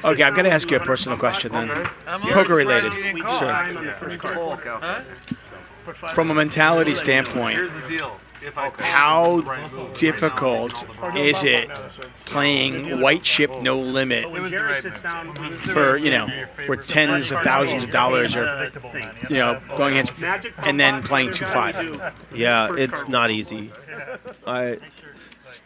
Okay, I'm going to ask you a personal question then. Poker related. Sure. From a mentality standpoint, how difficult is it playing white chip no limit for, you know, where tens of thousands of dollars are, you know, going in, and then playing 2-5? Yeah, it's not easy.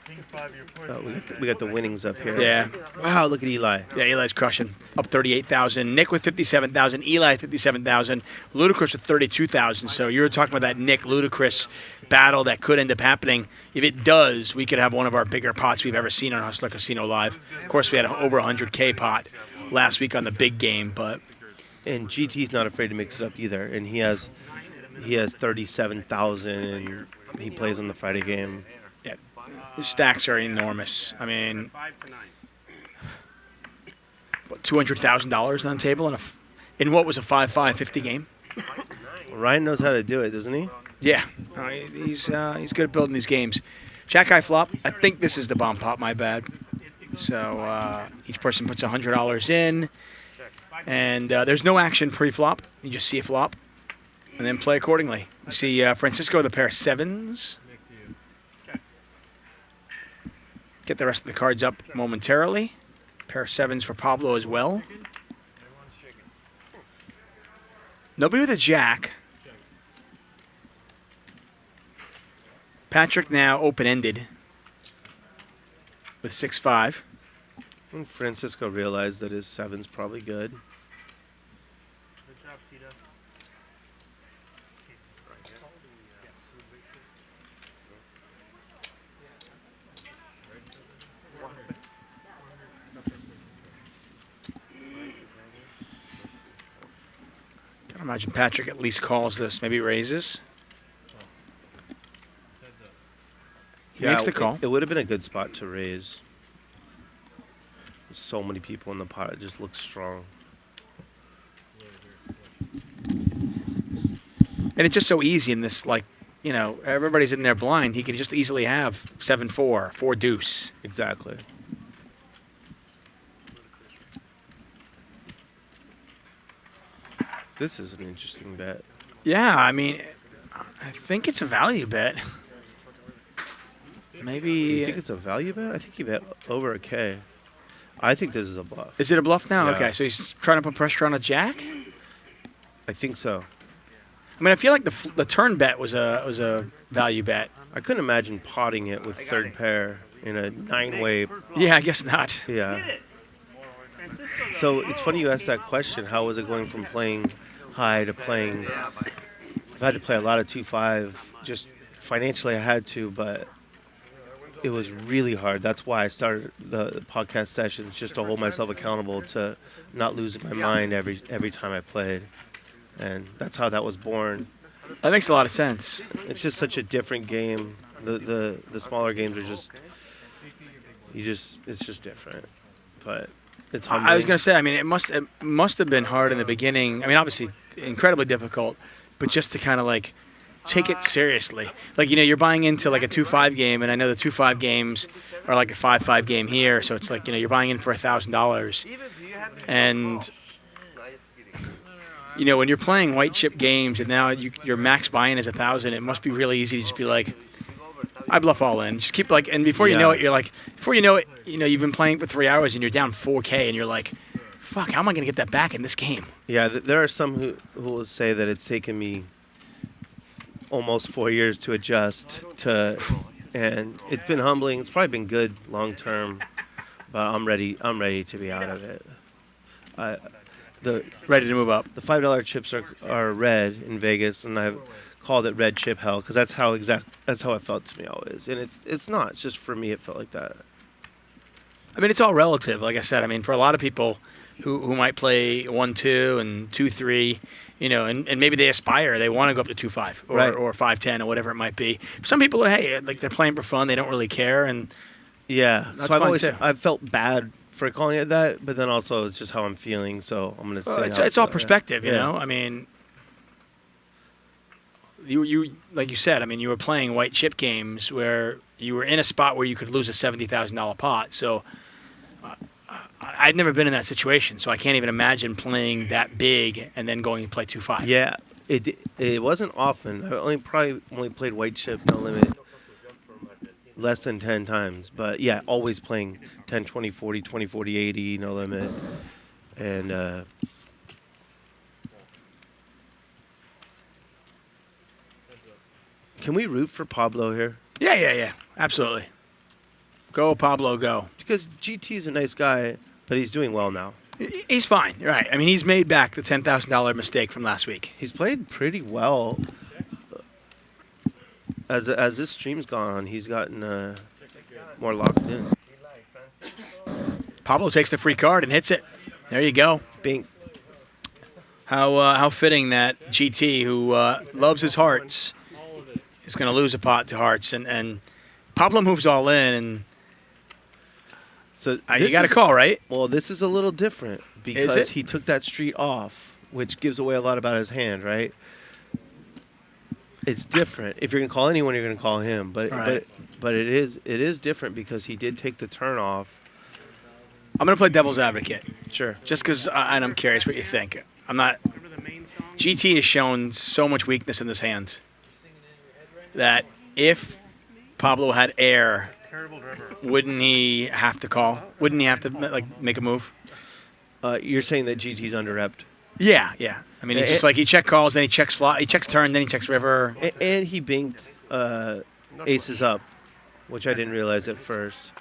King 5, your point. Oh, we got the winnings up here. Yeah. Wow, look at Eli. Yeah, Eli's crushing. Up 38,000. Nick with 57,000. Eli 57,000. Ludacris with 32,000. So you were talking about that Nick Ludacris battle that could end up happening. If it does, we could have one of our bigger pots we've ever seen on Hustler Casino Live. Of course, we had an over 100K pot last week on the big game, but And GT's not afraid to mix it up either, and he has 37,000, and he plays on the Friday game. yeah, his stacks are enormous. I mean, what, $200,000 on the table in what was a 5-5-50 game. Ryan knows how to do it, doesn't he? Yeah, he's good at building these games. Jack high flop. I think this is the bomb pot. My bad. So each person puts $100 in, and there's no action pre-flop. You just see a flop, and then play accordingly. You see Francisco with a pair of sevens. Get the rest of the cards up momentarily. Pair of sevens for Pablo as well. Nobody with a jack. Patrick now open-ended with 6-5. And Francisco realized that his seven's probably good. Good job, Tito. Can imagine Patrick at least calls this, maybe raises. He makes the call. It would have been a good spot to raise. There's so many people in the pot. It just looks strong. And it's just so easy in this, like, you know, everybody's in there blind. He can just easily have 7-4, 4 deuce. Exactly. This is an interesting bet. Yeah, I mean, I think it's a value bet. Maybe. You think it's a value bet? I think you bet over a K. I think this is a bluff. Is it a bluff now? Yeah. Okay, so he's trying to put pressure on a jack? I think so. I mean, I feel like the turn bet was a value bet. I couldn't imagine potting it with third pair in a 9-way. Yeah, I guess not. Yeah. So it's funny you asked that question. How was it going from playing high to playing? I've had to play a lot of 2-5. Just financially, I had to, but it was really hard. That's why I started the podcast sessions, just to hold myself accountable to not losing my mind every time I played. And that's how that was born. That makes a lot of sense. It's just such a different game. The smaller games are just it's just different. But it's humbling. I was going to say, I mean, it must have been hard in the beginning. I mean, obviously incredibly difficult, but just to kind of like take it seriously. Like, you know, you're buying into like a 2-5 game, and I know the 2-5 games are like a 5-5 game here, so it's like, you know, you're buying in for $1,000. And you know, when you're playing white chip games and now your max buy-in is 1,000, it must be really easy to just be like, I bluff all in. Just keep like, and before you know it, you're like, before you know it, you know, you've been playing for 3 hours and you're down 4K and you're like, fuck, how am I going to get that back in this game? Yeah, there are some who will say that it's taken me almost 4 years to adjust to, and it's been humbling. It's probably been good long term, but I'm ready to be out of it. Ready to move up. The $5 chips are red in Vegas, and I've called it red chip hell because that's how it felt to me always. And it's not. It's just for me it felt like that. I mean, it's all relative. Like I said, I mean, for a lot of people who might play 1-2 and 2-3, you know, and maybe they aspire, they want to go up to 2-5 or 5-10 or whatever it might be. Some people, hey, like they're playing for fun, they don't really care, and yeah, that's so fine too. I've felt bad for calling it that, but then also it's just how I'm feeling, so I'm gonna say it's all perspective, you know. I mean, you like you said, I mean, you were playing white chip games where you were in a spot where you could lose a $70,000 pot. So I'd never been in that situation, so I can't even imagine playing that big and then going to play 2-5. Yeah, it wasn't often. I only played white chip no limit less than 10 times, but yeah, always playing 10, 20, 40, 20, 40, 80, no limit. And can we root for Pablo here? Yeah, absolutely. Go, Pablo, go. Because GT's a nice guy, but he's doing well now. He's fine, right? I mean, he's made back the $10,000 mistake from last week. He's played pretty well. As this stream's gone on, he's gotten more locked in. Pablo takes the free card and hits it. There you go. Bing. How fitting that GT, who loves his hearts, is going to lose a pot to hearts, and Pablo moves all in, and so you got a call, right? Well, this is a little different because he took that street off, which gives away a lot about his hand, right? It's different. If you're going to call anyone, you're going to call him, but it is different because he did take the turn off. I'm going to play devil's advocate. Sure. Just because, and I'm curious what you think. I'm not. GT has shown so much weakness in this hand that if Pablo had air, wouldn't he have to call? Wouldn't he have to make a move? You're saying that GT's under-repped? Yeah. I mean, it's just like he check calls, then he checks flop, he checks turn, then he checks river. And he binged aces up, which I didn't realize at first.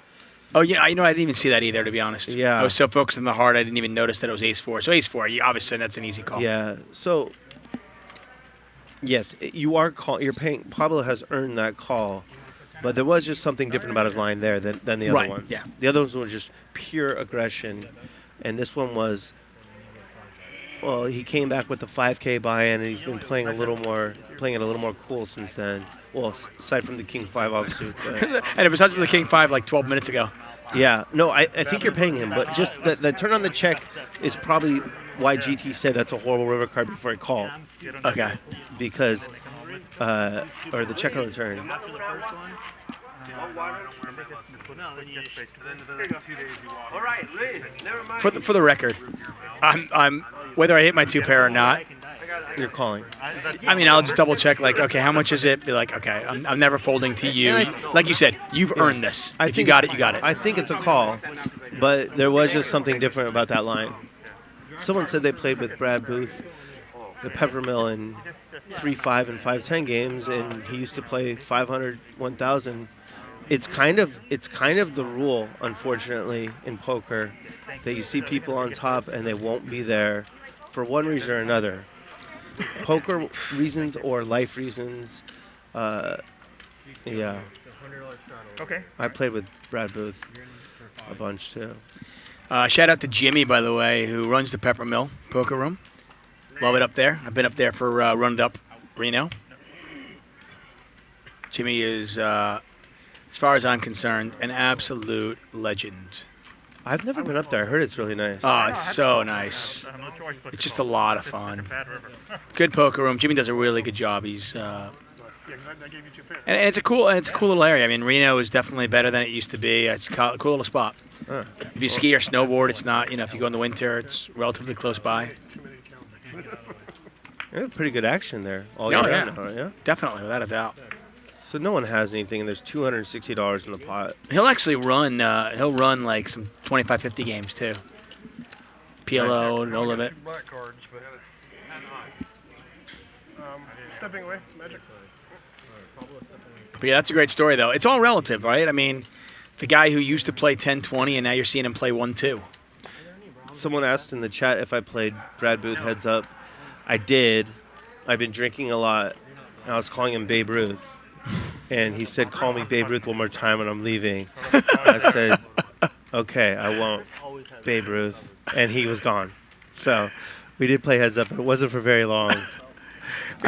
Oh, yeah, I didn't even see that either, to be honest. Yeah. I was so focused on the heart, I didn't even notice that it was ace-4. So ace-4, obviously that's an easy call. Yeah, so, yes, you are you're paying, Pablo has earned that call, but there was just something different about his line there than the other ones. Yeah. The other ones were just pure aggression, and this one was, well, he came back with the 5K buy-in, and he's been playing it a little more cool since then. Well, aside from the King 5, obviously. And besides the King 5 like 12 minutes ago. Yeah, no, I think you're paying him, but just the turn on the check is probably why GT said that's a horrible river card before he called. Okay. Because, or the check on the turn. For the record, I'm whether I hit my 2-pair or not. You're calling. I mean, I'll just double check. Like, okay, how much is it? Be like, okay, I'm never folding to you. Like you said, you've earned this. If you got it, you got it. I think it's a call, but there was just something different about that line. Someone said they played with Brad Booth, the Peppermill, in 3-5 and 5-10 games, and he used to play 500, 1,000. It's kind of the rule, unfortunately, in poker, that you see people on top and they won't be there for one reason or another. Poker reasons or life reasons. Yeah. Okay. I played with Brad Booth a bunch too. Shout out to Jimmy, by the way, who runs the Peppermill Poker Room. Love it up there. I've been up there for Run It Up Reno. Jimmy is, as far as I'm concerned, an absolute legend. I've never been up there. I heard it's really nice. Oh, it's so nice. It's just a lot of fun. Good poker room. Jimmy does a really good job. He's and it's a cool little area. I mean, Reno is definitely better than it used to be. It's a cool little spot. If you ski or snowboard, it's not. If you go in the winter, it's relatively close by. Yeah, pretty good action there. All year round now, yeah. Definitely, without a doubt. So no one has anything, and there's $260 in the pot. He'll actually run. He'll run like some 25, 50 games too. PLO, no limit. Black cards, but stepping away, magic. But yeah, that's a great story though. It's all relative, right? I mean, the guy who used to play 10-20, and now you're seeing him play 1-2. Someone asked in the chat if I played Brad Booth heads up. I did. I've been drinking a lot. I was calling him Babe Ruth. And he said, call me Babe Ruth one more time when I'm leaving. I said, okay, I won't, Babe Ruth. And he was gone. So we did play heads up, but it wasn't for very long.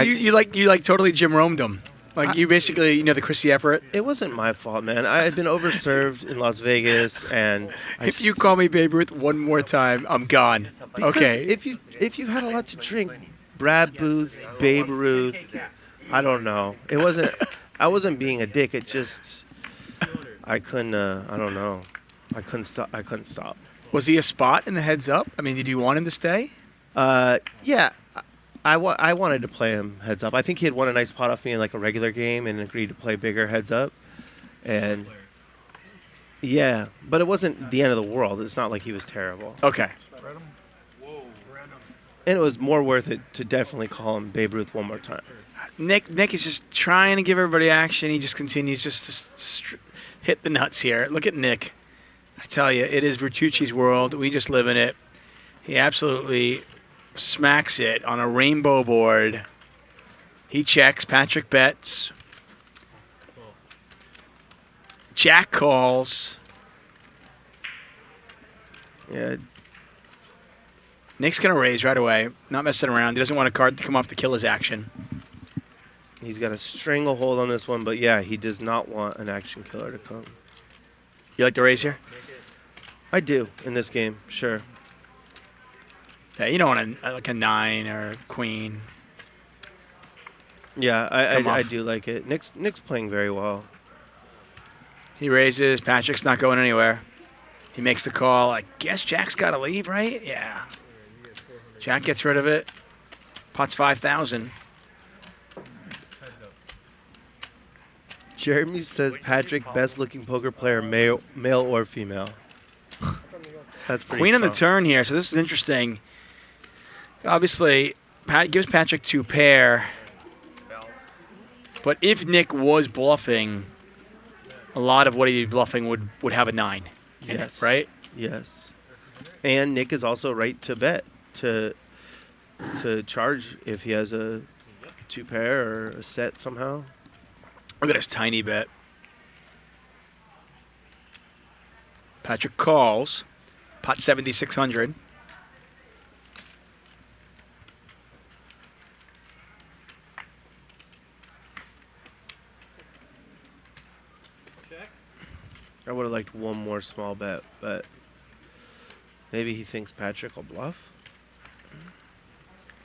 You totally Jim Romed him. Like you basically, the Chrissy Everett. It wasn't my fault, man. I had been overserved in Las Vegas, and if you call me Babe Ruth one more time, I'm gone. Okay. If you had a lot to drink, Brad Booth, Babe Ruth, I don't know. It wasn't. I wasn't being a dick. It just, I couldn't. I don't know. I couldn't stop. Was he a spot in the heads up? I mean, did you want him to stay? Yeah. I wanted to play him heads up. I think he had won a nice pot off me in like a regular game and agreed to play bigger heads up. And yeah, but it wasn't the end of the world. It's not like he was terrible. Okay. And it was more worth it to definitely call him Babe Ruth one more time. Nick is just trying to give everybody action. He just continues just to hit the nuts here. Look at Nick. I tell you, it is Vertucci's world. We just live in it. He absolutely smacks it on a rainbow board. He checks. Patrick bets. Jack calls. Yeah. Nick's going to raise right away. Not messing around. He doesn't want a card to come off to kill his action. He's got a stranglehold on this one, but yeah, he does not want an action killer to come. You like to raise here? I do in this game, sure. Yeah, you don't want like a 9 or a queen. Yeah, I do like it. Nick's playing very well. He raises. Patrick's not going anywhere. He makes the call. I guess Jack's got to leave, right? Yeah. Jack gets rid of it. Pot's 5,000. Jeremy says Patrick, best-looking poker player, male or female. That's pretty Queen on the strong. turn here, so this is interesting. Obviously, Pat gives Patrick 2 pair. But if Nick was bluffing, a lot of what he'd be bluffing would have a 9 in it, right? Yes. And Nick is also right to bet, to charge if he has a 2 pair or a set somehow. Look at this tiny bet. Patrick calls. Pot 7,600. I would have liked one more small bet, but maybe he thinks Patrick will bluff.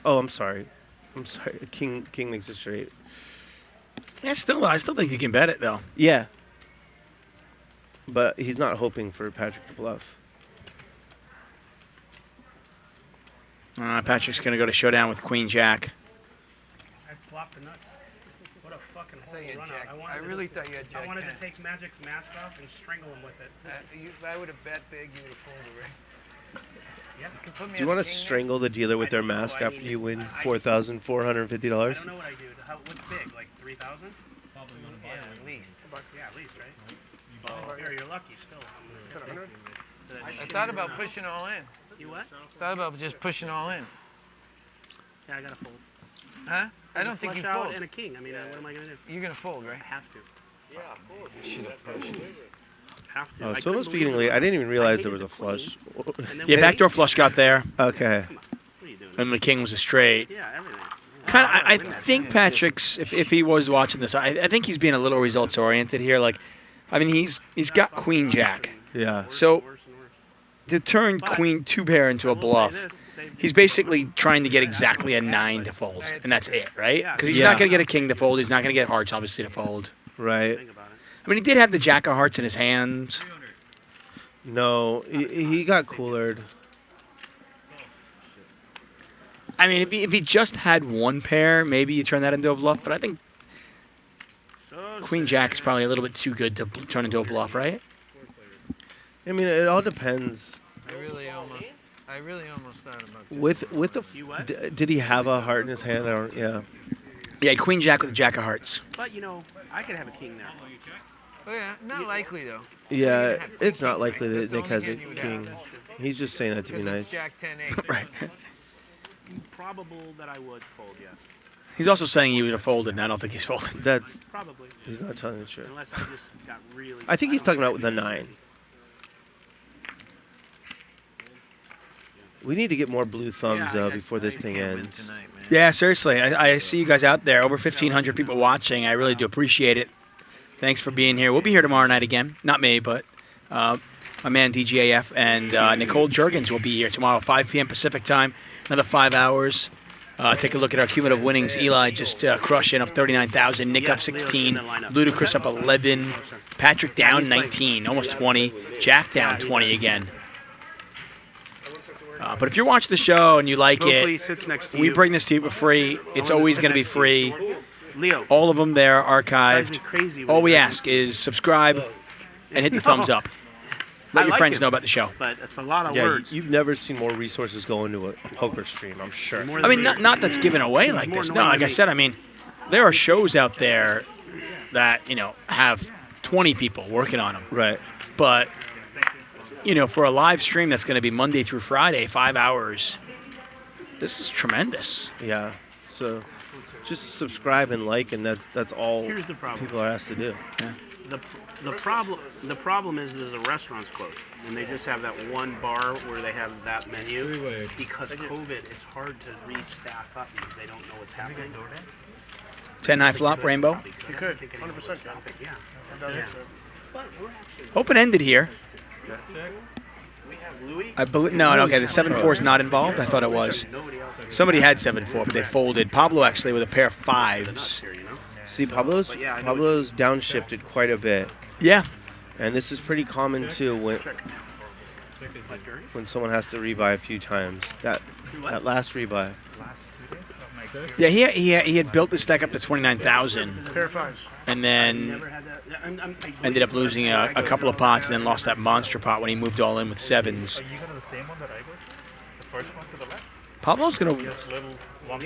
Oh, I'm sorry. King makes it straight. Yeah, I still think you can bet it though. Yeah. But he's not hoping for Patrick to bluff. Patrick's going to go to showdown with Queen Jack. I flopped the nuts. What a fucking horrible run Jack. out. I really thought you had Jack I wanted 10. to take Magic's mask off and strangle him with it. If I would have bet big, you would have folded, right? Yeah. You can put me Do you on want the to king strangle the dealer with their mask after you win $4,450? I don't know what I do. What's big? Like 3,000? Probably yeah, at least. Yeah, at least, right? Here, you're lucky still. I thought about pushing all in. You what? Thought about just pushing all in. Yeah, I got to fold. Huh? I don't think you flush out fold. and a king. I mean, what am I going to do? You're going to fold, right? I have to. Yeah, fold. Should have pushed. Have to. Oh, so was speaking late. I didn't even realize there was a flush. Yeah, backdoor flush got there. Okay. And the king was a straight. Yeah, everything. I think Patrick's, if he was watching this, I think he's being a little results oriented here. Like, I mean, he's got Queen Jack. Yeah. So to turn Queen 2 pair into a bluff, he's basically trying to get exactly a 9 to fold, and that's it, right? Because he's not going to get a king to fold. He's not going to get hearts, obviously, to fold. Right. I mean, he did have the Jack of Hearts in his hands. No, he got coolered. I mean, if he just had 1 pair, maybe you turn that into a bluff. But I think Queen Jack is probably a little bit too good to turn into a bluff, right? I mean, it all depends. I really almost thought about that. With the did he have a heart in his hand? I don't. Yeah. Yeah, Queen Jack with the Jack of Hearts. But, I could have a king there. Oh, yeah, not likely, though. Yeah, it's not likely that Nick has a king. He's just saying that to be nice. Jack 10-8. Right. Probable that I would fold, yes. He's also saying he would have folded, and I don't think he's folding. That's probably. He's not telling the truth. Unless I just got really. I think he's talking about the 9. We need to get more blue thumbs before this thing ends. Yeah, seriously. I see you guys out there. Over 1,500 people watching. I really do appreciate it. Thanks for being here. We'll be here tomorrow night again. Not me, but my man DGAF and Nicole Juergens will be here tomorrow, 5 p.m. Pacific time. Another 5 hours. Take a look at our cumulative winnings. Eli just crushing up 39,000. Nick up 16. Ludacris up 11. Patrick down 19, almost 20. Jack down 20 again. But if you're watching the show and you like it, we bring this to you for free. It's always going to be free. All of them there archived. All we ask is subscribe and hit the thumbs up. Let your like friends it, know about the show. But it's a lot of Yeah, words. you've never seen more resources go into a poker stream, I'm sure. I mean, not that's given away like this. No, like I said, I mean, there are shows out there that, have 20 people working on them. Right. But, for a live stream that's going to be Monday through Friday, 5 hours, this is tremendous. Yeah. So just subscribe and like, and that's all Here's the problem. people are asked to do. Yeah. The problem is the restaurant's closed, and they just have that one bar where they have that menu. Because of COVID, it's hard to re-staff up because they don't know what's happening. 10-9 flop, Rainbow. You could, 100%. Yeah. Open-ended here. We have Louis. I believe no, okay. The 7-4 is not involved. I thought it was. Somebody had 7-4, but they folded. Pablo actually with a pair of 5s. See, Pablo's downshifted quite a bit. Yeah. And this is pretty common too when someone has to rebuy a few times. That last rebuy. Yeah, he had built this deck up to 29,000. Pair of 5s. And then ended up losing a couple of pots, and then lost that monster pot when he moved all in with 7s. Are you going to the same one that I would? The first one to the left? Pablo's gonna. Just little one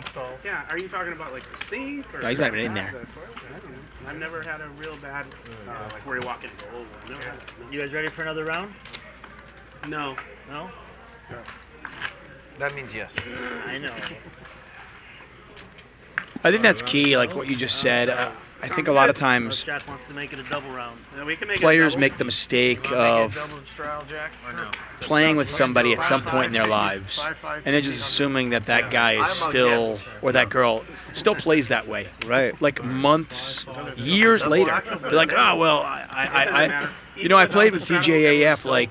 stall. Yeah, are you talking about like the sink? Or No, he's not even in there. I've never had a real bad, like where you walk in. Never had that. You guys ready for another round? No. No? That means yes. I know. I think that's key, like what you just said. I think a lot of times Jack wants to make it a double round. Yeah, we can make players it make the mistake of playing with somebody at some point in their lives, and they're just assuming that that guy is still, or that girl still plays that way. Right. Like months, years later, they're like, oh well, I played with DJAF like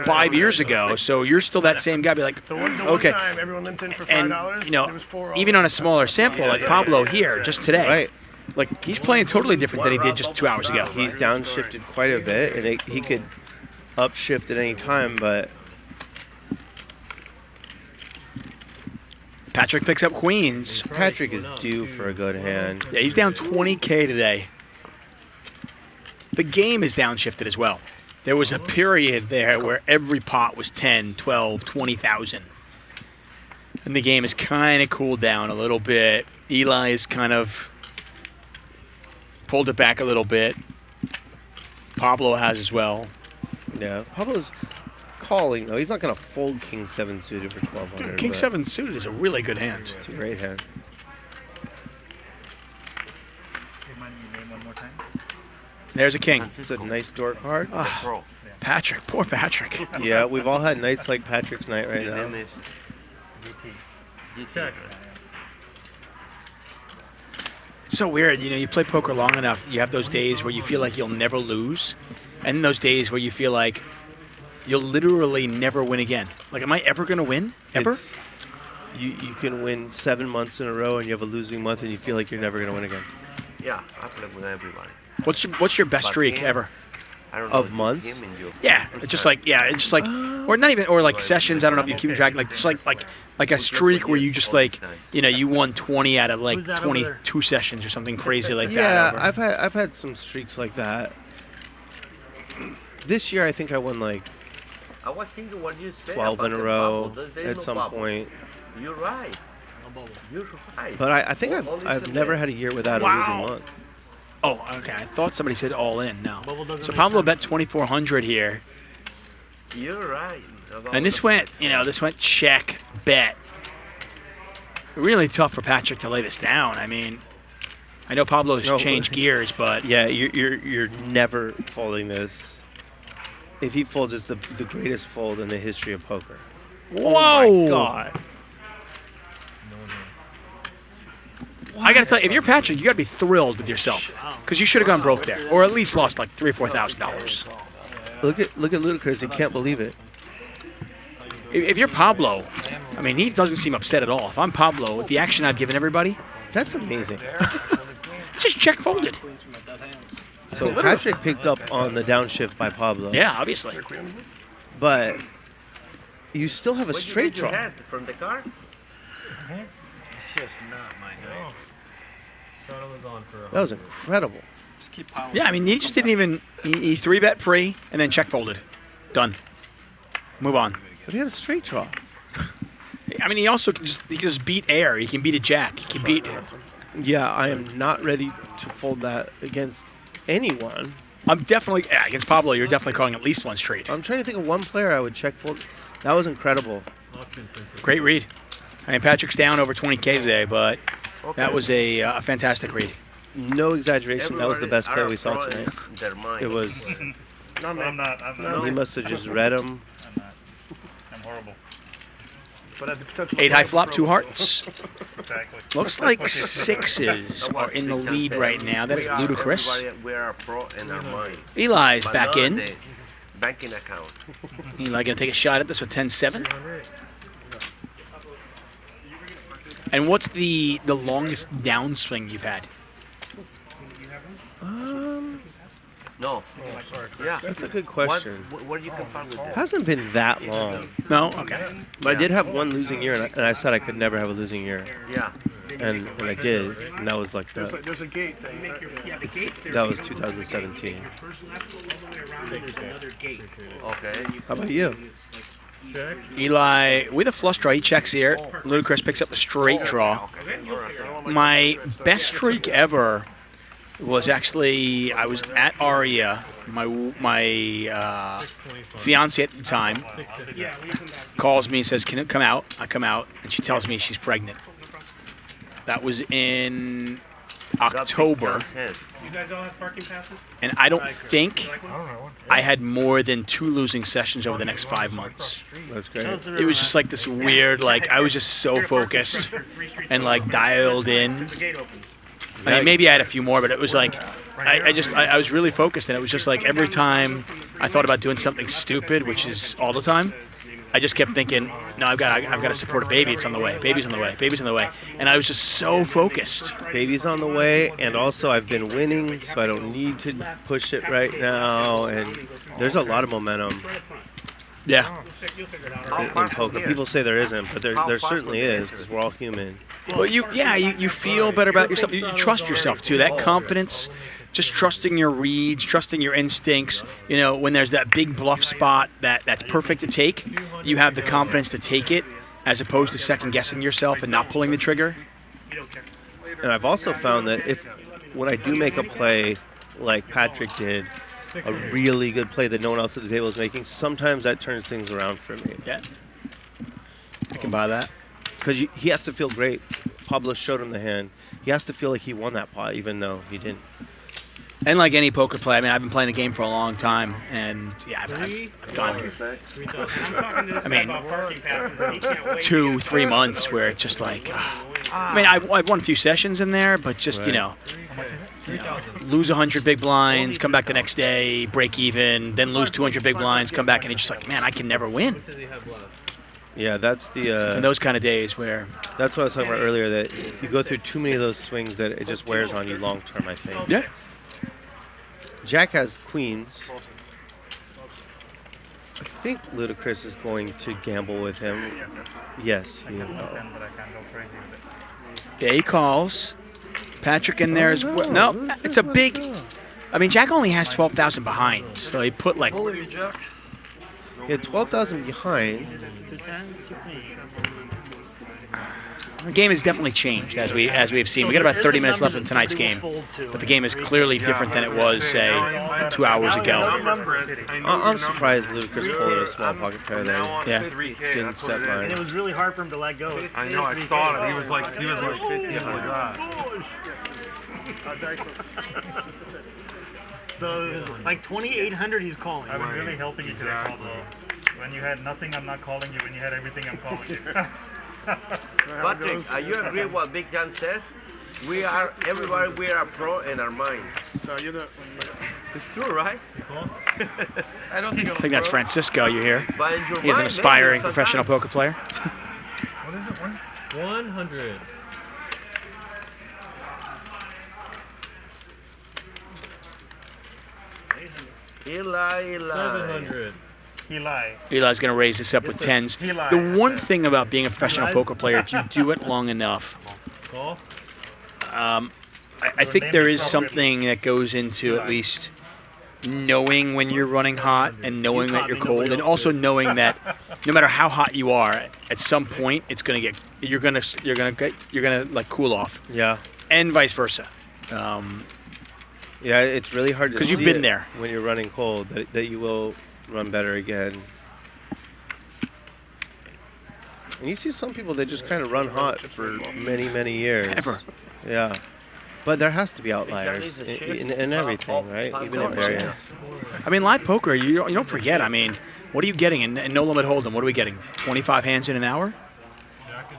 5 years ago, so you're still that same guy. Be like, okay, and even on a smaller sample, like Pablo here just today. Right. Like, he's playing totally different than he did just 2 hours ago. He's downshifted quite a bit, and he could upshift at any time, but... Patrick picks up queens. Patrick is due for a good hand. Yeah, he's down 20K today. The game is downshifted as well. There was a period there where every pot was 10, 12, 20,000. And the game has kind of cooled down a little bit. Eli is kind of... pulled it back a little bit. Pablo has as well. Yeah, Pablo's calling though. He's not going to fold King 7 suited for 1,200. Dude, King 7 suited is a really good hand. It's a great hand. Name one more time. There's a king. It's a nice door card. Oh, Patrick, poor Patrick. Yeah, we've all had nights like Patrick's night right now. It's so weird, you play poker long enough, you have those days where you feel like you'll never lose, and those days where you feel like you'll literally never win again. Like, am I ever going to win? Ever? You can win 7 months in a row, and you have a losing month, and you feel like you're never going to win again. Yeah, I play with everybody. What's your best streak ever? I don't Of know, months? Yeah, it's just like or not even, or like sessions. I don't know if you keep track. Like just like a streak where you just like, you won 20 out of like 22 sessions or something crazy like that. Yeah, I've had some streaks like that. This year, I think I won like I was thinking what you said 12 in a about the row bubble. There's at no some bubble. point. You're right. You're right. But I think All is I've in never there. had a year without a losing month. Oh, okay. I thought somebody said all in. No. So Pablo bet 2,400 here. You're right. And this went, check, bet. Really tough for Patrick to lay this down. I mean, I know Pablo's changed gears, but yeah, you're never folding this. If he folds, it's the greatest fold in the history of poker. Whoa! Oh my God! I gotta tell you, if you're Patrick, you gotta be thrilled with yourself because you should have gone broke there, or at least lost like $3,000 or $4,000. Look at Ludacris. He can't believe it. If you're Pablo, I mean, he doesn't seem upset at all. If I'm Pablo, with the action I've given everybody, that's amazing. Just check folded. So Patrick picked up on the downshift by Pablo. Yeah, obviously. But you still have a straight draw. From the car? It's just not my night. That was incredible. Just keep piling. Yeah, I mean, he just didn't even. He 3-bet pre and then check folded. Done. Move on. But he had a straight draw. I mean, he also can just beat air. He can beat a jack. He can beat. Yeah, I am not ready to fold that against anyone. I'm definitely against Pablo. You're definitely calling at least one straight. I'm trying to think of one player I would check fold. That was incredible. Great read. I mean, Patrick's down over 20K today, but that was a fantastic read. No exaggeration. That was the best play we saw tonight. It was. I'm not. He must have just read him. I'm horrible. But at the potential 8 high flop, 2 hearts. Exactly. Looks like sixes are in the lead right now. That is ludicrous. We are pro in our mind. Eli's back in. Banking account. Eli gonna take a shot at this with 10-7. And what's the longest downswing you've had? No. Yeah. That's a good question. What do you compare with that? Hasn't been that long. No? Okay. But I did have one losing year, and I said I could never have a losing year. Yeah. And I did, and that was like There's that. a gate thing. That was 2017. Okay. How about you? Eli, with a flush draw, he checks here. Ludacris picks up a straight draw. My best streak ever was actually, I was at Aria, my fiance at the time, calls me and says, can it come out? I come out, and she tells me she's pregnant. That was in October. You guys all have parking passes? And I don't think I had more than 2 losing sessions over the next 5 months. That's great. It was just like this weird, like, I was just so focused and like dialed in. I mean, maybe I had a few more, but it was like, I was really focused, and it was just like every time I thought about doing something stupid, which is all the time, I just kept thinking, no, I've got to support a baby. It's on the way. Baby's on the way. Baby's on the way. And I was just so focused. Baby's on the way, and also I've been winning, so I don't need to push it right now. And there's a lot of momentum. Yeah. In poker, people say there isn't, but there certainly is, because we're all human. Well, you feel better about yourself. You trust yourself too. That confidence, just trusting your reads, trusting your instincts. You know, when there's that big bluff spot that's perfect to take, you have the confidence to take it, as opposed to second guessing yourself and not pulling the trigger. And I've also found that when I do make a play like Patrick did, a really good play that no one else at the table is making, sometimes that turns things around for me. Yeah. I can buy that. Because he has to feel great. Pablo showed him the hand. He has to feel like he won that pot, even though he didn't. And like any poker play, I mean, I've been playing the game for a long time, and yeah, I've gone. I mean, 2-3 months where it's just like, I mean, I've won a few sessions in there, but just, you know, lose 100 big blinds, come back the next day, break even, then lose 200 big blinds, come back, and it's just like, man, I can never win. Yeah, that's the... and those kind of days where... That's what I was talking about earlier, that you go through too many of those swings that it just wears on you long term, I think. Yeah. Jack has queens. I think Ludacris is going to gamble with him. Yes, he will. Yeah, he calls. Patrick in there as well. No, it's a big... I mean, Jack only has 12,000 behind, so he put like... He had 12,000 behind. The game has definitely changed as we've seen. We got about 30 minutes left in tonight's game, but the game is clearly different than it was, say, 2 hours ago. I'm surprised Ludacris pulled a small pocket pair there. Yeah. Didn't set mine. And it was really hard for him to let go. I know. I saw it. He was like 50. So it was like 2,800 he's calling. I was really helping you today, Pablo. When you had nothing, I'm not calling you. When you had everything, I'm calling you. Patrick, you agree with what Big John says? Everybody, we are pro in our mind. So you're the... It's true, right? I think that's Francisco you hear. But in your He is an mind, aspiring man, professional poker player. What is it? 100. Eli. 700. Eli. Eli's going to raise this up with tens. The one thing about being a professional poker player, if you do it long enough, I think there is something that goes into at least knowing when you're running hot and knowing that you're cold, and also knowing that no matter how hot you are, at some point it's gonna get you're gonna like cool off. Yeah. And vice versa. Yeah, it's really hard to see you've been there when you're running cold that you will run better again. And you see some people that just kind of run hot for many years. Ever. Yeah. But there has to be outliers in everything, right? Even in variants. I mean, live poker, you don't forget. I mean, what are you getting in No Limit Hold'em? What are we getting? 25 hands in an hour?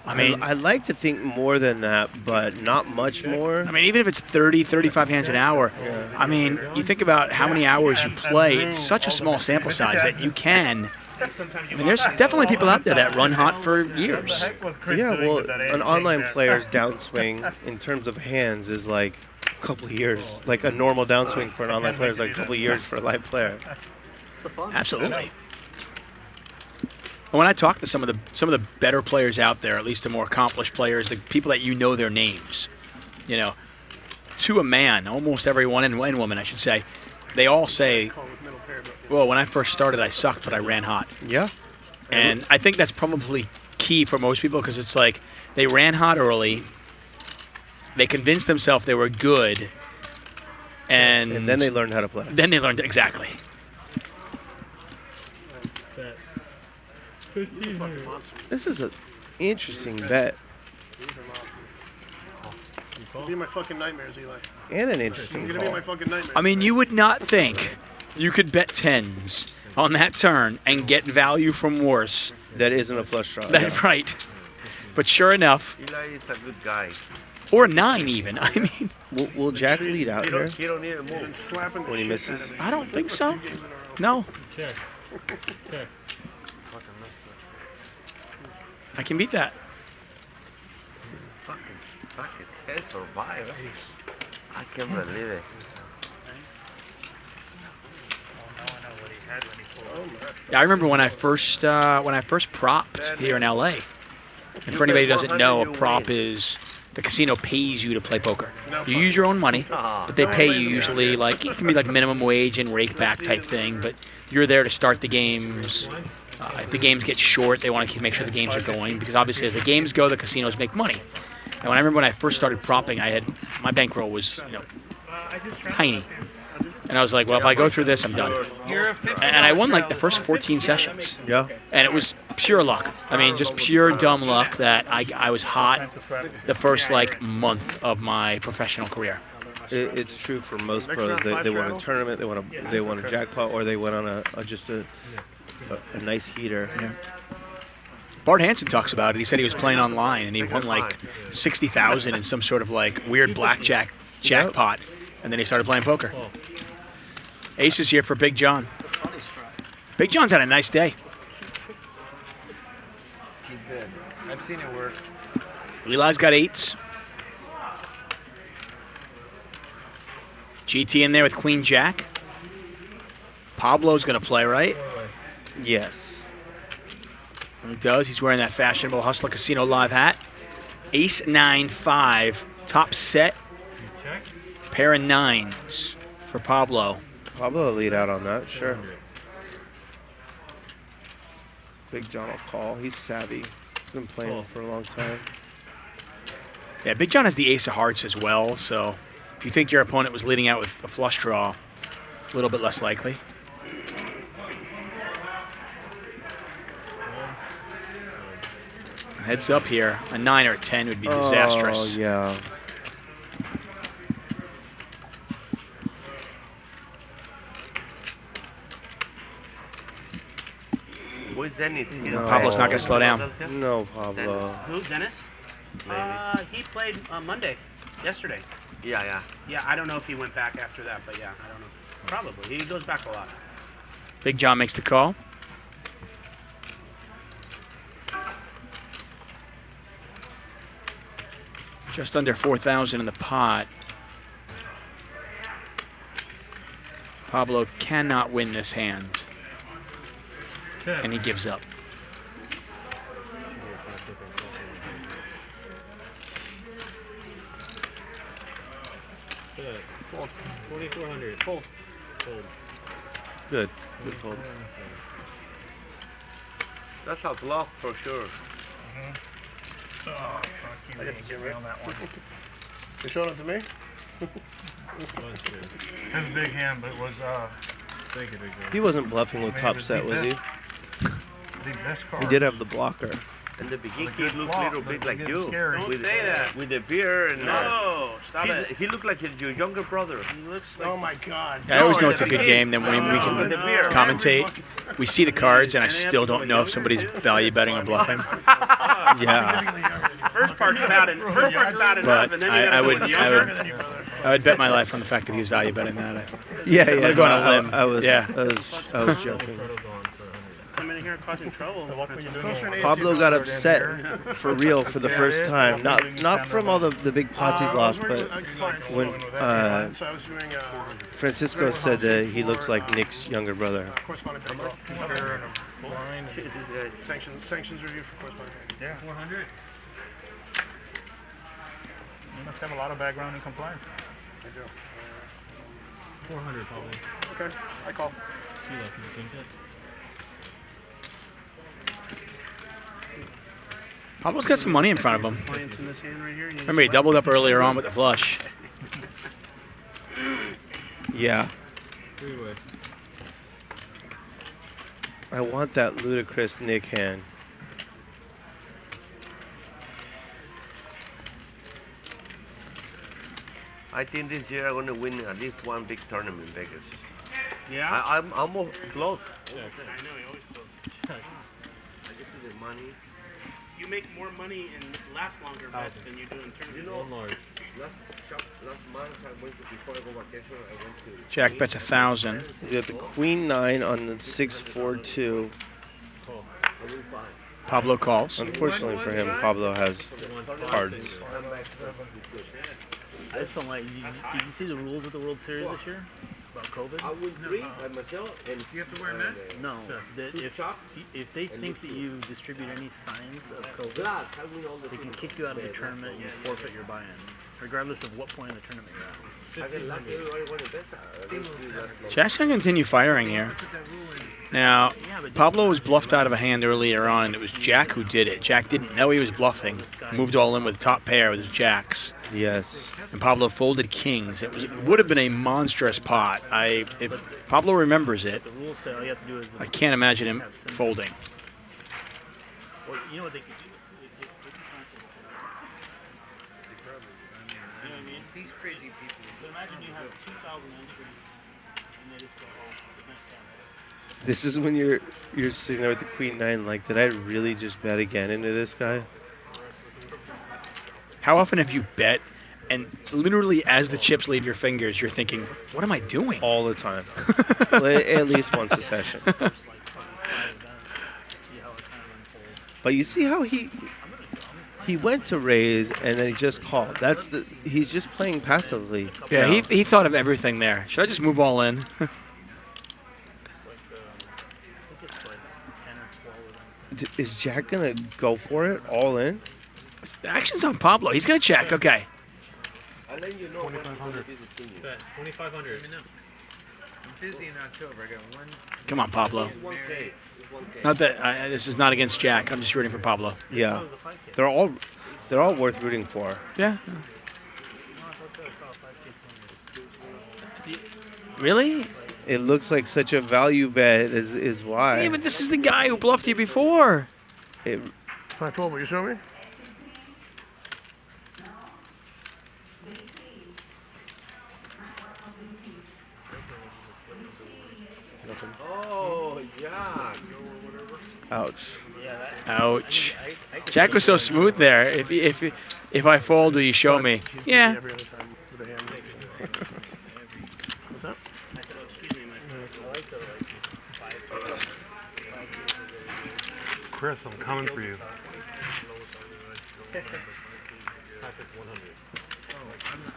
I mean, I like to think more than that, but not much more. I mean, even if it's 30, 35 hands an hour, I mean, you think about how many hours you play. It's such a small sample size that you can. I mean, there's definitely people out there that run hot for years. Yeah, well, an online player's downswing in terms of hands is like a couple of years. Like a normal downswing for an online player is like a couple of years for a live player. Absolutely. And when I talk to some of the better players out there, at least the more accomplished players, the people that you know their names, you know, to a man, almost everyone and woman, I should say, they all say, well, when I first started, I sucked, but I ran hot. Yeah. And I think that's probably key for most people because it's like they ran hot early, they convinced themselves they were good, and then they learned how to play. Then they learned, exactly. This is an interesting bet. You'll be my fucking nightmares, Eli. And an interesting You're gonna be my fucking nightmares. I mean, you would not think you could bet tens on that turn and get value from worse. That isn't a flush draw. That's right. But sure enough. Eli is a good guy. Or 9 even. I mean. Will Jack lead out here? He don't need to move. When he misses? I don't think so. No. Check. Check. I can beat that. Fucking head survive. I can't believe it. Yeah, I remember when I first propped here in LA. And for anybody who doesn't know, a prop is the casino pays you to play poker. You use your own money, but they pay you usually like it can be like minimum wage and rake back type thing, but you're there to start the games. If the games get short, they want to make sure the games are going because obviously as the games go, the casinos make money. And when I remember when I first started propping, my bankroll was tiny. And I was like, well, if I go through this, I'm done. And I won like the first 14 sessions. Yeah. And it was pure luck. I mean, just pure dumb luck that I was hot the first like month of my professional career. It's true for most pros. They won a tournament, they won a jackpot, or they went on a nice heater. Yeah. Bart Hansen talks about it. He said he was playing online and he won like 60,000 in some sort of like weird blackjack jackpot, and then he started playing poker. Ace is here for Big John. Big John's had a nice day. I've seen it work. Eli's got 8s. GT in there with Queen Jack. Pablo's going to play, right? Yes. He does. He's wearing that fashionable Hustler Casino Live hat. Ace 9-5. Top set. Pair of 9s for Pablo. Pablo will lead out on that, sure. Big John will call. He's savvy. He's been playing for a long time. Yeah, Big John has the ace of hearts as well, so if you think your opponent was leading out with a flush draw, it's a little bit less likely. Heads up here. A 9 or a 10 would be disastrous. Oh, yeah. Where's Dennis? No. Pablo's not going to slow down. No, Pablo. Who, Dennis? He played Monday, yesterday. Yeah. Yeah, I don't know if he went back after that, but yeah, I don't know. Probably. He goes back a lot. Big John makes the call. Just under 4,000 in the pot. Pablo cannot win this hand. And he gives up. Fold. 2,400. Fold. Fold. Good. Good fold. That's a bluff for sure. Oh, fuck you. I get to Get me on that one. You showing it to me? His big hand, but was He wasn't bluffing with top set, was he? the best card. He did have the blocker. And the beginning he looked a little bit like you. Don't with, say that. With the beer and No, stop he, it. he looked like your younger brother. He looks like. Oh my God. I always know it's a good game. Then when we can commentate, we see the cards, and I still don't know if somebody's value betting or bluffing. Yeah. First part's bad enough. First part's bad enough, But and then I would bet my life on the fact that he was value betting that. Yeah, I'm yeah. gonna go on a limb. I was Yeah. joking. Come in here causing trouble. Pablo got upset for real for the first time. Not from all the big pots he's lost, but when Francisco said that he looks like Nick's younger brother. Sanctions review for correspondent. Yeah. 100. You must have a lot of background in compliance. I do. 400 probably. Okay, I call. You lucky to think it. Pablo's got some money in front of him. Client's in this hand right here. Remember, he doubled up earlier on with the flush. Yeah. Three-way. I want that ludicrous Nick hand. I think this year I'm going to win at least one big tournament in Vegas. Yeah? I'm almost close. I know, you always close. I get to the money. You make more money and last longer bets than you do in tournaments. You know, last month I went to, before I go vacation, I went to... Jack bets 1,000. He's got the queen 9 on the 6-4-2. Pablo calls. Unfortunately for him, Pablo has cards. I just don't like. Did you see the rules of the World Series this year about COVID? I would drink by myself, and You have to wear a mask? No. That if they think that you distribute any signs of COVID, I win all the they can kick you out of the tournament and you forfeit your buy-in, regardless of what point in the tournament you're at. I get lucky, everybody won a bet. Jack's going to continue firing here. Now, Pablo was bluffed out of a hand earlier on, and it was Jack who did it. Jack didn't know he was bluffing. Moved all in with top pair with his jacks. Yes. And Pablo folded kings. It would have been a monstrous pot. If Pablo remembers it, The rules say all you have to do is. I can't imagine him folding. Well, you know what they could do? They could cancel the tournament. You know what I mean? These crazy people. So imagine you have 2,000 entries, and they just go, oh, event canceled. This is when you're sitting there with the queen 9, like, did I really just bet again into this guy? How often have you bet, and literally as the chips leave your fingers, you're thinking, what am I doing? All the time. At least once a session. But you see how he went to raise and then he just called. He's just playing passively. Yeah, he thought of everything there. Should I just move all in? Is Jack gonna go for it all in? The action's on Pablo. He's gonna check. Okay. I'll let you know 2,500. 2,500. I'm busy in October. I got one. Come on, Pablo. 1K. Not that this is not against Jack. I'm just rooting for Pablo. Yeah. They're all worth rooting for. Yeah. Really? It looks like such a value bet is why. Yeah, but this is the guy who bluffed you before. It, 512, will you show me? Oh, yeah. ouch. Ouch. Jack was so smooth there. If I fold, will you show me? Yeah. Every other time with a hand. What's up? Chris, I'm coming for you.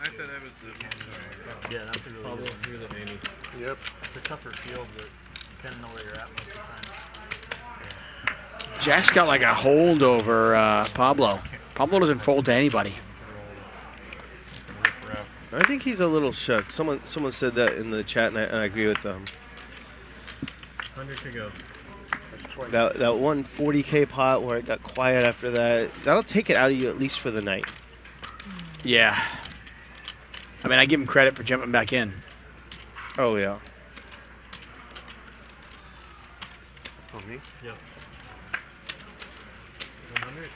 I thought that was the. Yeah, that's a really Pablo, good one. you're the Annie. Yep. It's a tougher field, but you kind of know where you're at most of the time. Jack's got like a hold over Pablo. Pablo doesn't fold to anybody. I think he's a little shook. Someone said that in the chat, and I agree with them. 100 to go. That one 40K pot where it got quiet after that, that'll take it out of you at least for the night. Yeah. I mean, I give him credit for jumping back in. Oh, yeah. On me? Yep. 100.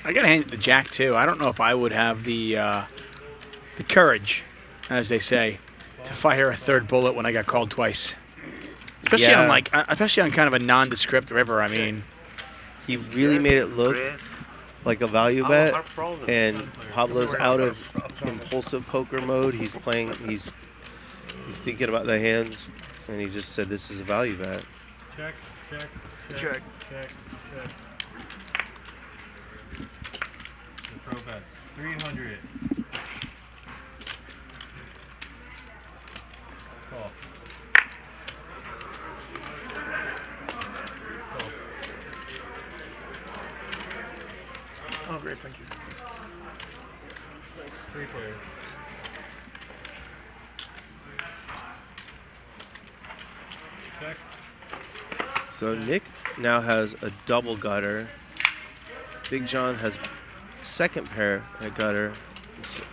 I got to hand it to Jack, too. I don't know if I would have the courage, as they say, to fire a third bullet when I got called twice. Especially on especially on kind of a nondescript river. I mean, he really made it look like a value bet, and Pablo's out of impulsive poker mode. He's playing. He's thinking about the hands, and he just said, "This is a value bet." Check, check, check, Check. check, check. The pro bet 300. Call. Oh, great, thank you. 3 players. Check. So Nick now has a double gutter. Big John has second pair and a gutter,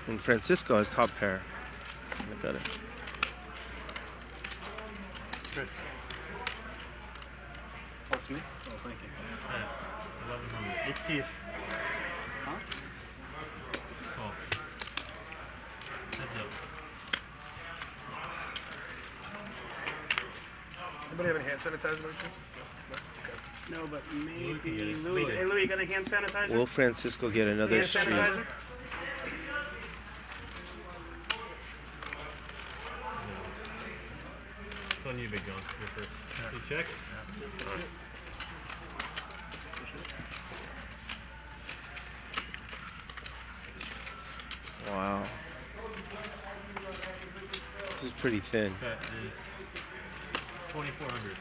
and Francisco has top pair and a gutter. Chris. That's me? Oh, thank you. 1100. It's you. Huh? Call. Heads up. Anybody have any hand sanitizer? No? No, but maybe Louis. Hey, Louis, you got a hand sanitizer? Will Francisco get another Hand streak? sanitizer? It's on you, Big John. You're first. You check? Wow. This is pretty thin. Bet is 2400.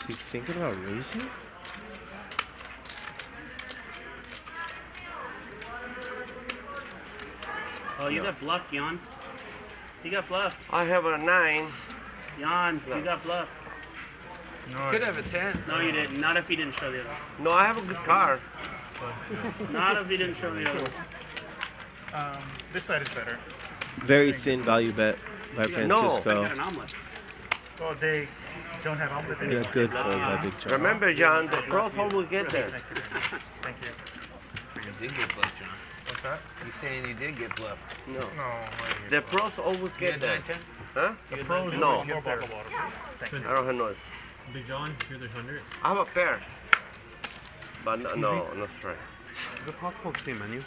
Is he thinking about raising? Oh, you got bluffed, Jan. You got bluffed. I have a 9. Jan, you got bluffed. No, Could have a 10. No, you didn't. Not if he didn't show the other. No, I have a good card. Not if he didn't show the other. This side is better. Very thin value bet by Francisco. I got an omelet. Well, they don't have omelets And anymore. a good fold by Big John. Remember, John, the pros always get there. Thank you. You did get bluffed, John. What's that? You saying you did get bluffed? No. No. The pros always You get had there. 9-10? Huh? The pros No. always get there. Thank you. I don't have no. Big John, you're the 100. I have a pair. But no, not straight. Is it possible to see a menu?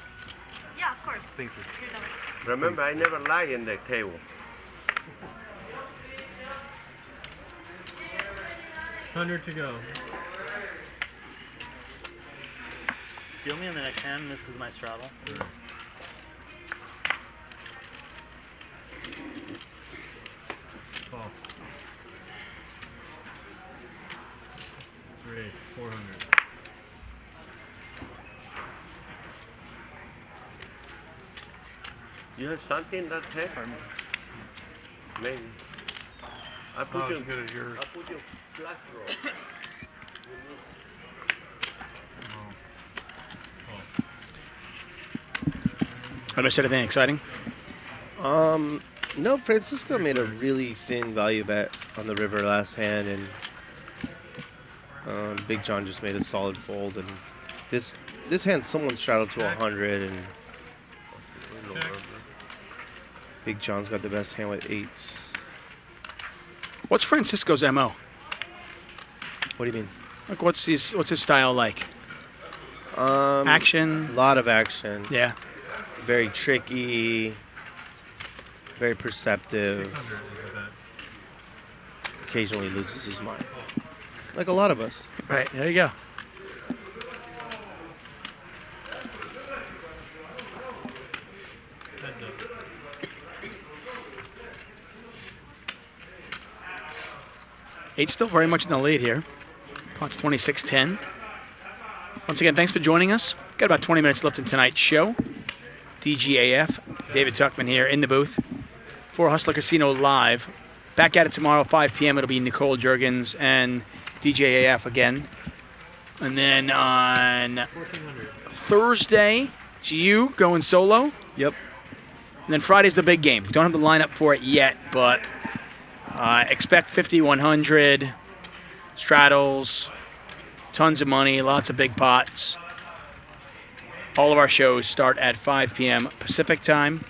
Yeah, of course. Thank you. Here's that. Remember, I never lie in the table. 100 to go. Deal me in the next hand. This is my straddle. Call. 3, 400. You have something that head? Maybe. I put Not you. as good as yours. I put you flat roll. Have I said anything exciting? No, Francisco made a really thin value bet on the river last hand, and Big John just made a solid fold. And this hand, someone straddled to 100, and Big John's got the best hand with 8s. What's Francisco's MO? What do you mean? Like, what's his style like? Action. A lot of action. Yeah. Very tricky. Very perceptive. Occasionally loses his mind. Like a lot of us. Right, there you go. Eight's still very much in the lead here. Pot's 26-10. Once again, thanks for joining us. Got about 20 minutes left in tonight's show. DGAF, David Tuckman here in the booth for Hustler Casino Live. Back at it tomorrow, 5 p.m. It'll be Nicole Juergens and DGAF again. And then on Thursday, it's you going solo. Yep. And then Friday's the big game. Don't have the lineup for it yet, but expect 5,100 straddles, tons of money, lots of big pots. All of our shows start at 5 p.m. Pacific time,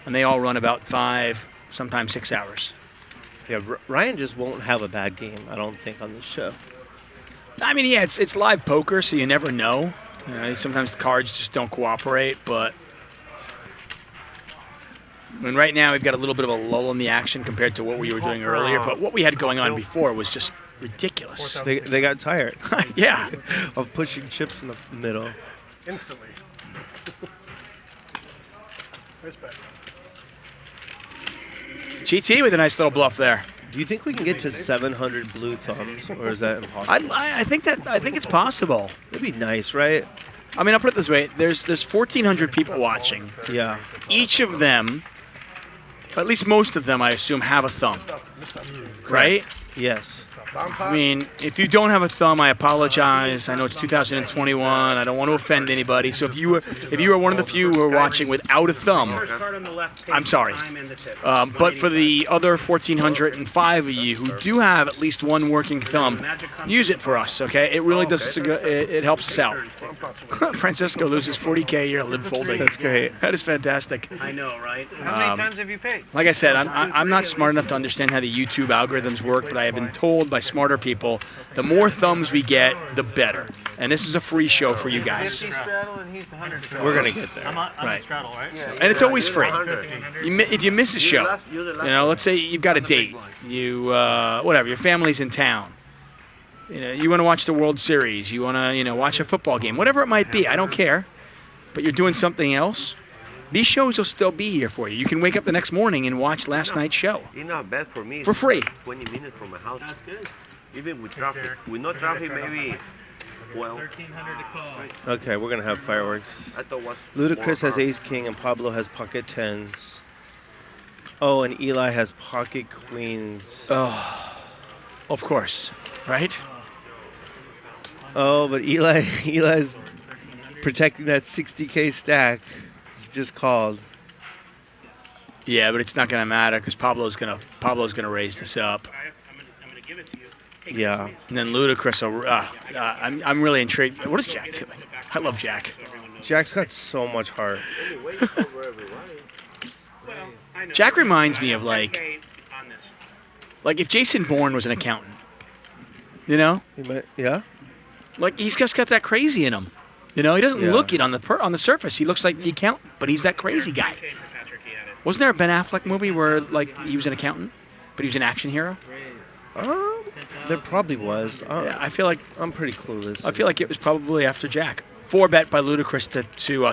and they all run about 5, sometimes 6 hours. Yeah, Ryan just won't have a bad game, I don't think, on this show. I mean, yeah, it's live poker, so you never know. You know, sometimes the cards just don't cooperate, but I mean, right now we've got a little bit of a lull in the action compared to what we were doing earlier, but what we had going on before was just ridiculous. They got tired. Yeah. Of pushing chips in the middle. Instantly. Nice bet. GT with a nice little bluff there. Do you think we can get to 700 blue thumbs, or is that impossible? I think it's possible. It'd be nice, right? I mean, I'll put it this way: there's 1,400 people watching. Yeah. Each of them, at least most of them, I assume, have a thumb, right? Yes. I mean, if you don't have a thumb, I apologize. I know it's 2021. I don't want to offend anybody. So if you are one of the few who are watching without a thumb, I'm sorry. But for the other 1,405 of you who do have at least one working thumb, use it for us, okay? It really does. It helps us out. Francisco loses 40K a year lib folding. That's great. That is fantastic. I know, right? How many times have you paid? Like I said, I'm not smart enough to understand how the YouTube algorithms work, but I have been told by smarter people, the more thumbs we get, the better. And this is a free show for you guys. 50 straddle and he's the 100 straddle. We're going to get there. I'm a straddle, right? Yeah, And it's always free. If you miss a show, let's say you've got a date, whatever, your family's in town. You want to watch the World Series, you want to, watch a football game, whatever it might be, I don't care. But you're doing something else. These shows will still be here for you. You can wake up the next morning and watch last night's show. It's not bad for me. For free. 20 minutes from my house. That's good. Even with traffic. With no traffic, maybe 12. 1,300 to call. Okay, we're going to have fireworks. I thought was Ludacris has ace king and Pablo has pocket tens. Oh, and Eli has pocket queens. Oh, of course, right? Oh, but Eli's protecting that 60K stack. He just called. Yeah, but it's not going to matter because Pablo's gonna raise this up. I'm gonna give it to you. Yeah. And then Ludacris. I'm really intrigued. What is Jack doing? I love Jack. Jack's got so much heart. Jack reminds me of like if Jason Bourne was an accountant. Yeah. Like he's just got that crazy in him. He doesn't look it on the surface. He looks like the accountant, but he's that crazy guy. Wasn't there a Ben Affleck movie where like he was an accountant, but he was an action hero? There probably was. Yeah, I feel like I'm pretty clueless. I feel like it was probably after Jack. 4-bet by Ludacris to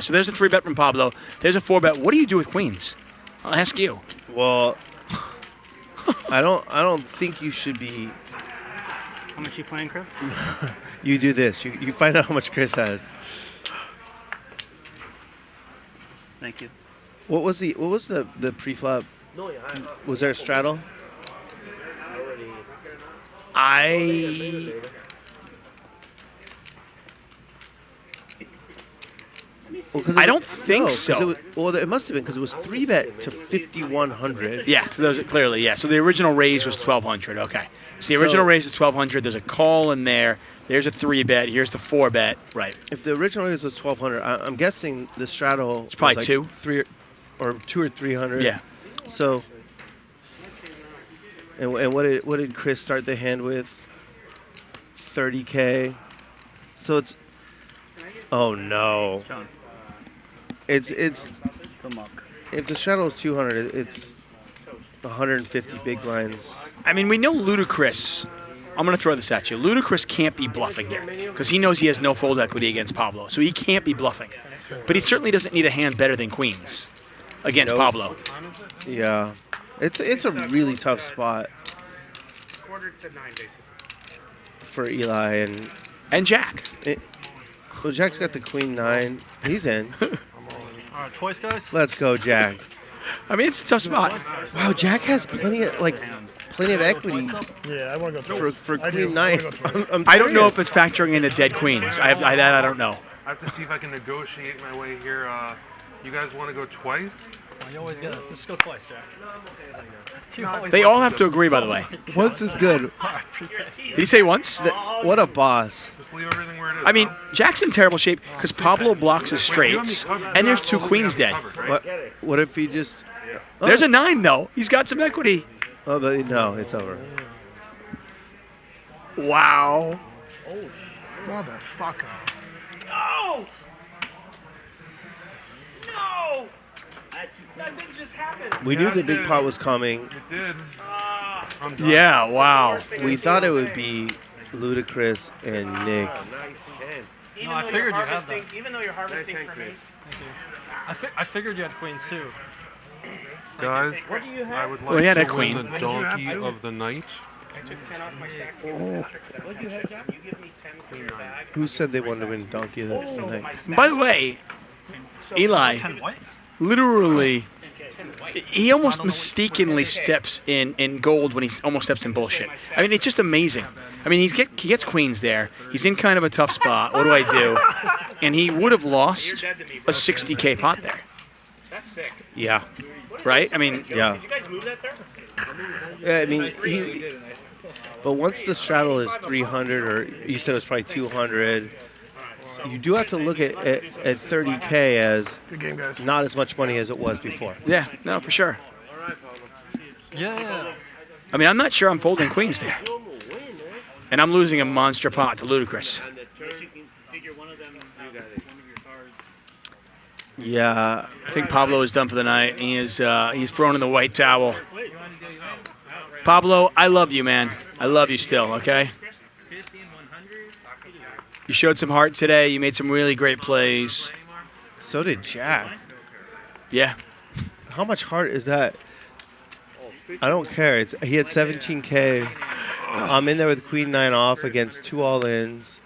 so there's a 3-bet from Pablo. There's a 4-bet. What do you do with queens? I'll ask you. Well, I don't think you should be. How much you playing, Chris? You do this. You find out how much Chris has. Thank you. What was the pre-flop? No, Was there a straddle? I don't think so. It must have been because it was 3-bet to 5,100. Yeah, so those are clearly, yeah. So the original raise was 1,200. Okay. So the original raise is 1,200. There's a call in there. There's a 3-bet. Here's the 4-bet. Right. If the original raise was 1,200, I'm guessing the straddle. It's probably was like 2 or 300. Yeah. So. And what did Chris start the hand with? 30K. So it's. Oh no. John. It's the muck. if the shadow is 200, it's 150 big blinds. I mean, we know Ludacris. I'm going to throw this at you. Ludacris can't be bluffing here because he knows he has no fold equity against Pablo. So he can't be bluffing. But he certainly doesn't need a hand better than queens against Pablo. Yeah. It's a really tough spot Quarter to 9, basically. for Eli. And Jack. Well, Jack's got the queen 9. He's in. All right, twice, guys. Let's go, Jack. I mean, it's a tough spot. Wow, Jack has plenty of equity. Yeah, I want to go for queen 9. I don't know if it's factoring in the dead queens. I don't know. I have to see if I can negotiate my way here. You guys want to go twice? Well, you always get us. Let's go twice, Jack. They all have to agree, by the way. Once is good. Did he say once? What a boss. Just leave everything where it is. I mean, Jack's in terrible shape because Pablo blocks his straights, and there's 2 queens dead. What if he just... Oh. There's a 9, though. He's got some equity. Oh, but no, it's over. Wow. Oh, motherfucker. No! No! That didn't just happen. We knew the big pot was coming. It did. Yeah, wow. We thought it would be Ludacris and Nick. Even I though figured you're you had harvesting, that. even though you're harvesting for me. I figured you had queens too. Guys, What do you have? I would Well, he had like a to queen. win the donkey of the night. I took 10 off my stack. What do you have, Jack? You give me 10 for your bag. Who said they wanted to win Donkey of the Night? By the way, Eli literally, he almost mistakenly steps in gold when he almost steps in bullshit. I mean, it's just amazing. I mean, he gets queens there. He's in kind of a tough spot. What do I do? And he would have lost a 60K pot there. That's sick. Yeah. Right? I mean, Yeah. Did you guys move that there? Yeah, I mean, but once the straddle is 300, or you said it was probably 200, you do have to look at 30K as not as much money as it was before. Yeah, no, for sure. Yeah. I mean, I'm not sure I'm folding queens there. And I'm losing a monster pot to Ludacris. Yeah. I think Pablo is done for the night. He's thrown in the white towel. Pablo, I love you, man. I love you still, okay? You showed some heart today. You made some really great plays. So did Jack. Yeah. How much heart is that? I don't care. He had 17K. I'm in there with Queen 9 off against 2 all-ins.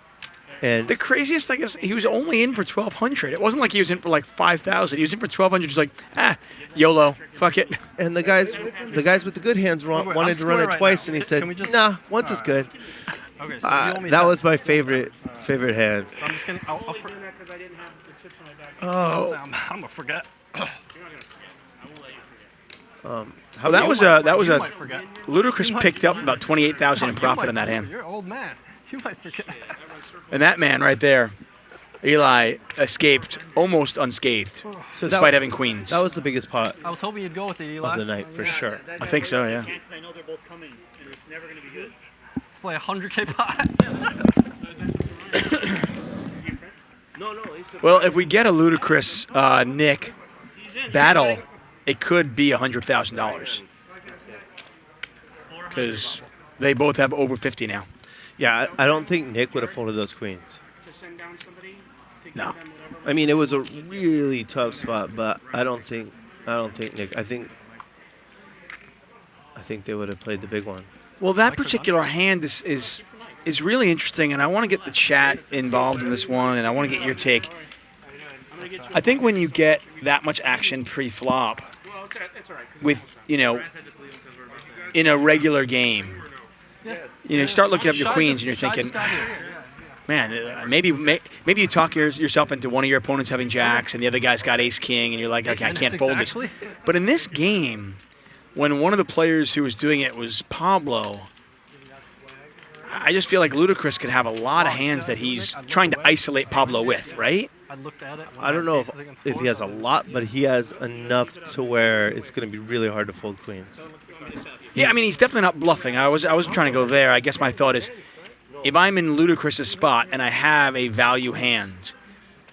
And the craziest thing is he was only in for 1,200. It wasn't like he was in for like 5,000. He was in for 1,200. Just like, YOLO, fuck it. And the guys with the good hands wanted to run it twice, and he said, "Nah, once is good." Okay, so you owe me that was my favorite hand. I'm just gonna. I'll Oh. I'm gonna forget. Well, that was a Ludacris picked up about 28,000 in profit on that hand. You're an old man. You might forget. And that man right there, Eli, escaped almost unscathed, despite having queens. That was the biggest pot I was hoping you'd go with it, Eli. of the night, for sure. I think so, yeah. I know they're both coming, and it's never going to be good. Let's play 100K pot. Well, if we get a Ludacris Nick battle, it could be $100,000. Because they both have over 50 now. Yeah, I don't think Nick would have folded those queens. To send down somebody? No. I mean, it was a really tough spot, but I don't think Nick. I think they would have played the big one. Well, that particular hand is really interesting, and I want to get the chat involved in this one, and I want to get your take. I think when you get that much action pre-flop with, in a regular game, you start looking up your queens and you're thinking, man, maybe you talk yourself into one of your opponents having jacks and the other guy's got ace-king, and you're like, okay, I can't fold this. But in this game, when one of the players who was doing it was Pablo, I just feel like Ludacris could have a lot of hands that he's trying to isolate Pablo with, right? I don't know if he has a lot, but he has enough to where it's going to be really hard to fold queens. Yeah, I mean, he's definitely not bluffing. I wasn't trying to go there. I guess my thought is, if I'm in Ludacris's spot and I have a value hand,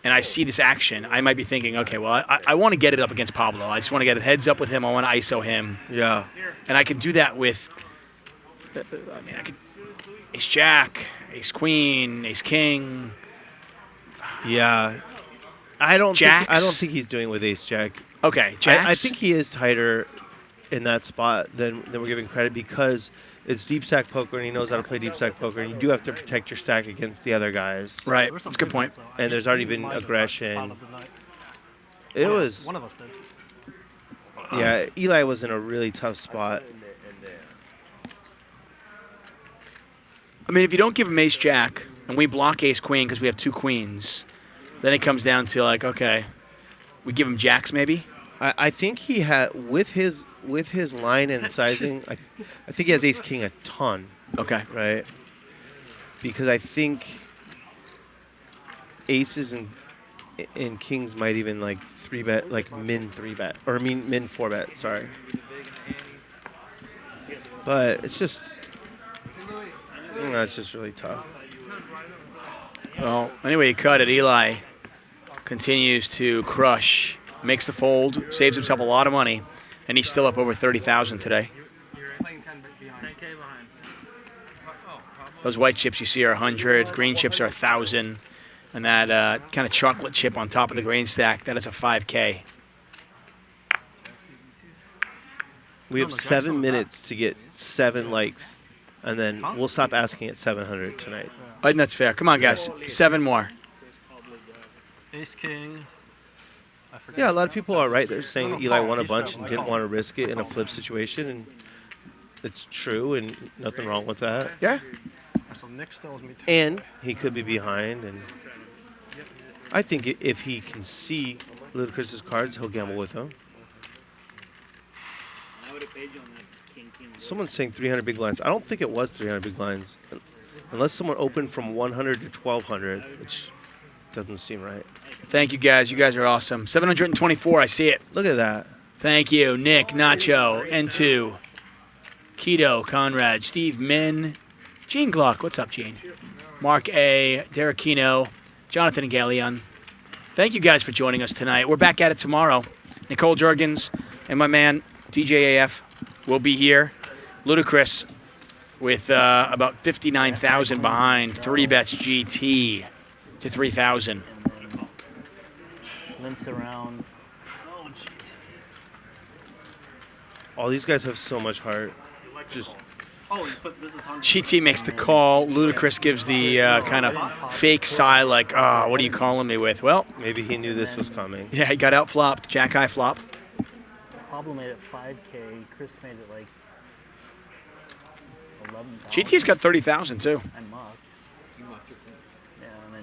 and I see this action, I might be thinking, okay, well, I want to get it up against Pablo. I just want to get it heads up with him. I want to ISO him. Yeah. And I can do that with, I mean, I could ace jack, ace queen, ace king. Yeah. I don't think he's doing with ace jack. Okay, jacks. I think he is tighter in that spot than we're giving credit because it's deep stack poker and he knows how to play deep stack poker and you do have to protect your stack against the other guys. Right, that's a good point. And there's already been aggression. It was one of us did. Yeah, Eli was in a really tough spot. I mean, if you don't give him ace jack and we block ace queen because we have 2 queens, then it comes down to like, okay, we give him jacks maybe. I think he had with his line and sizing. I think he has ace king a ton. Okay. Right. Because I think aces and kings might even like 3-bet, like min 3-bet or min 4-bet. Sorry. But it's just. It's just really tough. Well, anyway, you cut it. Eli continues to crush, makes the fold, saves himself a lot of money, and he's still up over 30,000 today. Those white chips you see are 100, green chips are 1,000, and that kind of chocolate chip on top of the green stack, that is a 5K. We have 7 minutes to get 7 likes, and then we'll stop asking at 700 tonight. I think that's fair. Come on, guys. 7 more. Ace king. Yeah, a lot of people are right. They're saying that Eli won a bunch and didn't want to risk it in a flip situation, and it's true, and nothing wrong with that. Yeah. So Nick still me And he could be behind, and I think if he can see Ludacris's cards, he'll gamble with them. Someone's saying 300 big blinds. I don't think it was 300 big blinds, unless someone opened from 100 to 1,200, which doesn't seem right. Thank you, guys. You guys are awesome. 724, I see it. Look at that. Thank you, Nick, Nacho, N2, Keto, Conrad, Steve, Min, Gene Gluck. What's up, Gene? Mark A, Derek Kino, Jonathan Galleon. Thank you guys for joining us tonight. We're back at it tomorrow. Nicole Jurgens and my man, DJ AF, will be here. Ludacris with about 59,000 behind. 3-bets GT to 3,000. Limps around. All these guys have so much heart. Just. GT makes the call. Ludacris gives the kind of fake sigh, like, "Ah, what are you calling me with?" Well, maybe he knew this was coming. Yeah, he got out flopped. Jack high flop. Pablo made it 5K. Chris made it like 11,000. GT's got 30,000 too. I mucked. Yeah, and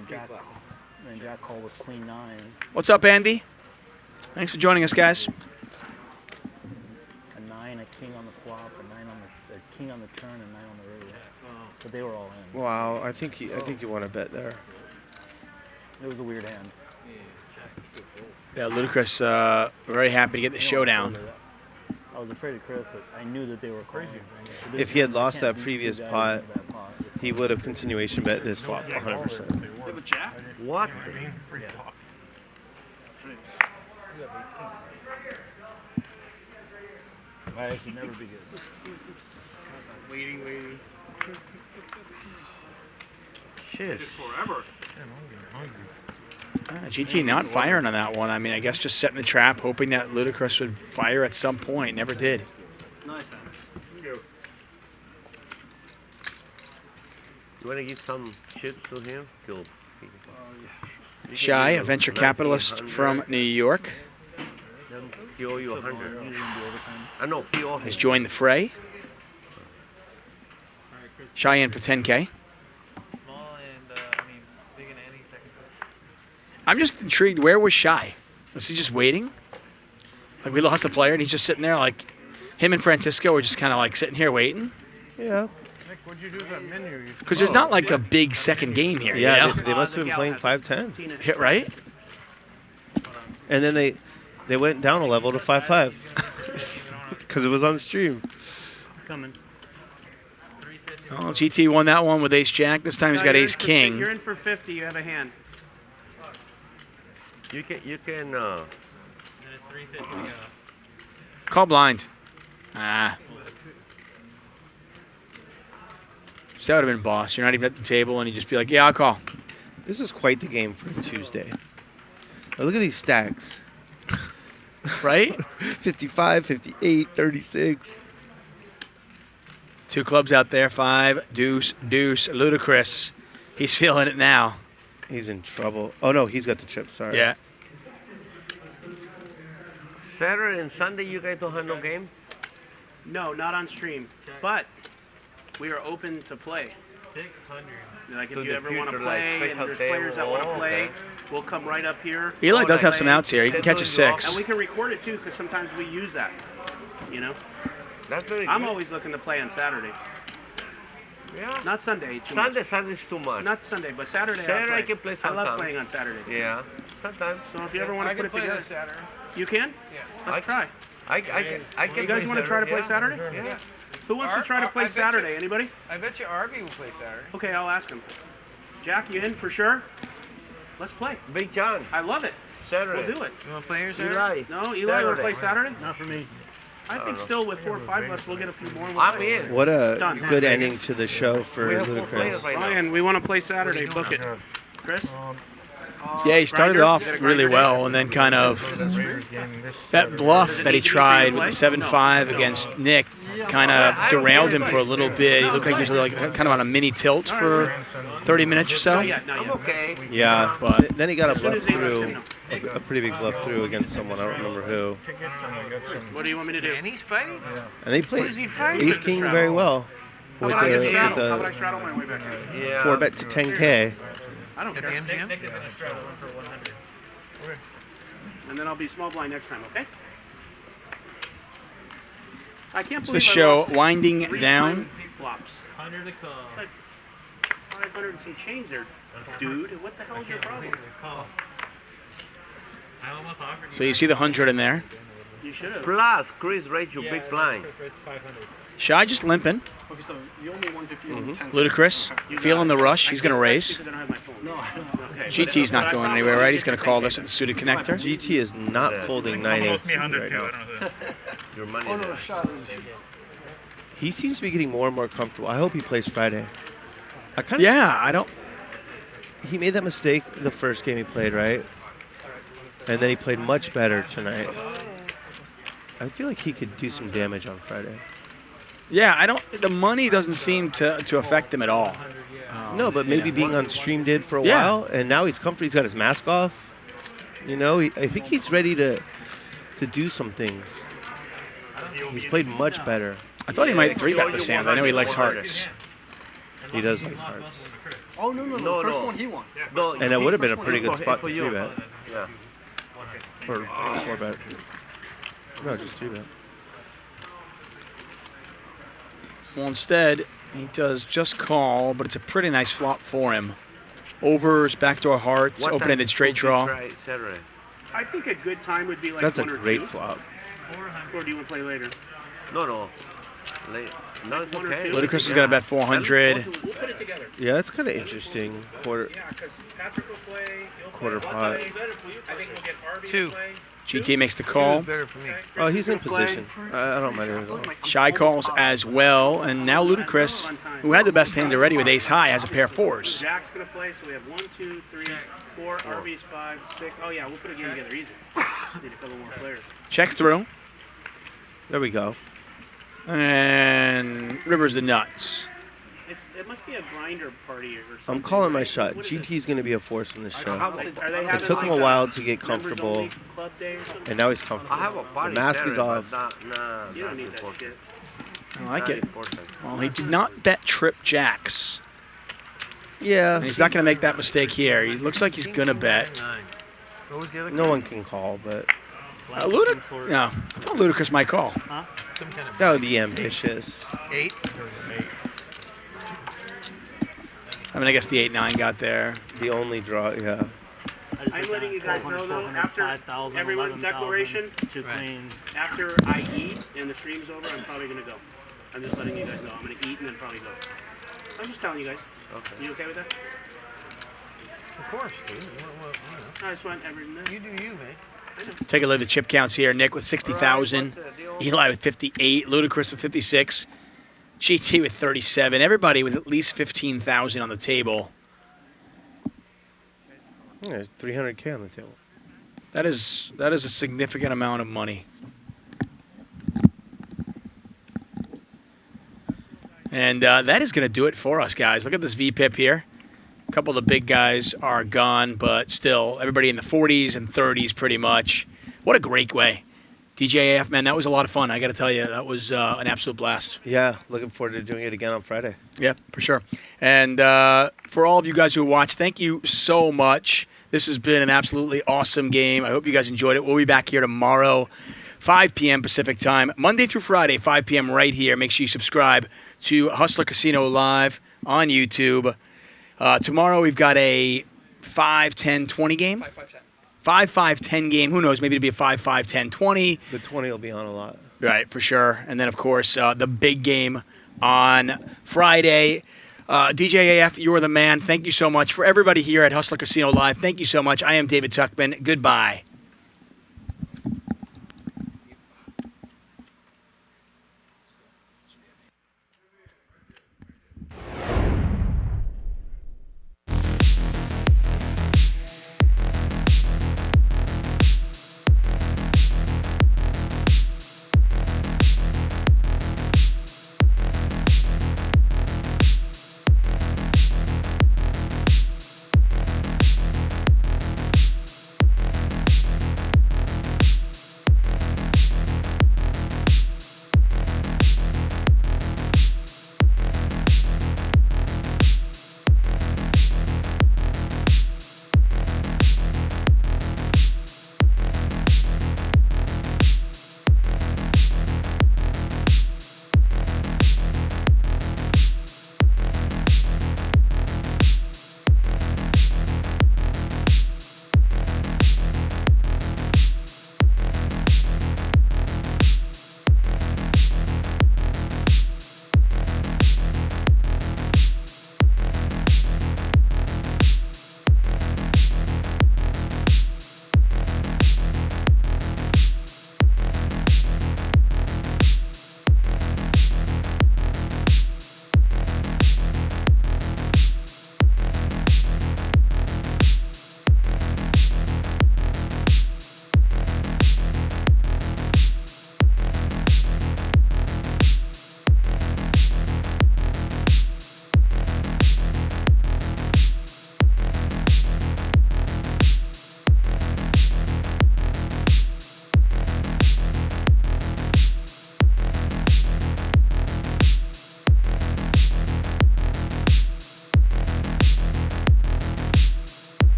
then Jack called with queen 9. What's up, Andy? Thanks for joining us, guys. A 9, a king on the flop, a 9 on the king on the turn, and 9 on the river. But they were all in. Wow, I think you want to bet there. It was a weird hand. Yeah, Ludacris very happy to get the showdown. I was afraid of Chris, but I knew that they were crazy. If he had lost that previous pot, he would have continuation bet this flop 100%. Have a jack? What? I should never be good. Waiting. Shit. Forever. GT not firing on that one. I mean, I guess just setting the trap, hoping that Ludacris would fire at some point. Never did. Nice. You want to give some chips to him? Cool. Shy, a venture capitalist from New York, He owe you 100. I know, he owe him. has joined the fray. Shy in for 10K. Small and, big and Annie second. I'm just intrigued. Where was Shy? Was he just waiting? Like we lost a player and he's just sitting there like him and Francisco were just kind of like sitting here waiting? Yeah. Nick, what'd you do with that menu? Because there's not like a big second game here. Yeah, you know? they must have been playing 5-10. Hit right? And then they went down a level to 5-5 because it was on stream. It's coming. Oh, GT won that one with ace jack. This time he's got ace king. You're in for 50. You have a hand. You can. Then it's 350 to go. Call blind. Ah. So that would have been boss. You're not even at the table, and you just be like, yeah, I'll call. This is quite the game for a Tuesday. Now look at these stacks. Right? 55, 58, 36. 2 clubs out there. 5, deuce, deuce. Ludicrous. He's feeling it now. He's in trouble. Oh, no, he's got the chip. Sorry. Yeah. Saturday and Sunday, you guys don't have no game? No, not on stream. But we are open to play. 600. Like if To you the ever want to future, play, like and there's special players that table. want to Oh, play, okay. we'll come right up here. Eli does have play. some outs here. He can catch a 6. And we can record it too, because sometimes we use that. You know. That's very I'm good. always looking to play on Saturday. Yeah. Not Sunday. Sunday's too much. Not Sunday, but Saturday. Saturday I'll I can play I love sometimes. playing on Saturday. Yeah, sometimes. So if you ever want to I put can it play together, this Saturday. you can. Yeah. Let's try. I can. You guys want to try to play Saturday? Yeah. Who wants to try to play Saturday? Anybody? I bet you Arby will play Saturday. Okay, I'll ask him. Jack, you in for sure? Let's play. Big John. I love it. Saturday. We'll do it. You want to play here Saturday? Eli. No, Eli, want to play Saturday? Not for me. I think still with 4 or 5 of us, we'll get a few more. and we'll I'm play. in. What a Done. good ending to the show We for have 4 Ludicrous. players right now. Ryan, we want to play Saturday. Book it. Chris? Yeah, he started Grinder? off Get a really grinder well, and then kind of that bluff that he tried with the 7-5 against Nick kind of derailed him for a little bit. He looked like he was like kind of on a mini tilt for 30 minutes or so. Not yet. I'm okay. Yeah, But then he got a As soon bluff as he lets through, him know. a pretty big bluff through against someone. I don't remember who. What do you want me to do? And he's fighting? And they played Who's he fighting? Ace King very well How with about I get the, straddle? How with about I straddle my way back here? Yeah. 4-bet to 10K. I don't At the care. MGM? And then I'll be small blind next time, okay? I can't It's believe the I show lost winding 3 down. time flops. 100 to call. Like 500 and some change there, dude. What the hell is your problem? I almost offered So you see the 100 in there. You should have. Plus, Chris raised your big blind. Shy just limping. Okay, so you only 150 and 10. Ludicrous, feeling the rush. He's going to raise. Because I don't have my phone. No, okay. GT's not going anywhere, right? He's going to call this with the suited connector. GT is not folding 9-8 right now. Your money. Oh, no, there. the shot is. He seems to be getting more and more comfortable. I hope he plays Friday. I kind of. Yeah, I don't. He made that mistake the first game he played, right? And then he played much better tonight. I feel like he could do some damage on Friday. Yeah, I don't. The money doesn't seem to affect him at all. No, but maybe being on stream did for a Yeah. while, and now he's comfortable. He's got his mask off. You know, I think he's ready to do some things. He's played much better. I thought he might 3-bet this hand. I know he likes hearts. He does like hearts. Oh, no, no, no. The first one he won. No, And it would have been a pretty good for- spot for to you. 3-bet. Yeah. Or 4-bet. No, just 3-bet. Well, instead, he does just call, but it's a pretty nice flop for him. Overs, backdoor hearts, What open-ended time straight would you draw. try Saturday? I think a good time would be like That's a 1 or great 2. flop. Or do you want to play later? No, no. No, it's 1 or okay. 2? Ludicrous is going to bet 400. We'll put it together. Yeah, it's kind of interesting. Quarter Yeah, because Patrick will play. quarter pot. I think we'll get Arby 2. to play. GT makes the call. Better for me. Oh, he's in position. I don't mind it at all. Shy calls as well, and now Ludicrous, who had the best hand already with ace high, has a pair of 4s. Jack's going to play, so we have 1, 2, 3, 4. Arby's 5, 6. Oh, yeah, we'll put a game together easy. Need a couple more players. Checks through, There we go. and Rivers the nuts. It must be a grinder party or something. I'm calling my right? shot. What is it? GT's going to be a force in this show. Are they It having took him like a while to get members comfortable, only club day or something? and now he's I comfortable. have a party The mask Saturday, is but off. Nah, You don't need that important. shit. I like Not it. important. Well, he did not bet trip jacks. Yeah. And he's not going to make that mistake here. He looks like he's going to bet. What was the other No one can call, but No, I thought Ludicrous might call. Huh? Some kind of that would be ambitious. 8? I mean, I guess the 8-9 got there. The only draw, yeah. I'm letting you guys know, though, after everyone's declaration, 2 queens. after I eat and the stream's over, I'm probably going to go. I'm just letting you guys know. I'm going to eat and then probably go. I'm just telling you guys. Okay. You okay with that? Of course, dude. I just want every minute. You do you, man. Take a look at the chip counts here. Nick with 60,000. Eli with 58. Ludacris with 56. GT with 37. Everybody with at least 15,000 on the table. Yeah, there's 300K on the table. That is a significant amount of money. And that is going to do it for us, guys. Look at this VPIP here. A couple of the big guys are gone, but still, everybody in the 40s and 30s pretty much. What a great way. DJAF, man, that was a lot of fun. I got to tell you, that was an absolute blast. Yeah, looking forward to doing it again on Friday. Yeah, for sure. And for all of you guys who watched, thank you so much. This has been an absolutely awesome game. I hope you guys enjoyed it. We'll be back here tomorrow, 5 p.m. Pacific time, Monday through Friday, 5 p.m. right here. Make sure you subscribe to Hustler Casino Live on YouTube. Tomorrow we've got a 5-10-20 game. 5-5-10 game. Who knows? Maybe it'll be a 5-5-10-20. The 20 will be on a lot. Right, for sure. And then, of course, the big game on Friday. DJAF, you're the man. Thank you so much. For everybody here at Hustler Casino Live, thank you so much. I am David Tuckman. Goodbye.